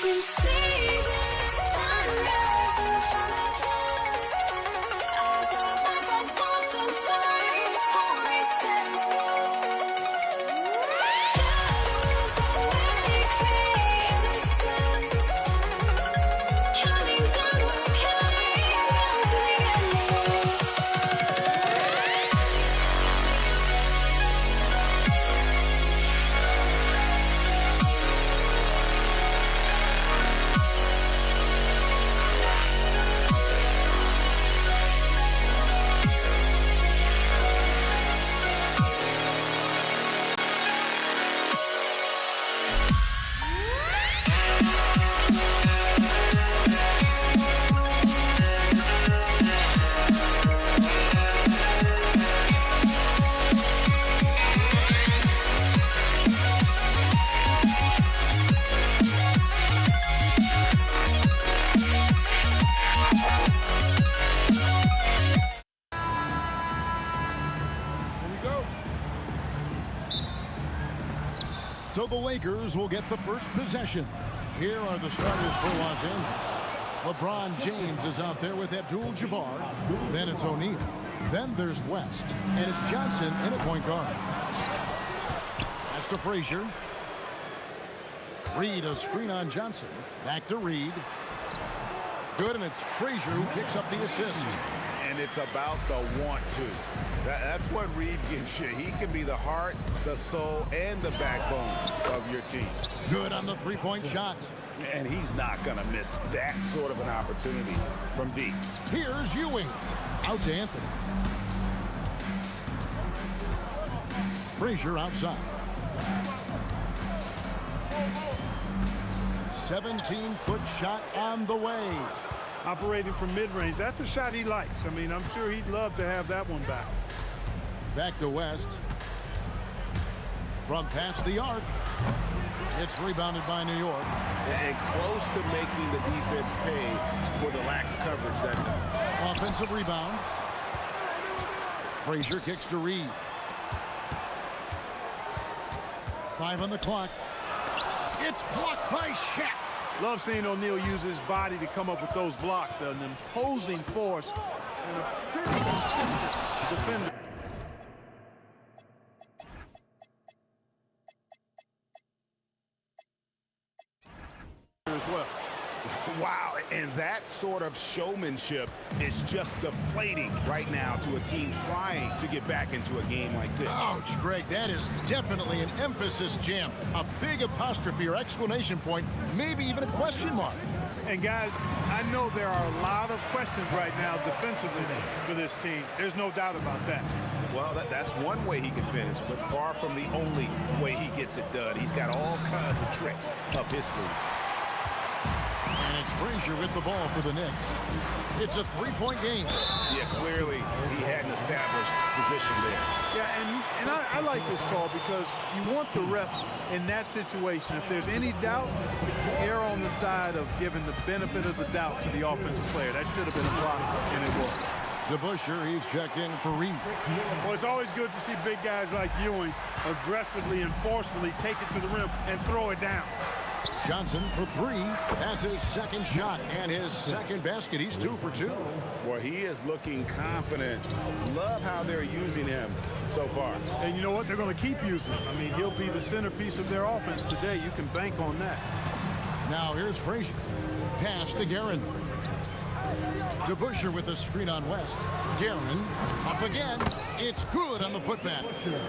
You see the sunrise in front of us. Eyes are like monster stories, stories that shadows already create the sense. Counting down, we're counting down to the endless. So the Lakers will get the first possession. Here are the starters for Los Angeles. LeBron James is out there with Abdul-Jabbar. Then it's O'Neal. Then there's West. And it's Johnson in at point guard. Pass to Frazier. Reed, a screen on Johnson. Back to Reed. Good, and it's Frazier who picks up the assist. And it's about the want to. That's what Reed gives you. He can be the heart, the soul, and the backbone of your team. Good on the three-point shot. And he's not going to miss that sort of an opportunity from deep. Here's Ewing. Out to Anthony. Frazier outside. 17-foot shot on the way. Operating from mid-range, that's a shot he likes. I mean, I'm sure he'd love to have that one back. Back to West. From past the arc. It's rebounded by New York. And close to making the defense pay for the lax coverage that time. Offensive rebound. Frazier kicks to Reed. 5 on the clock. It's blocked by Shaq. Love seeing O'Neal use his body to come up with those blocks. An imposing force and a pretty consistent defender. As well. Wow, and that sort of showmanship is just deflating right now to a team trying to get back into a game like this. Ouch, Greg, that is definitely an emphasis jam. A big apostrophe or exclamation point, maybe even a question mark. And guys, I know there are a lot of questions right now defensively for this team. There's no doubt about that. Well, that's one way he can finish, but far from the only way he gets it done. He's got all kinds of tricks up his sleeve. And it's Frazier with the ball for the Knicks. It's a three-point game. Yeah, clearly he had an established position there. Yeah, and I like this call because you want the refs in that situation. If there's any doubt, err on the side of giving the benefit of the doubt to the offensive player. That should have been a block, and it was. DeBusschere, he's checked in for Reed. Well, it's always good to see big guys like Ewing aggressively and forcefully take it to the rim and throw it down. Johnson for 3. That's his second shot and his second basket. He's 2 for 2. Well, he is looking confident. Love how they're using him so far. And you know what? They're going to keep using him. I mean, he'll be the centerpiece of their offense today. You can bank on that. Now here's Frazier. Pass to Guerin. DeBusschere with the screen on West. Guerin up again. It's good on the putback.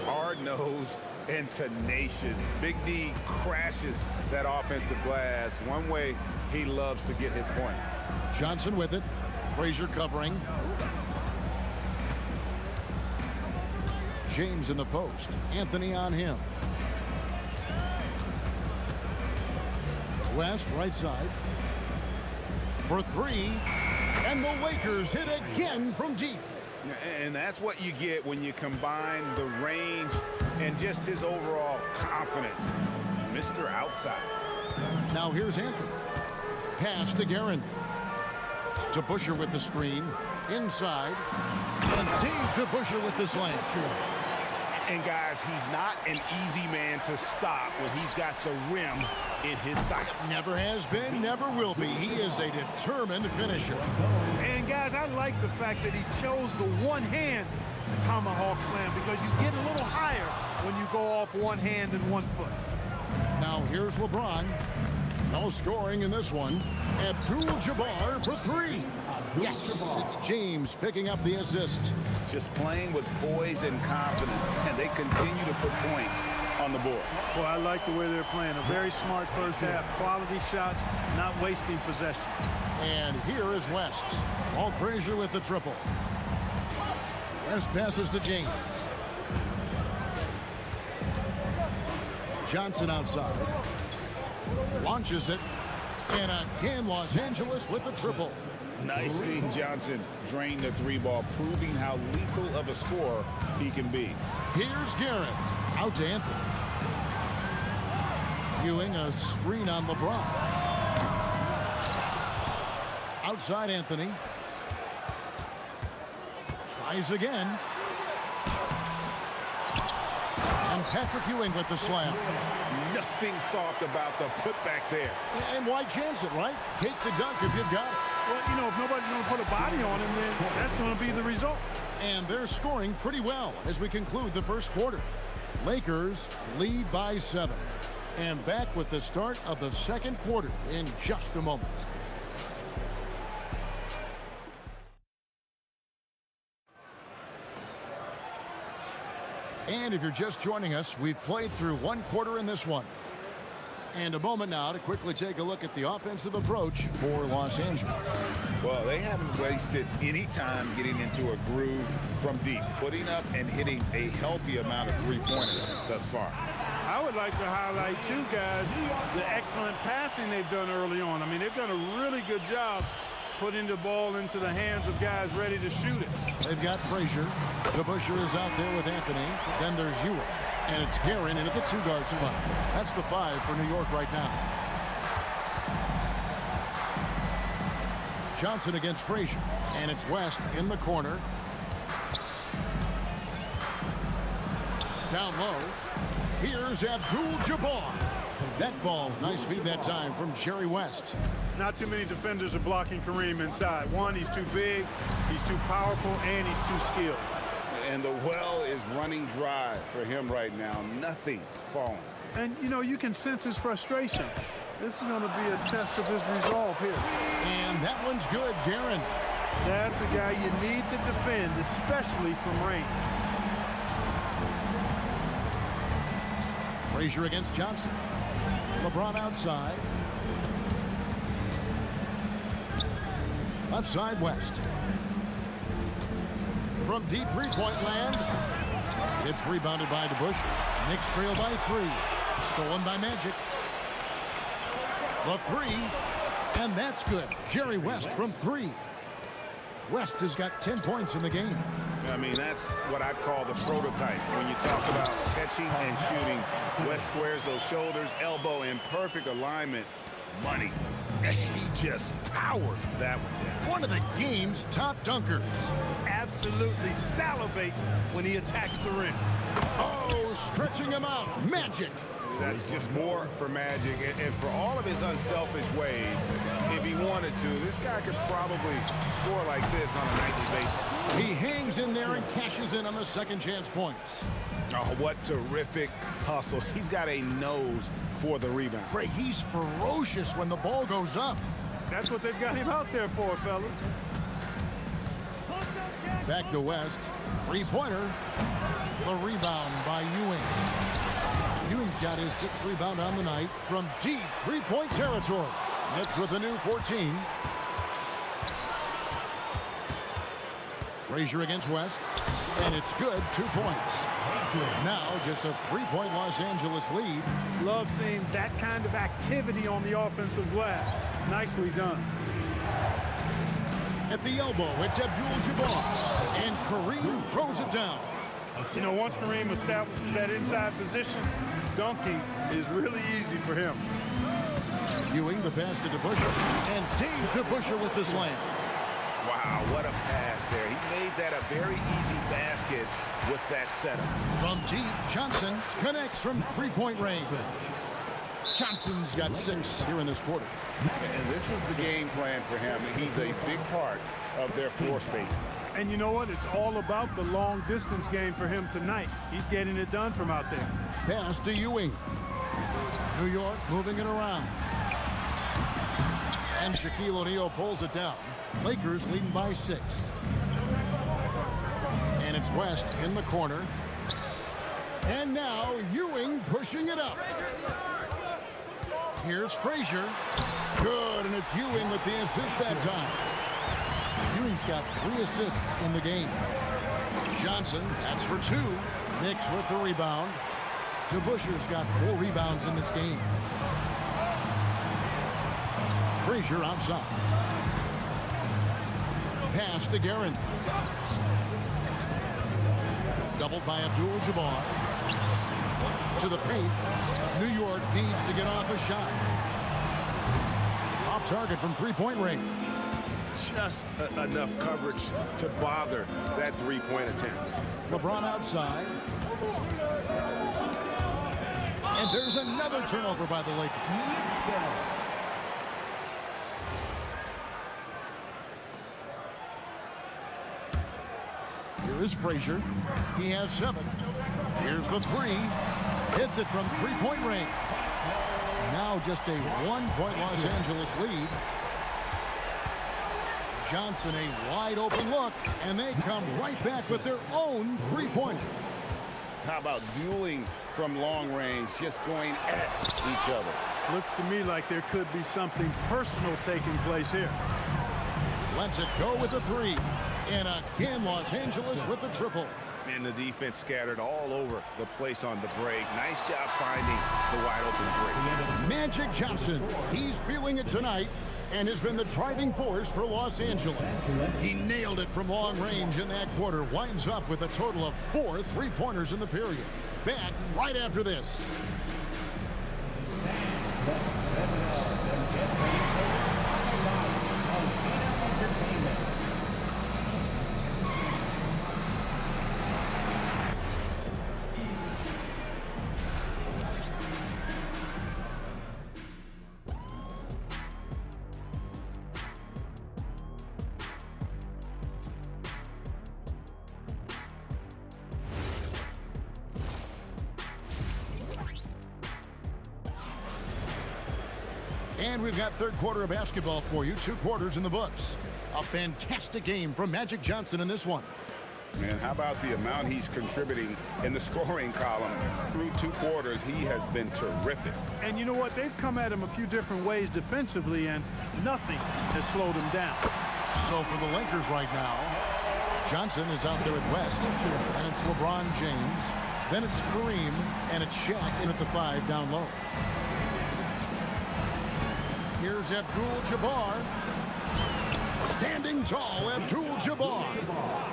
Hard-nosed and tenacious. Big D crashes that offensive glass. One way he loves to get his points. Johnson with it. Frazier covering. James in the post. Anthony on him. West, right side. For three. And the Lakers hit again from deep. And that's what you get when you combine the range and just his overall confidence. Mr. Outside. Now here's Anthony. Pass to Guerin. To Busher with the screen. Inside. And Dave to Busher with the slam. And guys, he's not an easy man to stop when he's got the rim in his sights. Never has been, never will be. He is a determined finisher. And guys, I like the fact that he chose the one-hand tomahawk slam because you get a little higher when you go off one hand and 1 foot. Now here's LeBron. No scoring in this one. Abdul-Jabbar for three. Yes, it's James picking up the assist. Just playing with poise and confidence, and they continue to put points on the board. Well, I like the way they're playing. A very smart first half. Quality shots, not wasting possession. And here is West. Walt Frazier with the triple. West passes to James. Johnson outside. Launches it. And again, Los Angeles with the triple. Nice seeing Johnson drain the three ball, proving how lethal of a scorer he can be. Here's Guerin. Out to Anthony. Ewing a screen on LeBron. Outside Anthony. Tries again. And Patrick Ewing with the slam. Nothing soft about the putback there. And why chance it, right? Take the dunk if you've got it. Well, you know, if nobody's going to put a body on him, then that's going to be the result. And they're scoring pretty well as we conclude the first quarter. Lakers lead by 7. And back with the start of the second quarter in just a moment. And if you're just joining us, we've played through 1 quarter in this one. And a moment now to quickly take a look at the offensive approach for Los Angeles. Well, they haven't wasted any time getting into a groove from deep, putting up and hitting a healthy amount of three-pointers thus far. I would like to highlight, too, guys, the excellent passing they've done early on. I mean, they've done a really good job putting the ball into the hands of guys ready to shoot it. They've got Frazier. DeBusschere is out there with Anthony. Then there's Ewing. And it's Guerin in at the 2-guard spot. That's the 5 for New York right now. Johnson against Frazier. And it's West in the corner. Down low. Here's Abdul-Jabbar. That ball, nice feed that time from Jerry West. Not too many defenders are blocking Kareem inside. One, he's too big, he's too powerful, and he's too skilled. And the well is running dry for him right now. Nothing falling. And, you know, you can sense his frustration. This is going to be a test of his resolve here. And that one's good, Guerin. That's a guy you need to defend, especially from range. Frazier against Johnson. LeBron outside. Left side, West. From deep three-point land. It's rebounded by DeBusschere. Knicks trail by 3. Stolen by Magic. The 3. And that's good. Jerry West from 3. West has got 10 points in the game. I mean, that's what I'd call the prototype. When you talk about catching and shooting, West squares those shoulders, elbow in perfect alignment. Money. He just powered that one down. One of the game's top dunkers. Absolutely salivates when he attacks the rim. Oh, stretching him out. Magic. That's just more for Magic. And for all of his unselfish ways, if he wanted to, this guy could probably score like this on a nightly basis. He hangs in there and cashes in on the second chance points. Oh, what terrific hustle. He's got a nose for the rebound. Trey, he's ferocious when the ball goes up. That's what they've got him out there for, fella. Back to West. Three-pointer. The rebound by Ewing. Ewing's got his 6th rebound on the night from deep three-point territory. Knicks with a new 14. Frazier against West, and it's good, 2 points. Now just a 3-point Los Angeles lead. Love seeing that kind of activity on the offensive glass. Nicely done. At the elbow, it's Abdul-Jabbar, and Kareem throws it down. You know, once Kareem establishes that inside position, dunking is really easy for him. Ewing the pass to DeBusschere, and Dave DeBusschere with the slam. Wow, what a pass there. He made that a very easy basket with that setup. From deep, Johnson connects from 3-point range. Johnson's got 6 here in this quarter. And this is the game plan for him. He's a big part of their floor spacing. And you know what? It's all about the long distance game for him tonight. He's getting it done from out there. Pass to Ewing. New York moving it around. And Shaquille O'Neal pulls it down. Lakers leading by 6. And it's West in the corner. And now Ewing pushing it up. Here's Frazier. Good, and it's Ewing with the assist that time. Ewing's got 3 assists in the game. Johnson, that's for 2. Knicks with the rebound. DeBusschere's got 4 rebounds in this game. Frazier outside. Pass to Guerin. Doubled by Abdul-Jabbar. To the paint. New York needs to get off a shot. Off target from 3-point range. Just enough coverage to bother that 3-point attempt. LeBron outside. And there's another turnover by the Lakers. Here is Frazier. He has 7. Here's the 3. Hits it from 3-point range. Now just a 1-point Los Angeles lead. Johnson a wide open look, and they come right back with their own 3-pointer. How about dueling from long range, just going at each other? Looks to me like there could be something personal taking place here. Lets it go with the 3. And again, Los Angeles with the triple. And the defense scattered all over the place on the break. Nice job finding the wide open 3. Magic Johnson, he's feeling it tonight and has been the driving force for Los Angeles. He nailed it from long range in that quarter. Winds up with a total of 4 3-pointers in the period. Back right after this. And we've got third quarter of basketball for you. 2 quarters in the books. A fantastic game from Magic Johnson in this one. Man, how about the amount he's contributing in the scoring column? Through 2 quarters, he has been terrific. And you know what? They've come at him a few different ways defensively, and nothing has slowed him down. So for the Lakers right now, Johnson is out there at West, and it's LeBron James. Then it's Kareem, and it's Shaq in at the 5 down low. Here's Abdul-Jabbar. Standing tall, Abdul-Jabbar.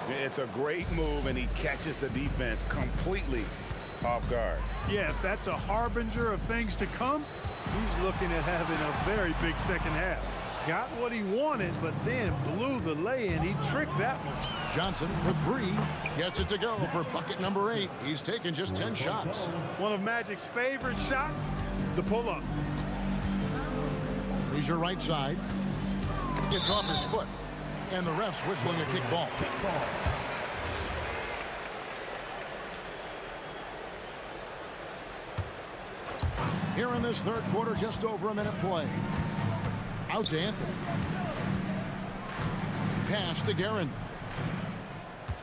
It's a great move, and he catches the defense completely off guard. Yeah, if that's a harbinger of things to come, he's looking at having a very big second half. Got what he wanted, but then blew the lay-in. He tricked that one. Johnson for 3. Gets it to go for bucket number 8. He's taken just 10 shots. One of Magic's favorite shots, the pull-up. He's your right side. It's off his foot. And the ref's whistling a kick ball. Here in this third quarter, just over a minute play. Out to Anthony. Pass to Guerin.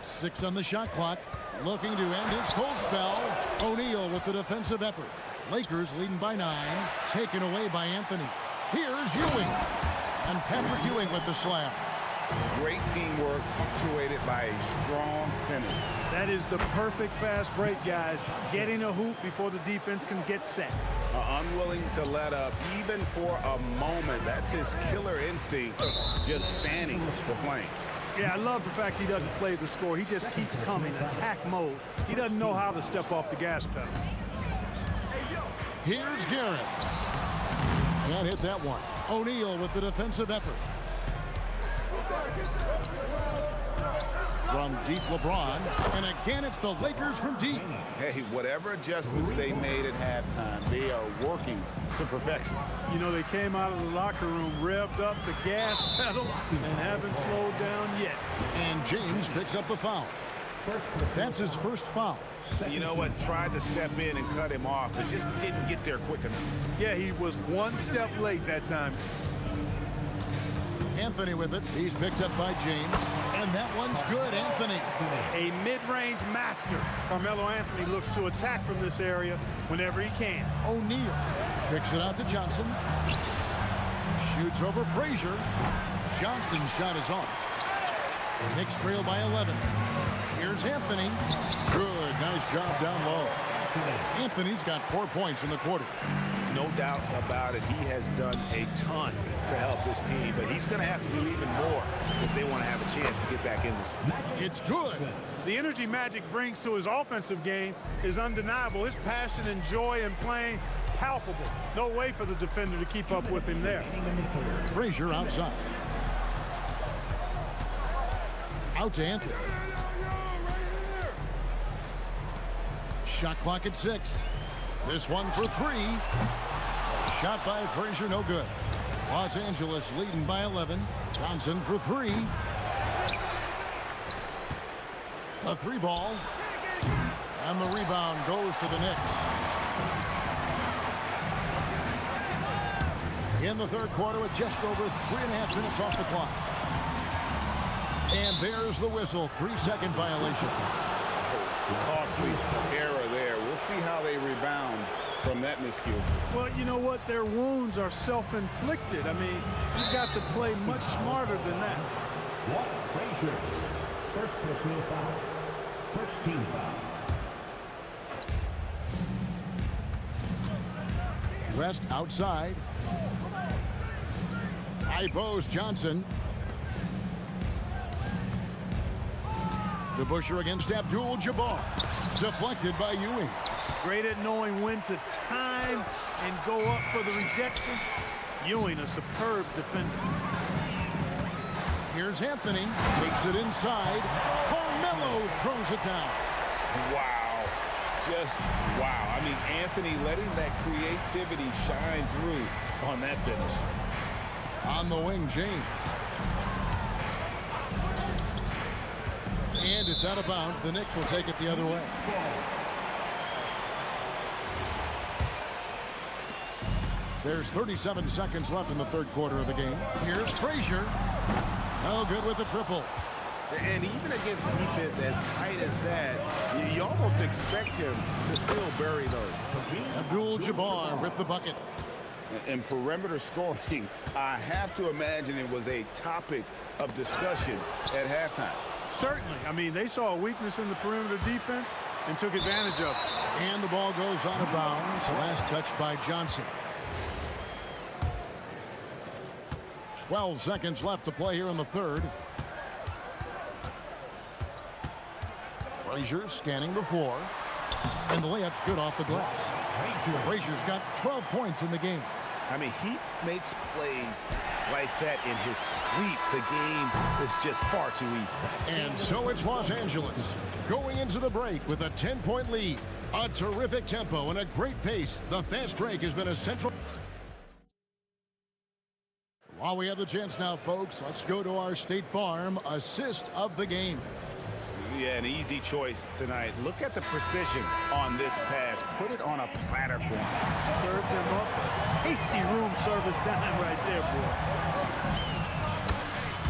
6 on the shot clock. Looking to end his cold spell. O'Neal with the defensive effort. Lakers leading by 9. Taken away by Anthony. Here's Ewing. And Patrick Ewing with the slam. Great teamwork punctuated by a strong finish. That is the perfect fast break, guys. Getting a hoop before the defense can get set. Unwilling to let up even for a moment. That's his killer instinct, just fanning the flame. Yeah, I love the fact he doesn't play the score. He just keeps coming, attack mode. He doesn't know how to step off the gas pedal. Here's Garrett. Can't hit that one. O'Neal with the defensive effort. From deep, LeBron. And again, it's the Lakers from deep. Hey, whatever adjustments they made at halftime, they are working to perfection. You know, they came out of the locker room, revved up the gas pedal, and haven't slowed down yet. And James picks up the foul. That's his first foul. You know what? Tried to step in and cut him off, but just didn't get there quick enough. Yeah, he was one step late that time. Anthony with it. He's picked up by James. And that one's good, Anthony. A mid-range master. Carmelo Anthony looks to attack from this area whenever he can. O'Neal kicks it out to Johnson. Shoots over Frazier. Johnson's shot is off. The Knicks trail by 11. Here's Anthony. Good, nice job down low. Anthony's got 4 points in the quarter. No doubt about it. He has done a ton to help his team, but he's going to have to do even more if they want to have a chance to get back in this one. It's good. The energy Magic brings to his offensive game is undeniable. His passion and joy in playing, palpable. No way for the defender to keep up with him there. Frazier outside. Out to Anthony. Shot clock at 6. This one for 3. Shot by Frazier, no good. Los Angeles leading by 11. Johnson for 3. A 3 ball. And the rebound goes to the Knicks. In the third quarter with just over 3.5 minutes off the clock. And there's the whistle. 3-second violation. Costly error there. We'll see how they rebound from that miscue. Well, you know what? Their wounds are self-inflicted. I mean, you've got to play much smarter than that. Walt Frazier. First personal foul. First team foul. West outside. High post Johnson. DeBusschere against Abdul-Jabbar. Deflected by Ewing. Great at knowing when to time and go up for the rejection. Ewing, a superb defender. Here's Anthony. Takes it inside. Carmelo throws it down. Wow. Just wow. I mean, Anthony letting that creativity shine through on that finish. On the wing, James. And it's out of bounds. The Knicks will take it the other way. There's 37 seconds left in the third quarter of the game. Here's Frazier. No good with the triple. And even against defense as tight as that, you almost expect him to still bury those. Abdul-Jabbar with the bucket. And perimeter scoring, I have to imagine it was a topic of discussion at halftime. Certainly. I mean, they saw a weakness in the perimeter defense and took advantage of it. And the ball goes out of bounds. Last touch by Johnson. 12 seconds left to play here in the third. Frazier scanning the floor. And the layup's good off the glass. Frazier's got 12 points in the game. I mean, he makes plays like that in his sleep. The game is just far too easy. And so it's Los Angeles going into the break with a 10-point lead. A terrific tempo and a great pace. The fast break has been a central. While we have the chance now, folks, let's go to our State Farm assist of the game. Yeah, an easy choice tonight. Look at the precision on this pass. Put it on a platter for him. Served him up a tasty room service dime right there, boy.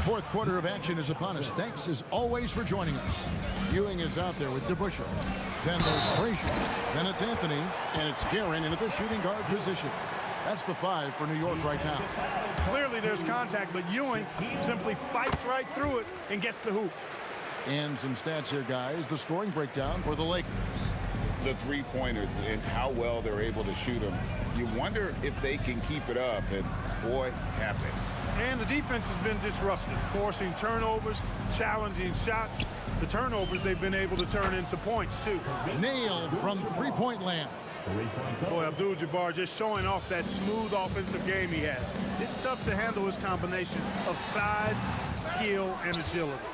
Fourth quarter of action is upon us. Thanks, as always, for joining us. Ewing is out there with DeBusschere. Then there's Frazier. Then it's Anthony. And it's Guerin in at the shooting guard position. That's the 5 for New York right now. Clearly there's contact, but Ewing simply fights right through it and gets the hoop. And some stats here, guys. The scoring breakdown for the Lakers. The three-pointers and how well they're able to shoot them. You wonder if they can keep it up, and boy, have they. And the defense has been disruptive, forcing turnovers, challenging shots. The turnovers they've been able to turn into points, too. Nailed from three-point land. Boy, Abdul-Jabbar just showing off that smooth offensive game he has. It's tough to handle his combination of size, skill, and agility.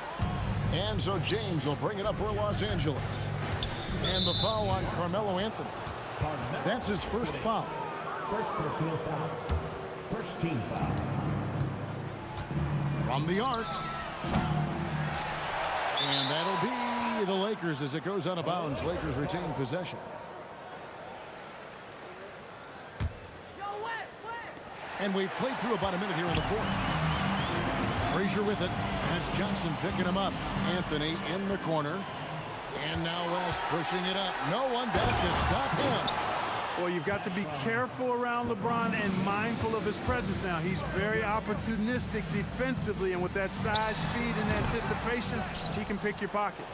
And so James will bring it up for Los Angeles. And the foul on Carmelo Anthony. That's his first foul. First personal foul. First team foul. From the arc. And that'll be the Lakers as it goes out of bounds. Lakers retain possession. And we've played through about a minute here in the fourth. Frazier with it. And it's Johnson picking him up. Anthony in the corner. And now West pushing it up. No one back to stop him. Well, you've got to be careful around LeBron and mindful of his presence now. He's very opportunistic defensively, and with that size, speed, and anticipation, he can pick your pocket.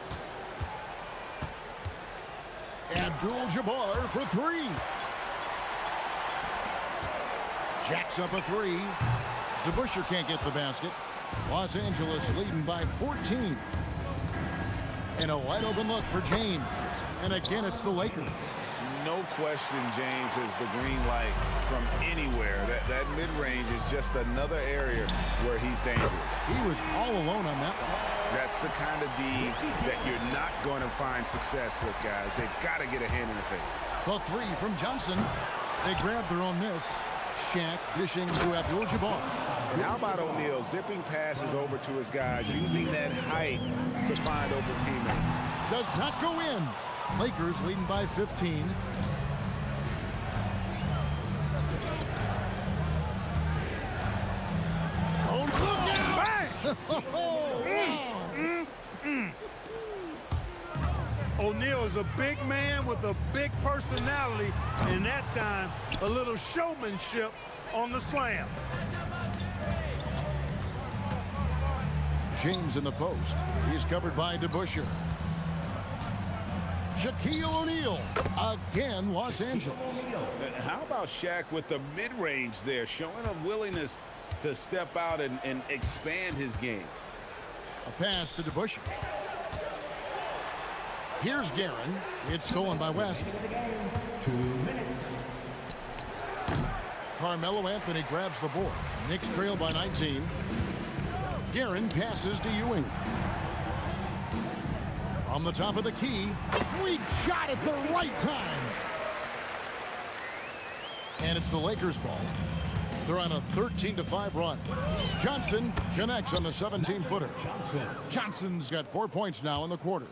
Abdul-Jabbar for 3. Jacks up a 3. DeBusschere can't get the basket. Los Angeles leading by 14. And a wide open look for James. And again, it's the Lakers. No question, James is the green light from anywhere. That mid-range is just another area where he's dangerous. He was all alone on that one. That's the kind of D that you're not going to find success with, guys. They've got to get a hand in the face. The 3 from Johnson. They grabbed their own miss. Shaq dishing to Abdul-Jabbar. And how about O'Neal zipping passes over to his guys, using that height to find open teammates? Does not go in. Lakers leading by 15. Oh, look out! O'Neal is a big man with a big personality, and that time, a little showmanship on the slam. James in the post. He's covered by DeBusschere. Shaquille O'Neal. Again, Los Angeles. How about Shaq with the mid-range there, showing a willingness to step out and expand his game. A pass to DeBusschere. Here's Guerin. It's stolen by West. 2 minutes. Carmelo Anthony grabs the board. Knicks trail by 19. Guerin passes to Ewing. From the top of the key. Sweet shot at the right time. And it's the Lakers ball. They're on a 13-5 run. Johnson connects on the 17-footer. Johnson's got 4 points now in the quarter.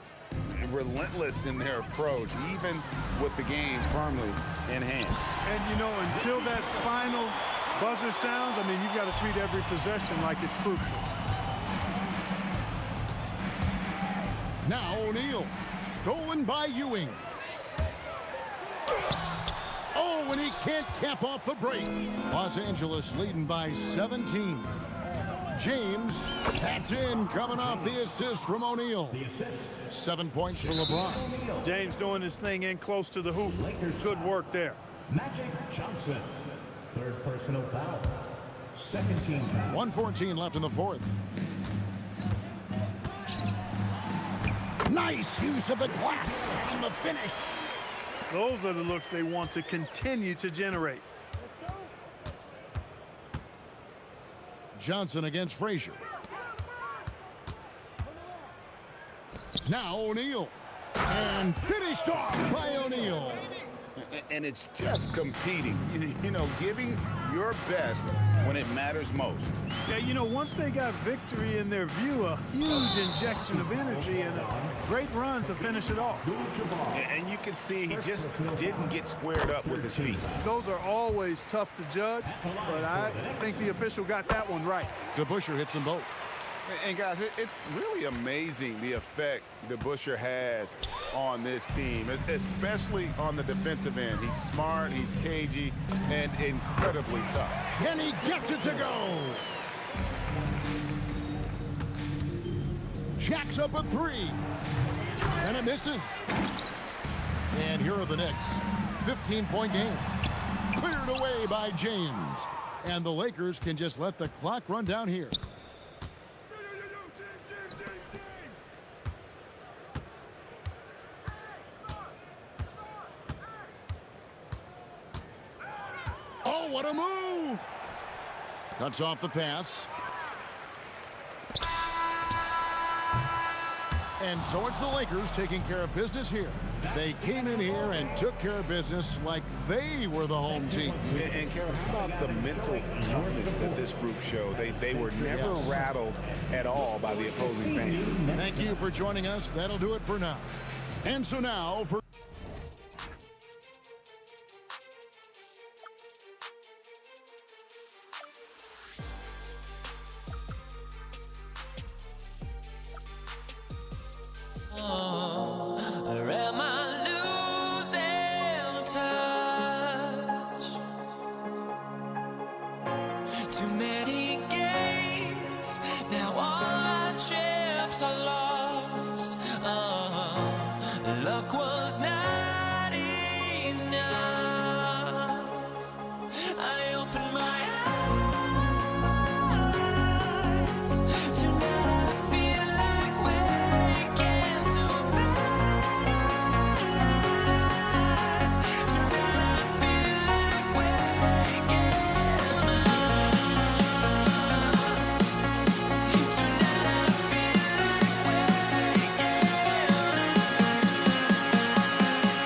Relentless in their approach, even with the game firmly in hand. And, you know, until that final buzzer sounds, I mean, you've got to treat every possession like it's crucial. Now O'Neal, stolen by Ewing. Oh, and he can't cap off the break. Los Angeles leading by 17. James, that's in, coming off the assist from O'Neal. 7 points for LeBron. James doing his thing in close to the hoop. Good work there. Magic Johnson. 3rd personal foul. 2nd team foul. 1:14 left in the fourth. Nice use of the glass on the finish. Those are the looks they want to continue to generate. Johnson against Frazier. Now O'Neal. And finished off by O'Neal. And it's just competing, you know, giving your best when it matters most. Yeah, you know, once they got victory in their view, a huge injection of energy and a great run to finish it off. And you can see he just didn't get squared up with his feet. Those are always tough to judge, but I think the official got that one right. DeBusschere hits them both. And guys, it's really amazing the effect that Busher has on this team, especially on the defensive end. He's smart, he's cagey, and incredibly tough. And he gets it to go. Jacks up a three. And it misses. And here are the Knicks. 15-point game. Cleared away by James. And the Lakers can just let the clock run down here. Oh, what a move! Cuts off the pass. And so it's the Lakers taking care of business here. They came in here and took care of business like they were the home team. And Kevin, how about the mental toughness that this group showed? They were never rattled at all by the opposing fans. Thank you for joining us. That'll do it for now. And so now for... Or am I losing touch? Too many games, now all our chips are lost. Luck was not enough. I opened my eyes. Tonight I feel like waking to life. Tonight I feel like waking up. Tonight I feel like waking up.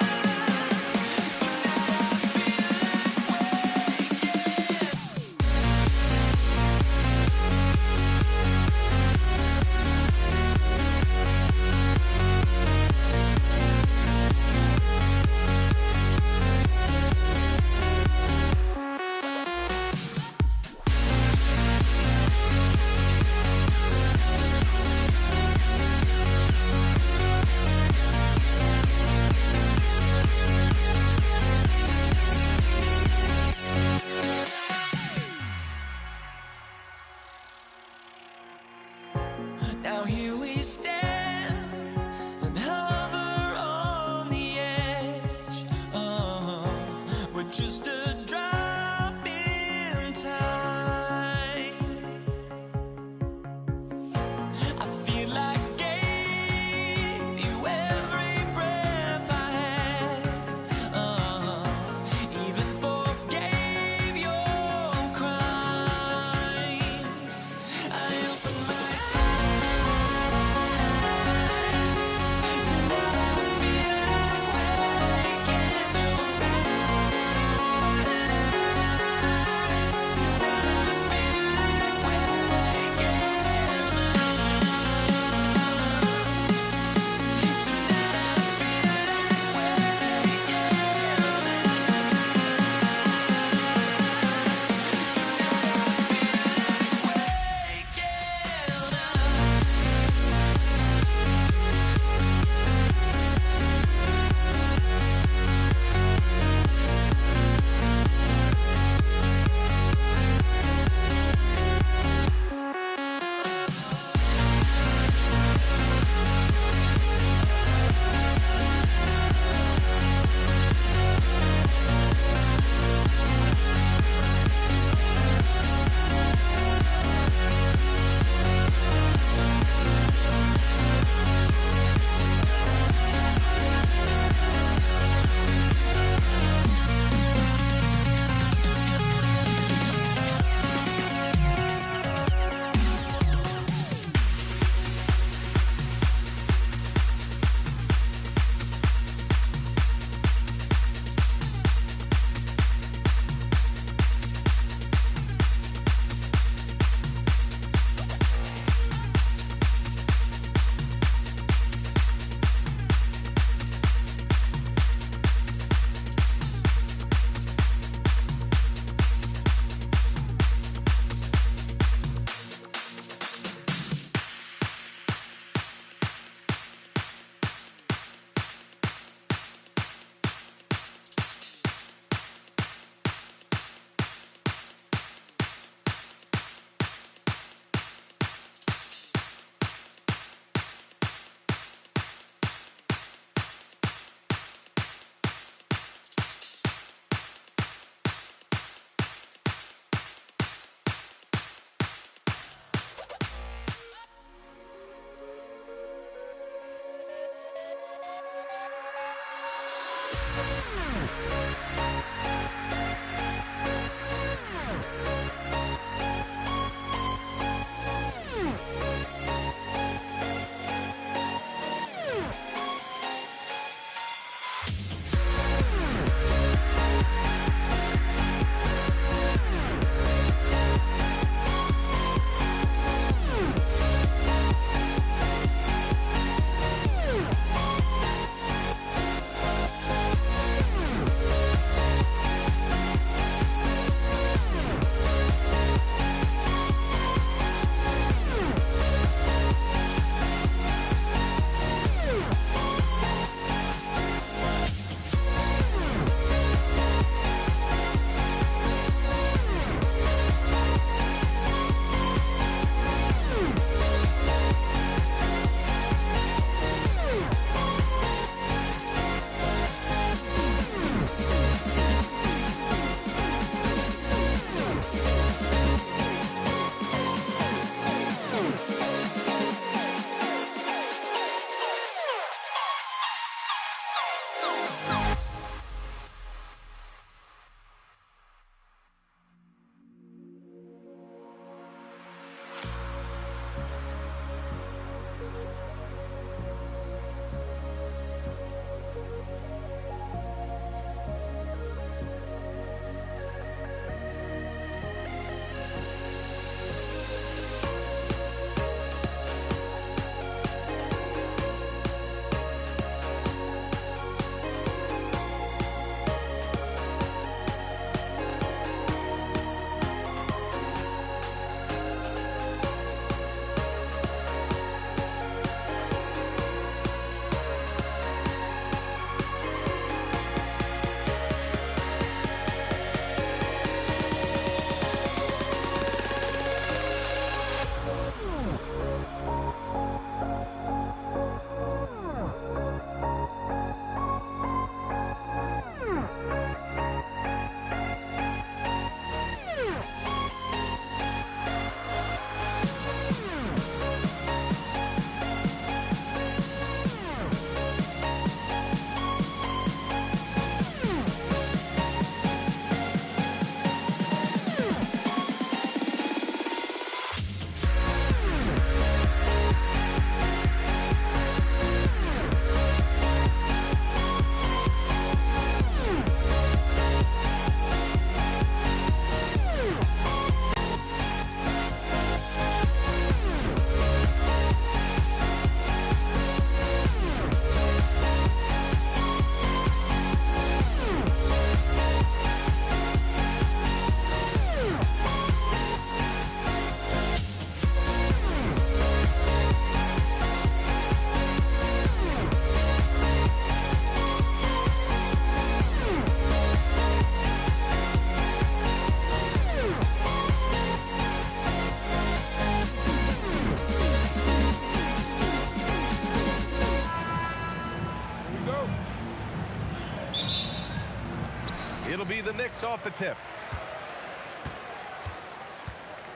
It'll be the Knicks off the tip.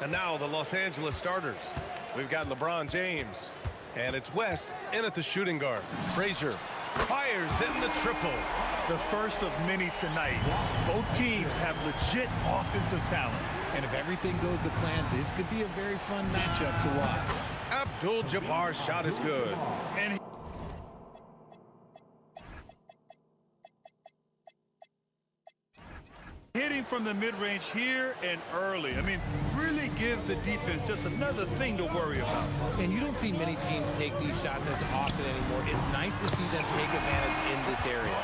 And now the Los Angeles starters. We've got LeBron James. And it's West in at the shooting guard. Frazier fires in the triple. The first of many tonight. Both teams have legit offensive talent. And if everything goes to plan, this could be a very fun matchup to watch. Abdul-Jabbar's shot is good. And hitting from the mid-range here and early. I mean, really give the defense just another thing to worry about. And you don't see many teams take these shots as often anymore. It's nice to see them take advantage in this area.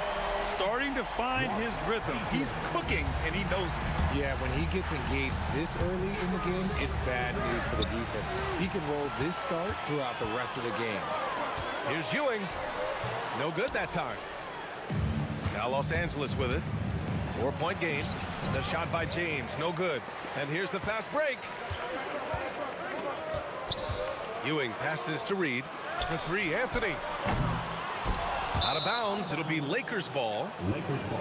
Starting to find his rhythm. He's cooking, and he knows it. Yeah, when he gets engaged this early in the game, it's bad news for the defense. He can roll this start throughout the rest of the game. Here's Ewing. No good that time. Now Los Angeles with it. 4-point game. The shot by James, no good. And here's the fast break. Ewing passes to Reed. For three, Anthony. Out of bounds, it'll be Lakers ball. Lakers ball.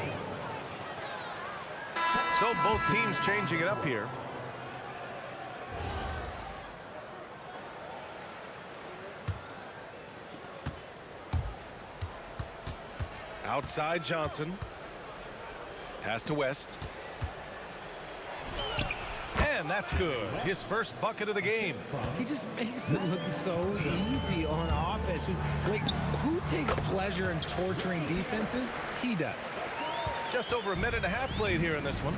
So both teams changing it up here. Outside Johnson. Pass to West. And that's good. His first bucket of the game. He just makes it look so easy on offense. Like, who takes pleasure in torturing defenses? He does. Just over a minute and a half played here in this one.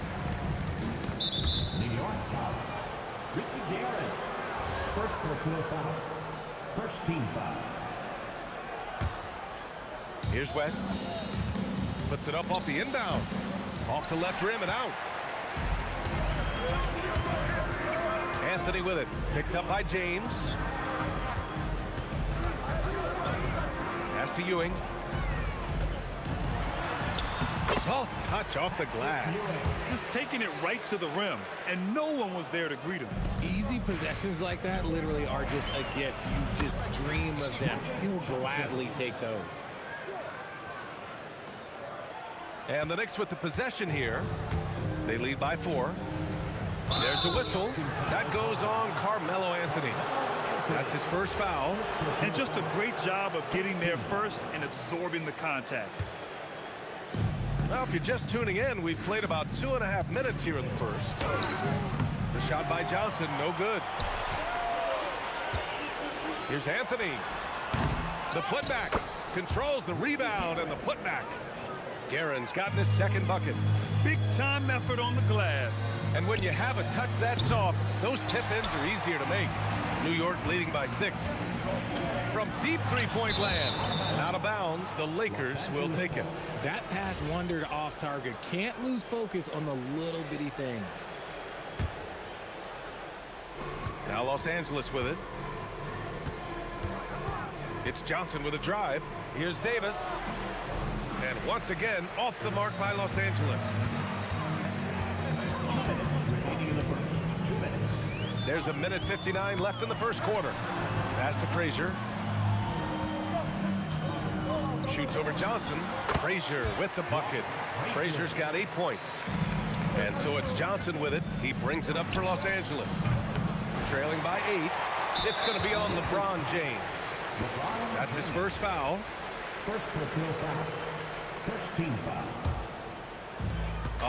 New York foul. Richard Garrett. First personal foul. First team foul. Here's West. Puts it up off the inbound. Off the left rim and out. Anthony with it. Picked up by James. Pass to Ewing. Soft touch off the glass. Just taking it right to the rim, and no one was there to greet him. Easy possessions like that literally are just a gift. You just dream of them. He'll gladly take those. And the Knicks with the possession here. They lead by 4. There's a whistle. That goes on Carmelo Anthony. That's his first foul. And just a great job of getting there first and absorbing the contact. Well, if you're just tuning in, we've played about 2.5 minutes here in the first. The shot by Johnson, no good. Here's Anthony. The putback. Controls the rebound and the putback. Guerin's gotten his second bucket. Big time effort on the glass. And when you have a touch that soft, those tip-ins are easier to make. New York leading by 6. From deep three-point land and out of bounds, the Lakers will take it. That pass wandered off target. Can't lose focus on the little bitty things. Now Los Angeles with it. It's Johnson with a drive. Here's Davis. And once again, off the mark by Los Angeles. 2 minutes remaining in the first. 2 minutes. There's a minute 59 left in the first quarter. Pass to Frazier. Shoots over Johnson. Frazier with the bucket. Frazier's got 8 points. And so it's Johnson with it. He brings it up for Los Angeles. Trailing by 8. It's going to be on LeBron James. That's his first foul. First personal foul. First team foul.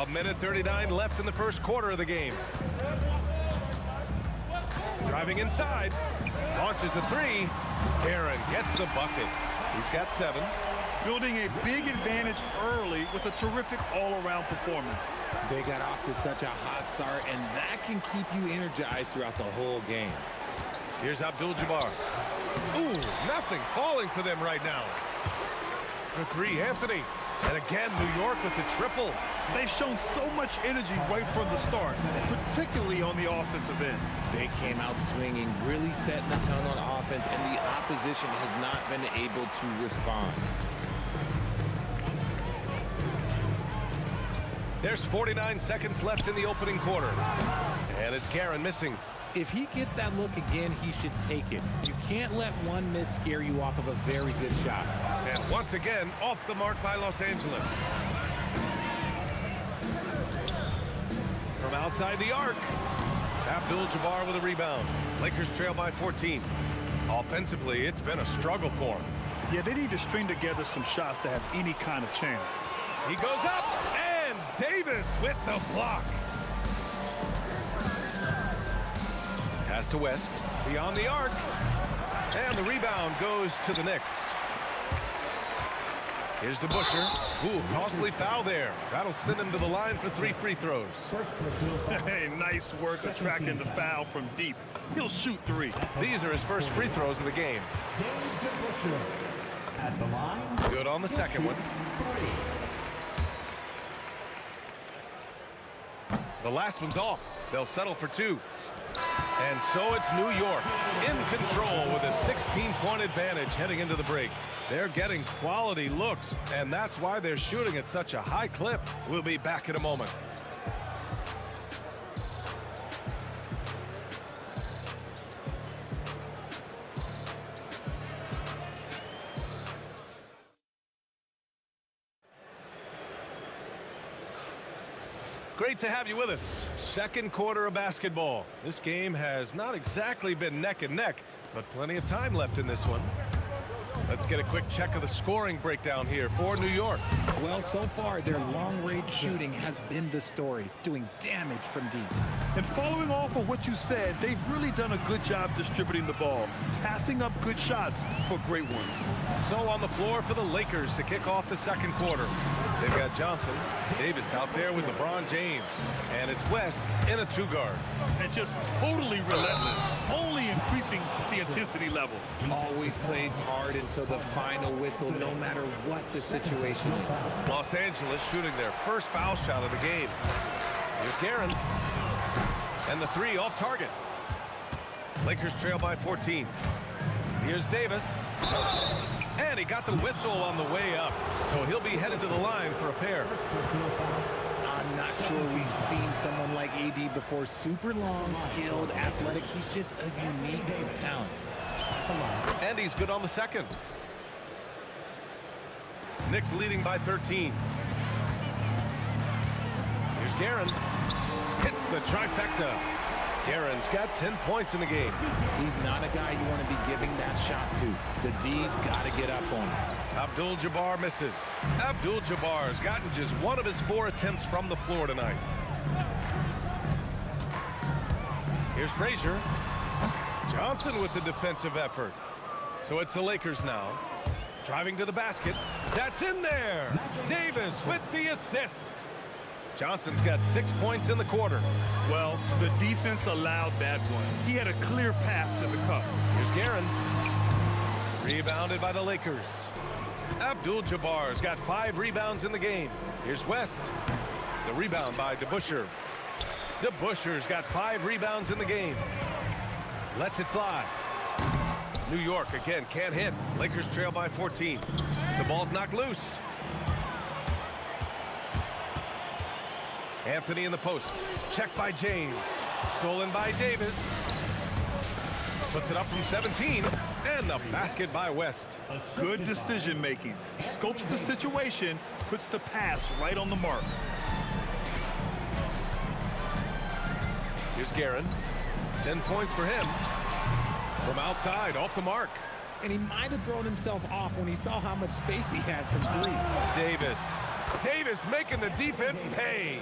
A minute 39 left in the first quarter of the game. Driving inside. Launches a 3. Guerin gets the bucket. He's got 7. Building a big advantage early with a terrific all-around performance. They got off to such a hot start, and that can keep you energized throughout the whole game. Here's Abdul-Jabbar. Ooh, nothing falling for them right now. For 3, Anthony. And again, New York with the triple. They've shown so much energy right from the start, particularly on the offensive end. They came out swinging, really setting the tone on offense, and the opposition has not been able to respond. There's 49 seconds left in the opening quarter. And it's Guerin missing. If he gets that look again, he should take it. You can't let one miss scare you off of a very good shot. And once again, off the mark by Los Angeles. From outside the arc, Abdul-Jabbar with a rebound. Lakers trail by 14. Offensively, it's been a struggle for them. Yeah, they need to string together some shots to have any kind of chance. He goes up, and Davis with the block. Pass to West, beyond the arc, and the rebound goes to the Knicks. Here's the Busher. Ooh, costly foul there. That'll send him to the line for 3 free throws. Hey, nice work attracting the foul from deep. He'll shoot 3. These are his first free throws of the game. At the line. Good on the second one. The last one's off. They'll settle for 2. And so it's New York in control with a 16-point advantage heading into the break. They're getting quality looks, and that's why they're shooting at such a high clip. We'll be back in a moment. Great to have you with us. Second quarter of basketball. This game has not exactly been neck and neck, but plenty of time left in this one. Let's get a quick check of the scoring breakdown here for New York. Well, so far, their long-range shooting has been the story, doing damage from deep. And following off of what you said, they've really done a good job distributing the ball, passing up good shots for great ones. So on the floor for the Lakers to kick off the second quarter. They've got Johnson, Davis out there with LeBron James, and it's West in a two-guard. And just totally relentless, only increasing the intensity level. Always plays hard until the final whistle, no matter what the situation is. Los Angeles shooting their first foul shot of the game. Here's Guerin. And the three off target. Lakers trail by 14. Here's Davis. And he got the whistle on the way up. So he'll be headed to the line for a pair. I'm not sure we've seen someone like AD before. Super long, skilled, athletic. He's just a unique talent. And he's good on the second. Knicks leading by 13. Here's Guerin. Hits the trifecta. Guerin's got 10 points in the game. He's not a guy you want to be giving that shot to. The D's got to get up on him. Abdul-Jabbar misses. Abdul-Jabbar's gotten just one of his 4 attempts from the floor tonight. Here's Frazier. Johnson with the defensive effort. So it's the Lakers now. Driving to the basket. That's in there. Davis with the assist. Johnson's got 6 points in the quarter. Well, the defense allowed that one. He had a clear path to the cup. Here's Guerin. Rebounded by the Lakers. Abdul-Jabbar's got 5 rebounds in the game. Here's West. The rebound by DeBusschere. DeBusschere's got 5 rebounds in the game. Lets it fly. New York again can't hit. Lakers trail by 14. The ball's knocked loose. Anthony in the post. Checked by James. Stolen by Davis. Puts it up from 17. And the basket by West. Good decision making. Scopes the situation, puts the pass right on the mark. Here's Guerin. 10 points for him. From outside, off the mark. And he might have thrown himself off when he saw how much space he had from 3. Davis making the defense pay.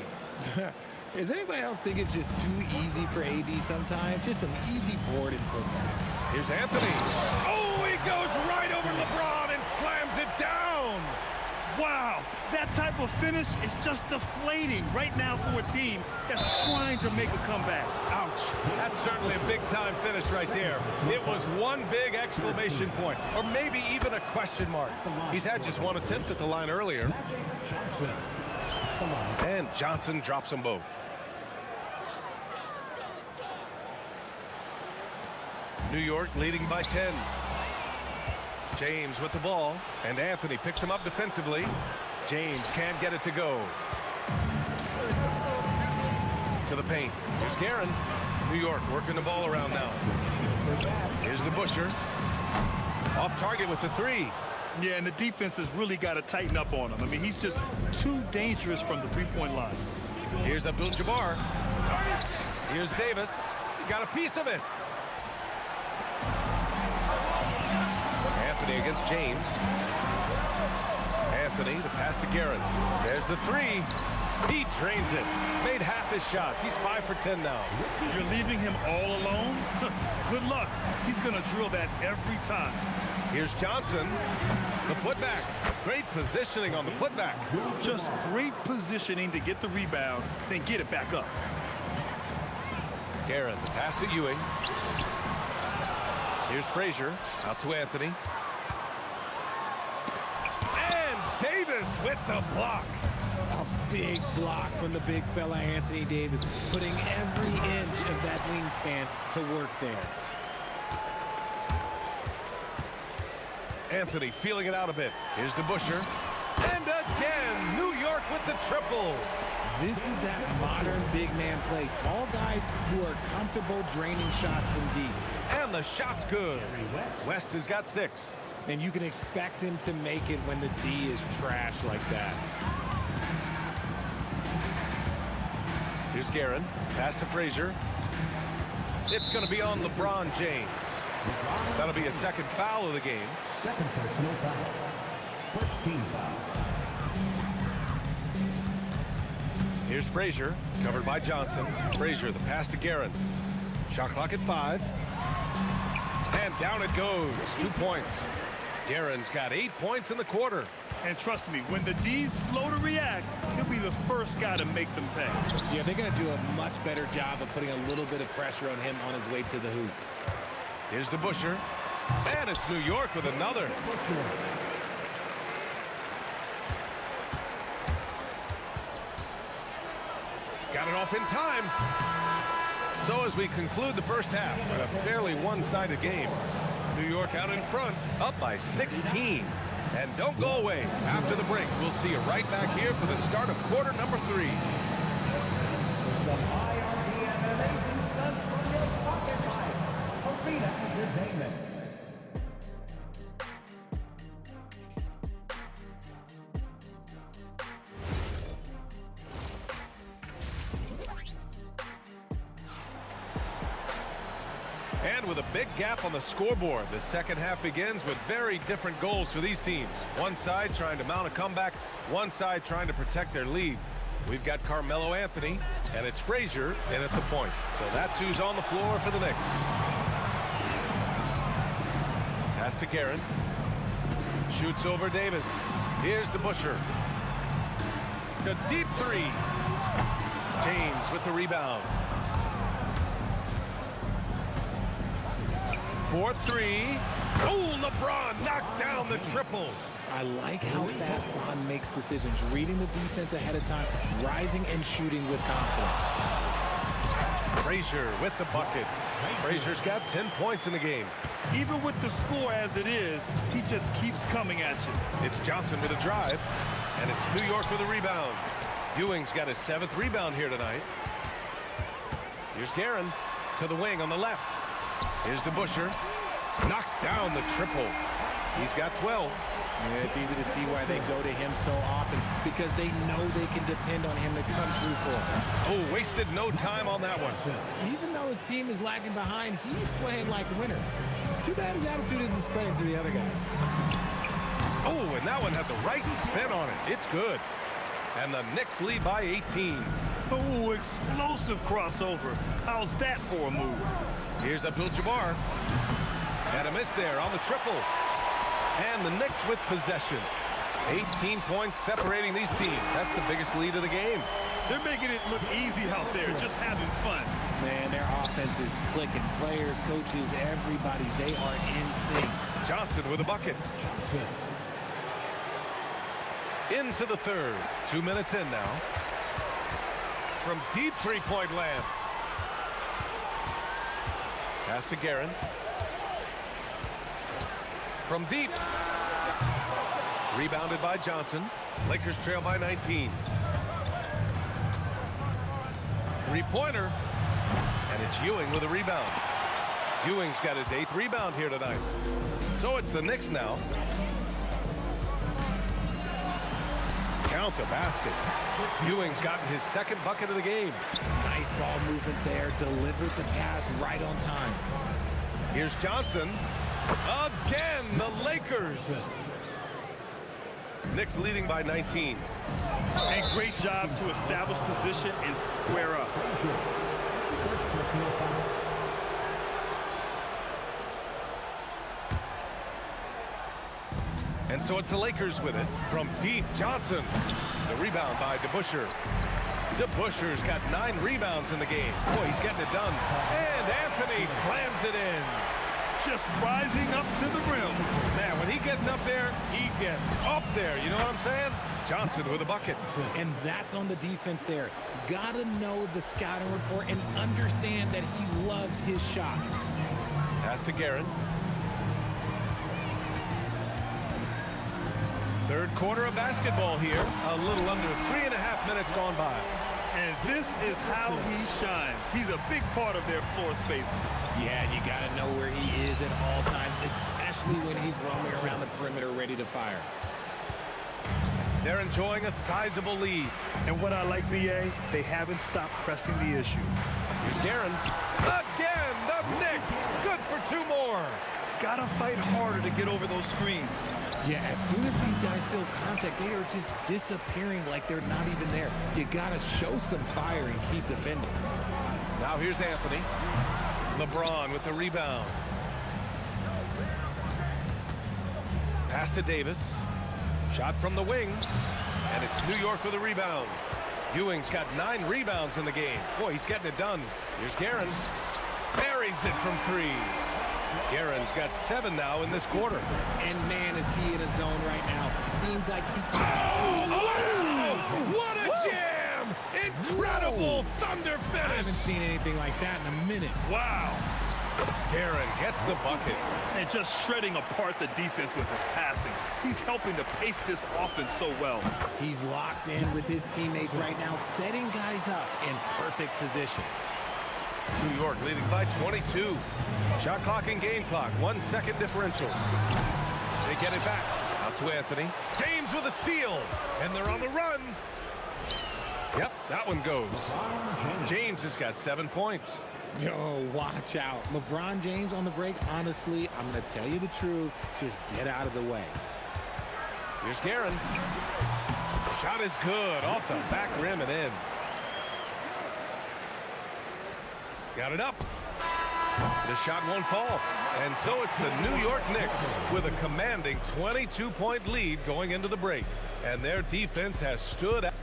Does anybody else think it's just too easy for AD sometimes? Just some easy board and putback. Here's Anthony. Oh, he goes right over LeBron and slams it down. Wow, that type of finish is just deflating right now for a team that's trying to make a comeback. Ouch. That's certainly a big-time finish right there. It was one big exclamation point, or maybe even a question mark. He's had just one attempt at the line earlier. And Johnson drops them both. New York leading by 10. James with the ball, and Anthony picks him up defensively. James can't get it to go. To the paint. Here's Guerin. New York working the ball around now. Here's DeBusschere. Off target with the 3. Yeah, and the defense has really got to tighten up on him. I mean, he's just too dangerous from the three-point line. Here's Abdul-Jabbar. Here's Davis. He got a piece of it. Anthony against James. Anthony, the pass to Guerin. There's the 3. He drains it. Made half his shots. He's 5 for 10 now. You're leaving him all alone? Good luck. He's going to drill that every time. Here's Johnson. The putback. Great positioning on the putback. Just great positioning to get the rebound, then get it back up. Guerin, the pass to Ewing. Here's Frazier. Out to Anthony. And Davis with the block. A big block from the big fella Anthony Davis, putting every inch of that wingspan to work there. Anthony feeling it out a bit. Here's DeBusschere. And again, New York with the triple. This is that modern big man play. Tall guys who are comfortable draining shots from deep. And the shot's good. West has got 6. And you can expect him to make it when the D is trash like that. Here's Guerin. Pass to Frazier. It's going to be on LeBron James. That'll be a second foul of the game. Second personal foul. First team foul. Here's Frazier, covered by Johnson. Frazier, the pass to Guerin. Shot clock at 5. And down it goes. 2 points. Guerin's got 8 points in the quarter. And trust me, when the D's slow to react, he'll be the first guy to make them pay. Yeah, they're going to do a much better job of putting a little bit of pressure on him on his way to the hoop. Here's DeBusschere. And it's New York with another. Got it off in time. So as we conclude the first half with a fairly one-sided game, New York out in front, up by 16. And don't go away. After the break, we'll see you right back here for the start of quarter number 3. The IRB MMA stunts from your pocket life. Arena Entertainment. And with a big gap on the scoreboard, the second half begins with very different goals for these teams. One side trying to mount a comeback, one side trying to protect their lead. We've got Carmelo Anthony, and it's Frazier in at the point. So that's who's on the floor for the Knicks. Pass to Guerin. Shoots over Davis. Here's DeBusschere. The deep 3. James with the rebound. 4-3. Oh, LeBron knocks down the triple. I like how fast Bron makes decisions, reading the defense ahead of time, rising and shooting with confidence. Frazier with the bucket. Frazier's got 10 points in the game. Even with the score as it is, he just keeps coming at you. It's Johnson with a drive, and it's New York with a rebound. Ewing's got his 7th rebound here tonight. Here's Guerin to the wing on the left. Here's DeBusschere. Knocks down the triple. He's got 12. Yeah, it's easy to see why they go to him so often, because they know they can depend on him to come through for them. Oh, wasted no time on that one. Even though his team is lagging behind, he's playing like a winner. Too bad his attitude isn't spreading to the other guys. Oh, and that one had the right spin on it. It's good. And the Knicks lead by 18. Oh, explosive crossover. How's that for a move? Here's Abdul-Jabbar. And a miss there on the triple. And the Knicks with possession. 18 points separating these teams. That's the biggest lead of the game. They're making it look easy out there, just having fun. Man, their offense is clicking. Players, coaches, everybody, they are in sync. Johnson with a bucket. Into the third. 2 minutes in now. From deep three-point land. Pass to Guerin. From deep. Rebounded by Johnson. Lakers trail by 19. Three-pointer. And it's Ewing with a rebound. Ewing's got his 8th rebound here tonight. So it's the Knicks now. Count the basket. Ewing's gotten his 2nd bucket of the game. Nice ball movement there. Delivered the pass right on time. Here's Johnson. Again, the Lakers. Knicks leading by 19. And great job to establish position and square up. And so it's the Lakers with it. From deep, Johnson. The rebound by DeBusschere. DeBusschere's got 9 rebounds in the game. Boy, he's getting it done. And Anthony slams it in. Just rising up to the rim. Man, when he gets up there, he gets up there. You know what I'm saying? Johnson with a bucket. And that's on the defense there. Gotta know the scouting report and understand that he loves his shot. Pass to Guerin. Third quarter of basketball here. A little under 3.5 minutes gone by. And this is how he shines. He's a big part of their floor spacing. Yeah, and you got to know where he is at all times, especially when he's roaming around the perimeter ready to fire. They're enjoying a sizable lead. And what I like, BA, they haven't stopped pressing the issue. Here's Guerin. Again, the Knicks, good for 2 more. Gotta fight harder to get over those screens. Yeah, as soon as these guys feel contact, they are just disappearing like they're not even there. You gotta show some fire and keep defending. Now here's Anthony. LeBron with the rebound. Pass to Davis. Shot from the wing. And it's New York with a rebound. Ewing's got 9 rebounds in the game. Boy, he's getting it done. Here's Guerin. Buries it from 3. Guerin's got 7 now in this quarter. And man, is he in a zone right now. Seems like he... What a jam! Incredible thunder finish! I haven't seen anything like that in a minute. Wow. Guerin gets the bucket. And just shredding apart the defense with his passing. He's helping to pace this offense so well. He's locked in with his teammates right now, setting guys up in perfect position. New York leading by 22. Shot clock and game clock, 1 second differential. They get it back. Out to Anthony. James with a steal. And they're on the run. Yep, that one goes. James has got 7 points. Yo, watch out. LeBron James on the break, honestly, I'm going to tell you the truth. Just get out of the way. Here's Guerin. Shot is good. Off the back rim and in. Got it up. The shot won't fall. And so it's the New York Knicks with a commanding 22-point lead going into the break. And their defense has stood out.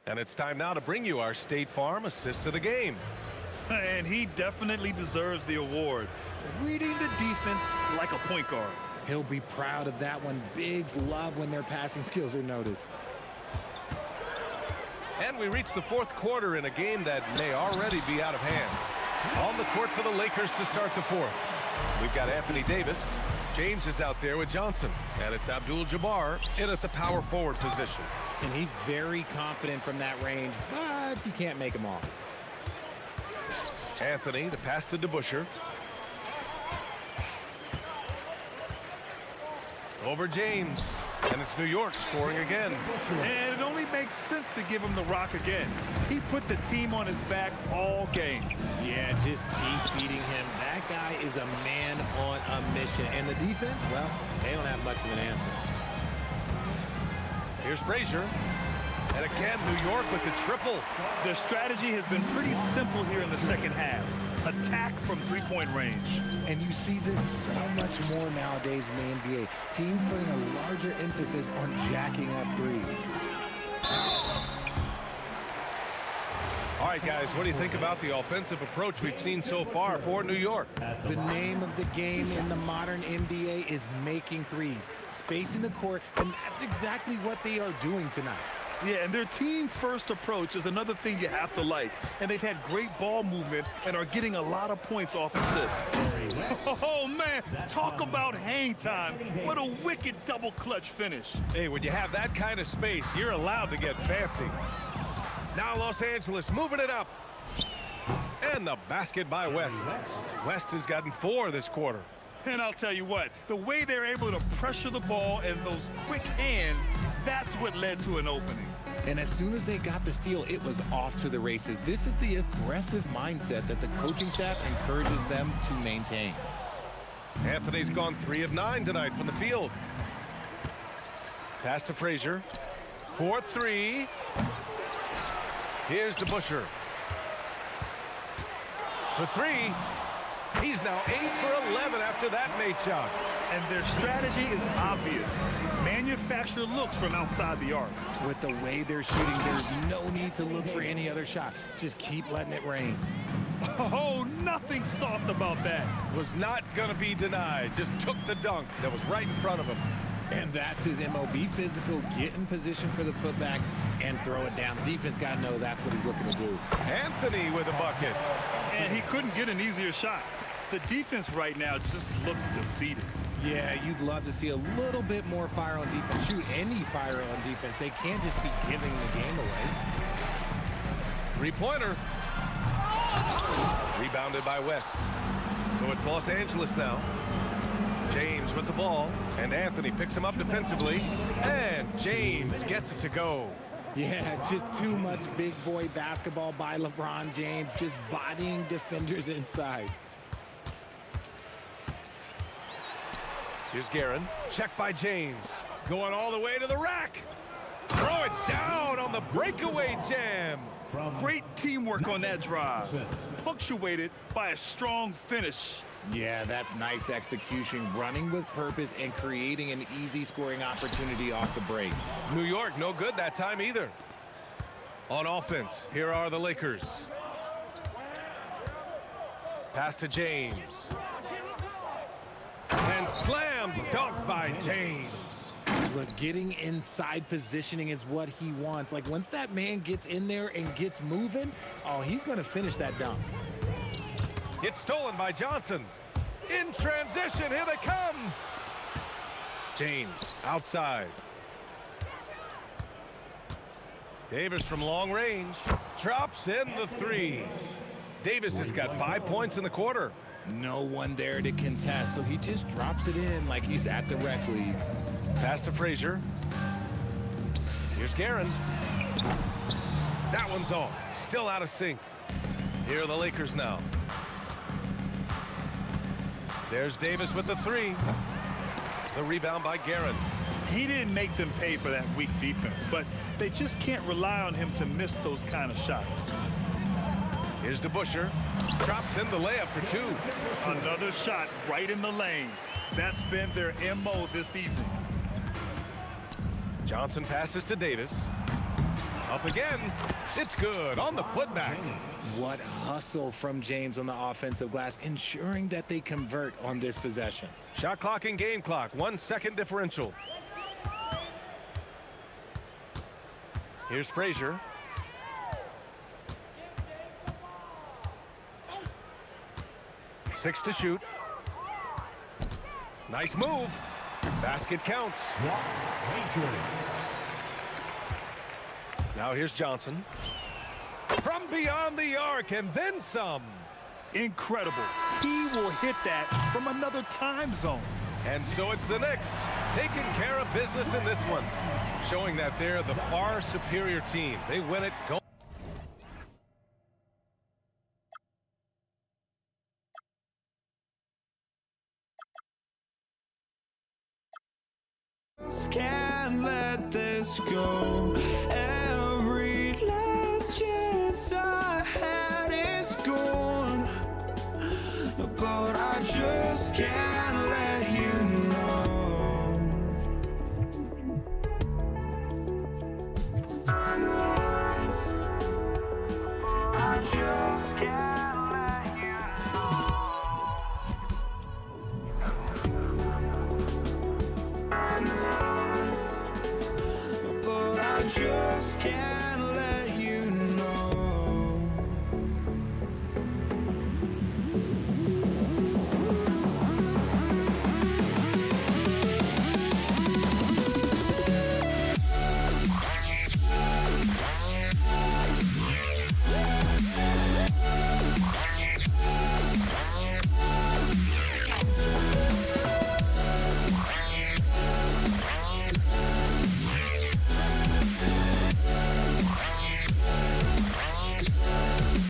And it's time now to bring you our State Farm assist of the game. And he definitely deserves the award. Reading the defense like a point guard. He'll be proud of that one. Bigs love when their passing skills are noticed. And we reach the 4th quarter in a game that may already be out of hand. On the court for the Lakers to start the 4th. We've got Anthony Davis. James is out there with Johnson. And it's Abdul-Jabbar in at the power forward position. And he's very confident from that range, but you can't make him all. Anthony, the pass to DeBusschere. Over James. And it's New York scoring again. And it only makes sense to give him the rock again. He put the team on his back all game. Yeah, just keep feeding him. That guy is a man on a mission. And the defense, well, they don't have much of an answer. Here's Frazier. And again, New York with the triple. Their strategy has been pretty simple here in the second half. Attack from 3-point range. And you see this so much more nowadays in the NBA. Teams putting a larger emphasis on jacking up threes. All right, guys, what do you think about the offensive approach we've seen so far for New York? The name of the game in the modern NBA is making threes, spacing the court, and that's exactly what they are doing tonight. Yeah, and their team-first approach is another thing you have to like. And they've had great ball movement and are getting a lot of points off assists. Oh, man, talk about hang time. What a wicked double-clutch finish. Hey, when you have that kind of space, you're allowed to get fancy. Now Los Angeles moving it up. And the basket by West. West has gotten 4 this quarter. And I'll tell you what, the way they're able to pressure the ball and those quick hands, that's what led to an opening. And as soon as they got the steal, it was off to the races. This is the aggressive mindset that the coaching staff encourages them to maintain. Anthony's gone 3 of 9 tonight from the field. Pass to Frazier. 4-3. Here's DeBusschere. For 3. He's now 8 for 11 after that made shot. And their strategy is obvious. Manufacture looks from outside the arc. With the way they're shooting, there's no need to look for any other shot. Just keep letting it rain. Oh, nothing soft about that. Was not going to be denied. Just took the dunk that was right in front of him. And that's his MO. Be physical, get in position for the putback, and throw it down. The defense got to know that's what he's looking to do. Anthony with a bucket. And he couldn't get an easier shot. The defense right now just looks defeated. Yeah, you'd love to see a little bit more fire on defense. Shoot, any fire on defense. They can't just be giving the game away. 3-pointer. Rebounded by West. So it's Los Angeles now. James with the ball, and Anthony picks him up defensively, and James gets it to go. Yeah, just too much big boy basketball by LeBron James, just bodying defenders inside. Here's Guerin. Check by James. Going all the way to the rack. Throw it down on the breakaway jam. Great teamwork on that drive. Punctuated by a strong finish. Yeah, that's nice execution, running with purpose and creating an easy scoring opportunity off the break. New York, no good that time either. On offense, here are the Lakers. Pass to James. And slam dunk by James. Look, getting inside positioning is what he wants. Like, once that man gets in there and gets moving, oh, he's going to finish that dunk. It's stolen by Johnson. In transition, here they come. James, outside. Davis from long range. Drops in the three. Davis has got 5 points in the quarter. No one there to contest, so he just drops it in like he's at the rec league. Pass to Frazier. Here's Guerin. That one's off. Still out of sync. Here are the Lakers now. There's Davis with the three. The rebound by Guerin. He didn't make them pay for that weak defense, but they just can't rely on him to miss those kind of shots. Here's DeBusschere. Drops in the layup for two. Another shot right in the lane. That's been their MO this evening. Johnson passes to Davis. Up again. It's good on the putback. What hustle from James on the offensive glass, ensuring that they convert on this possession. Shot clock and game clock. 1 second differential. Here's Frazier. Six to shoot. Nice move. Basket counts. Now here's Johnson. From beyond the arc and then some. Incredible. He will hit that from another time zone. And so it's the Knicks taking care of business in this one, showing that they're the far superior team. They win it. Can't let this go. Every last chance I had is gone, but I just can't let you know. I just can't let you know. But I just can't.